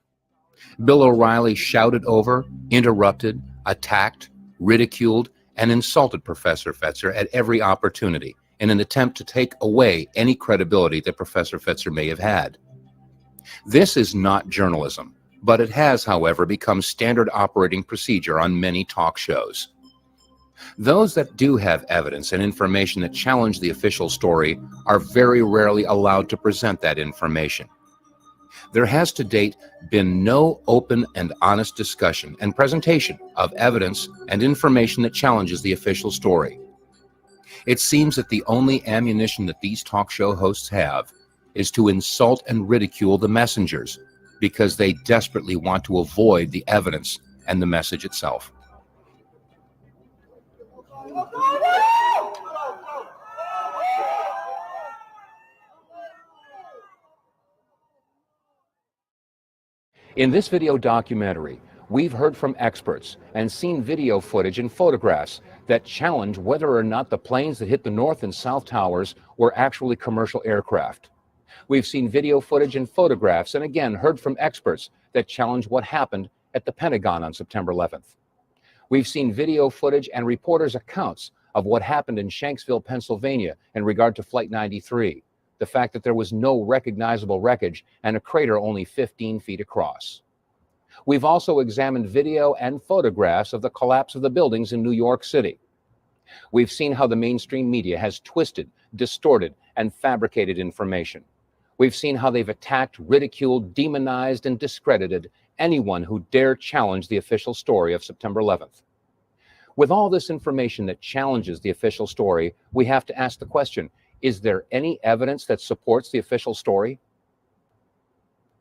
Bill O'Reilly shouted over, interrupted, attacked, ridiculed, and insulted Professor Fetzer at every opportunity in an attempt to take away any credibility that Professor Fetzer may have had. This is not journalism, but it has, however, become standard operating procedure on many talk shows. Those that do have evidence and information that challenge the official story are very rarely allowed to present that information. There has to date been no open and honest discussion and presentation of evidence and information that challenges the official story. It seems that the only ammunition that these talk show hosts have is to insult and ridicule the messengers because they desperately want to avoid the evidence and the message itself. In this video documentary, we've heard from experts and seen video footage and photographs that challenge whether or not the planes that hit the North and South Towers were actually commercial aircraft. We've seen video footage and photographs and again heard from experts that challenge what happened at the Pentagon on September 11th. We've seen video footage and reporters' accounts of what happened in Shanksville, Pennsylvania in regard to Flight 93, the fact that there was no recognizable wreckage and a crater only 15 feet across. We've also examined video and photographs of the collapse of the buildings in New York City. We've seen how the mainstream media has twisted, distorted, and fabricated information. We've seen how they've attacked, ridiculed, demonized, and discredited anyone who dare challenge the official story of September 11th. With all this information that challenges the official story, we have to ask the question, is there any evidence that supports the official story?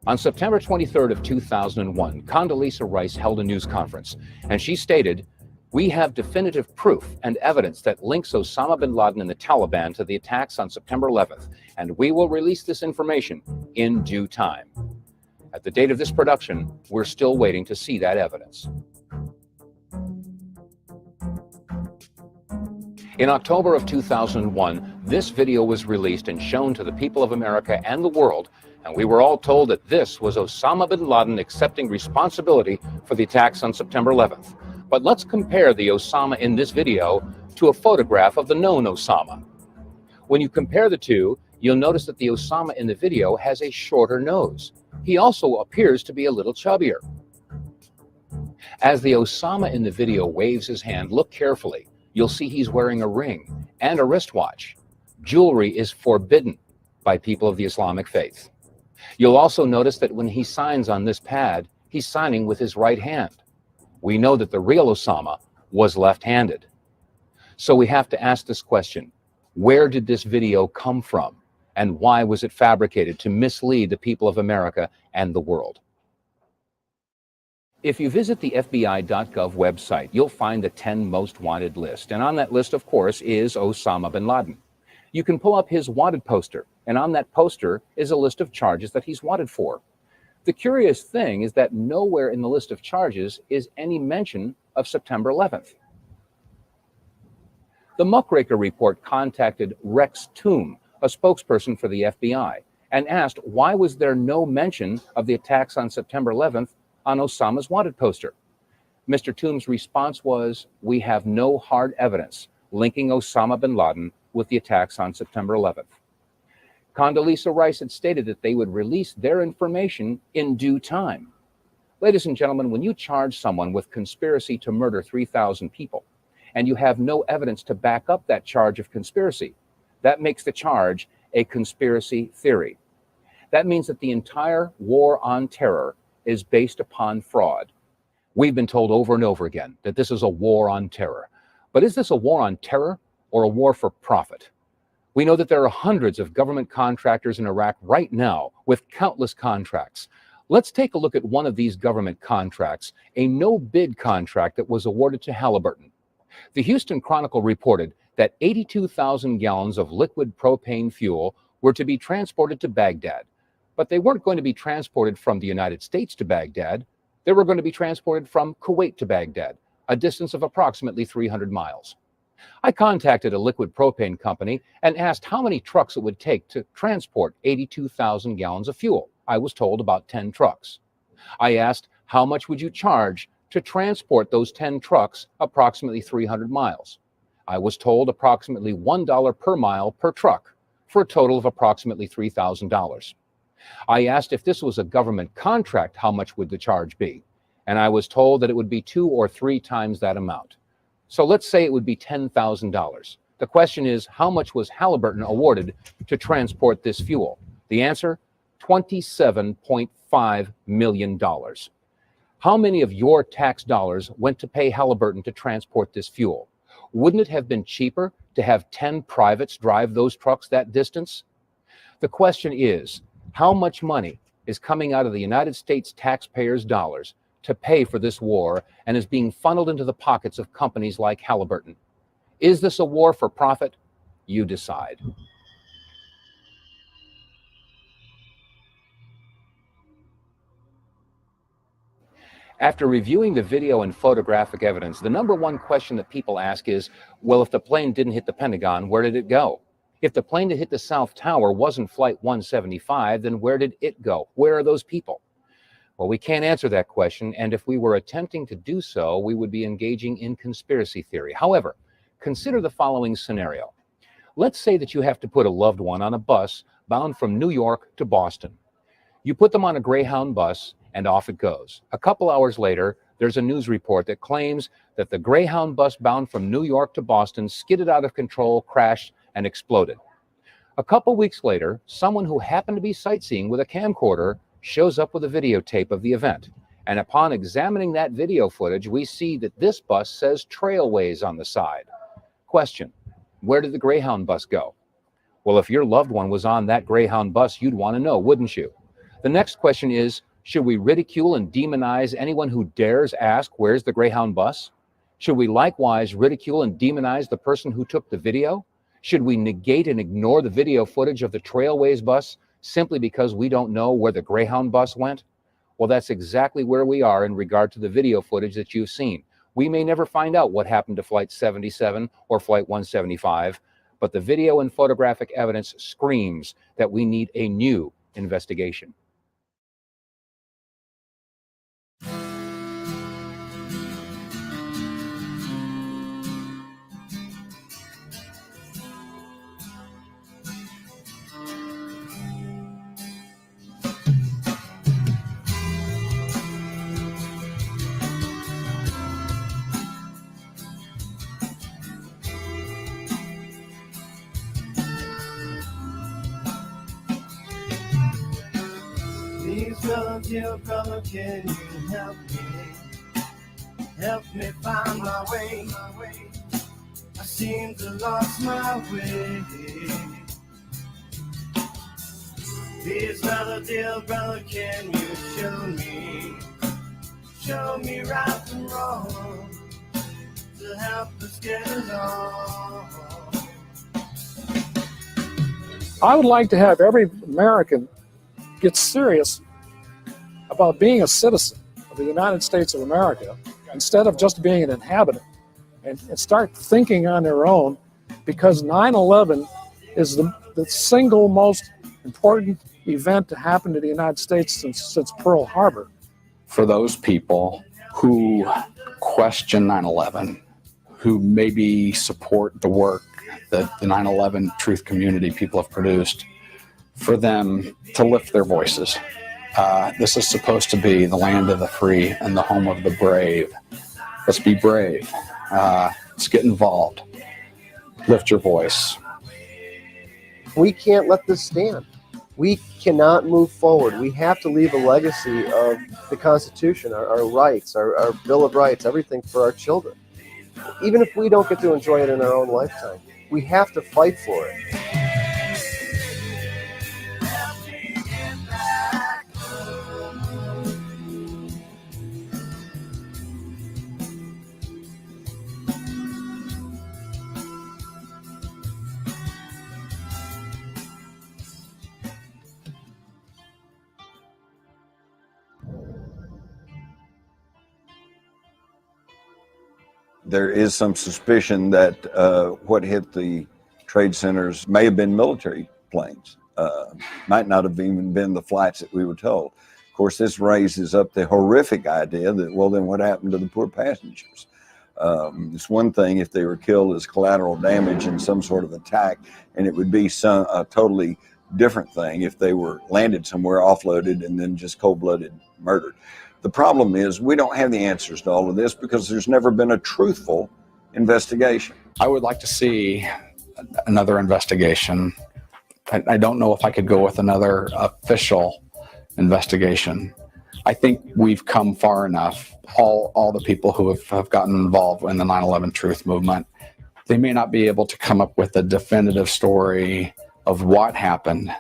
On September 23rd of 2001, Condoleezza Rice held a news conference, and she stated, "We have definitive proof and evidence that links Osama bin Laden and the Taliban to the attacks on September 11th, and we will release this information in due time." At the date of this production, we're still waiting to see that evidence. In October of 2001, this video was released and shown to the people of America and the world, and we were all told that this was Osama bin Laden accepting responsibility for the attacks on September 11th. But let's compare the Osama in this video to a photograph of the known Osama. When you compare the two, you'll notice that the Osama in the video has a shorter nose. He also appears to be a little chubbier. As the Osama in the video waves his hand, look carefully. You'll see he's wearing a ring and a wristwatch. Jewelry is forbidden by people of the Islamic faith. You'll also notice that when he signs on this pad, he's signing with his right hand. We know that the real Osama was left-handed. So we have to ask this question, where did this video come from? And why was it fabricated to mislead the people of America and the world? If you visit the FBI.gov website, you'll find the 10 most wanted list. And on that list, of course, is Osama bin Laden. You can pull up his wanted poster, and on that poster is a list of charges that he's wanted for. The curious thing is that nowhere in the list of charges is any mention of September 11th. The Muckraker report contacted Rex Toome, a spokesperson for the FBI, and asked why was there no mention of the attacks on September 11th on Osama's wanted poster. Mr. Toome's response was, "We have no hard evidence linking Osama bin Laden with the attacks on September 11th. Condoleezza Rice had stated that they would release their information in due time. Ladies and gentlemen, when you charge someone with conspiracy to murder 3,000 people, and you have no evidence to back up that charge of conspiracy, that makes the charge a conspiracy theory. That means that the entire war on terror is based upon fraud. We've been told over and over again that this is a war on terror. But is this a war on terror or a war for profit? We know that there are hundreds of government contractors in Iraq right now with countless contracts. Let's take a look at one of these government contracts, a no-bid contract that was awarded to Halliburton. The Houston Chronicle reported that 82,000 gallons of liquid propane fuel were to be transported to Baghdad. But they weren't going to be transported from the United States to Baghdad. They were going to be transported from Kuwait to Baghdad, a distance of approximately 300 miles. I contacted a liquid propane company and asked how many trucks it would take to transport 82,000 gallons of fuel. I was told about 10 trucks. I asked, how much would you charge to transport those 10 trucks approximately 300 miles? I was told approximately $1 per mile per truck, for a total of approximately $3,000. I asked if this was a government contract, how much would the charge be? And I was told that it would be 2 or 3 times that amount. So let's say it would be $10,000. The question is, how much was Halliburton awarded to transport this fuel? The answer, $27.5 million. How many of your tax dollars went to pay Halliburton to transport this fuel? Wouldn't it have been cheaper to have 10 privates drive those trucks that distance? The question is, how much money is coming out of the United States taxpayers' dollars to pay for this war and is being funneled into the pockets of companies like Halliburton? Is this a war for profit? You decide. After reviewing the video and photographic evidence, the number one question that people ask is, well, if the plane didn't hit the Pentagon, where did it go? If the plane that hit the South Tower wasn't Flight 175, then where did it go? Where are those people? Well, we can't answer that question, and if we were attempting to do so, we would be engaging in conspiracy theory. However, consider the following scenario. Let's say that you have to put a loved one on a bus bound from New York to Boston. You put them on a Greyhound bus, and off it goes. A couple hours later, there's a news report that claims that the Greyhound bus bound from New York to Boston skidded out of control, crashed, and exploded. A couple weeks later, someone who happened to be sightseeing with a camcorder shows up with a videotape of the event. And upon examining that video footage, we see that this bus says Trailways on the side. Question: where did the Greyhound bus go? Well, if your loved one was on that Greyhound bus, you'd want to know, wouldn't you? The next question is, should we ridicule and demonize anyone who dares ask, where's the Greyhound bus? Should we likewise ridicule and demonize the person who took the video? Should we negate and ignore the video footage of the Trailways bus simply because we don't know where the Greyhound bus went? Well, that's exactly where we are in regard to the video footage that you've seen. We may never find out what happened to Flight 77 or Flight 175, but the video and photographic evidence screams that we need a new investigation. Dear brother, can you help me find my way? I seem to lost my way. Please, dear brother, can you show me right and wrong to help us get along? I would like to have every American get serious about being a citizen of the United States of America instead of just being an inhabitant, and start thinking on their own, because 9/11 is the single most important event to happen to the United States since Pearl Harbor. For those people who question 9/11, who maybe support the work that the 9/11 truth community people have produced, for them to lift their voices. This is supposed to be the land of the free and the home of the brave. Let's be brave. Let's get involved. Lift your voice. We can't let this stand. We cannot move forward. We have to leave a legacy of the Constitution, our rights, our Bill of Rights, everything for our children. Even if we don't get to enjoy it in our own lifetime, we have to fight for it. There is some suspicion that what hit the trade centers may have been military planes. Might not have even been the flights that we were told. Of course, this raises up the horrific idea that, well, then what happened to the poor passengers? It's one thing if they were killed as collateral damage in some sort of attack, and it would be a totally different thing if they were landed somewhere, offloaded, and then just cold-blooded murdered. The problem is we don't have the answers to all of this because there's never been a truthful investigation. I would like to see another investigation. I don't know if I could go with another official investigation. I think we've come far enough. All the people who have gotten involved in the 9/11 truth movement, they may not be able to come up with a definitive story of what happened,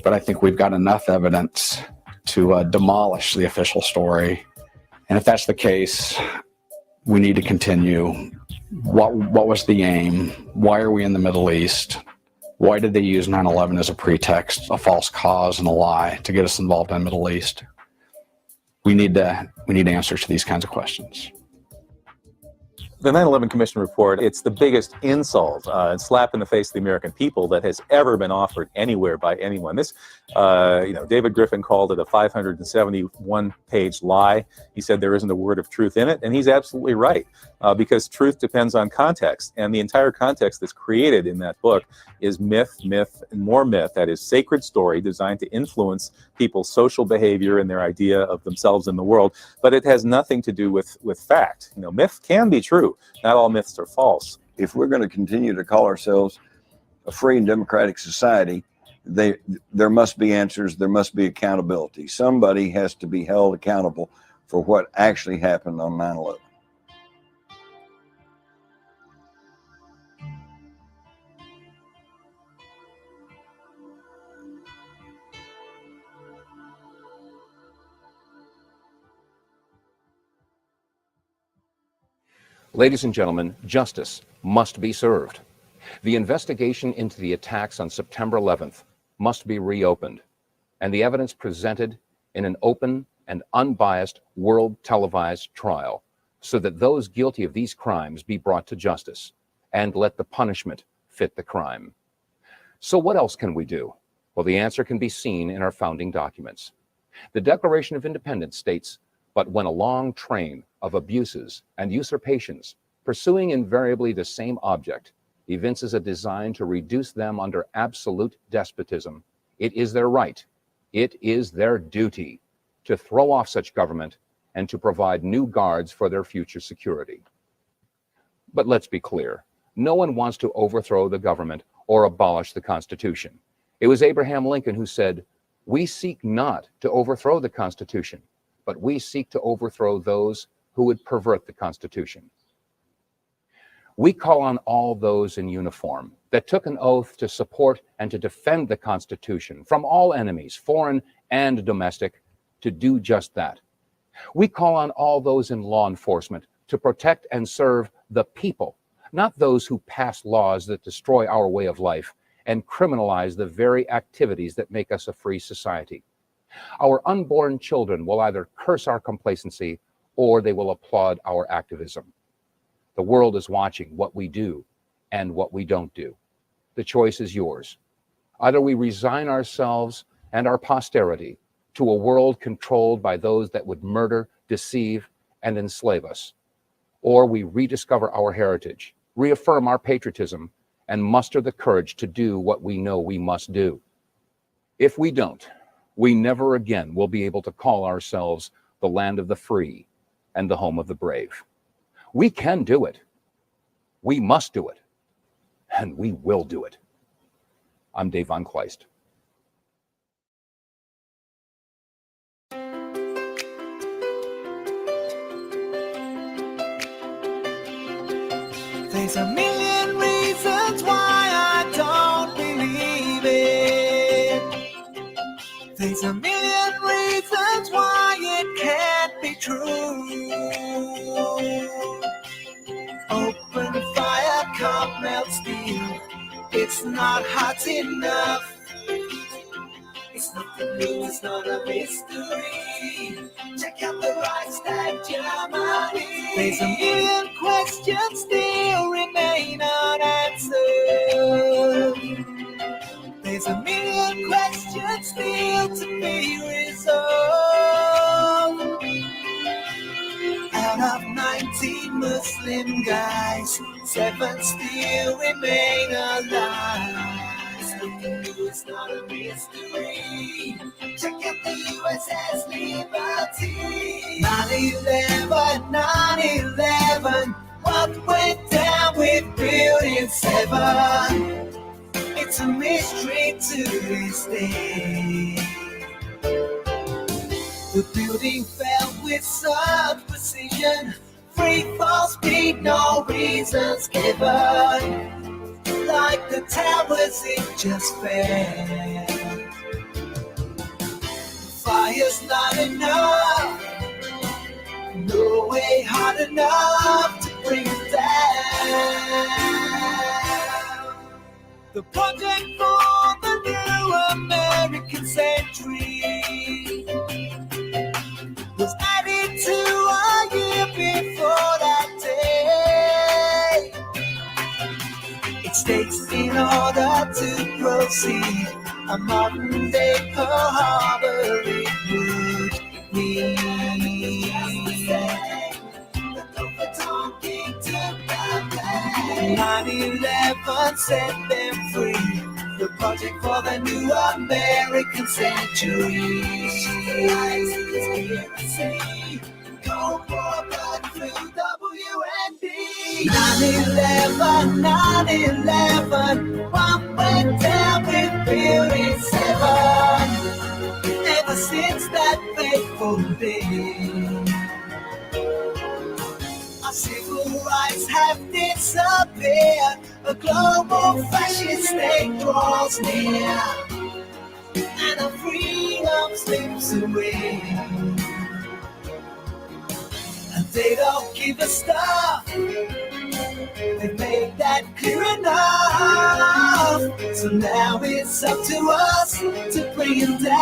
but I think we've got enough evidence to demolish the official story. And if that's the case, we need to continue. What was the aim? Why are we in the Middle East? Why did they use 9/11 as a pretext, a false cause, and a lie to get us involved in the Middle East? We need answers to these kinds of questions. The 9/11 Commission report, it's the biggest insult and slap in the face of the American people that has ever been offered anywhere by anyone. This, David Griffin called it a 571-page lie. He said there isn't a word of truth in it, and he's absolutely right, because truth depends on context, and the entire context that's created in that book is myth, and more myth. That is sacred story designed to influence people's social behavior and their idea of themselves in the world, but it has nothing to do with fact. Myth can be true. Not all myths are false. If we're going to continue to call ourselves a free and democratic society, there must be answers, there must be accountability. Somebody has to be held accountable for what actually happened on 9/11. Ladies and gentlemen, justice must be served. The investigation into the attacks on September 11th must be reopened, and the evidence presented in an open and unbiased world televised trial, so that those guilty of these crimes be brought to justice, and let the punishment fit the crime. So what else can we do? Well, the answer can be seen in our founding documents. The Declaration of Independence states, "But when a long train of abuses and usurpations, pursuing invariably the same object, evinces a design to reduce them under absolute despotism, it is their right, it is their duty, to throw off such government and to provide new guards for their future security." But let's be clear, no one wants to overthrow the government or abolish the Constitution. It was Abraham Lincoln who said, "We seek not to overthrow the Constitution, but we seek to overthrow those who would pervert the Constitution." We call on all those in uniform that took an oath to support and to defend the Constitution from all enemies, foreign and domestic, to do just that. We call on all those in law enforcement to protect and serve the people, not those who pass laws that destroy our way of life and criminalize the very activities that make us a free society. Our unborn children will either curse our complacency or they will applaud our activism. The world is watching what we do and what we don't do. The choice is yours. Either we resign ourselves and our posterity to a world controlled by those that would murder, deceive, and enslave us, or we rediscover our heritage, reaffirm our patriotism, and muster the courage to do what we know we must do. If we don't, we never again will be able to call ourselves the land of the free and the home of the brave. We can do it. We must do it. And we will do it. I'm Dave Vonkleist. There's a million reasons why I don't believe it. There's a million reasons why it can't be true. Open fire, can't melt steel. It's not hot enough. It's nothing new, it's not a mystery. Check out the Reichstag, Germany. There's a million questions still remain unanswered. There's a million questions still to be resolved. Out of 19 Muslim guys, 7 still remain alive. It's nothing new, it's not a mystery. Check out the USS Liberty. 9/11, 9/11. What went down with Building 7? It's a mystery to this day. The building fell with such precision. Free fall speed, no reasons given. Like the towers, it just fell. Fire's not enough. No way hard enough to bring it down. The project for the new American century was added to a year before that day. It states in order to proceed, a modern day Pearl Harbor it would need. 9/11 set them free, the project for the new American century. Cold War blood through WND. 9/11, 9/11, one went down with Building 7. Ever since that fateful day, our civil rights have disappeared. A global fascist state draws near, and our freedom slips away. And they don't give a stuff. They've made that clear enough. So now it's up to us to bring them down.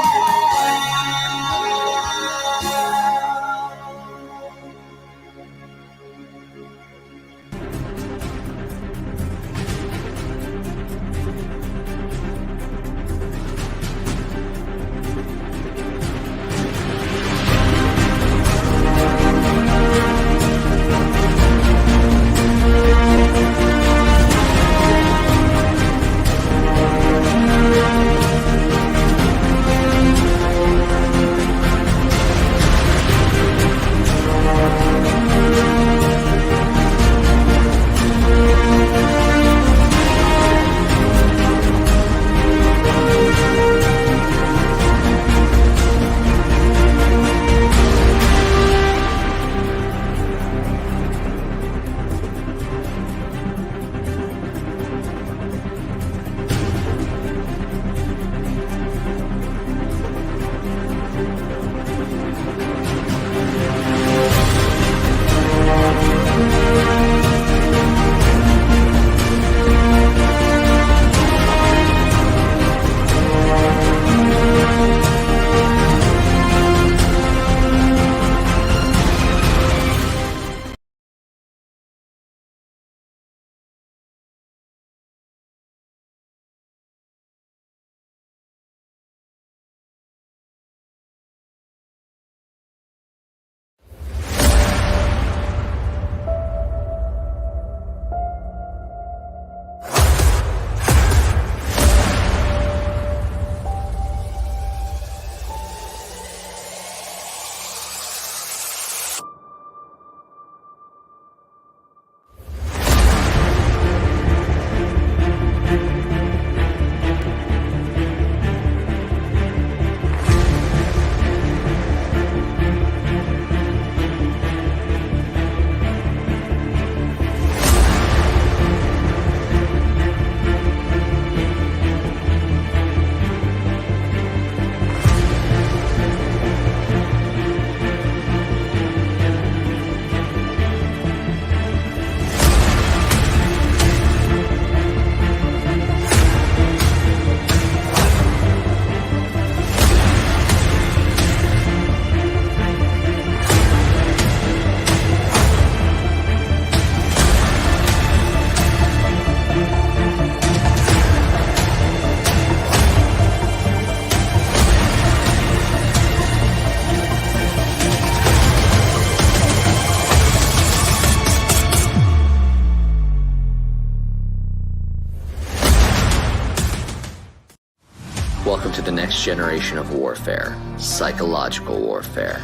Welcome to the next generation of warfare, psychological warfare.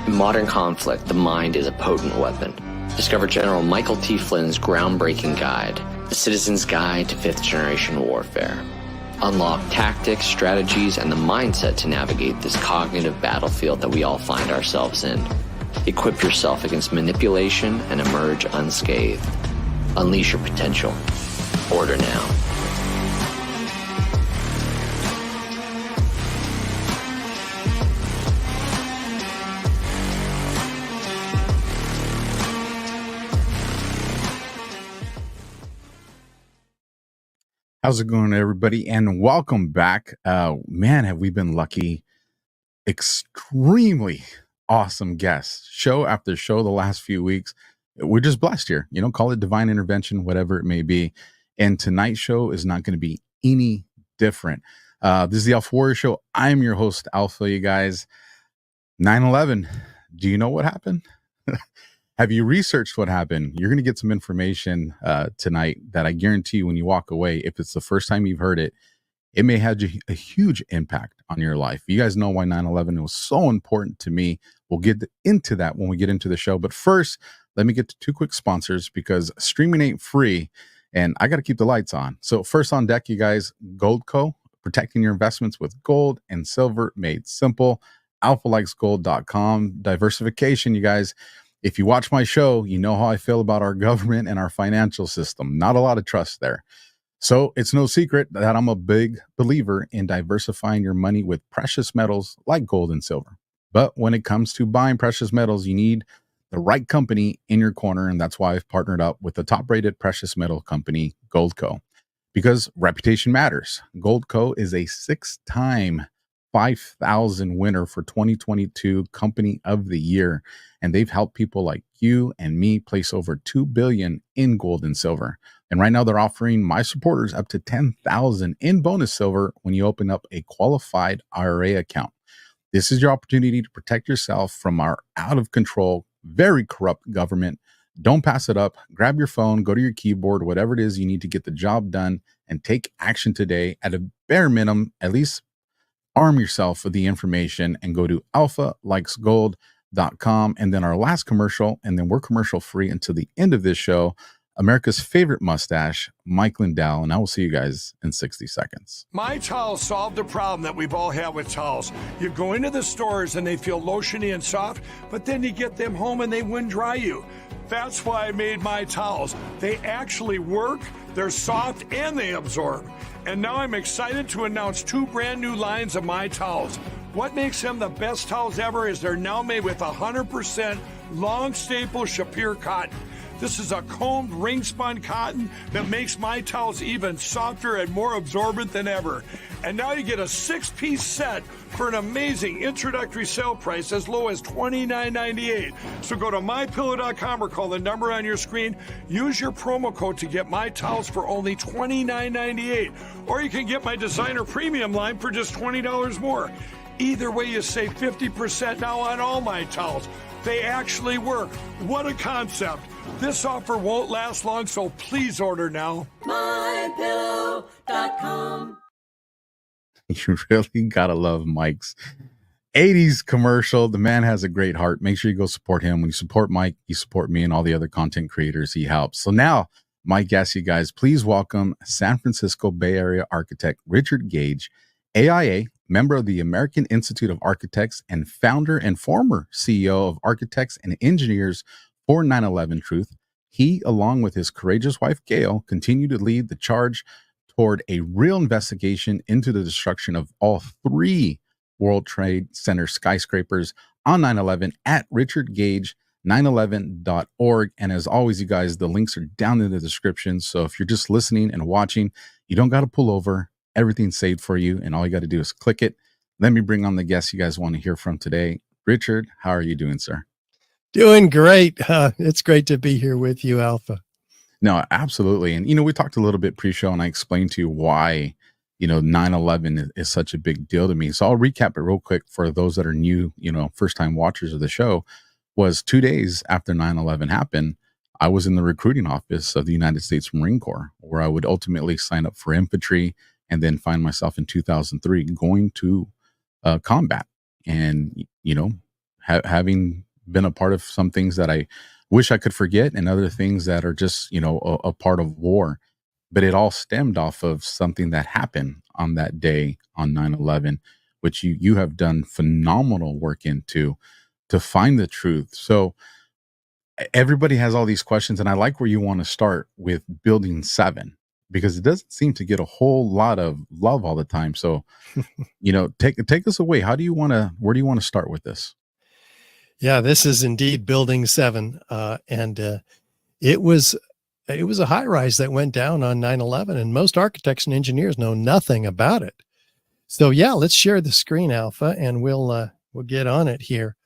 In modern conflict, the mind is a potent weapon. Discover General Michael T. Flynn's groundbreaking guide, The Citizen's Guide to Fifth Generation Warfare. Unlock tactics, strategies, and the mindset to navigate this cognitive battlefield that we all find ourselves in. Equip yourself against manipulation and emerge unscathed. Unleash your potential. Order now. How's it going, everybody? And welcome back. Man, have we been lucky. Extremely awesome guests. Show after show the last few weeks. We're just blessed here. You know, call it divine intervention, whatever it may be. And tonight's show is not going to be any different. This is the AlphaWarrior Show. I'm your host, Alpha, you guys. 9/11. Do you know what happened? Have you researched what happened? You're going to get some information tonight that I guarantee you when you walk away, if it's the first time you've heard it, it may have a huge impact on your life. You guys know why 9/11 was so important to me. We'll get into that when we get into the show. But first, let me get to two quick sponsors because streaming ain't free and I got to keep the lights on. So first on deck, you guys, Goldco, protecting your investments with gold and silver made simple. AlphaLikesGold.com. Diversification, you guys. If you watch my show, you know how I feel about our government and our financial system. Not a lot of trust there. So it's no secret that I'm a big believer in diversifying your money with precious metals like gold and silver. But when it comes to buying precious metals, you need the right company in your corner. And that's why I've partnered up with the top-rated precious metal company, Goldco, because reputation matters. Goldco is a 6-time 5,000 winner for 2022 Company of the Year. And they've helped people like you and me place over $2 billion in gold and silver. And right now they're offering my supporters up to $10,000 in bonus silver when you open up a qualified IRA account. This is your opportunity to protect yourself from our out of control, very corrupt government. Don't pass it up. Grab your phone, go to your keyboard, whatever it is you need to get the job done and take action today. At a bare minimum, at least arm yourself with the information and go to AlphaLikesGold.com. And then our last commercial, and then we're commercial free until the end of this show. America's favorite mustache, Mike Lindell, and I will see you guys in 60 seconds. My Towels solved a problem that we've all had with towels. You go into the stores and they feel lotiony and soft, but then you get them home and they wind dry you. That's why I made My Towels. They actually work, they're soft, and they absorb. And now I'm excited to announce 2 brand new lines of My Towels. What makes them the best towels ever is they're now made with 100% long staple Shapir cotton. This is a combed ring spun cotton that makes My Towels even softer and more absorbent than ever. And now you get a 6-piece set for an amazing introductory sale price as low as $29.98. So go to MyPillow.com or call the number on your screen. Use your promo code to get My Towels for only $29.98. Or you can get my designer premium line for just $20 more. Either way, you save 50% now on all My Towels. They actually work. What a concept. This offer won't last long, so please order now. MyPillow.com. You really gotta love Mike's 80s commercial. The man has a great heart. Make sure you go support him. When you support Mike, you support me and all the other content creators he helps. So now, my guest, you guys, please welcome San Francisco Bay Area architect Richard Gage, AIA, member of the American Institute of Architects and founder and former CEO of Architects and Engineers for 9/11 Truth. He, along with his courageous wife, Gail, continue to lead the charge toward a real investigation into the destruction of all 3 World Trade Center skyscrapers on 9/11 at richardgage911.org. And as always, you guys, the links are down in the description. So if you're just listening and watching, you don't got to pull over. Everything's saved for you, and all you got to do is click it. Let me bring on the guests you guys want to hear from today. Richard, how are you doing, sir? Doing great. It's great to be here with you, Alpha. No, absolutely. And, we talked a little bit pre-show, and I explained to you why, 9/11 is such a big deal to me. So I'll recap it real quick for those that are new, first-time watchers of the show. Was 2 days after 9/11 happened, I was in the recruiting office of the United States Marine Corps, where I would ultimately sign up for infantry and then find myself in 2003 going to combat. And, having been a part of some things that I wish I could forget and other things that are just, a part of war. But it all stemmed off of something that happened on that day on 9/11, which you have done phenomenal work into to find the truth. So everybody has all these questions, and I like where you want to start with Building 7, because it doesn't seem to get a whole lot of love all the time. So, take us away. Where do you want to start with this? Yeah, this is indeed Building 7. And it was a high rise that went down on 9/11, and most architects and engineers know nothing about it. So yeah, let's share the screen, Alpha, and we'll get on it here.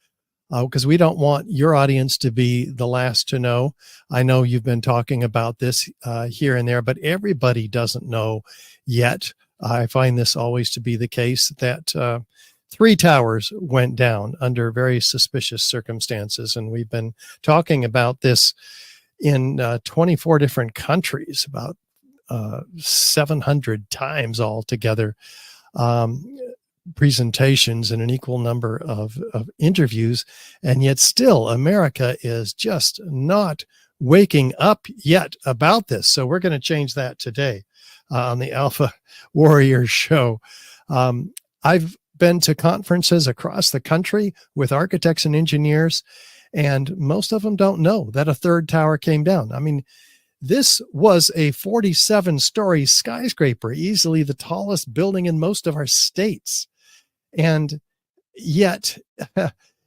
because we don't want your audience to be the last to know. I know you've been talking about this here and there, but everybody doesn't know yet. I find this always to be the case that 3 towers went down under very suspicious circumstances. And we've been talking about this in 24 different countries, about 700 times altogether. Presentations and an equal number of interviews, and yet still America is just not waking up yet about this. So we're going to change that today on the Alpha Warrior Show. I've been to conferences across the country with architects and engineers, and most of them don't know that a 3rd tower came down. I mean, this was a 47-story skyscraper, easily the tallest building in most of our states. And yet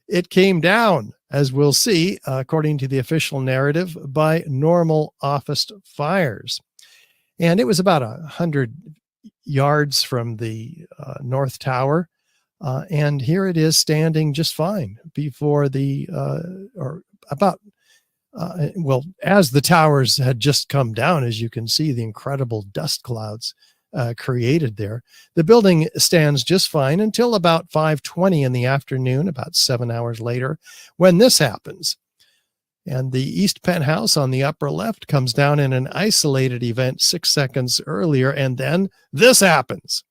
it came down, as we'll see, according to the official narrative, by normal office fires. And it was about 100 yards from the North Tower. And here it is standing just fine before as the towers had just come down. As you can see, the incredible dust clouds created there. The building stands just fine until about 5:20 in the afternoon, about 7 hours later, when this happens. And the east penthouse on the upper left comes down in an isolated event 6 seconds earlier, and then this happens.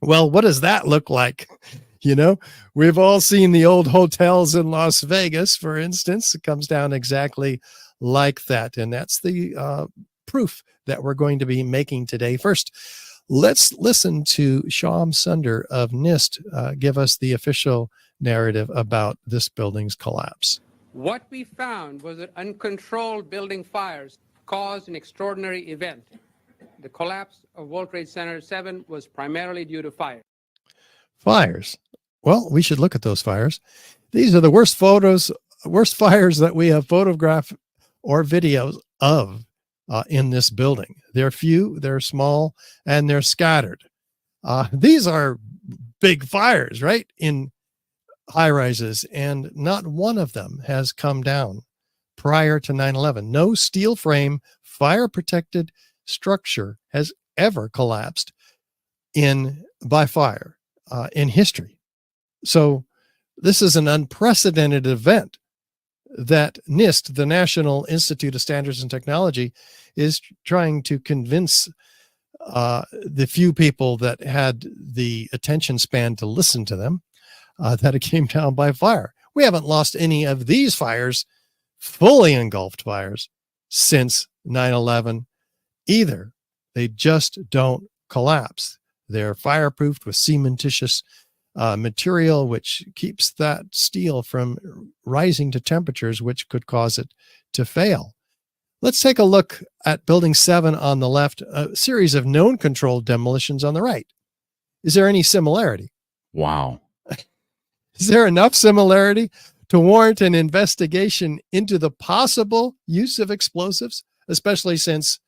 Well, what does that look like? You know, we've all seen the old hotels in Las Vegas, for instance. It comes down exactly like that. And that's the proof that we're going to be making today. First, let's listen to Shyam Sunder of NIST give us the official narrative about this building's collapse. What we found was that uncontrolled building fires caused an extraordinary event. The collapse of World Trade Center 7 was primarily due to fire. Fires. Well, we should look at those fires. These are the worst fires that we have photographed or videos of in this building. They're few, they're small, and they're scattered. These are big fires, right, in high rises, and not one of them has come down prior to 9/11. No steel frame, fire protected structure has ever collapsed by fire in history. So this is an unprecedented event that NIST, the National Institute of Standards and Technology, is trying to convince the few people that had the attention span to listen to them that it came down by fire. We haven't lost any of these fires, fully engulfed fires, since 9/11 either. They just don't collapse. They're fireproofed with cementitious material, which keeps that steel from rising to temperatures which could cause it to fail. Let's take a look at Building 7 on the left, a series of known controlled demolitions on the right. Is there any similarity? Wow. Is there enough similarity to warrant an investigation into the possible use of explosives, especially since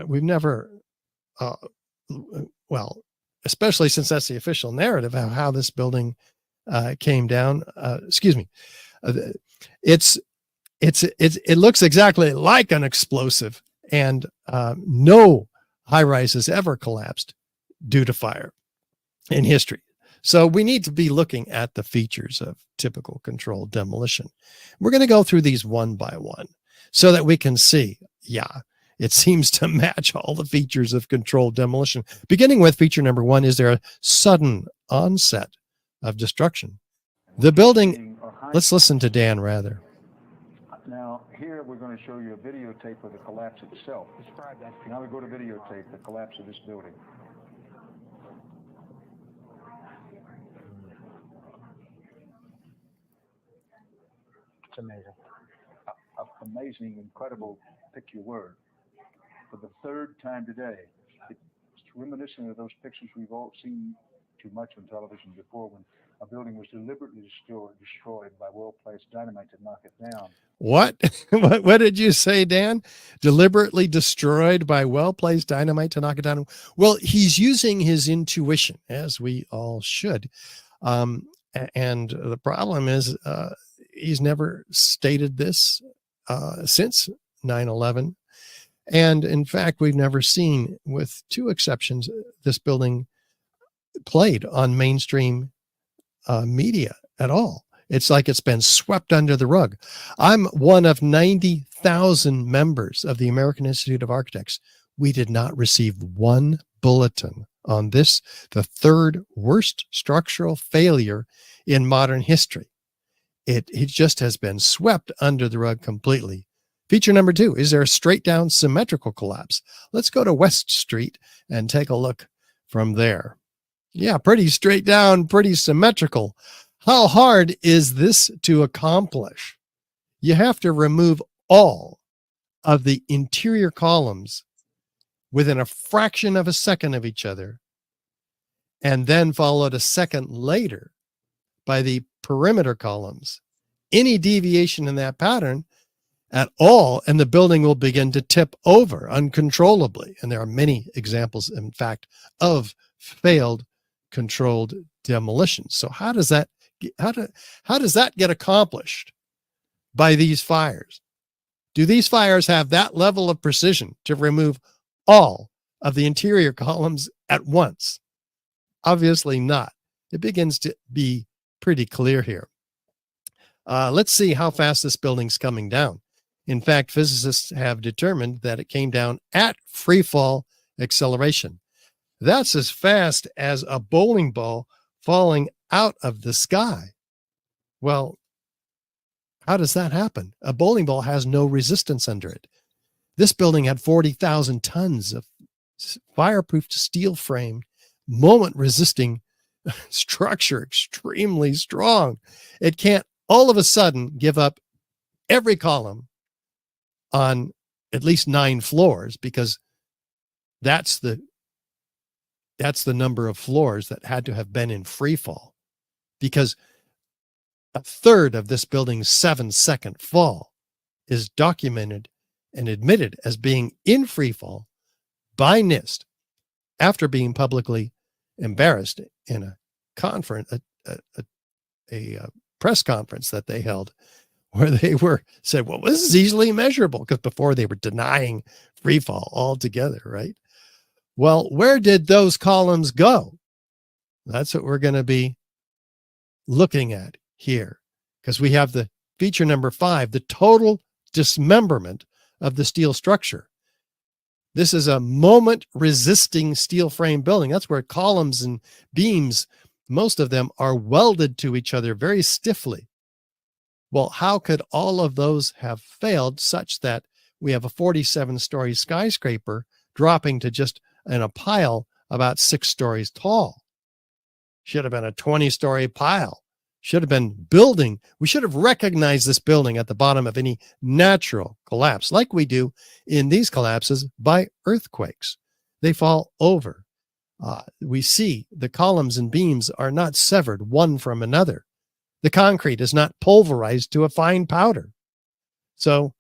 we've never, especially since that's the official narrative of how this building came down. It looks exactly like an explosive, and no high rise has ever collapsed due to fire in history. So we need to be looking at the features of typical controlled demolition. We're going to go through these one by one so that we can see, it seems to match all the features of controlled demolition. Beginning with feature number 1, is there a sudden onset of destruction? The building, let's listen to Dan rather. Now, here we're going to show you a videotape of the collapse itself. Describe that. Now we go to videotape, the collapse of this building. It's amazing. Amazing, incredible, pick your word. For the 3rd time today, it's reminiscent of those pictures we've all seen too much on television before, when a building was deliberately destroyed by well-placed dynamite to knock it down. What? What did you say, Dan? Deliberately destroyed by well-placed dynamite to knock it down? Well, he's using his intuition, as we all should. And the problem is he's never stated this since 9/11. And in fact, we've never seen, with two exceptions, this building played on mainstream media at all. It's like it's been swept under the rug. I'm one of 90,000 members of the American Institute of Architects. We did not receive one bulletin on this, the third worst structural failure in modern history. It just has been swept under the rug completely. Feature number 2, is there a straight down symmetrical collapse? Let's go to West Street and take a look from there. Yeah, pretty straight down, pretty symmetrical. How hard is this to accomplish? You have to remove all of the interior columns within a fraction of a second of each other, and then followed a second later by the perimeter columns. Any deviation in that pattern at all, and the building will begin to tip over uncontrollably. And there are many examples, in fact, of failed controlled demolitions. So how does that get accomplished by these fires? Do these fires have that level of precision to remove all of the interior columns at once? Obviously not. It begins to be pretty clear here. Let's see how fast this building's coming down. In fact, physicists have determined that it came down at free fall acceleration. That's as fast as a bowling ball falling out of the sky. Well, how does that happen? A bowling ball has no resistance under it. This building had 40,000 tons of fireproof steel frame, moment resisting structure, extremely strong. It can't all of a sudden give up every column on at least 9 floors, because that's the number of floors that had to have been in free fall, because a third of this building's 7-second fall is documented and admitted as being in free fall by NIST after being publicly embarrassed in a conference, a press conference that they held, where they said, well, this is easily measurable, because before they were denying free fall altogether, right? Well, where did those columns go? That's what we're going to be looking at here, because we have the feature number 5, the total dismemberment of the steel structure. This is a moment resisting steel frame building. That's where columns and beams, most of them, are welded to each other very stiffly. Well, how could all of those have failed such that we have a 47-story skyscraper dropping to just in a pile about 6 stories tall? Should have been a 20-story pile. Should have been building. We should have recognized this building at the bottom of any natural collapse, like we do in these collapses by earthquakes. They fall over. We see the columns and beams are not severed one from another. The concrete is not pulverized to a fine powder. So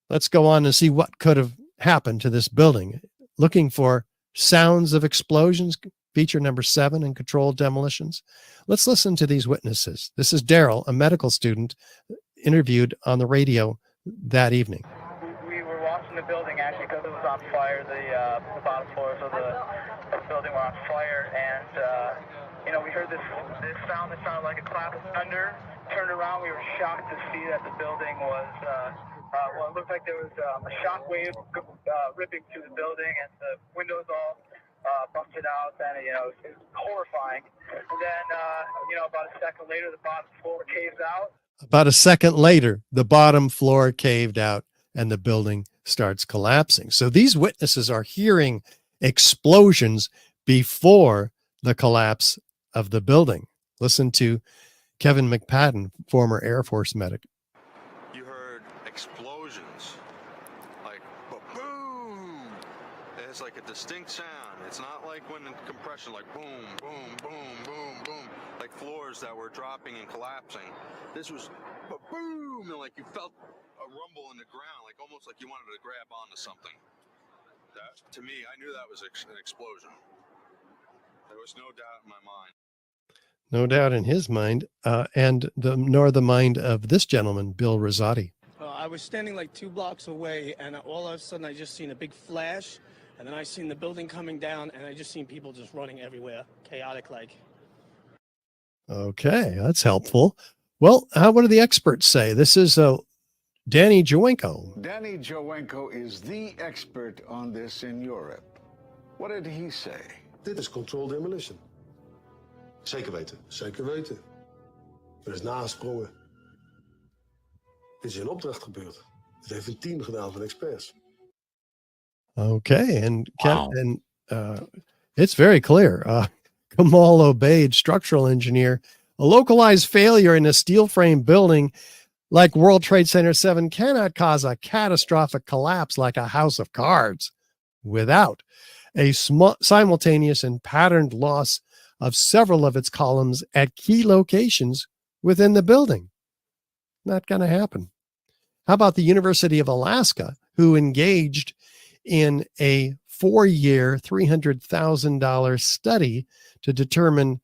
let's go on and see what could have happened to this building. Looking for sounds of explosions, feature number 7 in controlled demolitions. Let's listen to these witnesses. This is Daryl, a medical student, interviewed on the radio that evening. We were watching the building actually because it was on fire. The bottom floors of the building were on fire, and we heard this sound that sounded like a clap of thunder. Turned around, we were shocked to see that the building was, it looked like there was a shock wave ripping through the building, and the windows all busted out, and it was horrifying. And then, about a second later, the bottom floor caved out. About a second later, the bottom floor caved out and the building starts collapsing. So these witnesses are hearing explosions before the collapse of the building. Listen to Kevin McPadden, former Air Force medic. You heard explosions, like boom. It's like a distinct sound. It's not like when in compression, like boom, boom, boom, boom, boom, like floors that were dropping and collapsing. This was boom, and like you felt a rumble in the ground, like almost like you wanted to grab onto something. That, to me, I knew that was an explosion. There was no doubt in my mind. No doubt in his mind, nor the mind of this gentleman, Bill Rosati. I was standing like 2 blocks away, and all of a sudden I just seen a big flash, and then I seen the building coming down, and I just seen people just running everywhere, chaotic like. Okay, that's helpful. Well, what do the experts say? This is Danny Jowenko. Danny Jowenko is the expert on this in Europe. What did he say? Dit is controlled demolition. Zeker weten, zeker weten. Er is nagesprongen. Dit is in opdracht gebeurd. Het heeft een team gedaan van experts. Okay, and it's very clear. Kamal Obeid, structural engineer, a localized failure in a steel frame building like World Trade Center 7 cannot cause a catastrophic collapse like a house of cards without a simultaneous and patterned loss of several of its columns at key locations within the building. Not going to happen. How about the University of Alaska, who engaged in a 4-year, $300,000 study to determine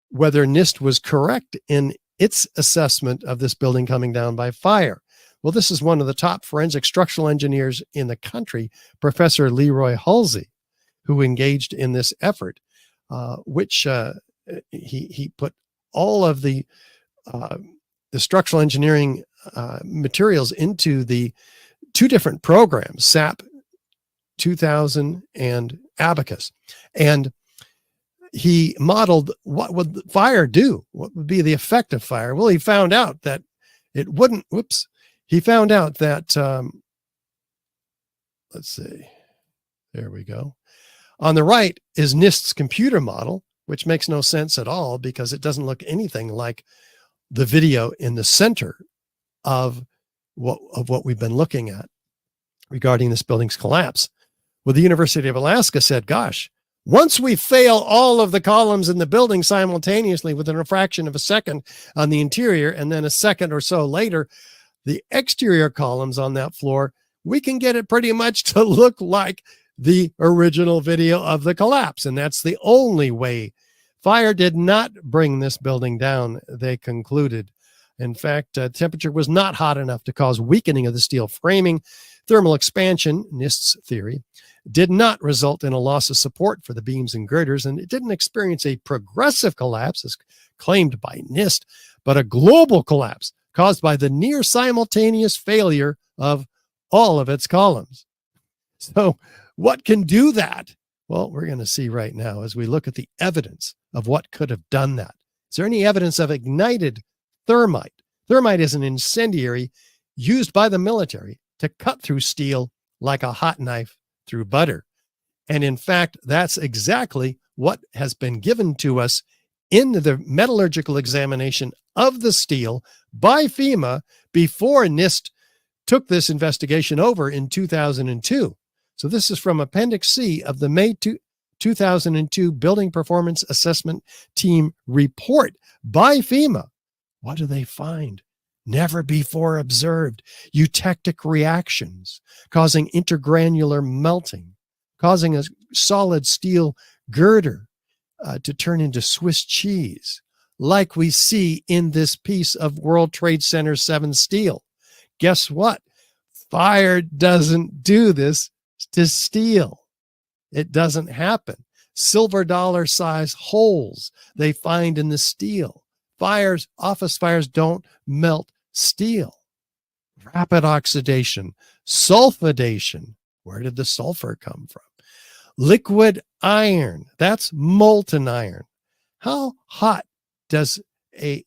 whether NIST was correct in its assessment of this building coming down by fire? Well, this is one of the top forensic structural engineers in the country, Professor Leroy Halsey, who engaged in this effort, which he put all of the structural engineering materials into the 2 different programs, SAP 2000 and Abacus. And he modeled what would fire do? What would be the effect of fire? Well, he found out that it wouldn't, he found out that, let's see, there we go. On the right is NIST's computer model, which makes no sense at all because it doesn't look anything like the video in the center of what we've been looking at regarding this building's collapse. Well, the University of Alaska said, gosh, once we fail all of the columns in the building simultaneously within a fraction of a second on the interior, and then a second or so later, the exterior columns on that floor, we can get it pretty much to look like the original video of the collapse. And that's the only way. Fire did not bring this building down, they concluded. In fact, temperature was not hot enough to cause weakening of the steel framing. Thermal expansion, NIST's theory, did not result in a loss of support for the beams and girders, and it didn't experience a progressive collapse as claimed by NIST, but a global collapse caused by the near simultaneous failure of all of its columns. So what can do that? Well, we're going to see right now as we look at the evidence of what could have done that. Is there any evidence of ignited thermite? Thermite is an incendiary used by the military to cut through steel like a hot knife through butter. And in fact, that's exactly what has been given to us in the metallurgical examination of the steel by FEMA before NIST took this investigation over in 2002. So this is from Appendix C of the May 2002 Building Performance Assessment Team report by FEMA. What do they find? Never before observed eutectic reactions causing intergranular melting, causing a solid steel girder to turn into Swiss cheese, like we see in this piece of World Trade Center 7 steel. Guess what? Fire doesn't do this to steel. It doesn't happen. Silver dollar size holes they find in the steel. Fires, office fires don't melt steel. Rapid oxidation, sulfidation. Where did the sulfur come from? Liquid iron, that's molten iron. How hot does it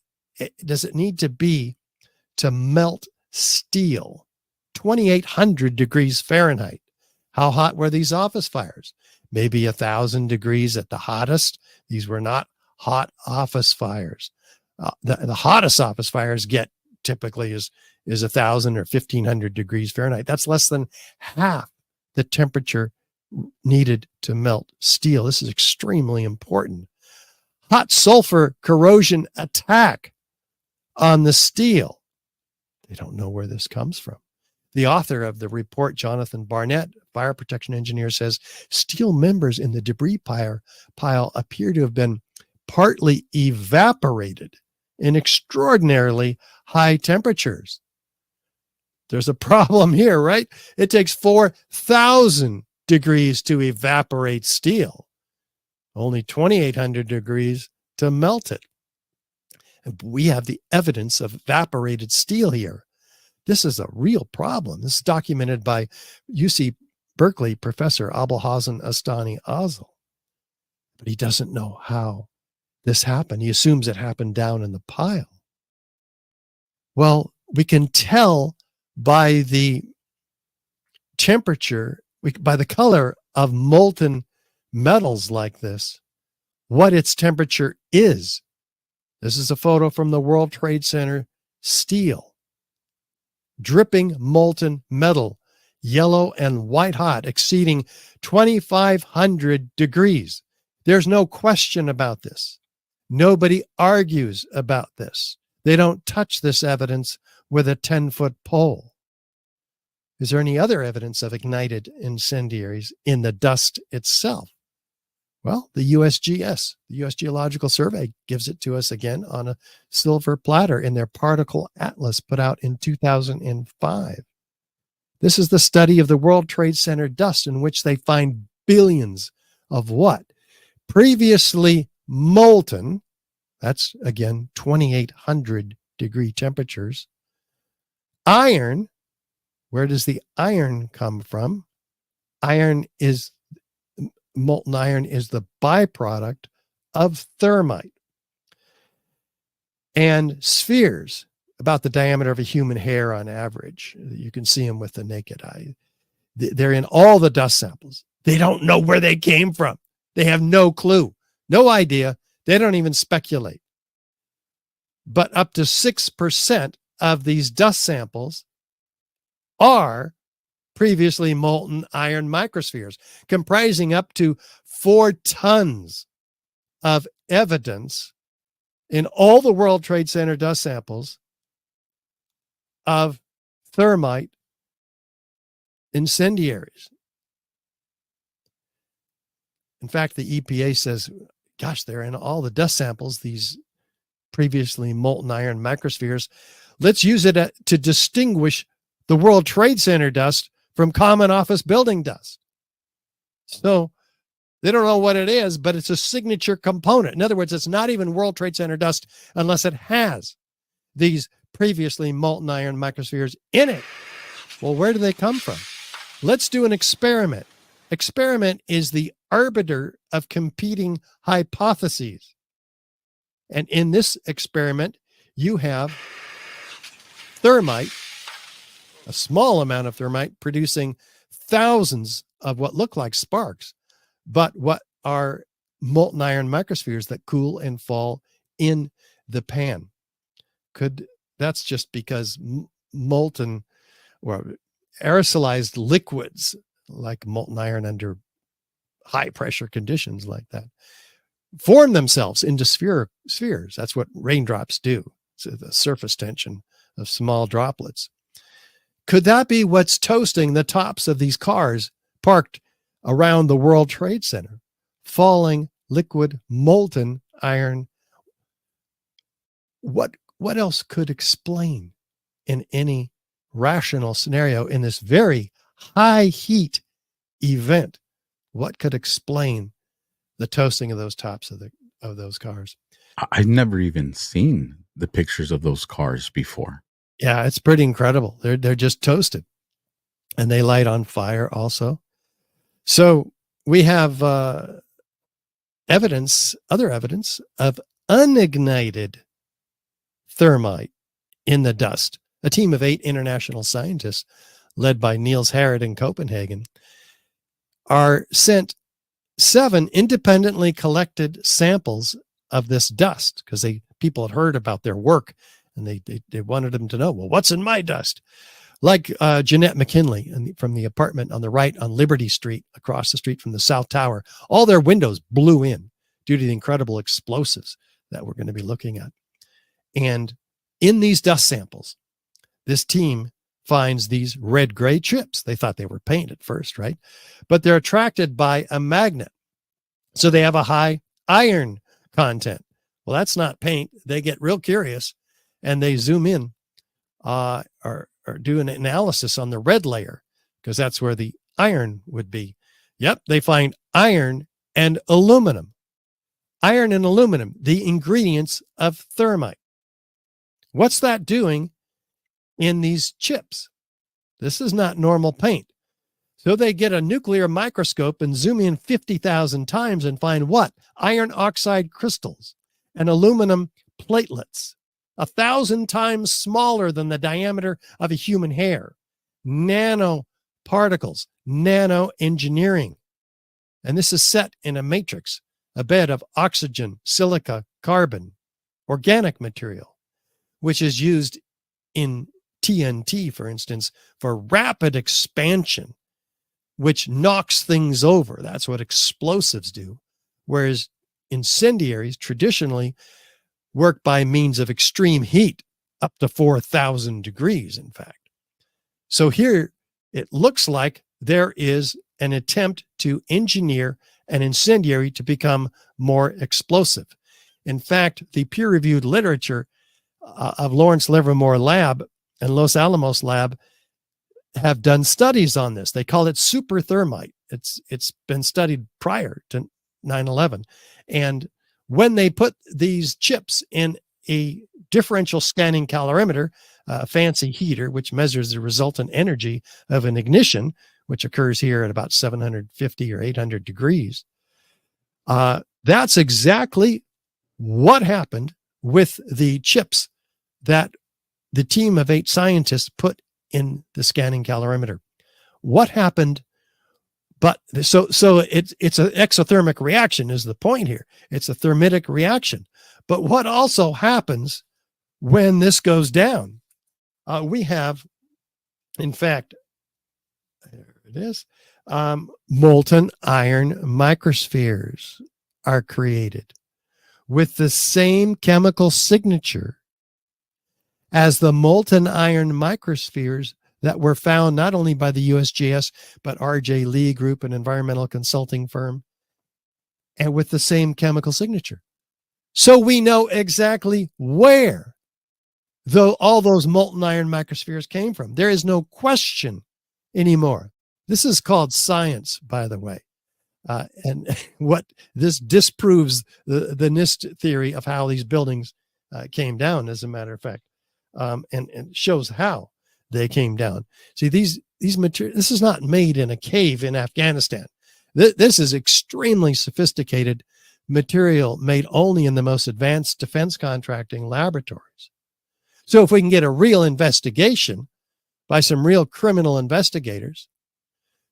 need to be to melt steel? 2,800 degrees Fahrenheit. How hot were these office fires? Maybe 1,000 degrees at the hottest. These were not hot office fires. The hottest office fires get typically is 1,000 or 1,500 degrees Fahrenheit. That's less than half the temperature needed to melt steel. This is extremely important. Hot sulfur corrosion attack on the steel. They don't know where this comes from. The author of the report, Jonathan Barnett, fire protection engineer, says steel members in the debris pile appear to have been partly evaporated in extraordinarily high temperatures. There's a problem here, right? It takes 4,000 degrees to evaporate steel, only 2,800 degrees to melt it. And we have the evidence of evaporated steel here. This is a real problem. This is documented by UC Berkeley professor Abulhassan Astani Azal. But he doesn't know how this happened. He assumes it happened down in the pile. Well, we can tell by the temperature, by the color of molten metals like this, what its temperature is. This is a photo from the World Trade Center steel. Dripping molten metal, yellow and white hot, exceeding 2,500 degrees. There's no question about this. Nobody argues about this. They don't touch this evidence with a 10-foot pole. Is there any other evidence of ignited incendiaries in the dust itself? Well, the USGS, the U.S. Geological Survey, gives it to us again on a silver platter in their particle atlas put out in 2005. This is the study of the World Trade Center dust, in which they find billions of what? Previously molten, that's again 2,800 degree temperatures. Iron, where does the iron come from? Molten iron is the byproduct of thermite. And spheres, about the diameter of a human hair on average. You can see them with the naked eye. They're in all the dust samples. They don't know where they came from. They have no clue, no idea. They don't even speculate. But up to 6% of these dust samples are previously molten iron microspheres, comprising up to 4 tons of evidence in all the World Trade Center dust samples of thermite incendiaries. In fact, the EPA says, gosh, they're in all the dust samples, these previously molten iron microspheres. Let's use it to distinguish the World Trade Center dust from common office building dust. So they don't know what it is, but it's a signature component. In other words, it's not even World Trade Center dust unless it has these previously molten iron microspheres in it. Well, where do they come from? Let's do an experiment. Experiment is the arbiter of competing hypotheses. And in this experiment, you have thermite, a small amount of thermite producing thousands of what look like sparks, but what are molten iron microspheres that cool and fall in the pan. That's just because molten or aerosolized liquids like molten iron under high pressure conditions like that form themselves into spheres. That's what raindrops do. So the surface tension of small droplets. Could that be what's toasting the tops of these cars parked around the World Trade Center? Falling liquid molten iron. What else could explain in any rational scenario in this very high heat event? What could explain the toasting of those tops of those cars? I've never even seen the pictures of those cars before. Yeah, it's pretty incredible. They're just toasted, and they light on fire also. So we have other evidence of unignited thermite in the dust. A team of 8 international scientists, led by Niels Harrit in Copenhagen, are sent 7 independently collected samples of this dust because people had heard about their work, and they wanted them to know, well, what's in my dust? Like Jeanette McKinley from the apartment on the right on Liberty Street, across the street from the South Tower. All their windows blew in due to the incredible explosives that we're going to be looking at. And in these dust samples, this team finds these red-gray chips. They thought they were paint at first, right? But they're attracted by a magnet. So they have a high iron content. Well, that's not paint. They get real curious and they zoom in or do an analysis on the red layer because that's where the iron would be. Yep, they find iron and aluminum. Iron and aluminum, the ingredients of thermite. What's that doing in these chips? This is not normal paint. So they get a nuclear microscope and zoom in 50,000 times and find what? Iron oxide crystals and aluminum platelets, 1,000 times smaller than the diameter of a human hair. Nanoparticles, nanoengineering. And this is set in a matrix, a bed of oxygen, silica, carbon, organic material, which is used in TNT, for instance, for rapid expansion, which knocks things over. That's what explosives do. Whereas incendiaries traditionally work by means of extreme heat, up to 4,000 degrees, in fact. So here it looks like there is an attempt to engineer an incendiary to become more explosive. In fact, the peer-reviewed literature of Lawrence Livermore Lab and Los Alamos Lab have done studies on this. They call it super thermite. It's been studied prior to 9/11. And when they put these chips in a differential scanning calorimeter, a fancy heater, which measures the resultant energy of an ignition, which occurs here at about 750 or 800 degrees, that's exactly what happened with the chips that the team of 8 scientists put in the scanning calorimeter. What happened? But so it's an exothermic reaction is the point here. It's a thermitic reaction. But what also happens when this goes down? We have, in fact, there it is, molten iron microspheres are created with the same chemical signature as the molten iron microspheres that were found not only by the USGS, but RJ Lee Group, an environmental consulting firm, and with the same chemical signature. So we know exactly where all those molten iron microspheres came from. There is no question anymore. This is called science, by the way. And what this disproves the NIST theory of how these buildings came down, as a matter of fact, and shows how they came down. See, these materials, this is not made in a cave in Afghanistan. This is extremely sophisticated material made only in the most advanced defense contracting laboratories. So if we can get a real investigation by some real criminal investigators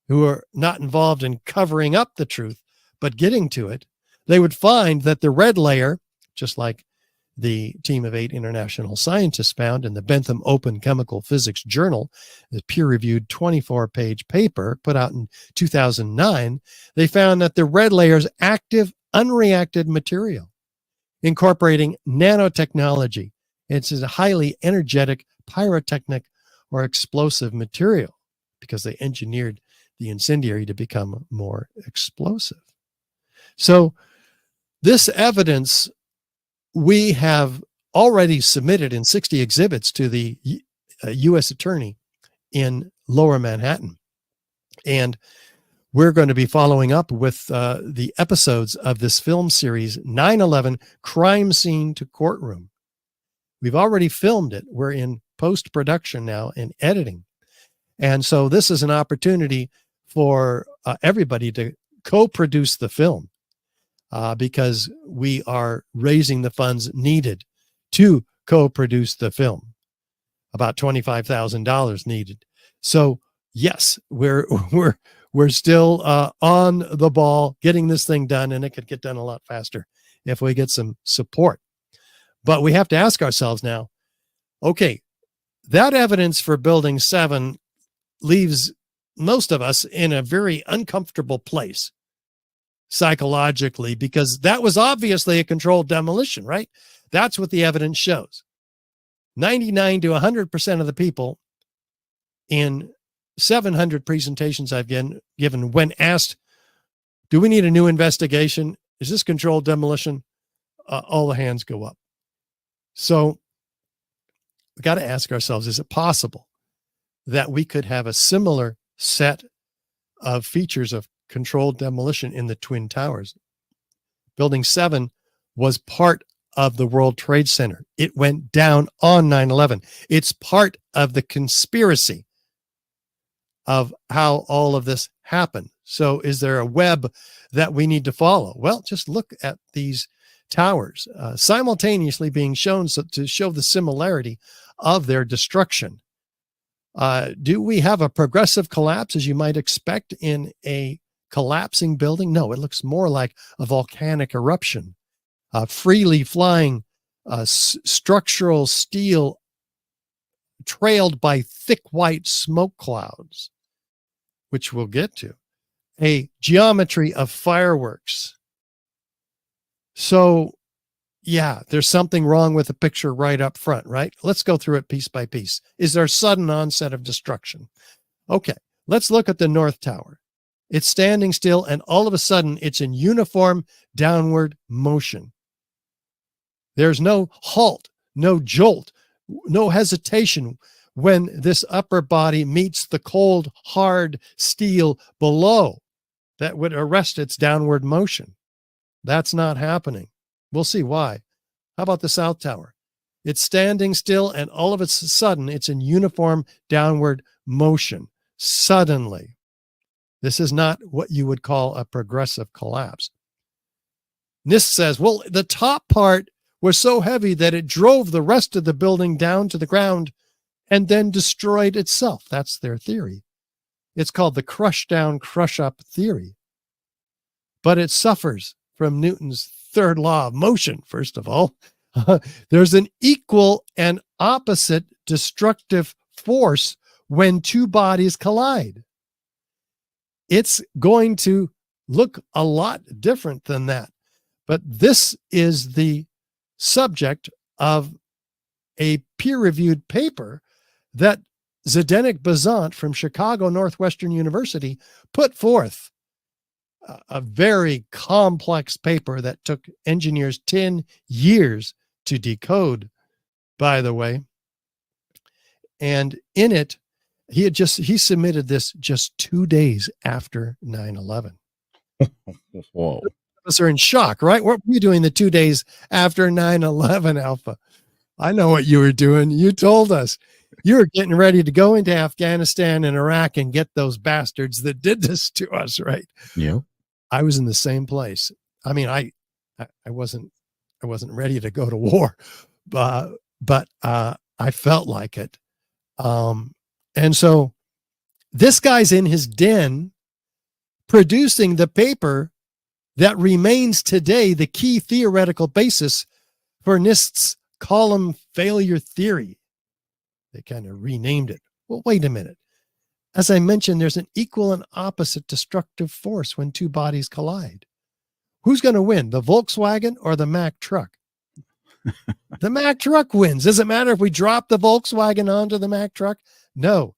who are not involved in covering up the truth, but getting to it, they would find that the red layer, just like the team of 8 international scientists found in the Bentham Open Chemical Physics Journal, the peer-reviewed 24-page paper put out in 2009, they found that the red layer is active, unreacted material incorporating nanotechnology. It's a highly energetic pyrotechnic or explosive material because they engineered the incendiary to become more explosive. So this evidence we have already submitted in 60 exhibits to the U.S. attorney in Lower Manhattan. And we're going to be following up with the episodes of this film series, 9/11 Crime Scene to Courtroom. We've already filmed it. We're in post-production now and editing. And so this is an opportunity for everybody to co-produce the film because we are raising the funds needed to co-produce the film. About $25,000 needed. So yes, we're still on the ball getting this thing done, and it could get done a lot faster if we get some support. But we have to ask ourselves now, okay, that evidence for Building 7 leaves most of us in a very uncomfortable place psychologically, because that was obviously a controlled demolition, right? That's what the evidence shows. 99 to 100% of the people in 700 presentations I've given, when asked, do we need a new investigation? Is this controlled demolition? all the hands go up. So we got to ask ourselves, is it possible that we could have a similar set of features of controlled demolition in the Twin Towers? Building 7 was part of the World Trade Center. It went down on 9/11. It's part of the conspiracy of how all of this happened. So is there a web that we need to follow? Well, just look at these towers simultaneously being shown to show the similarity of their destruction. Do we have a progressive collapse as you might expect in a collapsing building? No, it looks more like a volcanic eruption. Freely flying structural steel trailed by thick white smoke clouds, which we'll get to. A geometry of fireworks. So, yeah, there's something wrong with the picture right up front, right? Let's go through it piece by piece. Is there sudden onset of destruction? Okay, let's look at the North Tower. It's standing still, and all of a sudden, it's in uniform downward motion. There's no halt, no jolt, no hesitation when this upper body meets the cold, hard steel below that would arrest its downward motion. That's not happening. We'll see why. How about the South Tower? It's standing still, and all of a sudden, it's in uniform downward motion. Suddenly. This is not what you would call a progressive collapse. NIST says, well, the top part was so heavy that it drove the rest of the building down to the ground and then destroyed itself. That's their theory. It's called the crush down, crush up theory. But it suffers from Newton's third law of motion, first of all. There's an equal and opposite destructive force when two bodies collide. It's going to look a lot different than that. But this is the subject of a peer-reviewed paper that Zdenek Bazant from Chicago Northwestern University put forth. A very complex paper that took engineers 10 years to decode, by the way. And in it, he submitted this just 2 days after 9/11. Whoa. Us are in shock, right? What were you doing the 2 days after 9/11, Alpha? I know what you were doing. You told us you were getting ready to go into Afghanistan and Iraq and get those bastards that did this to us, right? Yeah. I was in the same place. I mean, I wasn't ready to go to war, but I felt like it. And so this guy's in his den producing the paper that remains today the key theoretical basis for NIST's column failure theory. They kind of renamed it. Well, wait a minute. As I mentioned, there's an equal and opposite destructive force when two bodies collide. Who's going to win, the Volkswagen or the Mack truck? The Mack truck wins. Does it matter if we drop the Volkswagen onto the Mack truck? No.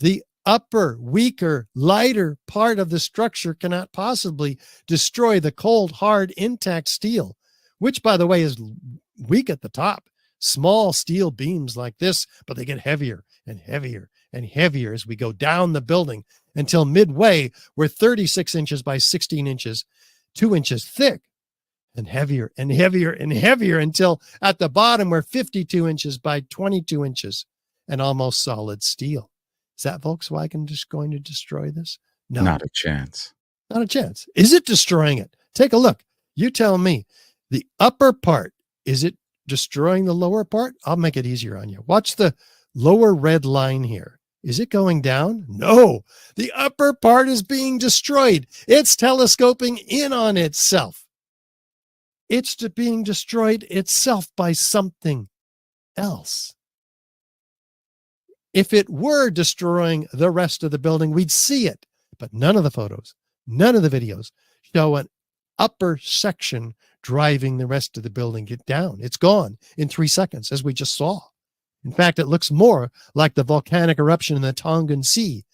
The upper, weaker, lighter part of the structure cannot possibly destroy the cold, hard, intact steel, which, by the way, is weak at the top. Small steel beams like this, but they get heavier and heavier and heavier as we go down the building until midway, we're 36 inches by 16 inches, 2 inches thick, and heavier and heavier and heavier until at the bottom, we're 52 inches by 22 inches and almost solid steel. Is that Volkswagen just going to destroy this? No. Not a chance. Not a chance. Is it destroying it? Take a look. You tell me. The upper part, is it destroying the lower part? I'll make it easier on you. Watch the lower red line here. Is it going down? No. The upper part is being destroyed. It's telescoping in on itself. It's being destroyed itself by something else. If it were destroying the rest of the building, we'd see it. But none of the photos, none of the videos show an upper section driving the rest of the building get down. It's gone in 3 seconds, as we just saw. In fact, it looks more like the volcanic eruption in the Tongan Sea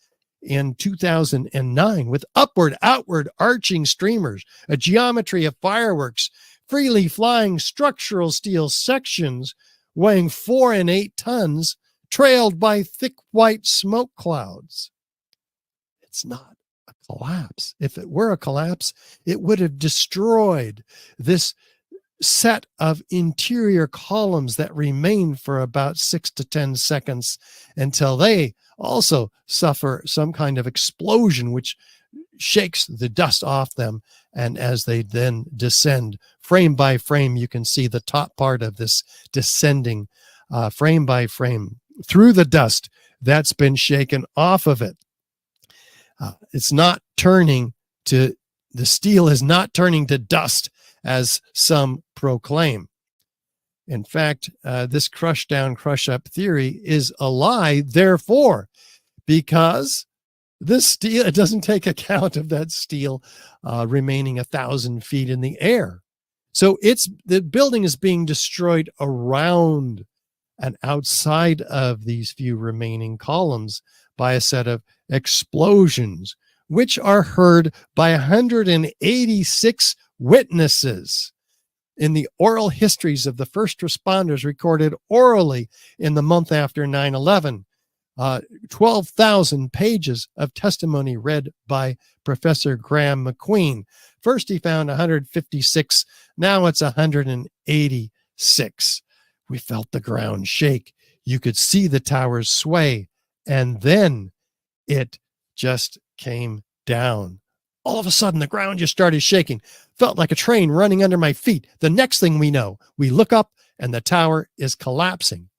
in 2009 with upward, outward, arching streamers, a geometry of fireworks freely flying structural steel sections weighing 4 and 8 tons, trailed by thick white smoke clouds. It's not a collapse. If it were a collapse, it would have destroyed this set of interior columns that remain for about 6 to 10 seconds until they also suffer some kind of explosion which shakes the dust off them. And as they then descend frame by frame, you can see the top part of this descending frame by frame through the dust that's been shaken off of it. It's not turning to, the steel is not turning to dust as some proclaim. In fact, this crush down, crush up theory is a lie, therefore, because this steel, it doesn't take account of that steel remaining 1,000 feet in the air. So the building is being destroyed around and outside of these few remaining columns by a set of explosions, which are heard by 186 witnesses in the oral histories of the first responders recorded orally in the month after 9/11. 12,000 pages of testimony read by Professor Graham McQueen. First, he found 156. Now it's 186. We felt the ground shake. You could see the towers sway. And then it just came down. All of a sudden, the ground just started shaking. Felt like a train running under my feet. The next thing we know, we look up and the tower is collapsing.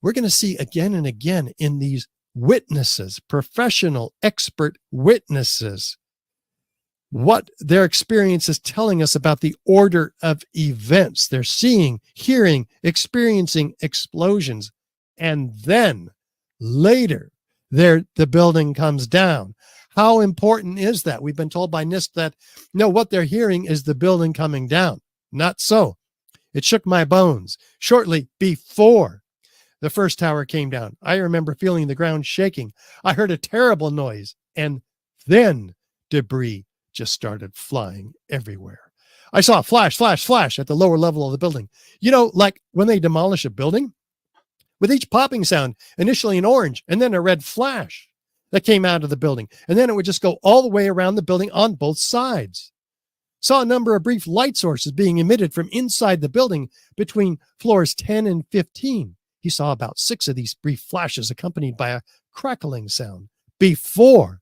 We're going to see again and again in these witnesses, professional, expert witnesses, what their experience is telling us about the order of events. They're seeing, hearing, experiencing explosions. And then later, the building comes down. How important is that? We've been told by NIST that, no, what they're hearing is the building coming down. Not so. It shook my bones. Shortly before the first tower came down, I remember feeling the ground shaking. I heard a terrible noise, and then debris just started flying everywhere. I saw a flash, flash, flash at the lower level of the building. You know, like when they demolish a building, with each popping sound, initially an orange and then a red flash that came out of the building. And then it would just go all the way around the building on both sides. Saw a number of brief light sources being emitted from inside the building between floors 10 and 15. He saw about 6 of these brief flashes accompanied by a crackling sound before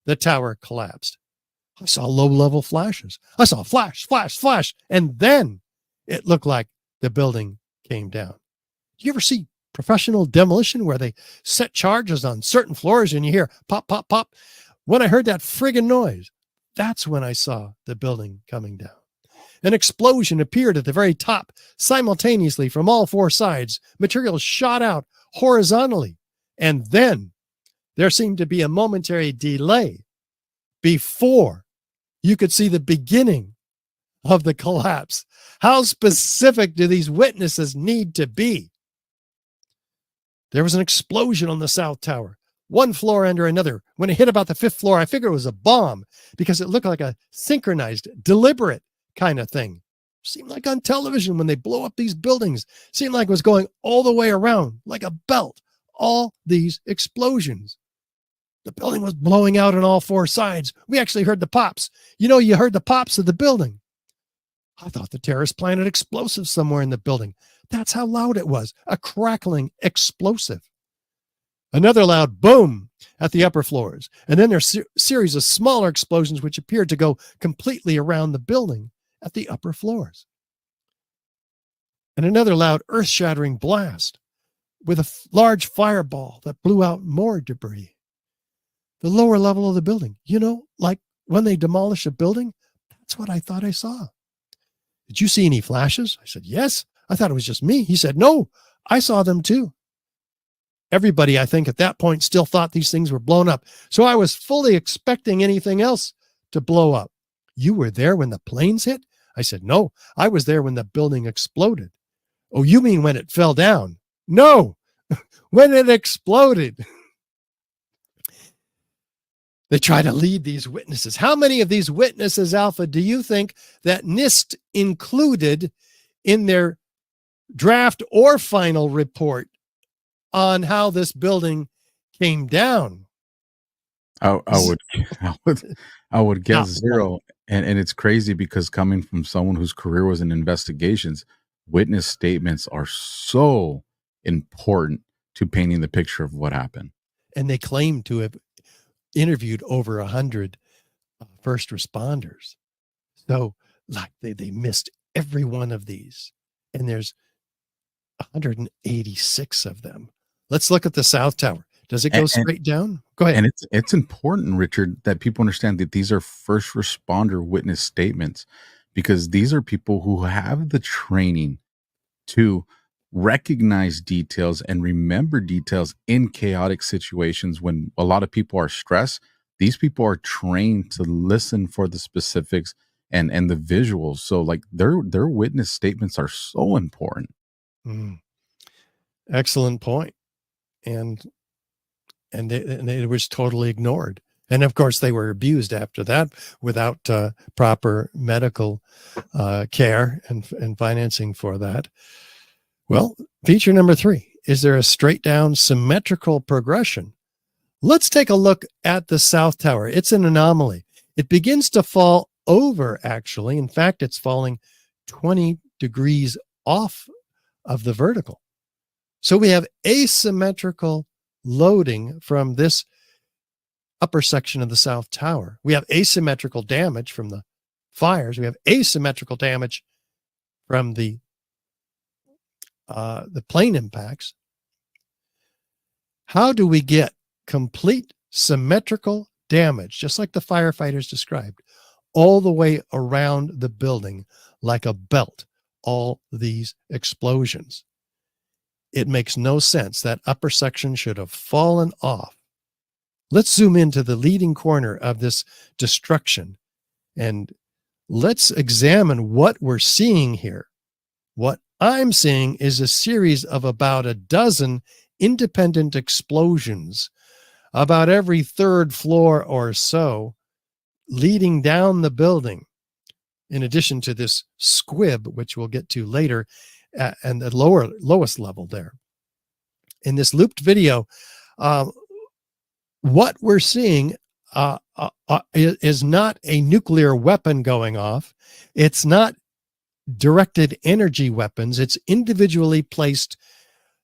the tower collapsed. I saw low-level flashes. I saw flash, flash, flash, and then it looked like the building came down. Do you ever see professional demolition where they set charges on certain floors and you hear pop, pop, pop? When I heard that friggin' noise, that's when I saw the building coming down. An explosion appeared at the very top simultaneously from all 4 sides. Material shot out horizontally. And then there seemed to be a momentary delay before you could see the beginning of the collapse. How specific do these witnesses need to be? There was an explosion on the South Tower, one floor under another. When it hit about the 5th floor, I figured it was a bomb because it looked like a synchronized, deliberate kind of thing. Seemed like on television when they blow up these buildings. Seemed like it was going all the way around like a belt. All these explosions. The building was blowing out on all 4 sides. We actually heard the pops. You know, you heard the pops of the building. I thought the terrorists planted explosives somewhere in the building. That's how loud it was. A crackling explosive. Another loud boom at the upper floors. And then there's a series of smaller explosions which appeared to go completely around the building at the upper floors. And another loud earth-shattering blast with a large fireball that blew out more debris. The lower level of the building. You know, like when they demolish a building, that's what I thought I saw. Did you see any flashes? I said, yes. I thought it was just me. He said, no, I saw them too. Everybody, I think, at that point still thought these things were blown up. So I was fully expecting anything else to blow up. You were there when the planes hit? I said, no, I was there when the building exploded. Oh, you mean when it fell down? No, when it exploded. They try to lead these witnesses. How many of these witnesses, Alpha, do you think that NIST included in their draft or final report on how this building came down? I would guess zero. And it's crazy because coming from someone whose career was in investigations, witness statements are so important to painting the picture of what happened. And they claim to have interviewed over 100 first responders. So like they missed every one of these. And there's 186 of them. Let's look at the South Tower. Does it go straight down? Go ahead. And it's important, Richard, that people understand that these are first responder witness statements, because these are people who have the training to recognize details and remember details in chaotic situations when a lot of people are stressed. These people are trained to listen for the specifics and the visuals. So like their witness statements are so important. Excellent point. And it was totally ignored. And of course, they were abused after that without proper medical care and financing for that. Well, feature number 3, is there a straight down symmetrical progression? Let's take a look at the South Tower. It's an anomaly. It begins to fall over, actually. In fact, it's falling 20 degrees off of the vertical. So we have asymmetrical loading from this upper section of the South Tower. We have asymmetrical damage from the fires. We have asymmetrical damage from the plane impacts. How do we get complete symmetrical damage, just like the firefighters described, all the way around the building like a belt, all these explosions? It makes no sense. That upper section should have fallen off. Let's zoom into the leading corner of this destruction and let's examine what we're seeing here. What I'm seeing is a series of about a dozen independent explosions, about every third floor or so, leading down the building, in addition to this squib, which we'll get to later, and the lowest level there. In this looped video, what we're seeing is not a nuclear weapon going off. It's not directed energy weapons. It's individually placed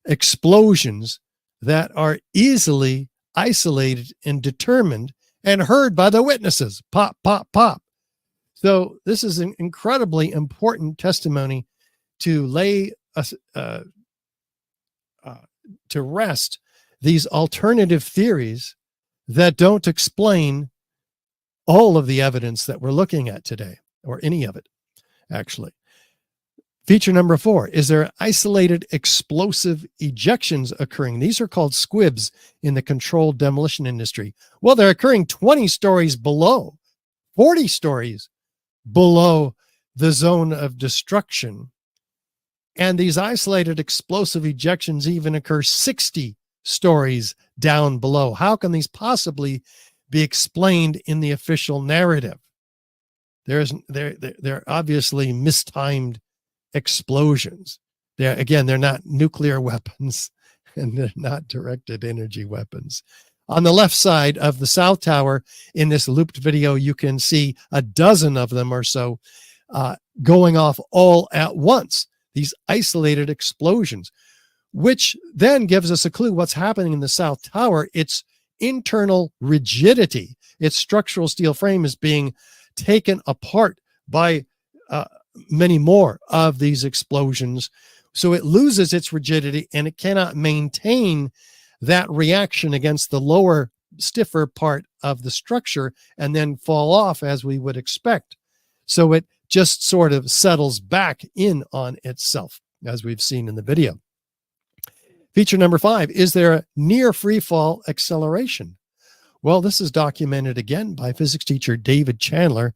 explosions that are easily isolated and determined and heard by the witnesses. Pop, pop, pop. So this is an incredibly important testimony to lay to rest these alternative theories that don't explain all of the evidence that we're looking at today, or any of it, actually. Feature number 4, is there isolated explosive ejections occurring? These are called squibs in the controlled demolition industry. Well, they're occurring 20 stories below, 40 stories below the zone of destruction. And these isolated explosive ejections even occur 60 stories down below. How can these possibly be explained in the official narrative? They're obviously mistimed explosions. They're not nuclear weapons, and they're not directed energy weapons. On the left side of the South Tower in this looped video, you can see a dozen of them or so going off all at once. These isolated explosions, which then gives us a clue what's happening in the South Tower. Its internal rigidity, its structural steel frame is being taken apart by many more of these explosions. So it loses its rigidity and it cannot maintain that reaction against the lower, stiffer part of the structure and then fall off as we would expect. So it just sort of settles back in on itself, as we've seen in the video. Feature number 5, is there a near free fall acceleration? Well, this is documented again by physics teacher David Chandler.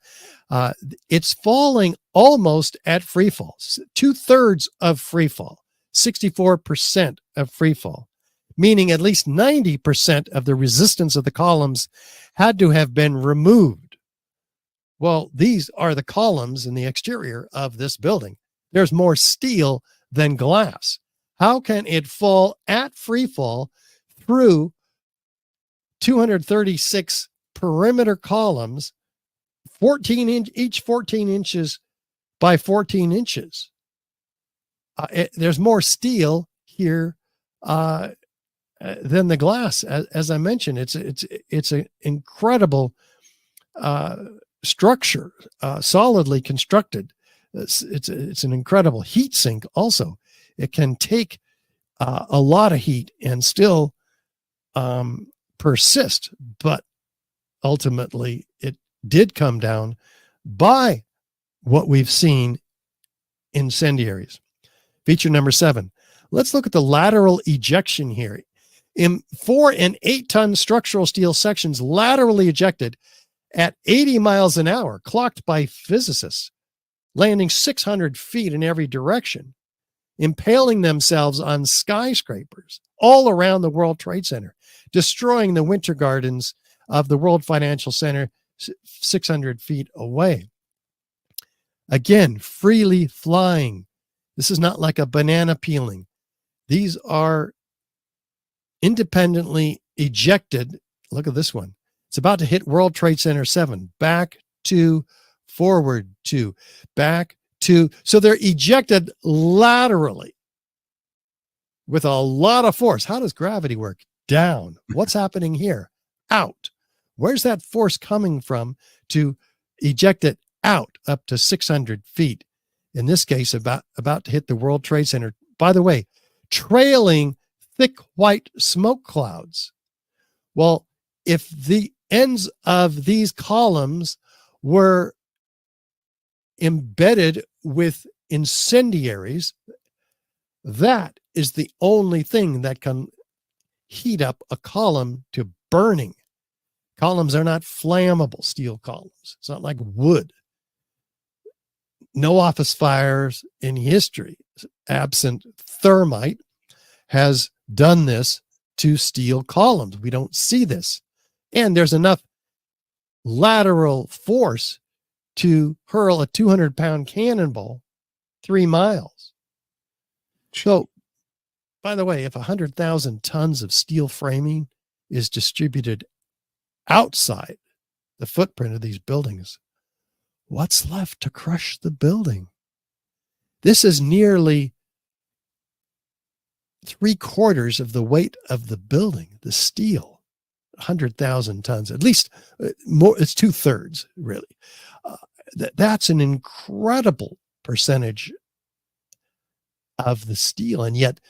It's falling almost at free fall, 2/3 of free fall, 64% of free fall. meaning at least 90% of the resistance of the columns had to have been removed. Well, these are the columns in the exterior of this building. There's more steel than glass. How can it fall at free fall through 236 perimeter columns, each 14 inches by 14 inches? There's more steel here than the glass. As I mentioned, it's an incredible structure, solidly constructed. It's an incredible heat sink. Also, it can take a lot of heat and still persist, but ultimately it did come down by what we've seen incendiaries. Feature number 7. Let's look at the lateral ejection here. In 4 and 8 ton structural steel sections laterally ejected at 80 miles an hour, clocked by physicists, landing 600 feet in every direction, impaling themselves on skyscrapers all around the World Trade Center, destroying the winter gardens of the World Financial Center 600 feet away. Again, freely flying. This is not like a banana peeling. These are independently ejected. Look at this one. It's about to hit World Trade Center 7. Back to, forward to, back to. So they're ejected laterally with a lot of force. How does gravity work? Down. What's happening here? Out. Where's that force coming from to eject it out up to 600 feet? In this case, about to hit the World Trade Center. By the way, trailing thick white smoke clouds. Well, if the ends of these columns were embedded with incendiaries, that is the only thing that can heat up a column to burning. Columns are not flammable steel columns. It's not like wood. No office fires in history, absent thermite, has done this to steel columns. We don't see this. And there's enough lateral force to hurl a 200-pound cannonball 3 miles. So, by the way, if 100,000 tons of steel framing is distributed outside the footprint of these buildings, what's left to crush the building? This is nearly 3/4 of the weight of the building, the steel, 100,000 tons, at least more. It's 2/3 really. That's an incredible percentage of the steel. And yet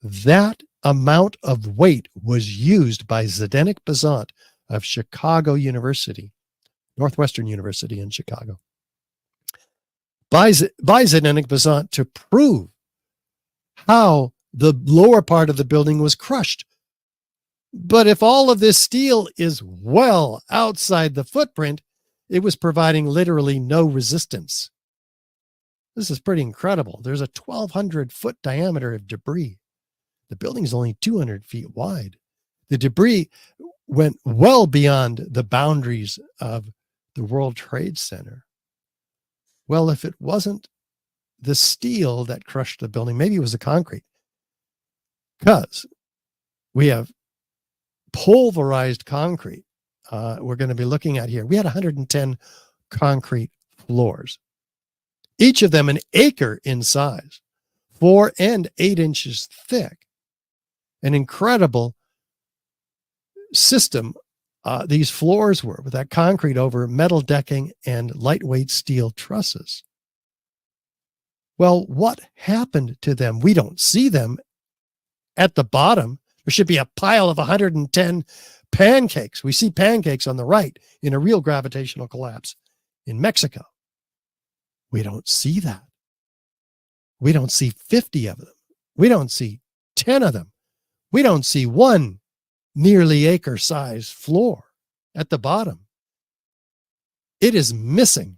that amount of weight was used by Zdeněk Bezant of Chicago University, Northwestern University in Chicago, by Zdeněk Bezant to prove how the lower part of the building was crushed. But if all of this steel is well outside the footprint, it was providing literally no resistance. This is pretty incredible. There's a 1,200 foot diameter of debris. The building is only 200 feet wide. The debris went well beyond the boundaries of the World Trade Center. Well, if it wasn't the steel that crushed the building, maybe it was the concrete, because we have pulverized concrete. We're going to be looking at here. We had 110 concrete floors, each of them an acre in size, 4 and 8 inches thick. An incredible system these floors were, with that concrete over metal decking and lightweight steel trusses. Well, what happened to them? We don't see them. At the bottom, there should be a pile of 110 pancakes. We see pancakes on the right in a real gravitational collapse in Mexico. We don't see that. We don't see 50 of them. We don't see 10 of them. We don't see one nearly acre-sized floor at the bottom. It is missing.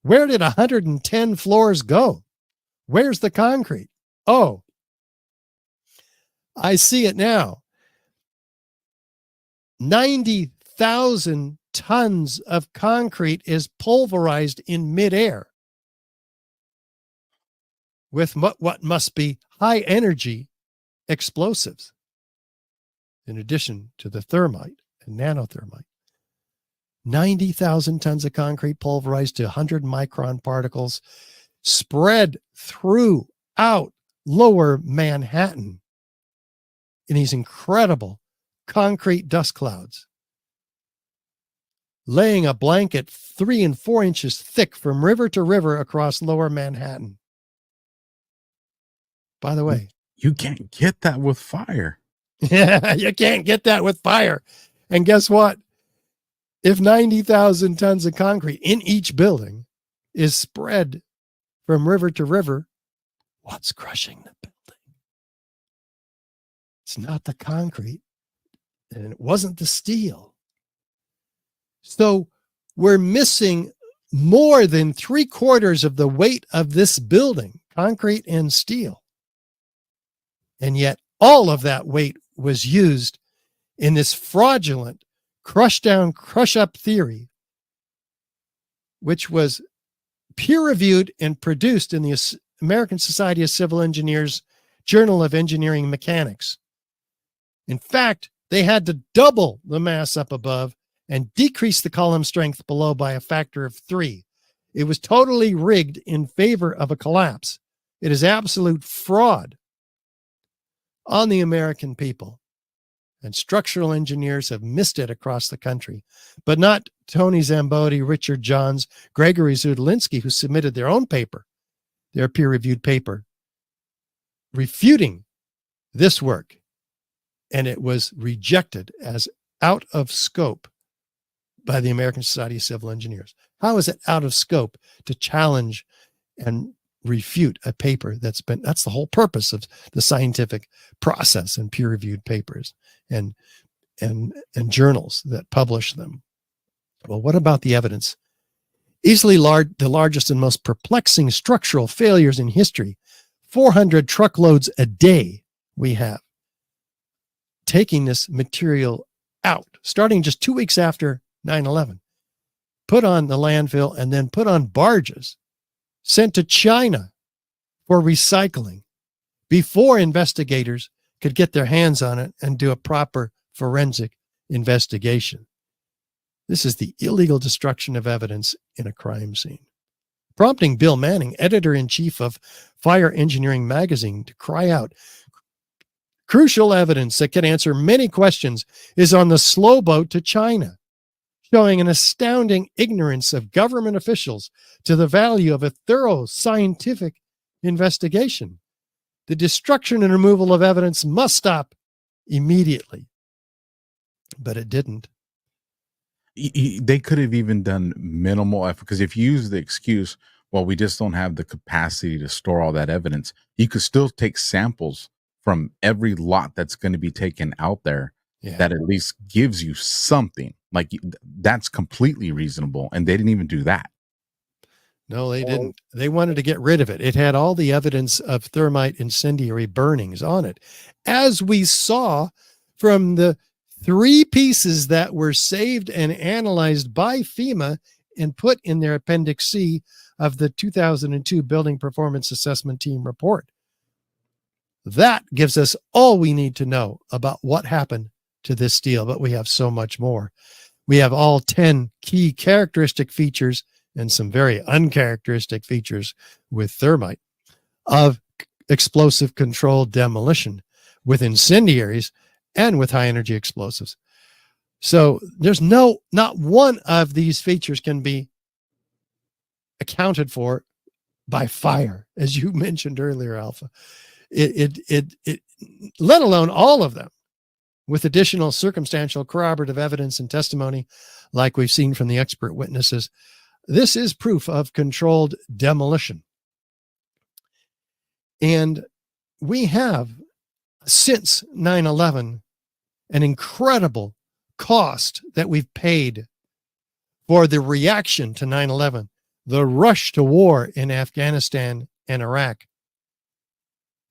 Where did 110 floors go? Where's the concrete? Oh, I see it now. 90,000 tons of concrete is pulverized in midair with what must be high energy explosives, in addition to the thermite and nanothermite. 90,000 tons of concrete pulverized to 100 micron particles spread throughout lower Manhattan in these incredible concrete dust clouds, laying a blanket 3 and 4 inches thick from river to river across lower Manhattan. By the way, you can't get that with fire. Yeah, you can't get that with fire. And guess what? If 90,000 tons of concrete in each building is spread from river to river, what's crushing the building? It's not the concrete, and it wasn't the steel. So we're missing more than 3/4 of the weight of this building, concrete and steel. And yet all of that weight was used in this fraudulent crush down, crush up theory, which was peer reviewed and produced in the American Society of Civil Engineers Journal of Engineering Mechanics. In fact, they had to double the mass up above and decrease the column strength below by a factor of 3. It was totally rigged in favor of a collapse. It is absolute fraud on the American people. And structural engineers have missed it across the country, but not Tony Zambodi, Richard Johns, Gregory Zudolinski, who submitted their own paper, their peer-reviewed paper, refuting this work. And it was rejected as out of scope by the American Society of Civil Engineers. How is it out of scope to challenge and refute a paper that's the whole purpose of the scientific process and peer-reviewed papers and journals that publish them? Well, what about the evidence? Easily the largest and most perplexing structural failures in history. 400 truckloads a day we have taking this material out, starting just 2 weeks after 9/11, put on the landfill and then put on barges, sent to China for recycling before investigators could get their hands on it and do a proper forensic investigation. This is the illegal destruction of evidence in a crime scene, prompting Bill Manning, editor-in-chief of Fire Engineering magazine, to cry out, "Crucial evidence that can answer many questions is on the slow boat to China, showing an astounding ignorance of government officials to the value of a thorough scientific investigation. The destruction and removal of evidence must stop immediately." But it didn't. They could have even done minimal effort, because if you use the excuse, well, we just don't have the capacity to store all that evidence, you could still take samples from every lot that's going to be taken out there. Yeah. That at least gives you something. Like, that's completely reasonable, and they didn't even do that. No, they didn't. They wanted to get rid of it. It had all the evidence of thermite incendiary burnings on it, as we saw from the 3 pieces that were saved and analyzed by FEMA and put in their Appendix C of the 2002 Building Performance Assessment Team report. That gives us all we need to know about what happened to this steel, but we have so much more. We have all 10 key characteristic features and some very uncharacteristic features with thermite of explosive controlled demolition with incendiaries and with high energy explosives. So there's not one of these features can be accounted for by fire, as you mentioned earlier, Alpha. It let alone all of them with additional circumstantial corroborative evidence and testimony like we've seen from the expert witnesses. This is proof of controlled demolition. And we have, since 9/11, an incredible cost that we've paid for the reaction to 9/11, the rush to war in Afghanistan and Iraq.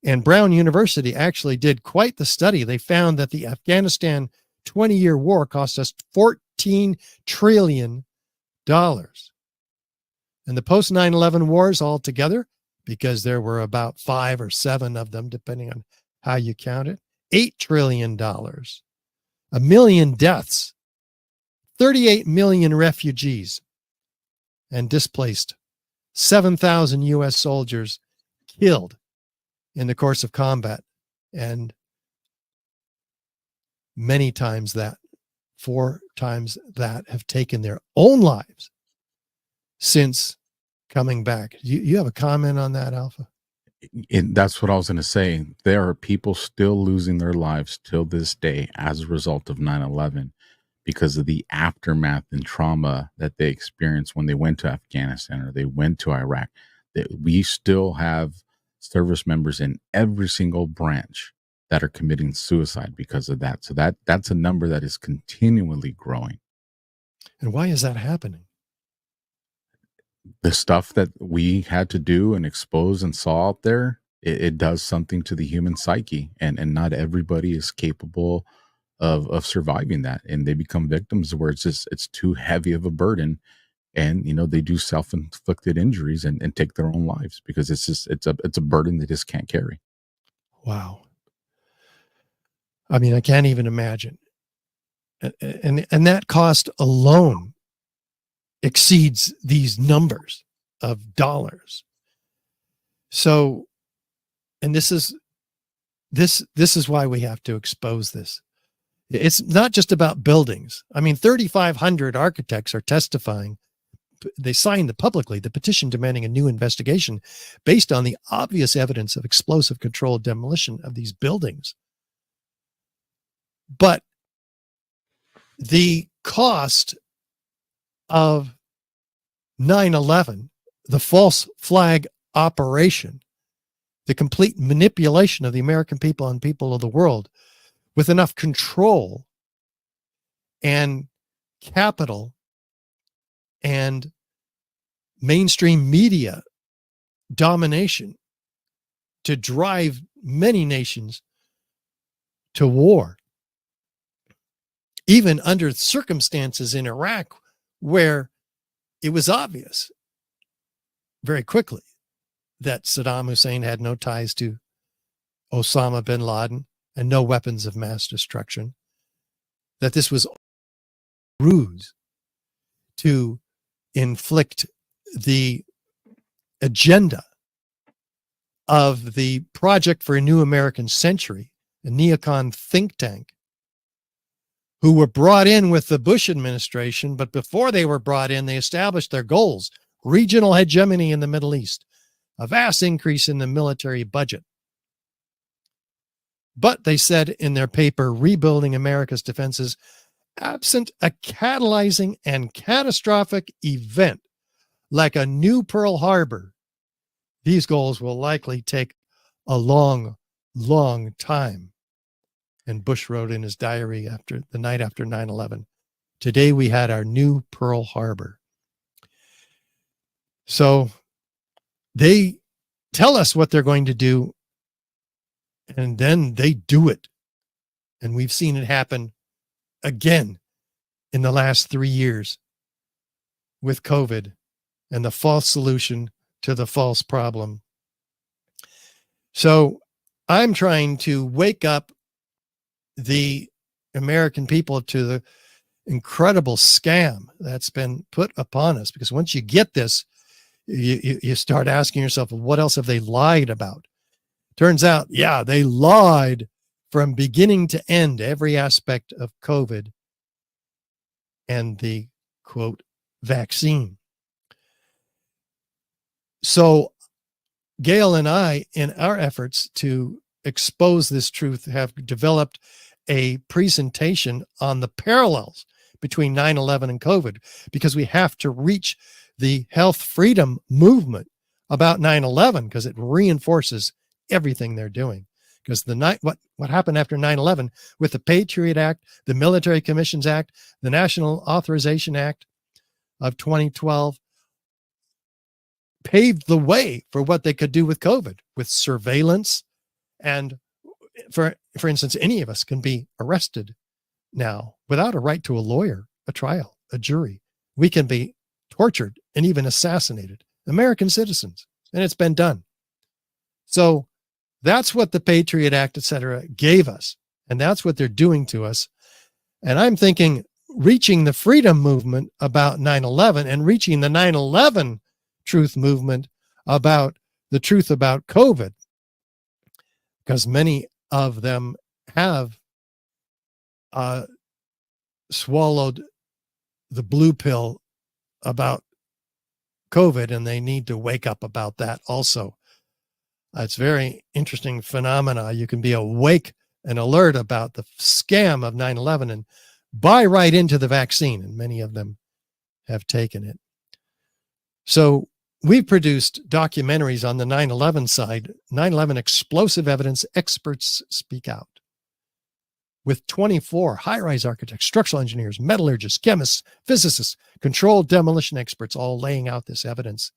And Brown University actually did quite the study. They found that the Afghanistan 20-year war cost us $14 trillion. And the post 9/11 wars altogether, because there were about 5 or 7 of them, depending on how you count it, $8 trillion, 1 million deaths, 38 million refugees, and displaced, 7,000 U.S. soldiers killed in the course of combat, and many times that, 4 times that, have taken their own lives since coming back. You have a comment on that, Alpha? And that's what I was going to say. There are people still losing their lives till this day as a result of 9/11 because of the aftermath and trauma that they experienced when they went to Afghanistan or they went to Iraq. That we still have service members in every single branch that are committing suicide because of that. So that's a number that is continually growing. And why is that happening? The stuff that we had to do and expose and saw out there, it does something to the human psyche, and not everybody is capable of surviving that, and they become victims where it's too heavy of a burden, and they do self-inflicted injuries and take their own lives because it's a burden they just can't carry. Wow. I mean, I can't even imagine. And that cost alone exceeds these numbers of dollars. So, and this is why we have to expose this. It's not just about buildings. I mean, 3,500 architects are testifying. They signed publicly the petition demanding a new investigation based on the obvious evidence of explosive controlled demolition of these buildings. But the cost of 9/11, the false flag operation, the complete manipulation of the American people and people of the world with enough control and capital and mainstream media domination to drive many nations to war, even under circumstances in Iraq where it was obvious very quickly that Saddam Hussein had no ties to Osama bin Laden and no weapons of mass destruction, that this was a ruse to inflict the agenda of the Project for a New American Century, a neocon think tank, who were brought in with the Bush administration, but before they were brought in, they established their goals: regional hegemony in the Middle East, a vast increase in the military budget. But they said in their paper, Rebuilding America's Defenses, absent a catalyzing and catastrophic event like a new Pearl Harbor, these goals will likely take a long, long time. And Bush wrote in his diary after the night after 9/11, today we had our new Pearl Harbor. So they tell us what they're going to do, and then they do it. And we've seen it happen again in the last 3 years with COVID and the false solution to the false problem. So I'm trying to wake up the American people to the incredible scam that's been put upon us, because once you get this, you start asking yourself, what else have they lied about? Turns out, yeah, they lied from beginning to end, every aspect of COVID and the quote vaccine. So Gail and I, in our efforts to expose this truth, have developed a presentation on the parallels between 9/11 and COVID, because we have to reach the health freedom movement about 9/11, because it reinforces everything they're doing. Because what happened after 9/11 with the Patriot Act, the Military Commissions Act, the National Authorization Act of 2012 paved the way for what they could do with COVID, with surveillance, And for instance, any of us can be arrested now without a right to a lawyer, a trial, a jury. We can be tortured and even assassinated, American citizens, and it's been done. So that's what the Patriot Act, etc., gave us, and that's what they're doing to us. And I'm thinking reaching the freedom movement about 9/11 and reaching the 9/11 truth movement about the truth about COVID, because many of them have swallowed the blue pill about COVID, and they need to wake up about that also. It's very interesting phenomena. You can be awake and alert about the scam of 9/11 and buy right into the vaccine, and many of them have taken it. So we've produced documentaries on the 9/11 side, 9/11 explosive evidence experts speak out, with 24 high-rise architects, structural engineers, metallurgists, chemists, physicists, controlled demolition experts, all laying out this evidence.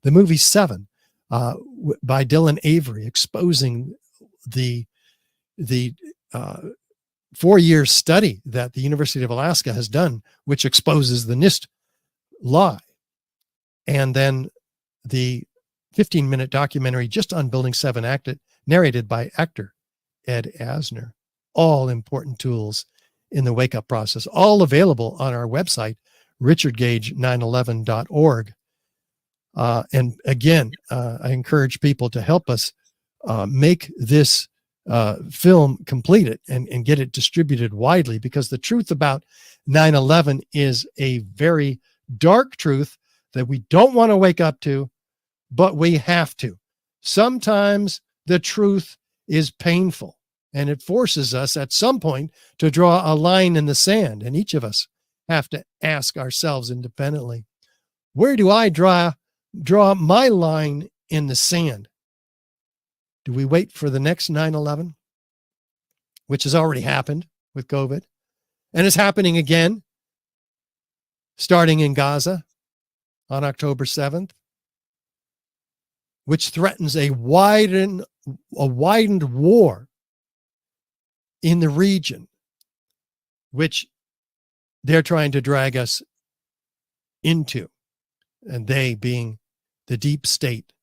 The movie 7 by Dylan Avery, exposing the 4-year study that the University of Alaska has done, which exposes the NIST lie. And then the 15-minute documentary just on Building 7, narrated by actor Ed Asner. All important tools in the wake-up process, all available on our website, richardgage911.org. And again, I encourage people to help us make this film, complete it, and get it distributed widely, because the truth about 9/11 is a very dark truth that we don't want to wake up to, but we have to. Sometimes the truth is painful, and it forces us at some point to draw a line in the sand. And each of us have to ask ourselves independently, where do I draw my line in the sand? Do we wait for the next 9/11, which has already happened with COVID, and is happening again, starting in Gaza on October 7th, which threatens a widened war in the region, which they're trying to drag us into, and they being the deep state,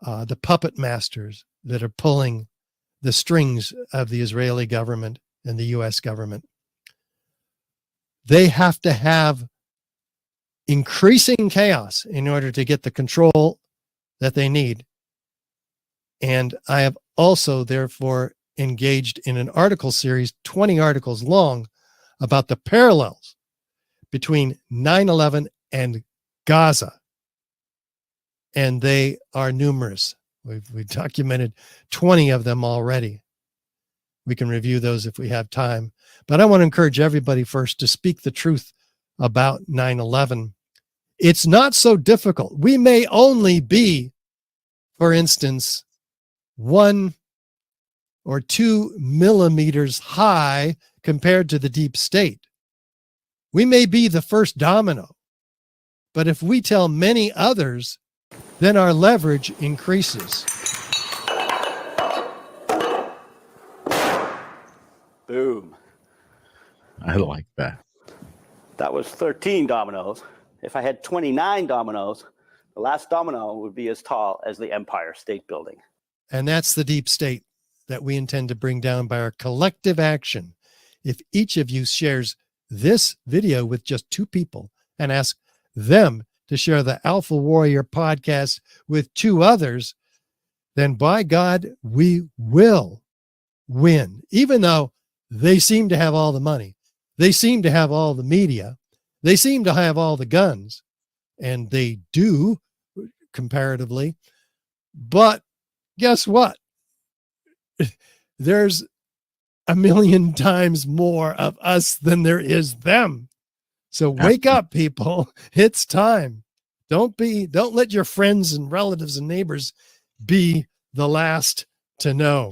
the puppet masters that are pulling the strings of the Israeli government and the US government. They have to have increasing chaos in order to get the control that they need. And I have also, therefore, engaged in an article series, 20 articles long, about the parallels between 9/11 and Gaza. And they are numerous. We've documented 20 of them already. We can review those if we have time. But I want to encourage everybody first to speak the truth about 9/11. It's not so difficult. We may only be, for instance, 1 or 2 millimeters high compared to the deep state. We may be the first domino, but if we tell many others, then our leverage increases. Boom. I like that. That was 13 dominoes. If I had 29 dominoes, the last domino would be as tall as the Empire State Building. And that's the deep state that we intend to bring down by our collective action. If each of you shares this video with just 2 people and ask them to share the Alpha Warrior podcast with 2 others, then by God, we will win. Even though they seem to have all the money, they seem to have all the media, they seem to have all the guns, and they do comparatively. But guess what? There's a million times more of us than there is them. So wake up, people. It's time. Don't let your friends and relatives and neighbors be the last to know.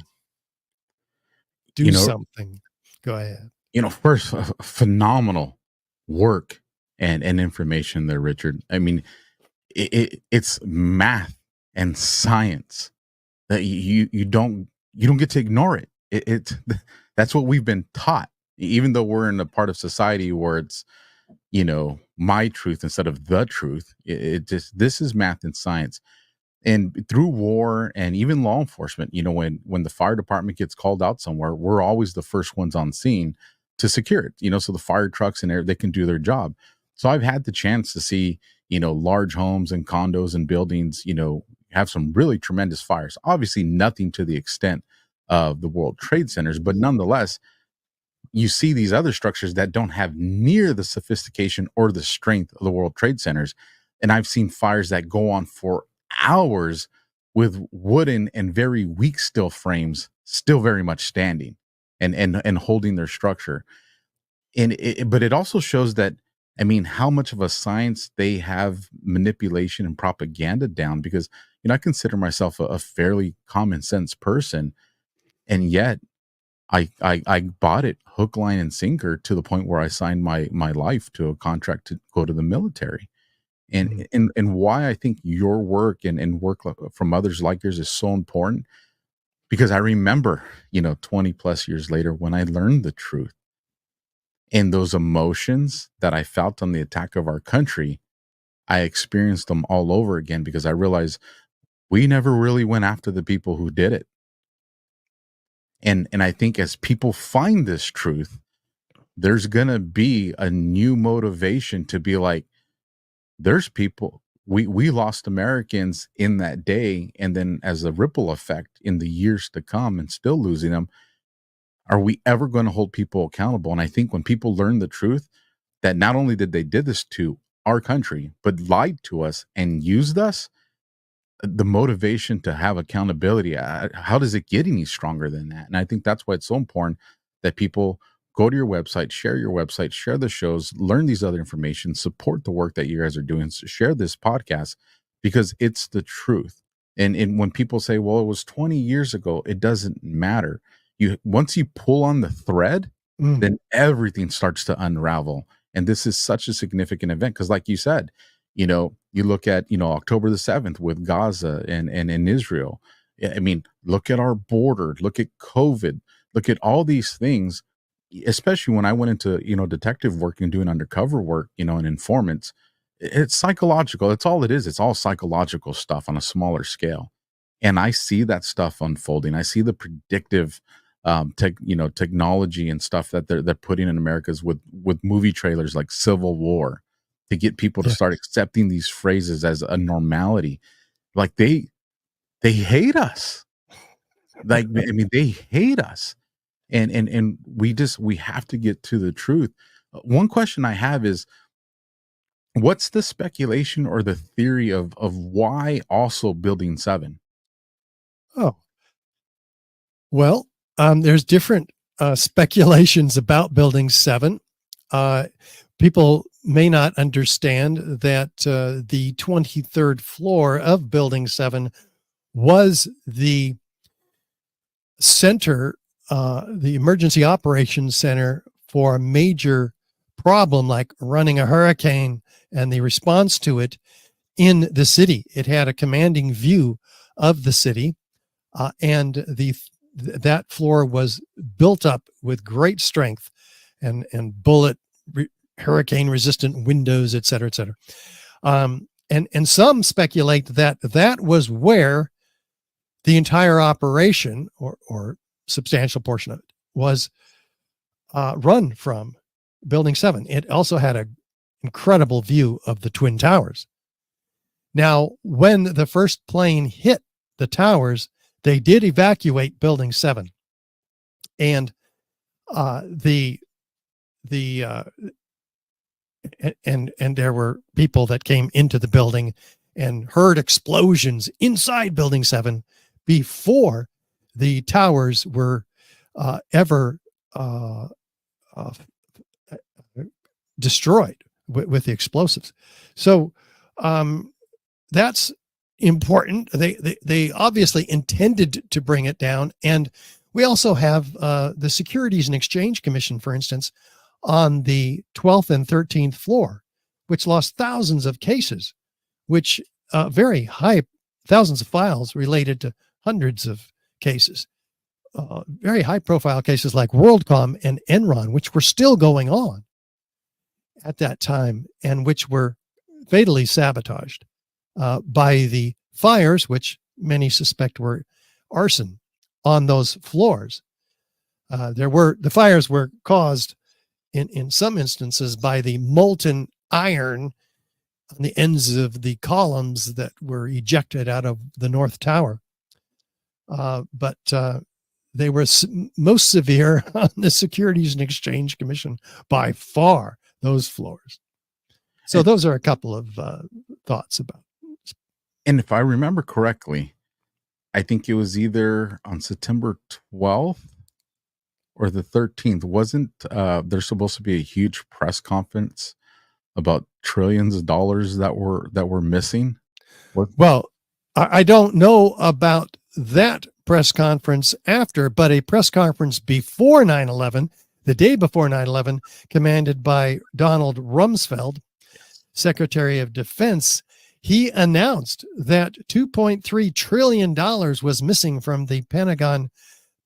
Do something. Go ahead. First, phenomenal work and information there, Richard. I mean, it's math and science that you don't you don't get to ignore it. That's what we've been taught, even though we're in a part of society where it's, you know, my truth instead of the truth. It just, this is math and science. And through war and even law enforcement, you know, when the fire department gets called out somewhere, we're always the first ones on scene to secure it, you know, so the fire trucks and they can do their job. So I've had the chance to see, you know, large homes and condos and buildings, you know, have some really tremendous fires. Obviously nothing to the extent of the World Trade Centers, but nonetheless, you see these other structures that don't have near the sophistication or the strength of the World Trade Centers. And I've seen fires that go on for hours with wooden and very weak steel frames still very much standing and holding their structure. And but it also shows that, I mean, how much of a science they have manipulation and propaganda down, because, you know, I consider myself a fairly common sense person, and yet I bought it hook, line, and sinker to the point where I signed my life to a contract to go to the military. And why I think your work and work from others like yours is so important, because I remember, you know, 20 plus years later when I learned the truth, and those emotions that I felt on the attack of our country, I experienced them all over again, because I realized we never really went after the people who did it. And I think as people find this truth, there's going to be a new motivation to be like, there's people, we lost Americans in that day, and then as a ripple effect in the years to come and still losing them, are we ever going to hold people accountable? And I think when people learn the truth, that not only did they did this to our country, but lied to us and used us, the motivation to have accountability, how does it get any stronger than that? And I think that's why it's so important that people go to your website, share the shows, learn these other information, support the work that you guys are doing, share this podcast, because it's the truth. And when people say, well, it was 20 years ago, it doesn't matter. Once you pull on the thread, then everything starts to unravel. And this is such a significant event, because like you said, you know, you look at, you know, October the 7th with Gaza and in Israel. I mean, look at our border, look at COVID, look at all these things, especially when I went into, you know, detective work and doing undercover work, you know, and informants. It's psychological. That's all it is. It's all psychological stuff on a smaller scale. And I see that stuff unfolding. I see the predictive technology and stuff that they're putting in America's with movie trailers like Civil War, to get people to start accepting these phrases as a normality. Like they hate us. Like, I mean, they hate us. And we have to get to the truth. One question I have is, what's the speculation or the theory of why also Building 7? Oh, well, there's different speculations about Building 7. People may not understand that the 23rd floor of Building 7 was the center, the emergency operations center for a major problem like running a hurricane and the response to it in the city. It had a commanding view of the city, and that floor was built up with great strength and hurricane resistant windows, et cetera, et cetera. And some speculate that was where the entire operation or substantial portion of it was run from Building 7. It also had an incredible view of the Twin Towers. Now, when the first plane hit the towers, they did evacuate Building 7, and and there were people that came into the building and heard explosions inside Building 7 before the towers were ever destroyed with the explosives. So that's important. They obviously intended to bring it down. And we also have the Securities and Exchange Commission, for instance, on the 12th and 13th floor, which lost thousands of cases, which very high, thousands of files related to hundreds of cases. very high profile cases like WorldCom and Enron, which were still going on at that time and which were fatally sabotaged by the fires, which many suspect were arson on those floors. The fires were caused in some instances by the molten iron on the ends of the columns that were ejected out of the North Tower. But they were most severe on the Securities and Exchange Commission by far, those floors. So those are a couple of thoughts about. And if I remember correctly, I think it was either on September 12th or the 13th. Wasn't there supposed to be a huge press conference about trillions of dollars that were missing? Well, I don't know about that press conference after, but a press conference before 9/11, the day before 9/11, commanded by Donald Rumsfeld, Secretary of Defense, he announced that $2.3 trillion was missing from the Pentagon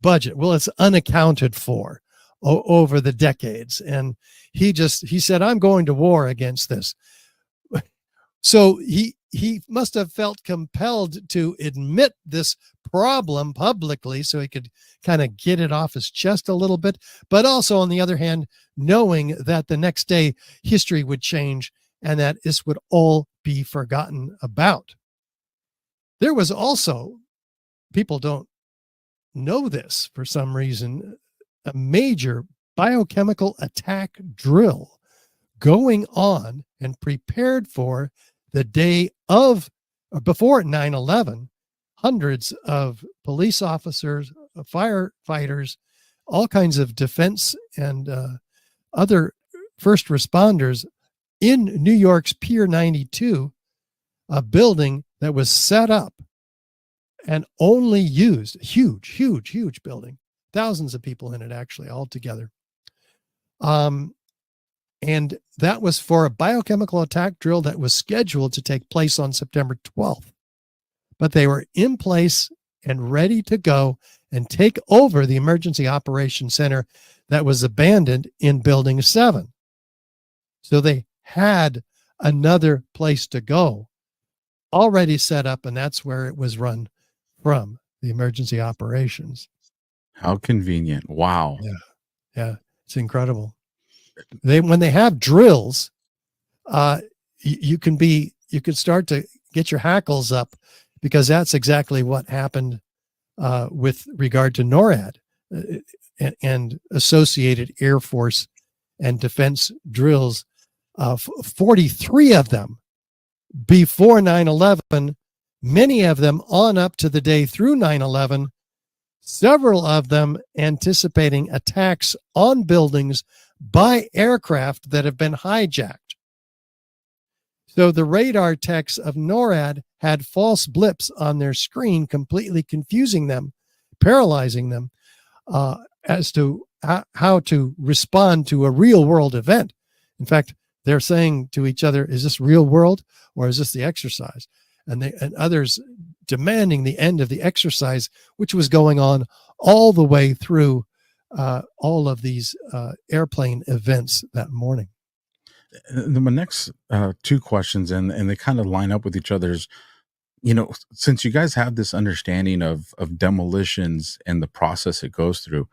budget. Well, it's unaccounted for over the decades. And he said, I'm going to war against this. So he must have felt compelled to admit this problem publicly so he could kind of get it off his chest a little bit. But also, on the other hand, knowing that the next day history would change and that this would all be forgotten about. There was also, people don't know this for some reason, a major biochemical attack drill going on and prepared for the day of, or before 9/11. Hundreds of police officers, firefighters, all kinds of defense and other first responders in New York's Pier 92, a building that was set up and only used, huge building, thousands of people in it actually altogether. And that was for a biochemical attack drill that was scheduled to take place on September 12th. But they were in place and ready to go and take over the emergency operations center that was abandoned in Building 7. So they had another place to go already set up, and that's where it was run from, the emergency operations. How convenient. Wow. Yeah, it's incredible. When they have drills, you could start to get your hackles up, because that's exactly what happened with regard to NORAD and associated Air Force and defense drills. 43 of them before 9/11, many of them on up to the day through 9/11, several of them anticipating attacks on buildings by aircraft that have been hijacked. So the radar techs of NORAD had false blips on their screen, completely confusing them, paralyzing them as to how to respond to a real world event. In fact, they're saying to each other, is this real world or is this the exercise? And others demanding the end of the exercise, which was going on all the way through all of these airplane events that morning. My next two questions, and they kind of line up with each other's, since you guys have this understanding of demolitions and the process it goes through,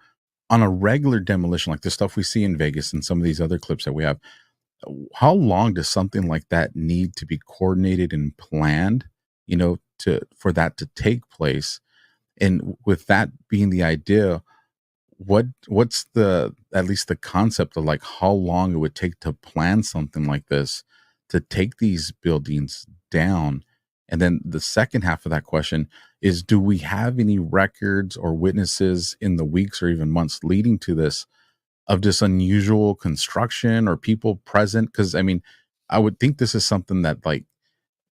on a regular demolition, like the stuff we see in Vegas and some of these other clips that we have, how long does something like that need to be coordinated and planned, for that to take place? And with that being the idea, what's at least the concept of like how long it would take to plan something like this to take these buildings down? And then the second half of that question is, do we have any records or witnesses in the weeks or even months leading to this of just unusual construction or people present? Because I would think this is something that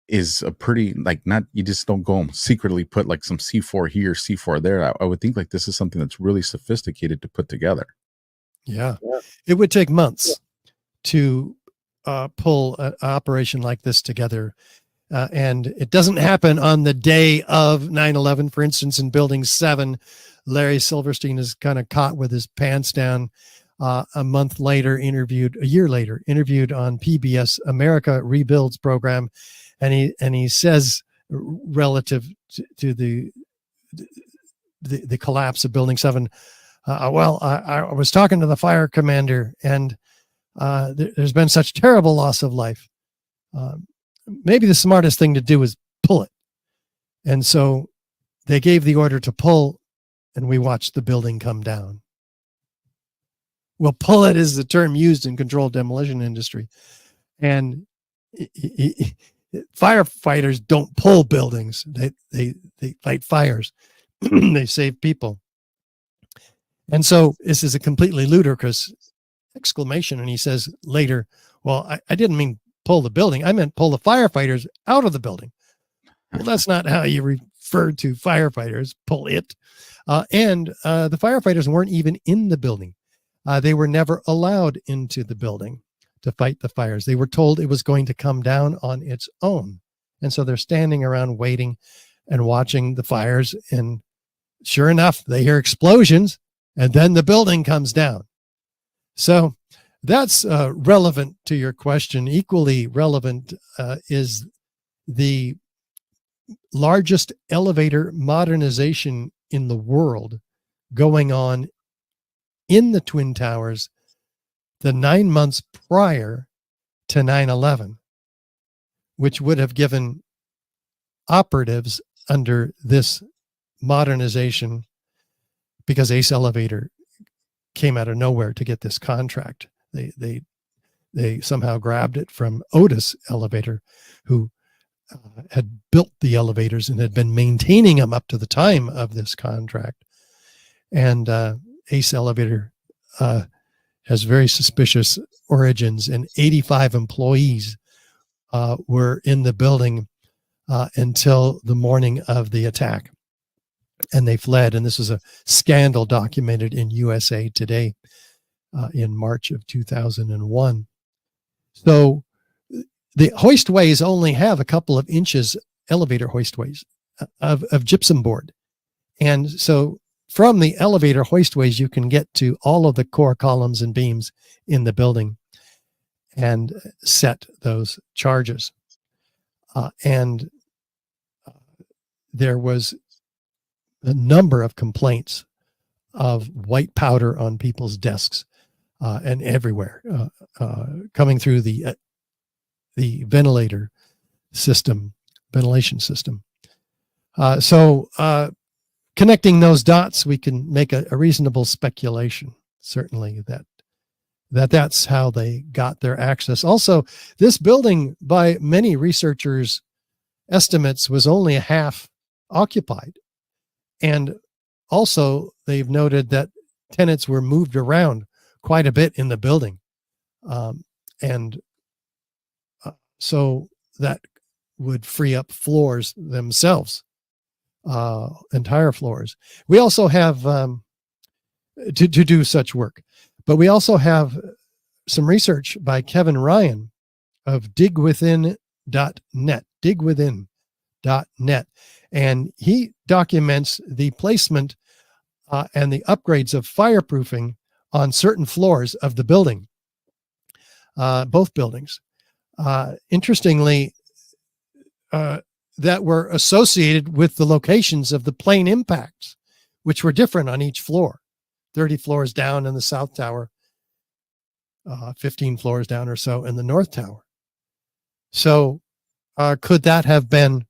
is a pretty, not, you just don't go and secretly put some C4 here, C4 there. I would think this is something that's really sophisticated to put together. Yeah. It would take months to pull an operation like this together. And it doesn't happen on the day of 9/11. For instance, in Building 7, Larry Silverstein is kind of caught with his pants down. A year later, interviewed on PBS America Rebuilds program, and he says relative to the collapse of Building 7, I was talking to the fire commander, and there's been such terrible loss of life. Maybe the smartest thing to do is pull it. And so they gave the order to pull, and we watched the building come down. Well, pull it is the term used in controlled demolition industry. And firefighters don't pull buildings. They fight fires. They save people. And so this is a completely ludicrous exclamation. And he says later, well, I didn't mean pull the building. I meant pull the firefighters out of the building. Well, that's not how you refer to firefighters. Pull it. And the firefighters weren't even in the building. They were never allowed into the building to fight the fires. They were told it was going to come down on its own. And so they're standing around waiting and watching the fires. And sure enough, they hear explosions, and then the building comes down. So that's relevant to your question. Equally relevant is the largest elevator modernization in the world going on in the Twin Towers the 9 months prior to 9/11, which would have given operatives under this modernization, because Ace Elevator came out of nowhere to get this contract. They somehow grabbed it from Otis Elevator, who had built the elevators and had been maintaining them up to the time of this contract. And Ace Elevator has very suspicious origins, and 85 employees were in the building until the morning of the attack. And they fled. And this is a scandal documented in USA Today in March of 2001. So the hoistways only have a couple of inches, elevator hoistways of gypsum board. And so from the elevator hoistways, you can get to all of the core columns and beams in the building and set those charges. And there was a number of complaints of white powder on people's desks and everywhere, coming through the ventilation system. So connecting those dots, we can make a reasonable speculation, certainly, that's how they got their access. Also, this building, by many researchers' estimates, was only a half occupied. And also, they've noted that tenants were moved around quite a bit in the building. So that would free up floors themselves, entire floors. We also have, to do such work, but we also have some research by Kevin Ryan of digwithin.net, digwithin.net. And he documents the placement and the upgrades of fireproofing on certain floors of the building, both buildings. Interestingly, that were associated with the locations of the plane impacts, which were different on each floor. 30 floors down in the South Tower, 15 floors down or so in the North Tower. So could that have been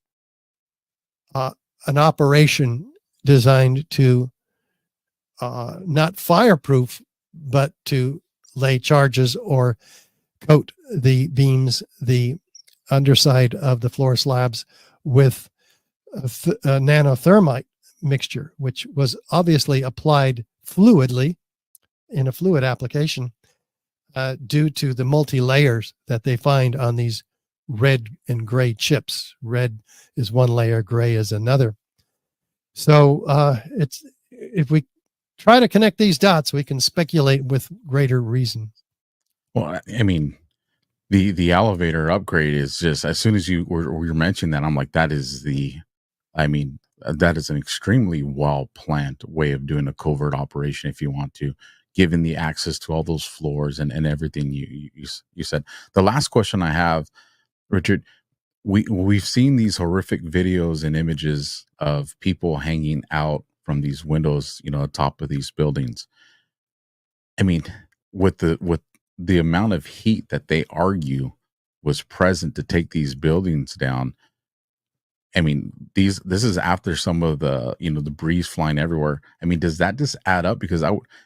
an operation designed to not fireproof, but to lay charges or coat the beams, the underside of the floor slabs, with a nanothermite mixture, which was obviously applied fluidly in a fluid application due to the multi-layers that they find on these red and gray chips. Red is one layer, gray is another. So if we try to connect these dots, we can speculate with greater reason. Well, I mean, The elevator upgrade is just, as soon as you were mentioning that, I'm like, that is that is an extremely well planned way of doing a covert operation, if you want to, given the access to all those floors and everything you said. The last question I have, Richard, we've seen these horrific videos and images of people hanging out from these windows, atop of these buildings. I mean, with the amount of heat that they argue was present to take these buildings down. I mean, this is after some of the, the breeze flying everywhere. I mean, does that just add up? Because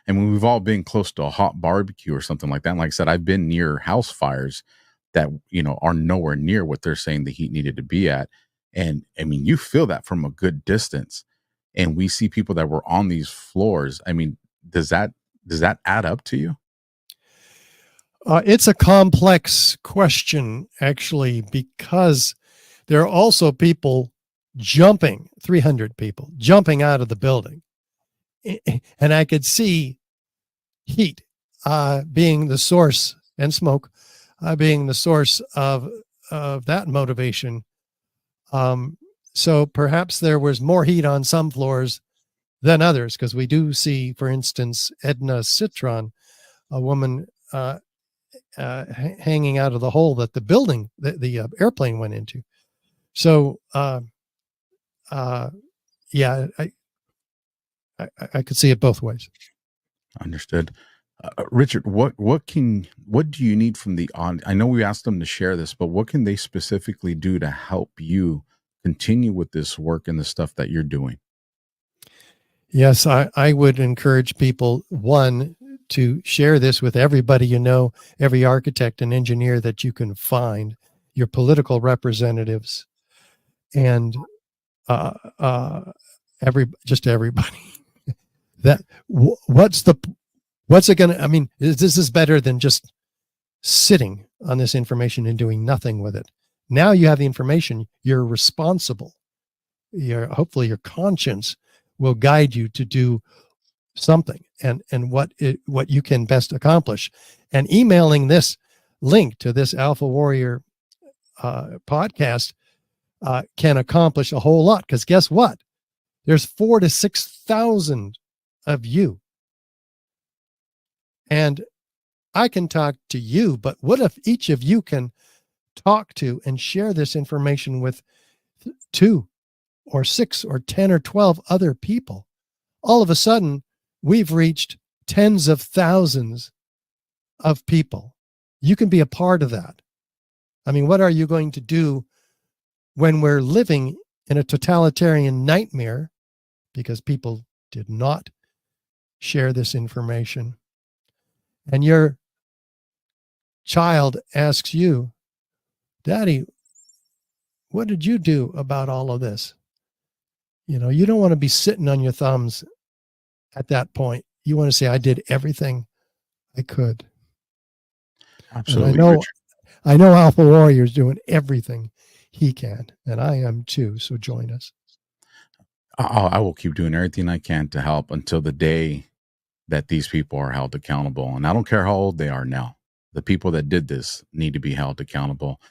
we've all been close to a hot barbecue or something like that. And like I said, I've been near house fires that, are nowhere near what they're saying the heat needed to be at. And I mean, you feel that from a good distance, and we see people that were on these floors. I mean, does that add up to you? It's a complex question, actually, because there are also people jumping, 300 people jumping out of the building. And I could see heat being the source, and smoke being the source of that motivation. So perhaps there was more heat on some floors than others, because we do see, for instance, Edna Citron, a woman hanging out of the hole that the building, the airplane went into. So, yeah, I could see it both ways. Understood. Richard, what do you need from the audience? I know we asked them to share this, but what can they specifically do to help you continue with this work and the stuff that you're doing? Yes, I would encourage people, one, to share this with everybody every architect and engineer that you can find, your political representatives, and everybody. What's it gonna? I mean, this is better than just sitting on this information and doing nothing with it. Now you have the information. You're responsible. Hopefully your conscience will guide you to do something and what you can best accomplish. And emailing this link to this AlphaWarrior podcast can accomplish a whole lot, because guess what? There's 4,000 to 6,000 of you. And I can talk to you, but what if each of you can talk to and share this information with 2 or 6 or 10 or 12 other people? All of a sudden, we've reached tens of thousands of people. You can be a part of that. I mean, what are you going to do when we're living in a totalitarian nightmare because people did not share this information? And your child asks you, Daddy, what did you do about all of this? You don't want to be sitting on your thumbs at that point. You want to say, I did everything I could. Absolutely. And I know AlphaWarrior is doing everything he can, and I am too. So join us. I will keep doing everything I can to help until the day that these people are held accountable. And I don't care how old they are now. The people that did this need to be held accountable.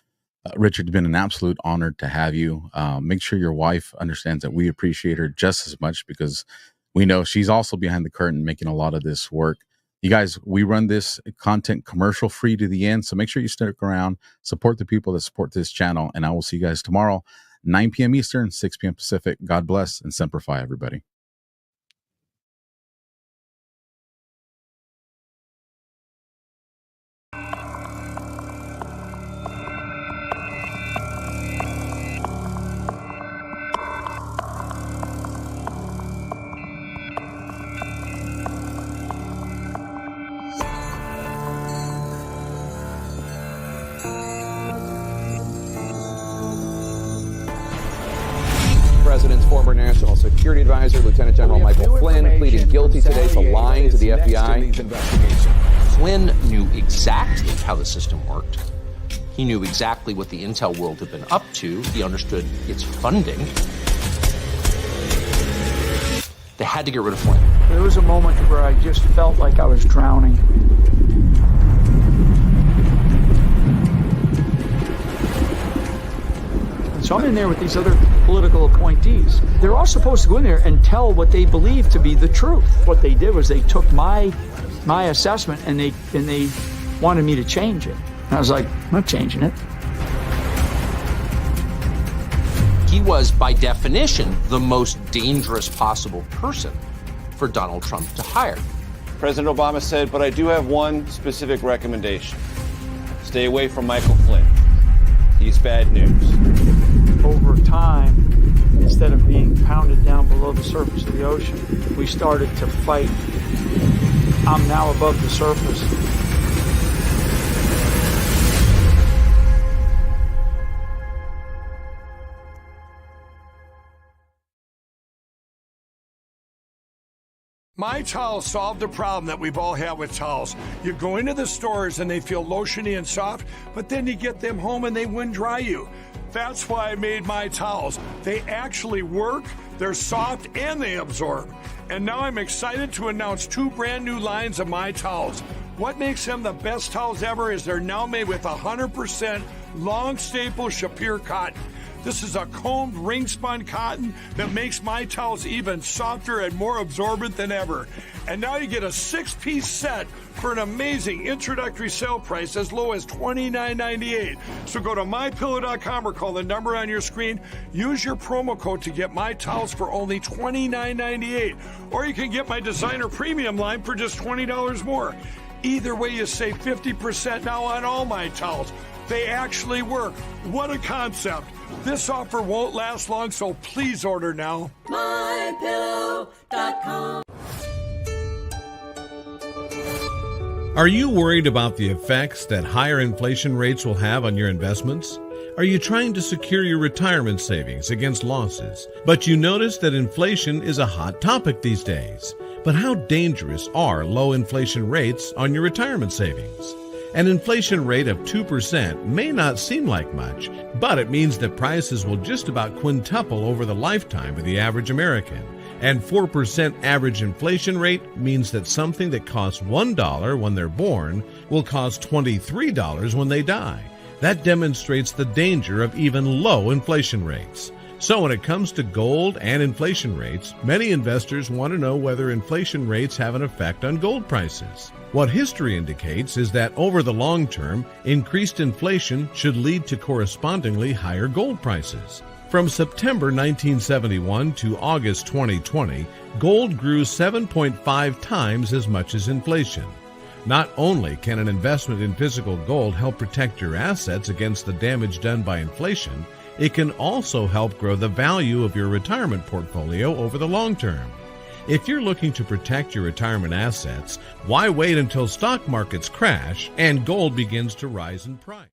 Richard, it's been an absolute honor to have you. Make sure your wife understands that we appreciate her just as much, because we know she's also behind the curtain making a lot of this work. You guys, we run this content commercial free to the end, so make sure you stick around, support the people that support this channel, and I will see you guys tomorrow, 9 p.m. Eastern, 6 p.m. Pacific. God bless and Semper Fi, everybody. President's former National Security Advisor, Lieutenant General Michael Flynn, pleading guilty today to lying to the FBI. Flynn knew exactly how the system worked. He knew exactly what the intel world had been up to. He understood its funding. They had to get rid of Flynn. There was a moment where I just felt like I was drowning. So I'm in there with these other political appointees. They're all supposed to go in there and tell what they believe to be the truth. What they did was they took my assessment and they wanted me to change it. And I was like, I'm not changing it. He was, by definition, the most dangerous possible person for Donald Trump to hire. President Obama said, but I do have one specific recommendation. Stay away from Michael Flynn. He's bad news. Over time, instead of being pounded down below the surface of the ocean, we started to fight. I'm now above the surface. My towels solved the problem that we've all had with towels. You go into the stores and they feel lotiony and soft, but then you get them home and they wind dry you. That's why I made my towels. They actually work, they're soft, and they absorb. And now I'm excited to announce 2 brand new lines of my towels. What makes them the best towels ever is they're now made with 100% long staple Shapir cotton. This is a combed ring spun cotton that makes my towels even softer and more absorbent than ever. And now you get a 6-piece set for an amazing introductory sale price as low as $29.98. So go to mypillow.com or call the number on your screen. Use your promo code to get my towels for only $29.98. Or you can get my designer premium line for just $20 more. Either way, you save 50% now on all my towels. They actually work. What a concept. This offer won't last long, so please order now. MyPillow.com. Are you worried about the effects that higher inflation rates will have on your investments? Are you trying to secure your retirement savings against losses, but you notice that inflation is a hot topic these days? But how dangerous are low inflation rates on your retirement savings? An inflation rate of 2% may not seem like much, but it means that prices will just about quintuple over the lifetime of the average American. And 4% average inflation rate means that something that costs $1 when they're born will cost $23 when they die. That demonstrates the danger of even low inflation rates. So when it comes to gold and inflation rates, many investors want to know whether inflation rates have an effect on gold prices. What history indicates is that over the long term, increased inflation should lead to correspondingly higher gold prices. From September 1971 to August 2020, gold grew 7.5 times as much as inflation. Not only can an investment in physical gold help protect your assets against the damage done by inflation, it can also help grow the value of your retirement portfolio over the long term. If you're looking to protect your retirement assets, why wait until stock markets crash and gold begins to rise in price?